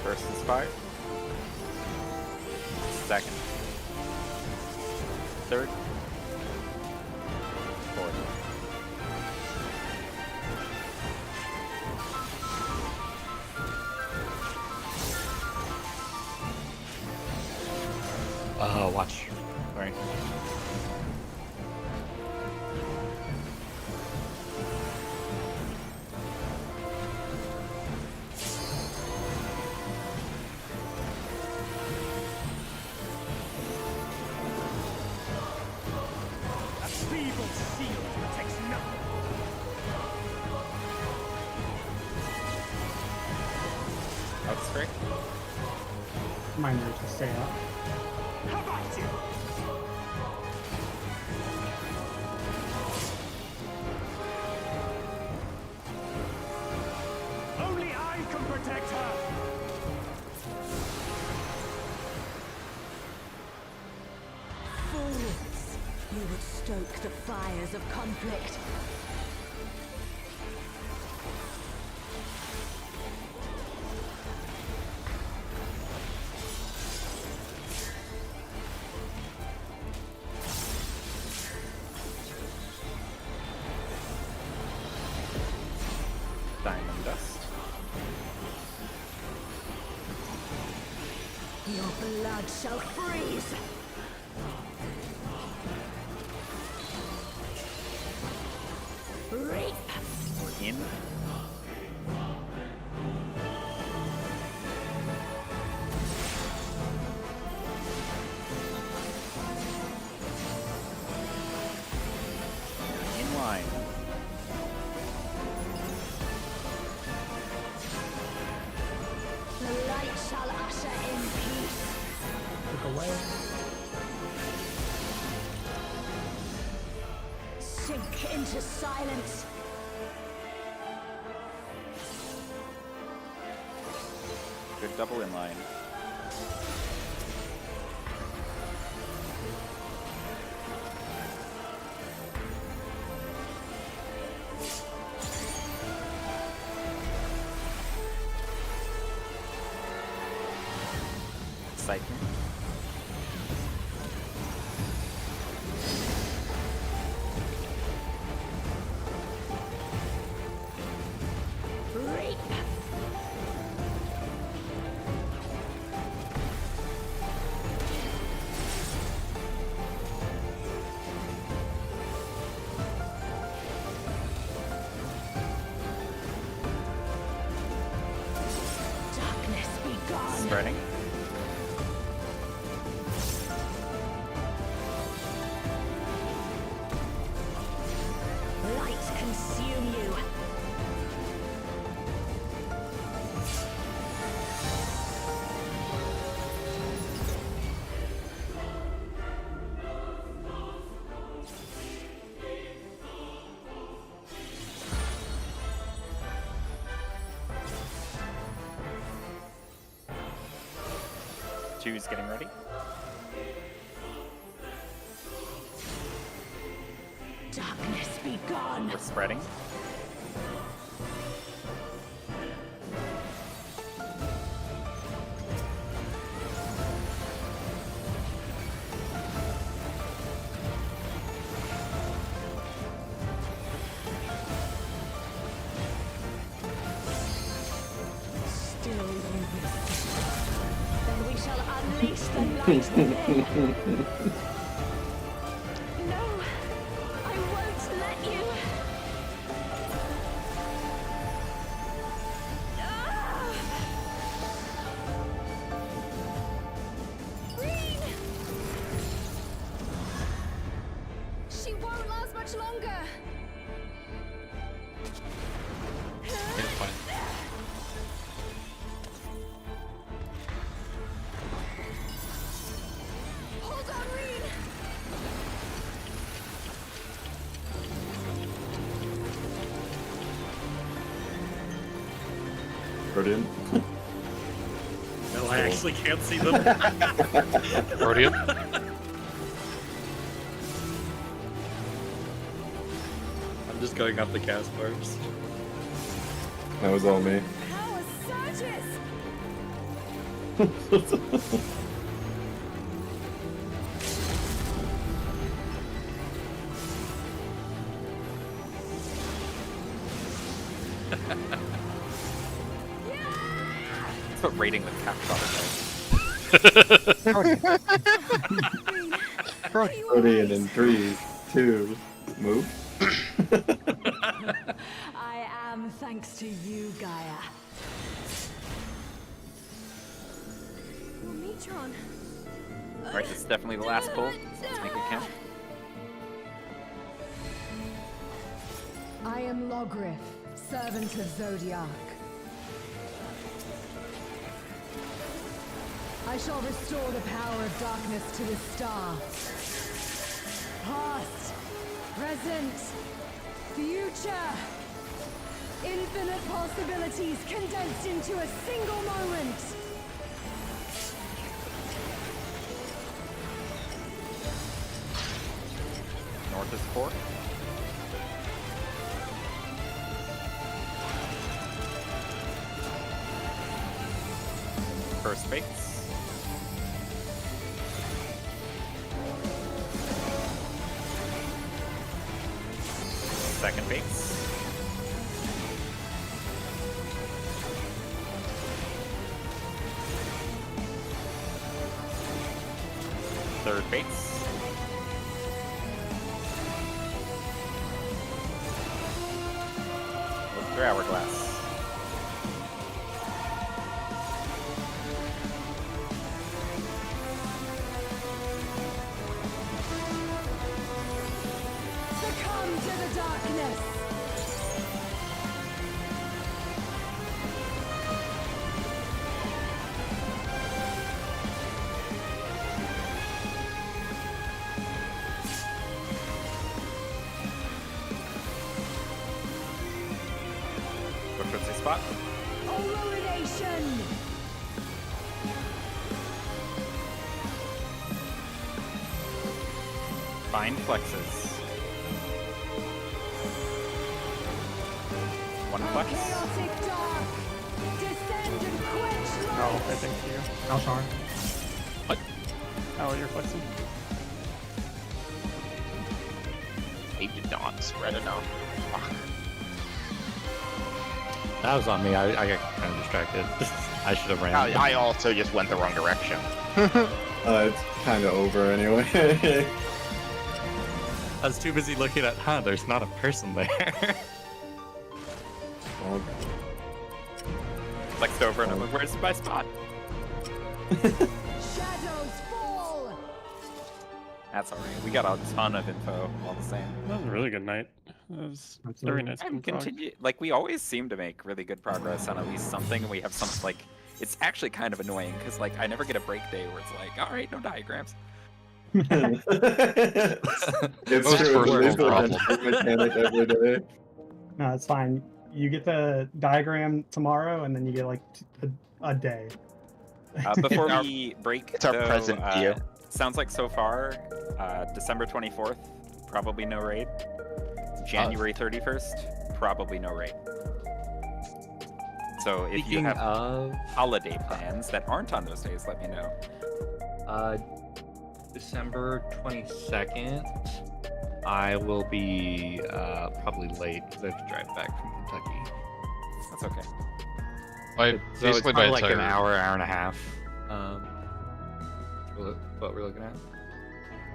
First is fire. Second. Third. Fourth. Watch. Sorry. A feeble shield protects nothing. Out straight. Minor to stay up. Have at you. Only I can protect her. Fools! You would stoke the fires of conflict. Diamond dust. Your blood shall freeze! Reap! We're in. In line. The light shall usher in peace. Look away. Sink into silence. Good double in line. Psychic. Reap! Darkness be gone. Spreading. Light consume you. Two's getting ready. Darkness be gone. We're spreading. Still you resist. Then we shall unleash the light within. No, I won't let you. Ah! Green! She won't last much longer. Protean. No, I actually can't see them. Protean? I'm just going off the cast bars. That was all me. Power surges! That's what raiding with capshot is Protean in 3, 2, move. I am thanks to you, Gaia. Oh, Metron. like. Right, this is definitely the last pull, so let's make it count. I am Logriff, servant of Zodiac. I shall restore the power of darkness to the star. Past, present, future. Infinite possibilities condensed into a single moment. North is 4. First fates. Second fates. Third fates. Look through hourglass. Succumb to the darkness. What was the spot? Illumination. Find flexes. One flex. Chaotic dark. Descend and quench light. No, I think you. Alshar. Oh, you're flexing. They did not spread enough. Fuck. That was on me. I got kind of distracted. I should have ran. I also just went the wrong direction. It's kind of over anyway. I was too busy looking at, there's not a person there. Well, Flexed over and I'm like, where's my spot? Shadows fall. That's alright. We got a ton of info all the same. That was a really good night. That was very nice. And Frog. continue, like, we always seem to make really good progress on at least something, and we have some, like, it's actually kind of annoying, because, like, I never get a break day where it's like, alright, no diagrams. it's Most true. first It's world a problem. mechanic every day. No, it's fine. You get the diagram tomorrow, and then you get like a day. Before we break, It's our though, present view. sounds like so far, December 24th, probably no raid. January 31st, probably no raid. So if you Speaking have of holiday plans that aren't on those days, let me know. December 22nd, I will be probably late because I have to drive back from Kentucky. That's okay. I So it's basically probably my like entire an hour and a half. What we're looking at.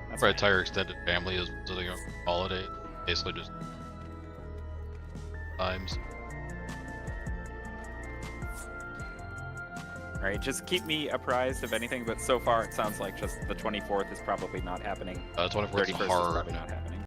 That's my fine. entire extended family is visiting on holiday. Basically just times. Alright, just keep me apprised of anything, but so far it sounds like just the 24th is probably not happening. 24th 31st is is hard. probably not happening.